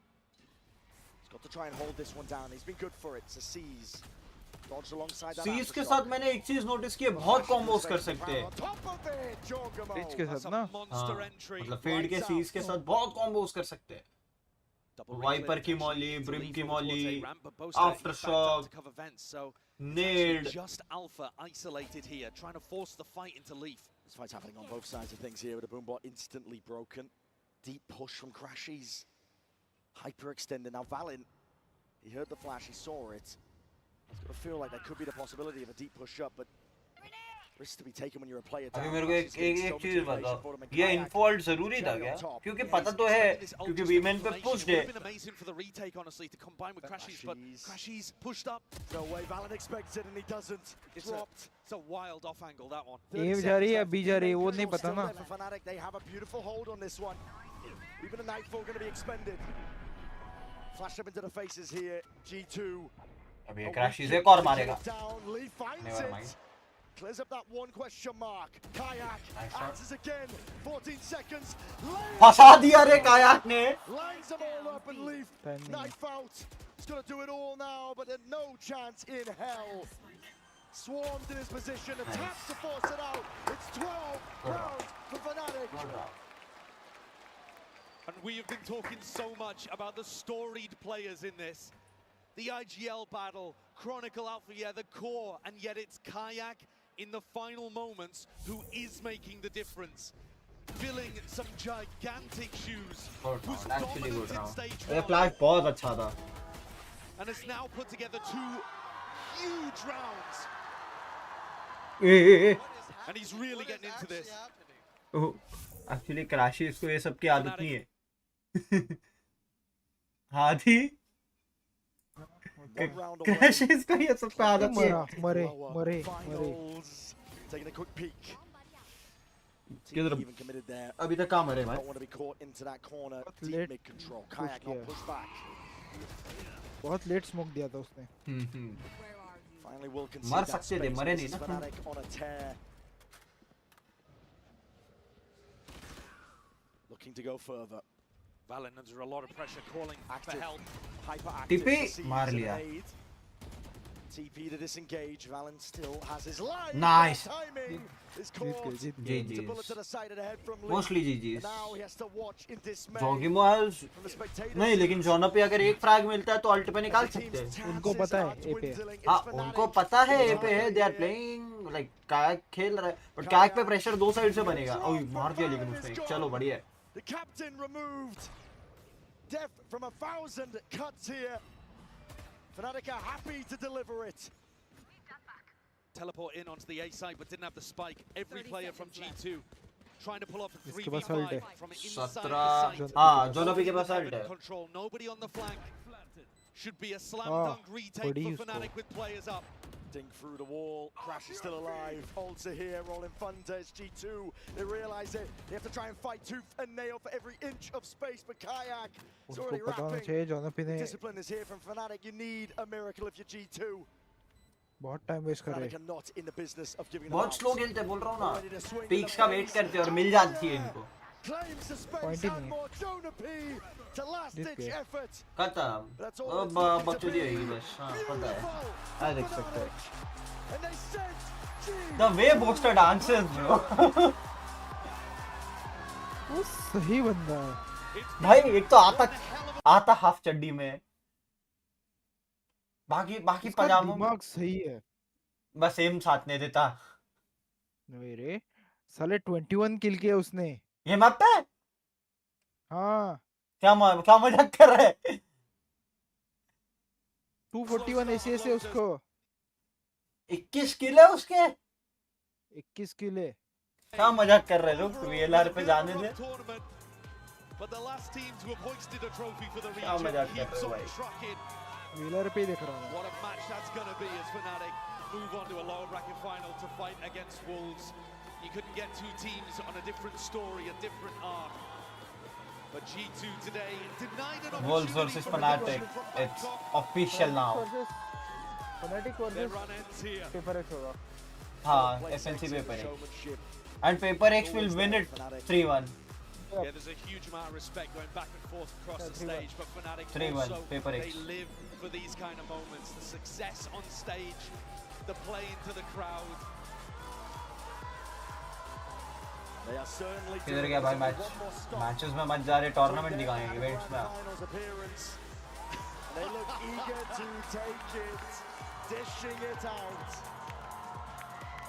He's got to try and hold this one down. He's been good for it. So C's. Dodged alongside that. सीज के साथ मैंने एक चीज notice की है, बहुत combos कर सकते हैं। फेज के साथ ना, हाँ, मतलब फेड के सीज के साथ बहुत कॉम्बोस कर सकते हैं। वाइपर की मॉली, ब्रिम की Molly, after shock, Ned. Just Alpha isolated here, trying to force the fight into Leaf. This fight's happening on both sides of things here with the boombot instantly broken. Deep push from Crashies. Hyperextended. Now Valin, he heard the flash, he saw it. He's got to feel like there could be the possibility of a deep push up, but risks to be taken when you're a player down. अभी मेरे को एक चीज बताओ, ये इनफॉल्ट जरूरी था क्या? क्योंकि पता तो है, क्योंकि वीमेन पे पुश्ड है। It would have been amazing for the retake, honestly, to combine with Crashies, but Crashies pushed up. No way, Valin expects it and he doesn't. Dropped. It's a wild off angle, that one. ए जा रही है, B जा रही है, वो नहीं पता ना। For Fnatic, they have a beautiful hold on this one. Even a Nightfall going to be expended. Flash up into the faces here. G2. अभी ये क्रैशिस एक और मारेगा। Never mind. Clears up that one question mark. Kayak answers again. 14 seconds. फंसा दिया रे कायाक ने। Lines them all up and leave. Knife out. He's going to do it all now, but there's no chance in hell. Swarmed in his position, attempts to force it out. It's 12 rounds for Fnatic. And we have been talking so much about the storied players in this. The IGL battle, Chronicle Alpha, yeah, the core, and yet it's Kayak in the final moments who is making the difference. Filling some gigantic shoes. Who's Actually good dominant in round. stage ये 1. Flash बहुत अच्छा था। And has now put together 2 huge rounds. And he's really getting into this. Actually Crashies को ये सब की आदत नहीं है। हाँ थी। क्रैशिस को ये सब की आदत नहीं है। मरे। Taking a quick peek. किधर? Even committed there. अभी तक कहाँ मरे भाई? Don't want to be caught into that corner. Deep mid control. Kayak not push back. बहुत लेट स्मोक दिया था उसने। Finally will concede मर that सकते थे, space. मरे This नहीं is ना। Fnatic on a tear. Looking to go further. Valin under a lot of pressure, calling for help. Hyperactive. TP Sees मार an लिया। aid. TP to disengage. Valin still has his line. Nice. Timing is caught. Ji It's a bullet to the side of the head from Lee. Mostly GGs. And now he has to watch in dismay. जोगिमो from the spectators. नहीं, लेकिन जोना पे अगर एक frag मिलता है तो alt पे निकाल सकते हैं। उनको पता है ए पे। हाँ, उनको पता है ए पे है। दे आर प्लेइंग लाइक कायक खेल रहा है, बट कायक पे प्रेशर दो साइड से बनेगा। ओह मार दिया लेकिन उसने। चलो बढ़िया है। The captain removed. Death from 1,000 cuts here. Fnatic are happy to deliver it. Teleport in onto the A side, but didn't have the spike. Every player from G2 trying to pull off a इसके पास alt 3v5 है। from inside the 17 site. हाँ, जोनोपी के पास alt है। Control, nobody on the flank. Should be a slam Ah, dunk retake बड़ी for उसको। Fnatic with players up. Ding through the wall. Crash is still alive. Ults are here. Rolling thunder. It's G2. They realize it. They have to try and fight tooth and nail for every inch of space. But Kayak is उसको already पता होना rapping. चाहिए जोनोपी ने Discipline is here from Fnatic. You need a miracle if you're G2. बहुत time waste कर रहे Fnatic are not in the business of giving them बहुत out. Slow खेलते बोल रहा हूँ Ready to ना। swing पीक्स in का the वेट face. करते और मिल जाती है इनको। Claims the space Point he and नहीं है। more. Jonah P to last Jeet ditch गए। effort. खत्म। That's all अब it's looking to बकचोदी be. होगी बस। हाँ पता है। Beautiful. I expect it. And they sent G. The way Boxer dances, bro. वो सही बंदा है। भाई एक तो आता हाफ चड्डी में, बाकी इसका पजामों में दिमाग सही है। बस सेम साथ नहीं देता। नहीं रे, साले 21 किल किया उसने। ये मैप पे हाँ क्या मजाक कर रहे हैं? 241 एसीएस है उसको 21 किल है उसके? 21 किल है क्या मजाक कर रहे लोग? वीएलआर पे जाने दे। But the last team to have hoisted a trophy for the क्या region मजाक कर keeps रहे हो on भाई? trucking. व्हीलर पे ही देख रहा हूँ What a match that's going to be as Fnatic move on to a lower bracket final to fight against Wolves. You couldn't get two teams on a different story, a different arc. But G2 today denied an Wolves opportunity versus for Fnatic. redemption from It's Bangkok. official now. Fanatic Their versus run ends here. Paper x होगा हाँ, FNC paper X. And paper X will win it 3-1. Yeah, there's a huge amount of respect going back and forth across the stage, but Fnatic 3-1, also, paper they X. live for these kind of moments. The success on stage, the play into the crowd. They are certainly किधर गया भाई match? Matches में मत जा रहे, tournament दिखाएंगे events में. finals appearance. They look eager to take it, dishing it out.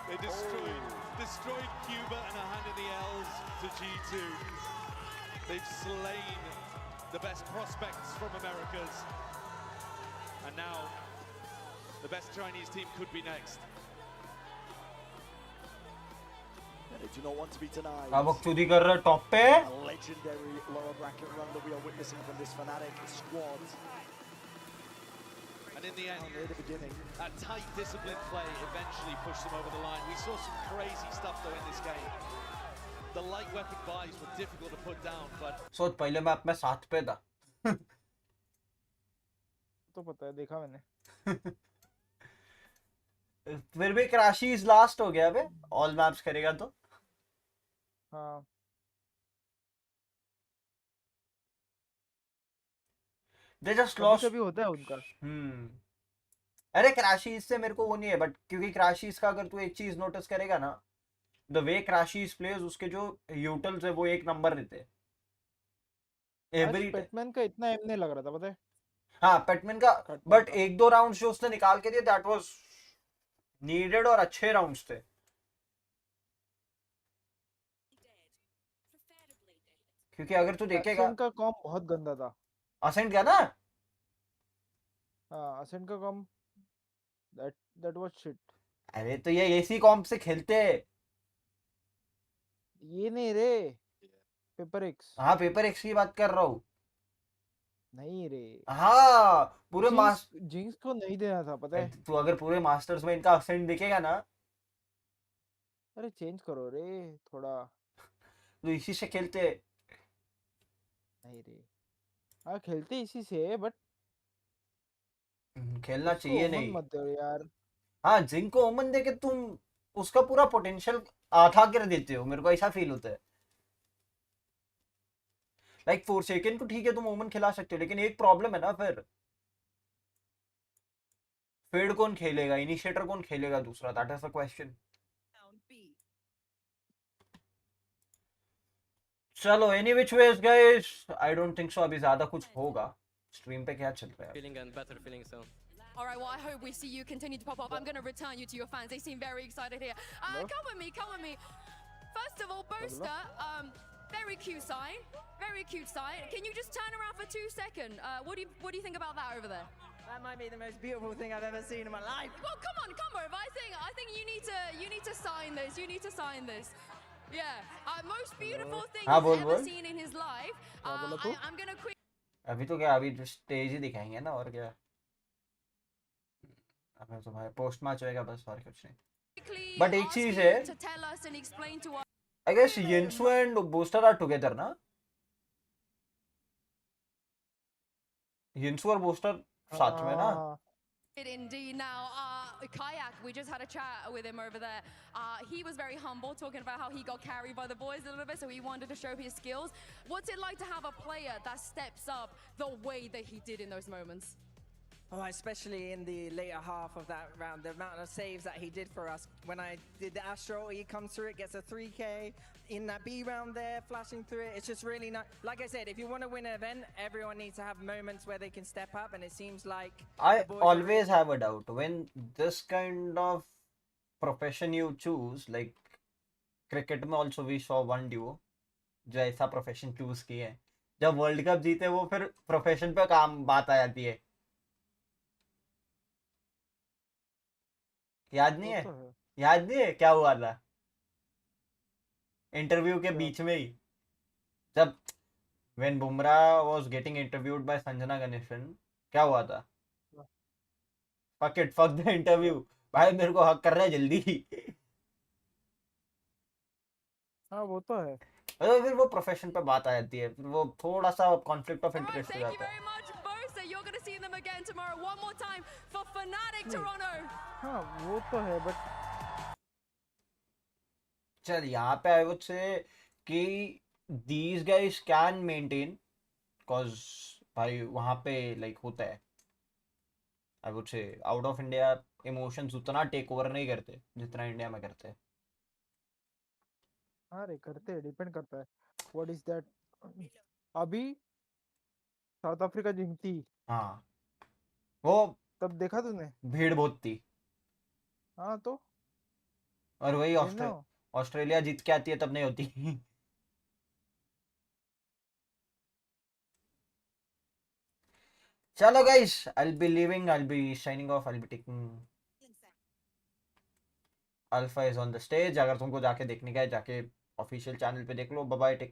They destroyed Cuba and a hand in the L's to G2. They've slain the best prospects from Americas. And now, the best Chinese team could be next. They do not want to be denied. अब चूदी कर रहे top पे. A legendary lower bracket run that we are witnessing from this Fnatic squad. And in the end, Near the beginning. that tight, disciplined play eventually pushed them over the line. We saw some crazy stuff though in this game. The light weapon buys were difficult to put down, but सोच पहले map में 7 पे था. तो पता है देखा मैंने फिर भी क्रैशीज लास्ट हो गया बे. ऑल मैप्स करेगा तो. हाँ They just lost. कभी होता है उनका अरे क्रैशीज से मेरे को वो नहीं है, बट क्योंकि क्रैशीज का अगर तू एक चीज नोटिस करेगा ना, द वे क्रैशीज प्लेयर्स, उसके जो यूटिल्स है वो एक नंबर रहते हैं एवरी. पेटमैन का इतना एम नहीं लग रहा था पता है. हाँ पेटमैन का, बट एक दो राउंड्स जो उसने निकाल के दिए दैट वाज नीडेड और अच्छे राउंड्स थे. क्योंकि अगर तू देखेगा असेंट का कॉम बहुत गंदा था. असेंट का ना, हाँ असेंट का कॉम दैट वाज शिट. अरे तो ये एसी कॉम्प से खेलते हैं. ये नहीं रे पेपर एक्स. हाँ पेपर एक्स की बात कर रहा हूँ. नहीं रे. हाँ पूरे जिंक्स को नहीं देना था पता है. तू अगर पूरे मास्टर्स में इनका असेंट दिखेगा ना, अरे चेंज करो रे थोड़ा. तो इसी से खेलते हैं. नहीं रे. हाँ खेलते इसी से बट खेलना चाहिए नहीं. मत दो यार. हाँ जिंक को ओमन देके तुम उसका पूरा पोटेंशियल आधा कर देते हो. मेरे को ऐसा फील होता है. लाइक फोरसेकन को ठीक है तुम ओमन खिला सकते हो, लेकिन एक प्रॉब्लम है ना, फिर फेड कौन खेलेगा, इनिशिएटर कौन खेलेगा दूसरा, दैट इज द क्वेश्चन. चलो any which ways guys, I don't think so अभी ज्यादा कुछ होगा. स्ट्रीम पे क्या चल रहा है? Feeling and better feeling soon. All right, well, I hope we see you continue to pop up. I'm going to return you to your fans. They seem very excited here. Come with me, come with me. First of all, Boaster, very cute sign. Very cute sign. Can you just turn around for 2 seconds? What do you think about that over there? That might be the most beautiful thing I've ever seen in my life. Well, come on, Bro. I think you need to sign this. You need to sign this. Yeah. Most beautiful thing he's ever seen in his life. I'm going to quick. अभी तो क्या, अभी stage ही दिखाएंगे ना, और क्या. अबे तो भाई पोस्ट मैच होएगा बस, और कुछ नहीं. बट एक चीज है, I guess Yinsu and Booster are together ना. येंसु और बूस्टर साथ में ना. Indeed. Now, Kayak, we just had a chat with him over there. He was very humble, talking about how he got carried by the boys a little bit, so he wanted to show his skills. What's it like to have a player that steps up the way that he did in those moments? Oh, especially in the later half of that round, the amount of saves that he did for us. When I did the Astro, he comes through it, gets a 3K in that B round there, flashing through it. It's just really nice. Like I said, if you want to win an event, everyone needs to have moments where they can step up, and it seems like I always have a doubt when this kind of profession you choose, like cricket में also we saw one duo जो ऐसा profession choose किए हैं, जब world cup जीते वो फिर profession पे काम बात आ जाती है। याद नहीं वो है? तो है। याद नहीं है क्या हुआ था इंटरव्यू के क्या? बीच में ही, जब when Bumrah was getting interviewed by Sanjana Ganesan, क्या हुआ था? fuck it, fuck the interview, भाई मेरे को हक कर रहा है जल्दी। हाँ वो तो है। अरे फिर वो प्रोफेशन पे बात आ जाती है, फिर वो थोड़ा सा कॉन्फ्लिक्ट ऑफ इंटरेस्ट हो Thank you जाता है। very much, Bosa. You're going to see them again tomorrow. One more time for Fnatic नहीं। Toronto. हाँ वो तो है बट चल यहाँ पे आई वुड से कि these guys can maintain, cause भाई वहाँ पे लाइक होता है, I would say out of India emotions उतना टेक ओवर नहीं करते जितना इंडिया में करते हैं। हाँ रे करते हैं, डिपेंड करता है व्हाट इज दैट। अभी साउथ अफ्रीका जीती हाँ वो तब देखा तूने? भीड़ बहुत थी, हाँ तो और वही आई नो। ऑस्ट्रेलिया जीत के आती है तब नहीं होती। चलो guys, I'll be leaving, I'll be signing off, I'll be taking alpha is on the stage. अगर तुमको जाके देखने का है जाके ऑफिशियल चैनल पे देख लो। Bye bye, take